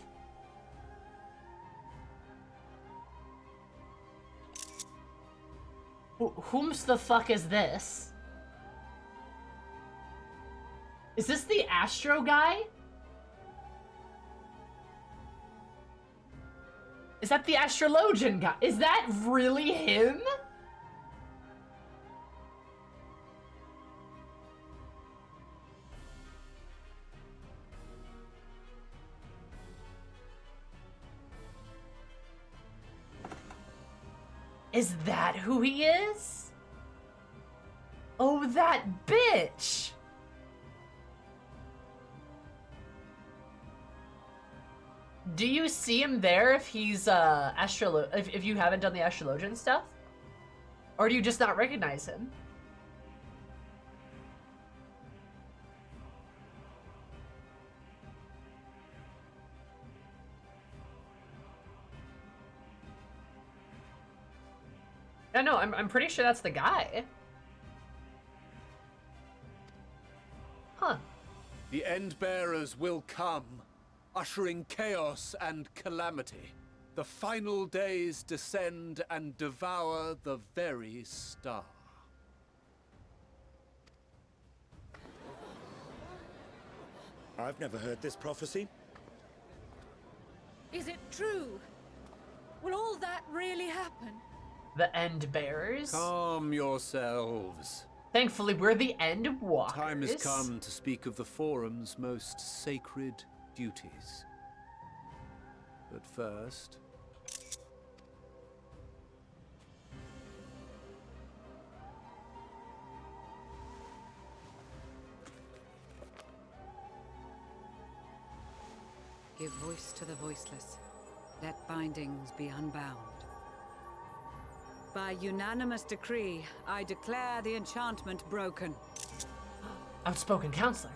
Whom's the fuck is this? Is this the Astro guy? Is that the Astrologian guy? Is that really him? Is that who he is? Oh, that bitch! Do you see him there if he's if you haven't done the Astrologian stuff? Or do you just not recognize him? Yeah, no, I'm pretty sure that's the guy. Huh. The Endbearers will come, ushering chaos and calamity. The final days descend and devour the very star. I've never heard this prophecy. Is it true? Will all that really happen? The End Bearers. Calm yourselves. Thankfully, we're the Endwalkers. Time has come to speak of the Forum's most sacred duties. But first... Give voice to the voiceless. Let bindings be unbound. By unanimous decree, I declare the enchantment broken. Outspoken counselor.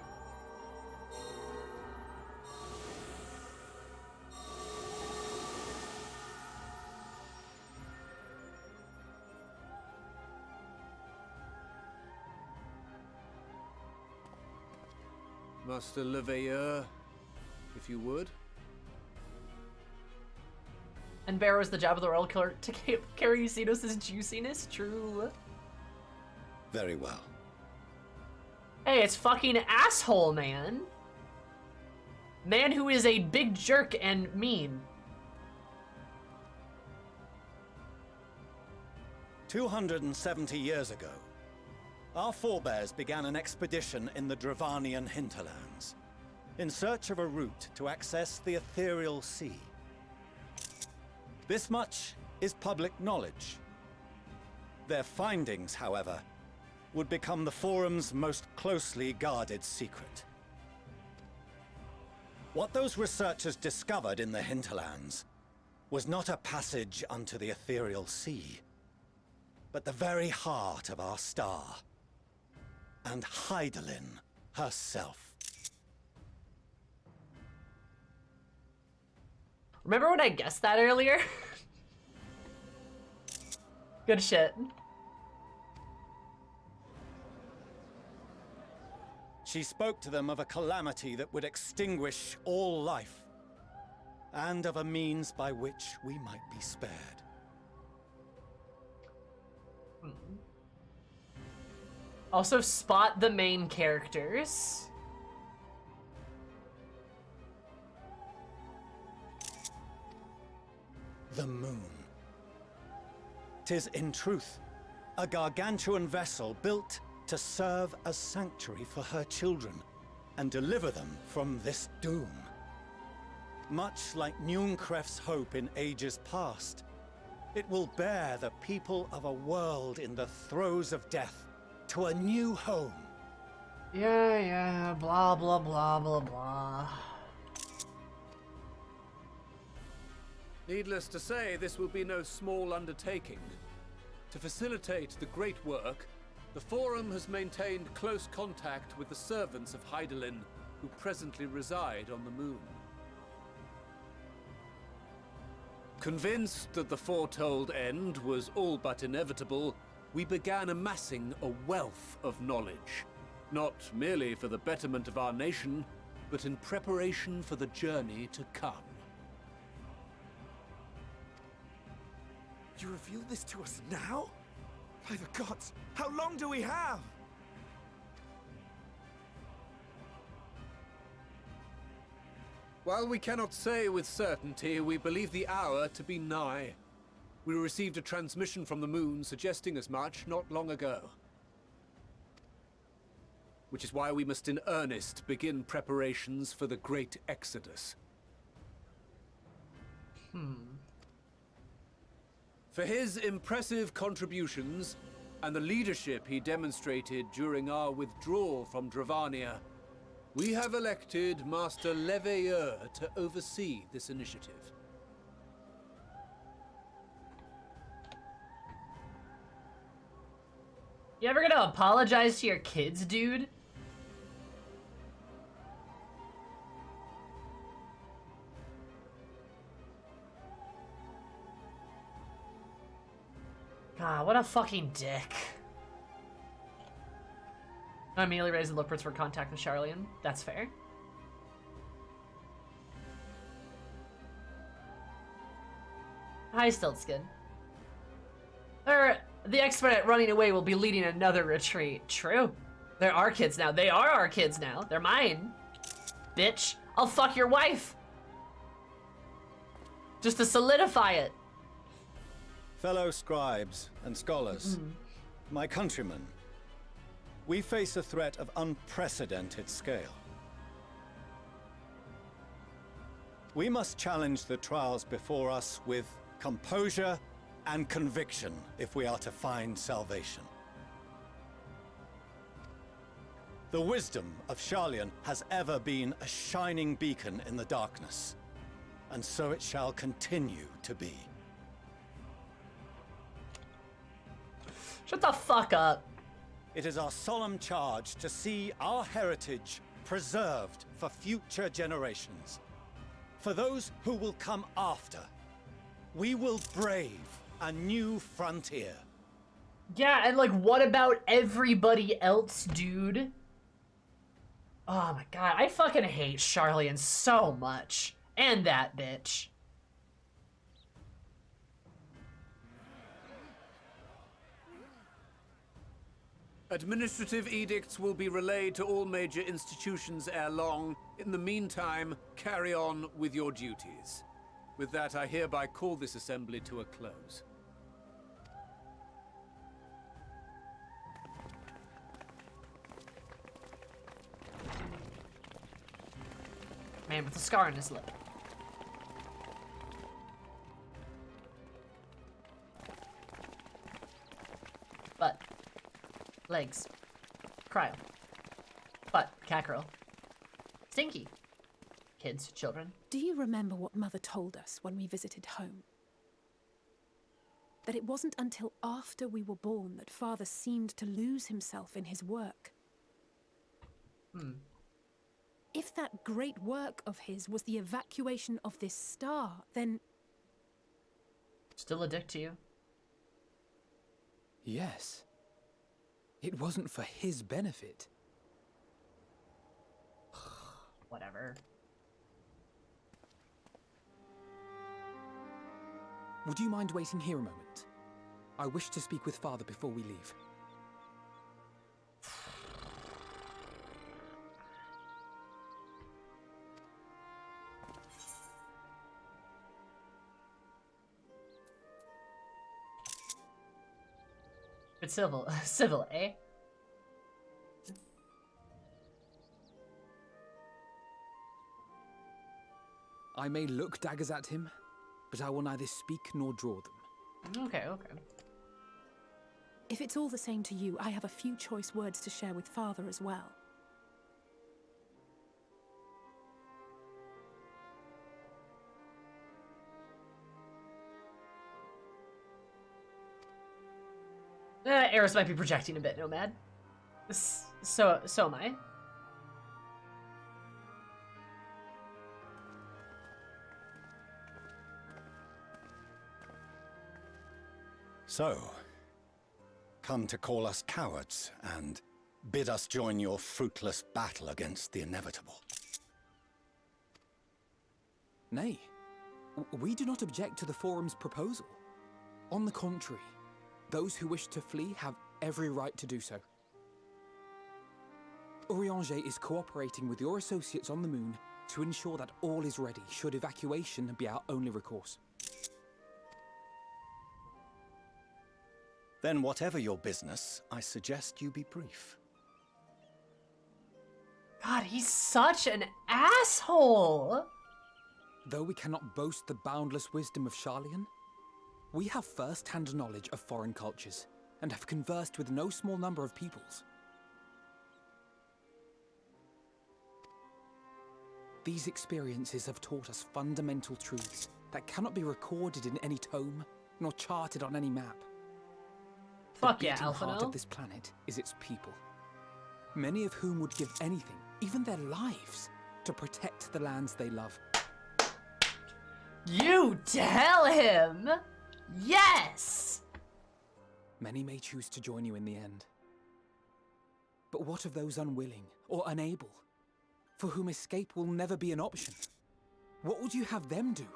Master Leveilleur, if you would. And Bear was the job of the royal killer to carry Xenos' juiciness, true. Very well. Hey, it's fucking asshole, man. Man who is a big jerk and mean. 270 years ago, our forebears began an expedition in the Dravanian hinterlands, in search of a route to access the ethereal sea. This much is public knowledge. Their findings, however, would become the Forum's most closely guarded secret. What those researchers discovered in the hinterlands was not a passage unto the ethereal sea, but the very heart of our star, and Hydaelyn herself. Remember when I guessed that earlier? Good shit. She spoke to them of a calamity that would extinguish all life, and of a means by which we might be spared. Also, spot the main characters. The moon. 'Tis in truth a gargantuan vessel built to serve as sanctuary for her children and deliver them from this doom. Much like Nunkref's hope in ages past, it will bear the people of a world in the throes of death to a new home. Yeah, blah, blah, blah, blah, blah. Needless to say, this will be no small undertaking. To facilitate the great work, the Forum has maintained close contact with the servants of Hydaelyn, who presently reside on the moon. Convinced that the foretold end was all but inevitable, we began amassing a wealth of knowledge, not merely for the betterment of our nation, but in preparation for the journey to come. You reveal this to us now? By the gods, how long do we have? While we cannot say with certainty, we believe the hour to be nigh. We received a transmission from the moon suggesting as much not long ago. Which is why we must in earnest begin preparations for the great exodus. For his impressive contributions and the leadership he demonstrated during our withdrawal from Dravania, we have elected Master Leveilleur to oversee this initiative. You ever gonna apologize to your kids, dude? God, what a fucking dick. I immediately raised the lookwards for contact with Charlian. That's fair. Hi, Stiltskin. The expert at running away will be leading another retreat. True. They're our kids now. They are our kids now. They're mine. Bitch. I'll fuck your wife. Just to solidify it. Fellow scribes and scholars, my countrymen, we face a threat of unprecedented scale. We must challenge the trials before us with composure and conviction if we are to find salvation. The wisdom of Charlian has ever been a shining beacon in the darkness, and so it shall continue to be. Shut the fuck up. It is our solemn charge to see our heritage preserved for future generations. For those who will come after, we will brave a new frontier. Yeah, and like, what about everybody else, dude? Oh my god, I fucking hate Charlian so much. And that bitch. Administrative edicts will be relayed to all major institutions ere long. In the meantime, carry on with your duties. With that, I hereby call this assembly to a close. Man with a scar on his lip. Butt. Legs. Cryo. Butt. Cackerel. Stinky. Kids. Children. Do you remember what Mother told us when we visited home? That it wasn't until after we were born that Father seemed to lose himself in his work. If that great work of his was the evacuation of this star, then... Still a dick to you? Yes. It wasn't for his benefit. Whatever. Would you mind waiting here a moment? I wish to speak with Father before we leave. It's civil. Civil, eh? I may look daggers at him, but I will neither speak nor draw them. Okay, okay. If it's all the same to you, I have a few choice words to share with Father as well. Eris might be projecting a bit, Nomad. So am I. So, come to call us cowards and bid us join your fruitless battle against the inevitable. Nay, we do not object to the Forum's proposal. On the contrary, those who wish to flee have every right to do so. Urianger is cooperating with your associates on the moon to ensure that all is ready should evacuation be our only recourse. Then whatever your business, I suggest you be brief. God, he's such an asshole! Though we cannot boast the boundless wisdom of Charlian, we have first-hand knowledge of foreign cultures, and have conversed with no small number of peoples. These experiences have taught us fundamental truths that cannot be recorded in any tome, nor charted on any map. Fuck yeah, the beating heart Alphino. of this planet is its people, many of whom would give anything, even their lives, to protect the lands they love. You tell him! Yes! Many may choose to join you in the end. But what of those unwilling or unable, for whom escape will never be an option? What would you have them do?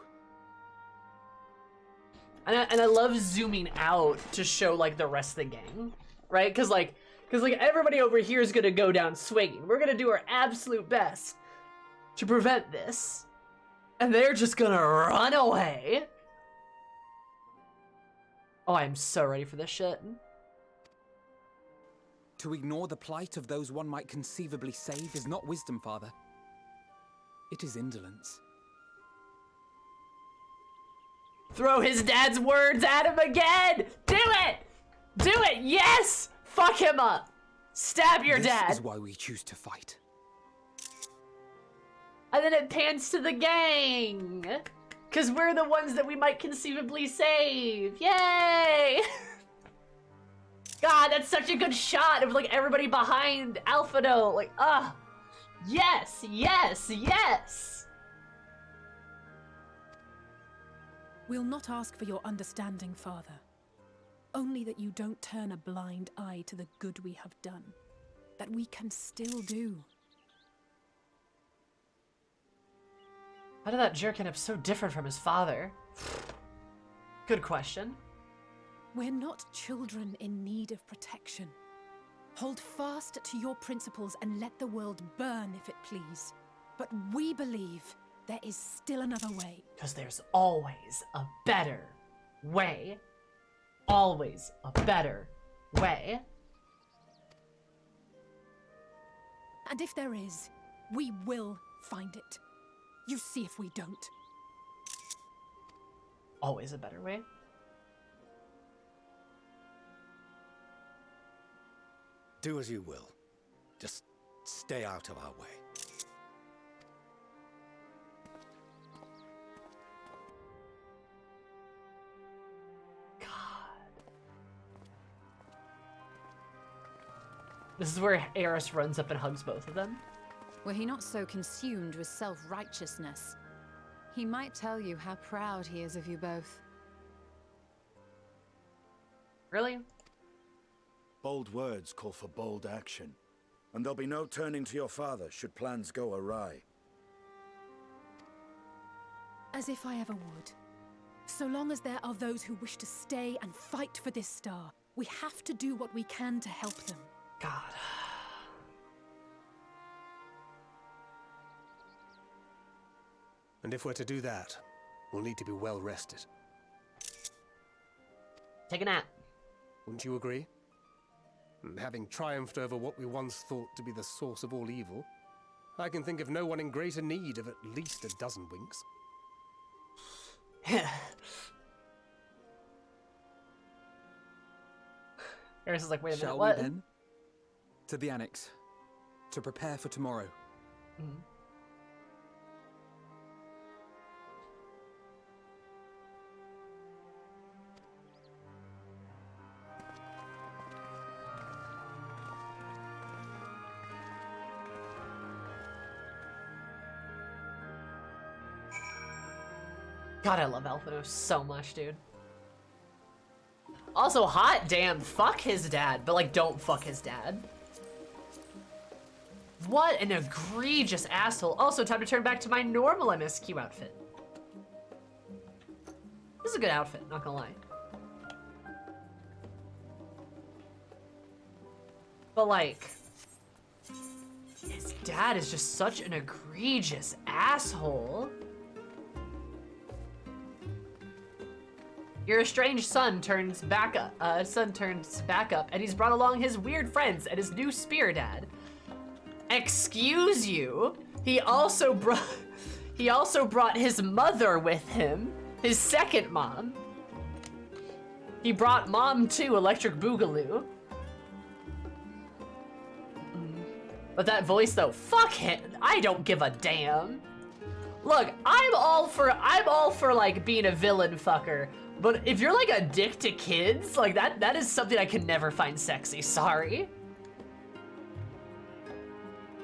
And I love zooming out to show like the rest of the gang, right? Because like everybody over here is gonna go down swinging. We're gonna do our absolute best to prevent this, and they're just gonna run away. Oh, I'm so ready for this shit. To ignore the plight of those one might conceivably save is not wisdom, Father. It is indolence. Throw his dad's words at him again! Do it! Do it! Yes! Fuck him up! Stab your dad! This is why we choose to fight. And then it pans to the gang! Because we're the ones that we might conceivably save! Yay! God, that's such a good shot of like everybody behind Alphado. Like, yes, yes, yes! We'll not ask for your understanding, Father. Only that you don't turn a blind eye to the good we have done. That we can still do. How did that jerk end up so different from his father? Good question. We're not children in need of protection. Hold fast to your principles and let the world burn if it please. But we believe there is still another way. Because there's always a better way. Always a better way. And if there is, we will find it. You see if we don't. Always a better way. Do as you will. Just stay out of our way. This is where Eris runs up and hugs both of them. Were he not so consumed with self-righteousness, he might tell you how proud he is of you both. Really? Bold words call for bold action. And there'll be no turning to your father should plans go awry. As if I ever would. So long as there are those who wish to stay and fight for this star, we have to do what we can to help them. God. And if we're to do that, we'll need to be well rested. Take a nap. Wouldn't you agree? And having triumphed over what we once thought to be the source of all evil, I can think of no one in greater need of at least a dozen winks. Eris is like, wait a minute, Shall what? we then? To the annex. To prepare for tomorrow. Mm-hmm. God, I love Alphado so much, dude. Also, hot damn, fuck his dad, but like, don't fuck his dad. What an egregious asshole. Also, time to turn back to my normal MSQ outfit. This is a good outfit, not gonna lie. But like, his dad is just such an egregious asshole. Your estranged son turns back up, and he's brought along his weird friends and his new spear dad. Excuse you? He also brought his mother with him, his second mom. He brought mom too, Electric Boogaloo. But that voice though, fuck him. I don't give a damn. Look, I'm all for like being a villain fucker. But if you're like a dick to kids, like that is something I can never find sexy, sorry.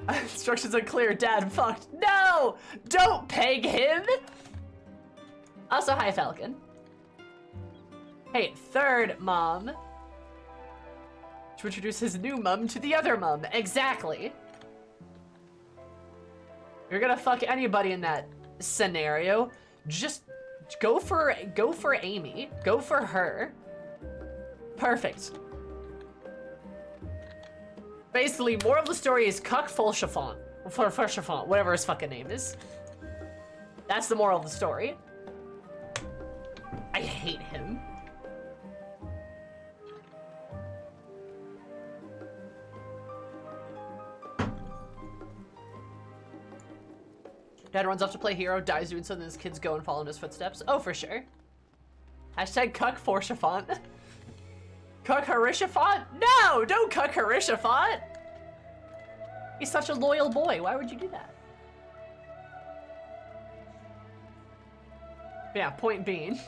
Instructions unclear, dad fucked. No! Don't peg him! Also, hi Falcon. Hey, third mom. to introduce his new mum to the other mum. Exactly. You're gonna fuck anybody in that scenario. Just go for Amy. Go for her. Perfect. Basically, moral of the story is cuck Folchafont. Folchafont, whatever his fucking name is. That's the moral of the story. I hate him. Dad runs off to play hero, dies doing something, his kids go and follow in his footsteps. Oh, for sure. Hashtag cuck Folchafont. Cuck Harishafont? No, don't cuck Harishafont. He's such a loyal boy. Why would you do that? Yeah, point being.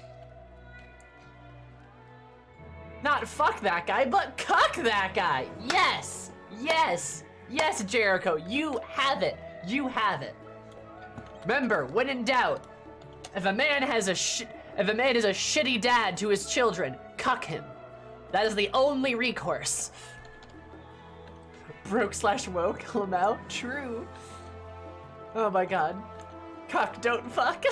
Not fuck that guy, but cuck that guy. Yes, yes, yes, Jericho. You have it. You have it. Remember, when in doubt, if a man is a shitty dad to his children, cuck him. That is the only recourse. Broke/woke, Lamau. True. Oh my god. Cuck, don't fuck.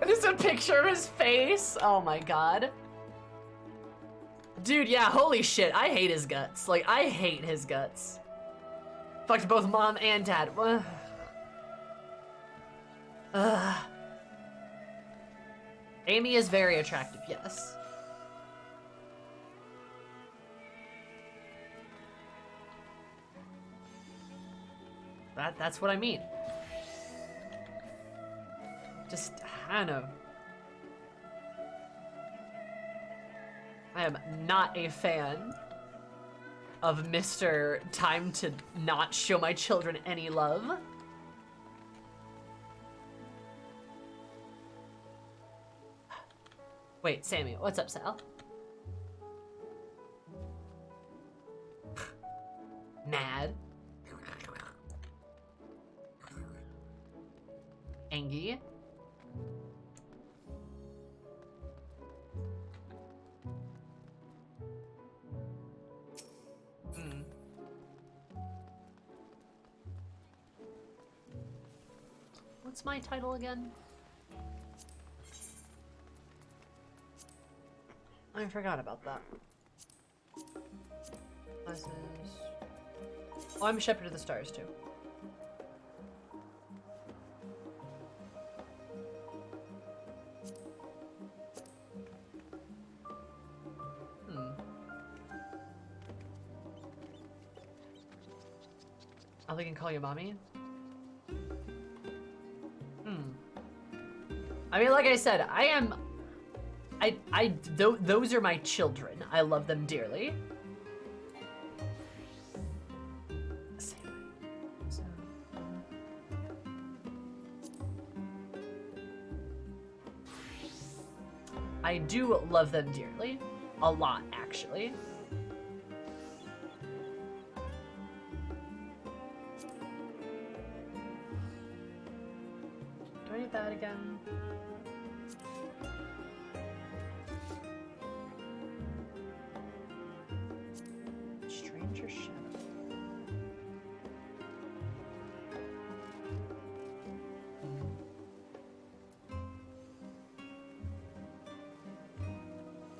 Just a picture of his face. Oh my god. Dude, yeah, holy shit. I hate his guts. Like, I hate his guts. Fucked both mom and dad. Amy is very attractive, yes. That's what I mean. Just, I don't know. I am not a fan of Mr. Time to not show my children any love. Wait, Sammy, what's up, Sal? Mad. Angie. What's my title again? I forgot about that. Oh, I'm Shepherd of the Stars too. Oh, they can call you mommy? I mean, like I said, those are my children. I love them dearly. I do love them dearly. A lot, actually. Do I need that again? Stranger Shadow.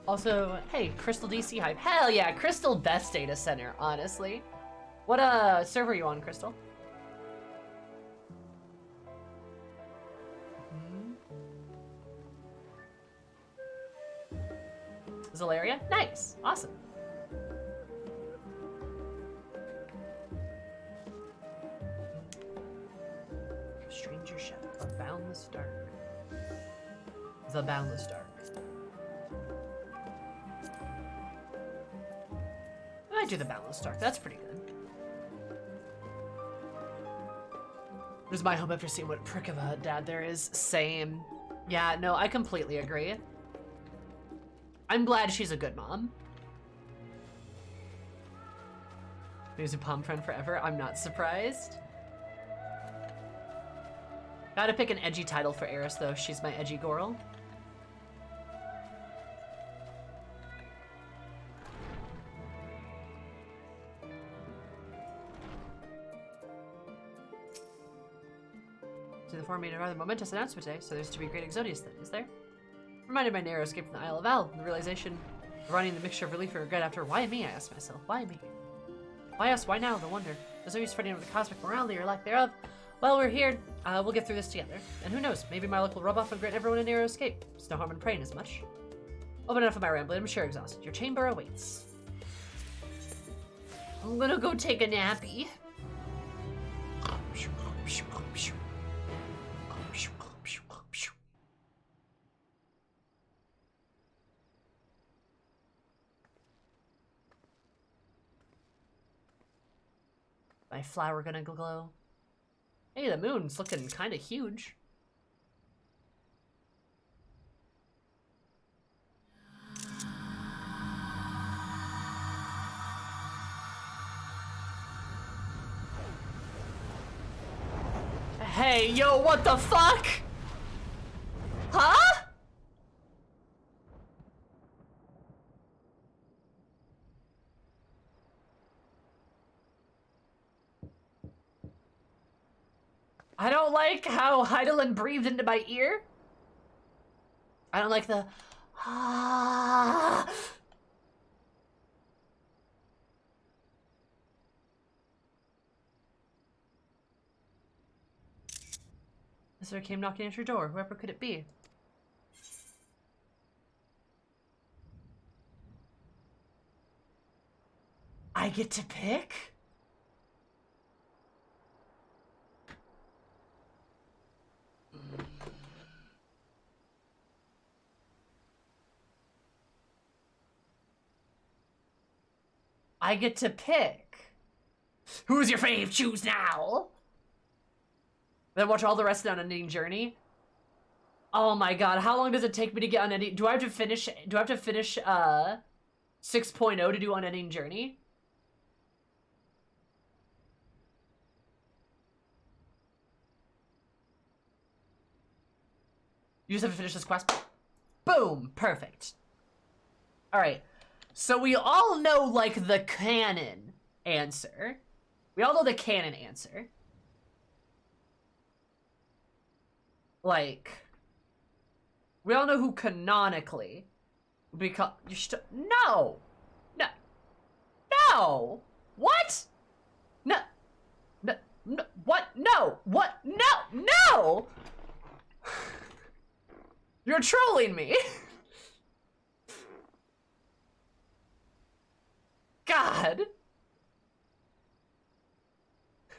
Also, hey, Crystal DC hype. Hell yeah, Crystal best data center, honestly. What server are you on, Crystal? Zalaria? Nice. Awesome. Stranger Shadow. The Boundless Dark. The Boundless Dark. I do the Boundless Dark. That's pretty good. There's my hope after seeing what prick of a dad there is. Same. Yeah, no, I completely agree. I'm glad she's a good mom. Who's a palm friend forever? I'm not surprised. Gotta pick an edgy title for Eris, though. She's my edgy girl. before me in a rather momentous announcement today, so there's to be a great Exodius then, is there? Reminded by narrow escape from the Isle of Al, and the realization of running the mixture of relief and regret after, why me, I asked myself, why me? Why us, why now, the wonder. There's no use fighting over the cosmic morality or lack thereof. Well, we're here, we'll get through this together. And who knows, maybe my luck will rub off and grant everyone a narrow escape. There's no harm in praying as much. Open enough of my rambling, I'm sure exhausted. Your chamber awaits. I'm gonna go take a nappy. My flower gonna glow. Hey, the moon's looking kind of huge. Hey, yo, what the fuck? Huh? I don't like how Heidelin breathed into my ear. I don't like the ah. Visitor came knocking at your door. Whoever could it be? I get to pick? I get to pick. Who's your fave? Choose now. Then watch all the rest of the Unending Journey. Oh my god, how long does it take me to get Unending? Do I have to finish 6.0 to do Unending Journey? You just have to finish this quest. Boom! Perfect. Alright. So we all know, like, the canon answer. We all know the canon answer. Like, we all know who canonically become. No! No! No! What? No! No! No! What? No! What? No! No! You're trolling me. God.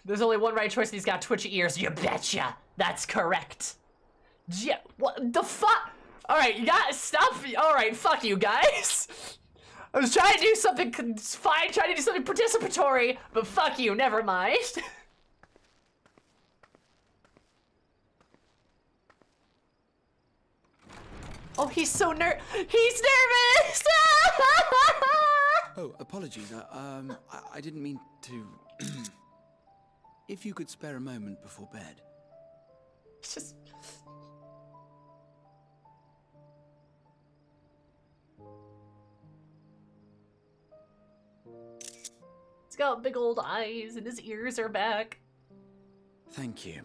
There's only one right choice and he's got twitchy ears. You betcha. That's correct. Yeah, what the fuck? Alright, you gotta stop. Alright, fuck you guys. I was trying to do something fine, trying to do something participatory, but fuck you, never mind. Oh, he's so he's nervous! Oh, apologies. I didn't mean to... If you could spare a moment before bed. It's just... He's got big old eyes and his ears are back. Thank you.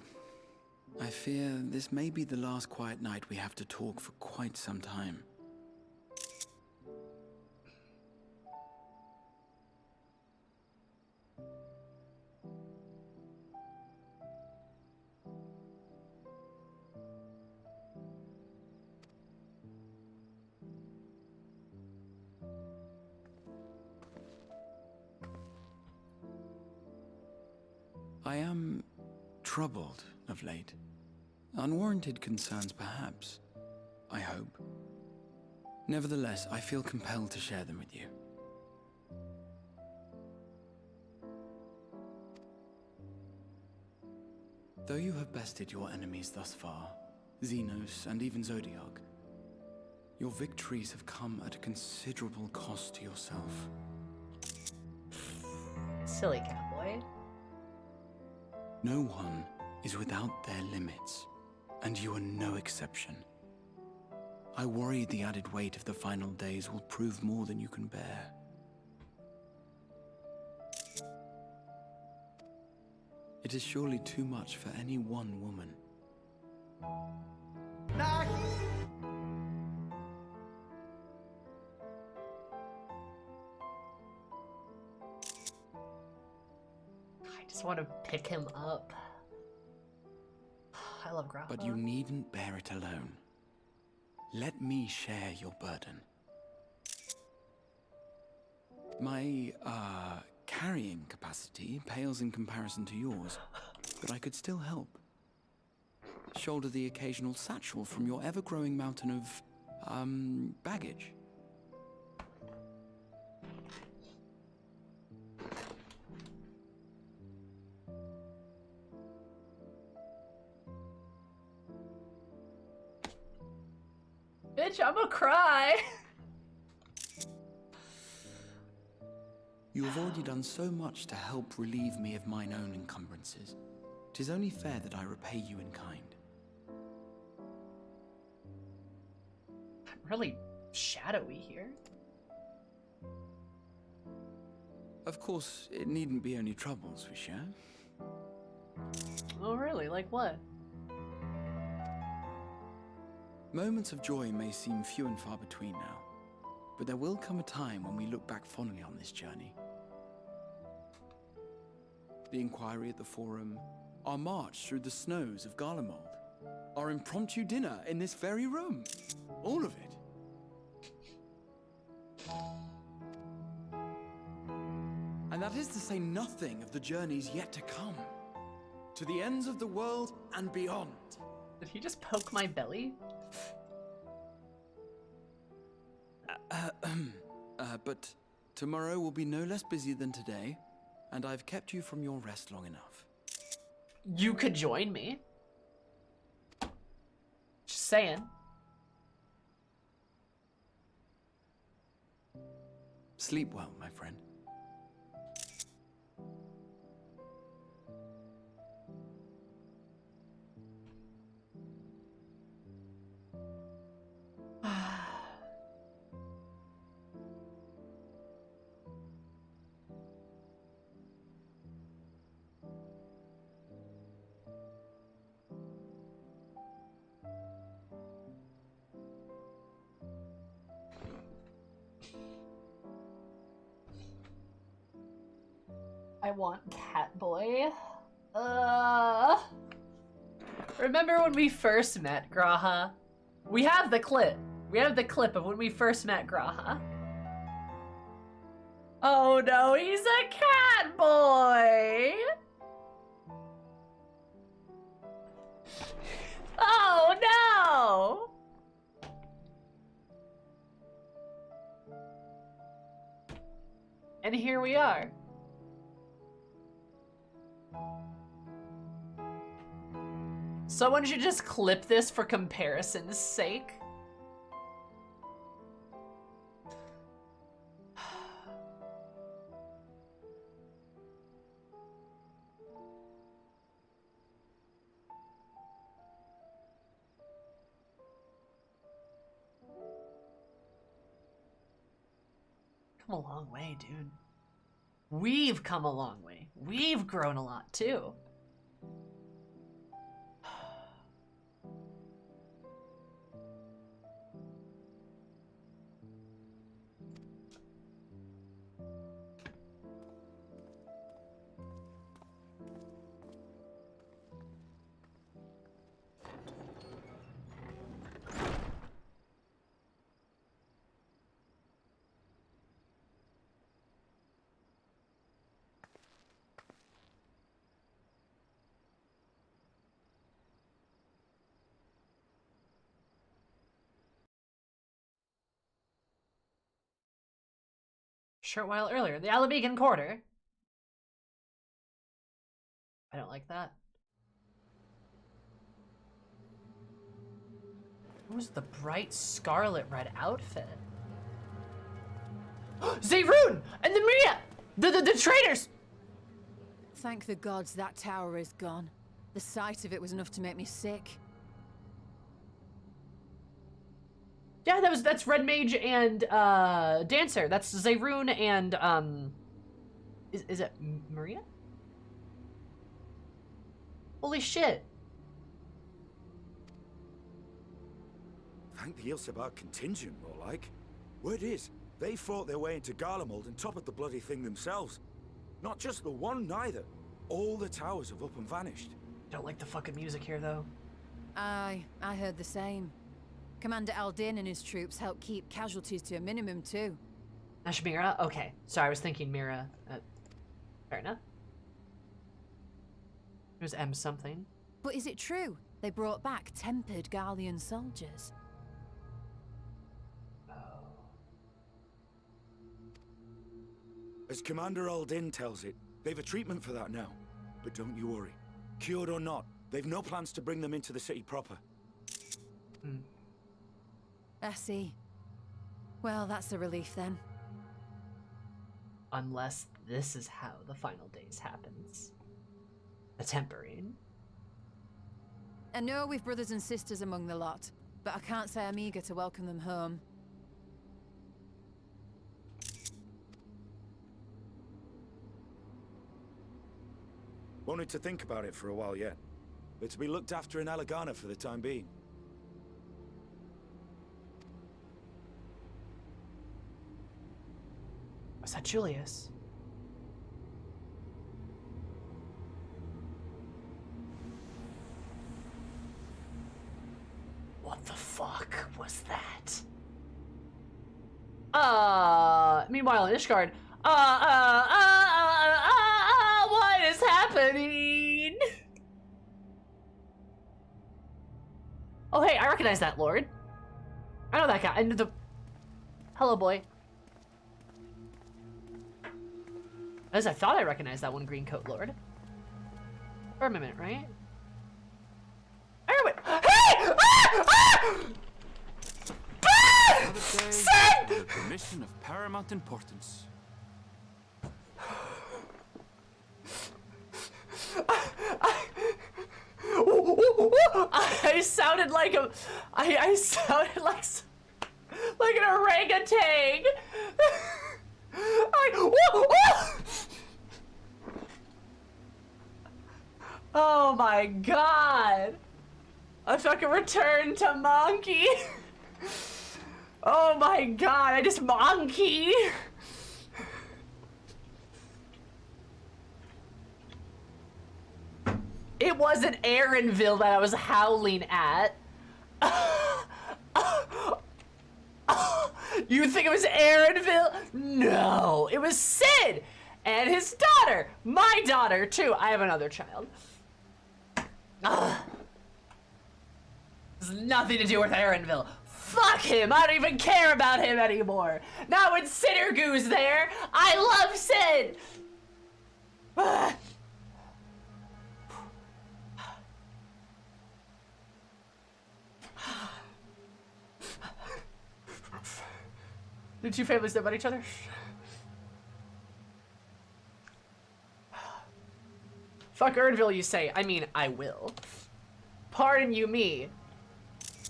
I fear this may be the last quiet night we have to talk for quite some time. I am troubled of late. Unwarranted concerns, perhaps. I hope. Nevertheless, I feel compelled to share them with you. Though you have bested your enemies thus far, Xenos and even Zodiac, your victories have come at a considerable cost to yourself. Silly cowboy. No one is without their limits, and you are no exception. I worry the added weight of the final days will prove more than you can bear. It is surely too much for any one woman, I just want to pick him up. I love Graha. But you needn't bear it alone. Let me share your burden. My, carrying capacity pales in comparison to yours, but I could still help. Shoulder the occasional satchel from your ever-growing mountain of, baggage. Bitch, I'm gonna cry. You have already done so much to help relieve me of mine own encumbrances. 'Tis only fair that I repay you in kind. Really shadowy here. Of course, it needn't be only troubles we share. Oh, really? Like what? Moments of joy may seem few and far between now, but there will come a time when we look back fondly on this journey. The inquiry at the Forum, our march through the snows of Garlemald, our impromptu dinner in this very room. All of it. And that is to say nothing of the journeys yet to come, to the ends of the world and beyond. Did he just poke my belly? But tomorrow will be no less busy than today, and I've kept you from your rest long enough. You could join me. Just saying. Sleep well, my friend. I want Catboy. Remember when we first met Graha? We have the clip. We have the clip of when we first met Graha. Oh no, he's a Catboy! Oh no! And here we are. Someone should just clip this for comparison's sake. Come a long way, dude. We've come a long way. We've grown a lot, too. Short while earlier, the Alabegan Quarter. I don't like that. Who's the bright scarlet red outfit? Zayroon and the Maria! The traitors! Thank the gods that tower is gone. The sight of it was enough to make me sick. Yeah, that's Red Mage and Dancer. That's Zayroon and is it Maria? Holy shit. I think the Ilsebar contingent, more like. Word is, they fought their way into Garlemald and toppled the bloody thing themselves. Not just the one, neither. All the towers have up and vanished. Don't like the fucking music here, though. Aye, I heard the same. Commander Aldin and his troops helped keep casualties to a minimum, too. Ashmira? Okay. Sorry, I was thinking Mira. Fair enough. It was M something. But is it true? They brought back tempered Garlean soldiers. As Commander Aldin tells it, they've a treatment for that now. But don't you worry. Cured or not, they've no plans to bring them into the city proper. I see. Well, that's a relief then. Unless this is how the final days happens. A tempering. I know we've brothers and sisters among the lot, but I can't say I'm eager to welcome them home. Wanted to think about it for a while yet. They're to be looked after in Alagana for the time being. Was that Julius? What the fuck was that? Meanwhile in Ishgard, what is happening? Oh hey, I recognize that lord. I know that guy. I know the... Hello, boy. As I thought I recognized that one green coat lord. For a minute, right? Hey! Another day, a mission of paramount importance. I sounded like a... I sounded like an orangutan. Oh my god. I fucking returned to monkey. Oh my god, I just monkey. It wasn't Aaronville that I was howling at. You think it was Aaronville? No, it was Sid and his daughter. My daughter, too. I have another child. This has nothing to do with Aaronville. Fuck him. I don't even care about him anymore. Not when Sittergoo's there. I love Sid. The two families live on each other. Fuck Ernville, you say. I mean, I will. Pardon you me.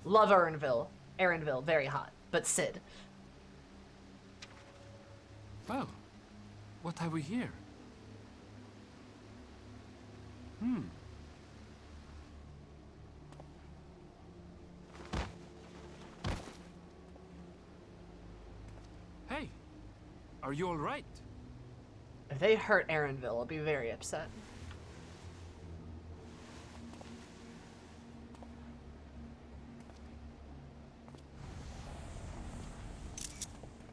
Love Ernville. Aaronville, very hot. But Sid. Well, what have we here? Hey, are you all right? If they hurt Aaronville, I'll be very upset.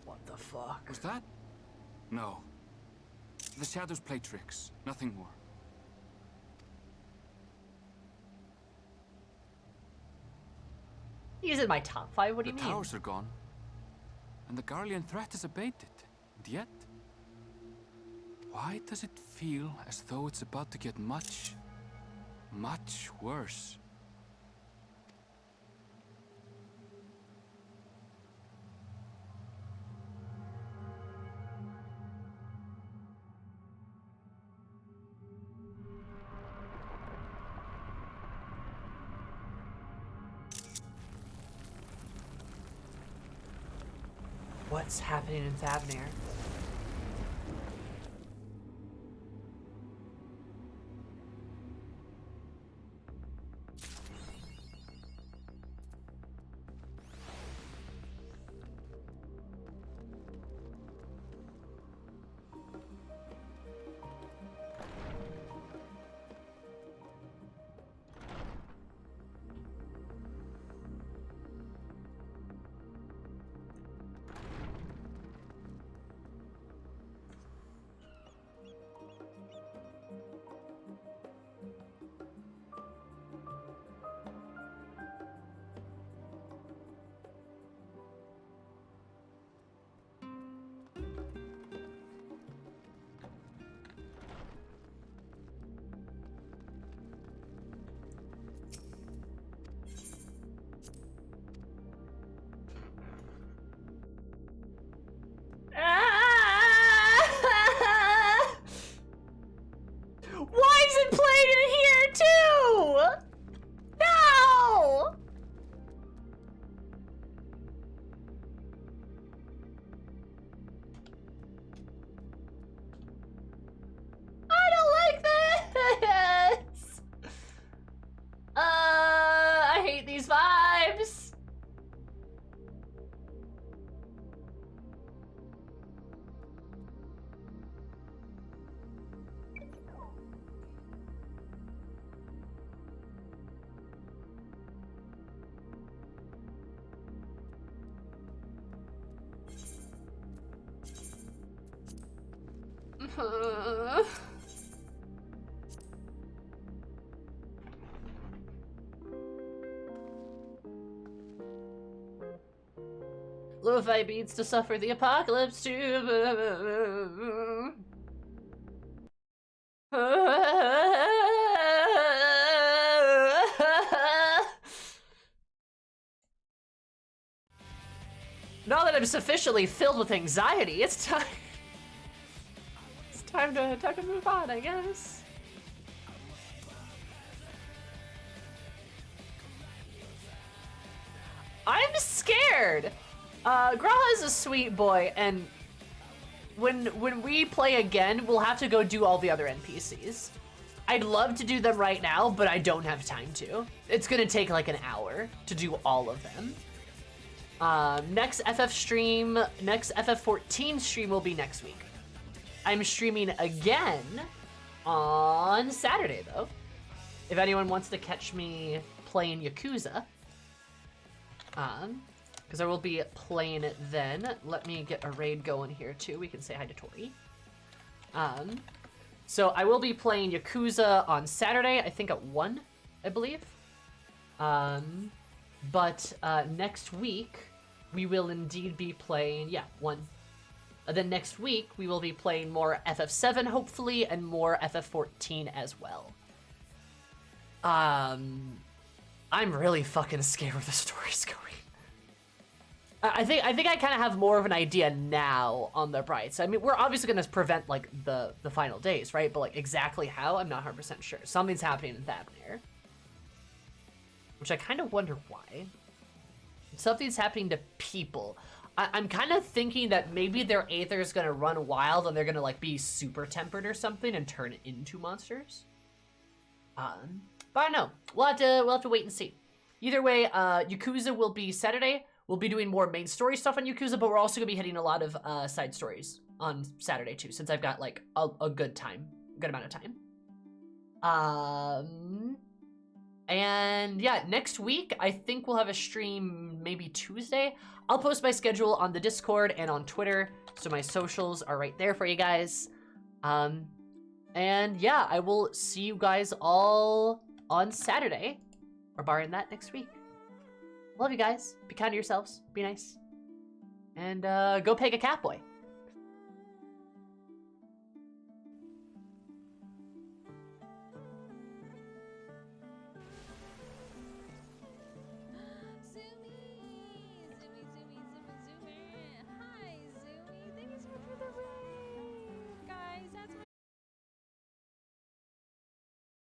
What the fuck? Was that? No. The shadows play tricks, nothing more. He's in my top 5, what do you mean? The towers are gone, and the Garlean threat is abated. And yet, why does it feel as though it's about to get much, much worse? What's happening in Thavnir? Lo-fi beats to suffer the apocalypse too. Now that I'm sufficiently filled with anxiety, it's time. It's time to move on, I guess. I'm scared. Graha is a sweet boy, and when we play again, we'll have to go do all the other NPCs. I'd love to do them right now, but I don't have time to. It's gonna take like an hour to do all of them. Next FF14 stream will be next week. I'm streaming again on Saturday, though. If anyone wants to catch me playing Yakuza, because I will be playing it then. Let me get a raid going here too. We can say hi to Tori. So I will be playing Yakuza on Saturday, I think at 1, I believe. But next week, we will indeed be playing, 1. Then next week, we will be playing more FF7, hopefully, and more FF14 as well. I'm really fucking scared where the story's going. I think I kind of have more of an idea now on the brights. I mean, we're obviously going to prevent, like, the final days, right? But, like, exactly how, I'm not 100% sure. Something's happening in Thabnir. Which I kind of wonder why. Something's happening to people. I'm kind of thinking that maybe their Aether is going to run wild and they're going to, like, be super tempered or something and turn into monsters. But I don't know. We'll have to wait and see. Either way, Yakuza will be Saturday. We'll be doing more main story stuff on Yakuza, but we're also going to be hitting a lot of side stories on Saturday too, since I've got like a good amount of time. And yeah, next week, I think we'll have a stream maybe Tuesday. I'll post my schedule on the Discord and on Twitter, so my socials are right there for you guys. And yeah, I will see you guys all on Saturday, or barring that, next week. Love you guys. Be kind to yourselves. Be nice. And go peg a cat boy.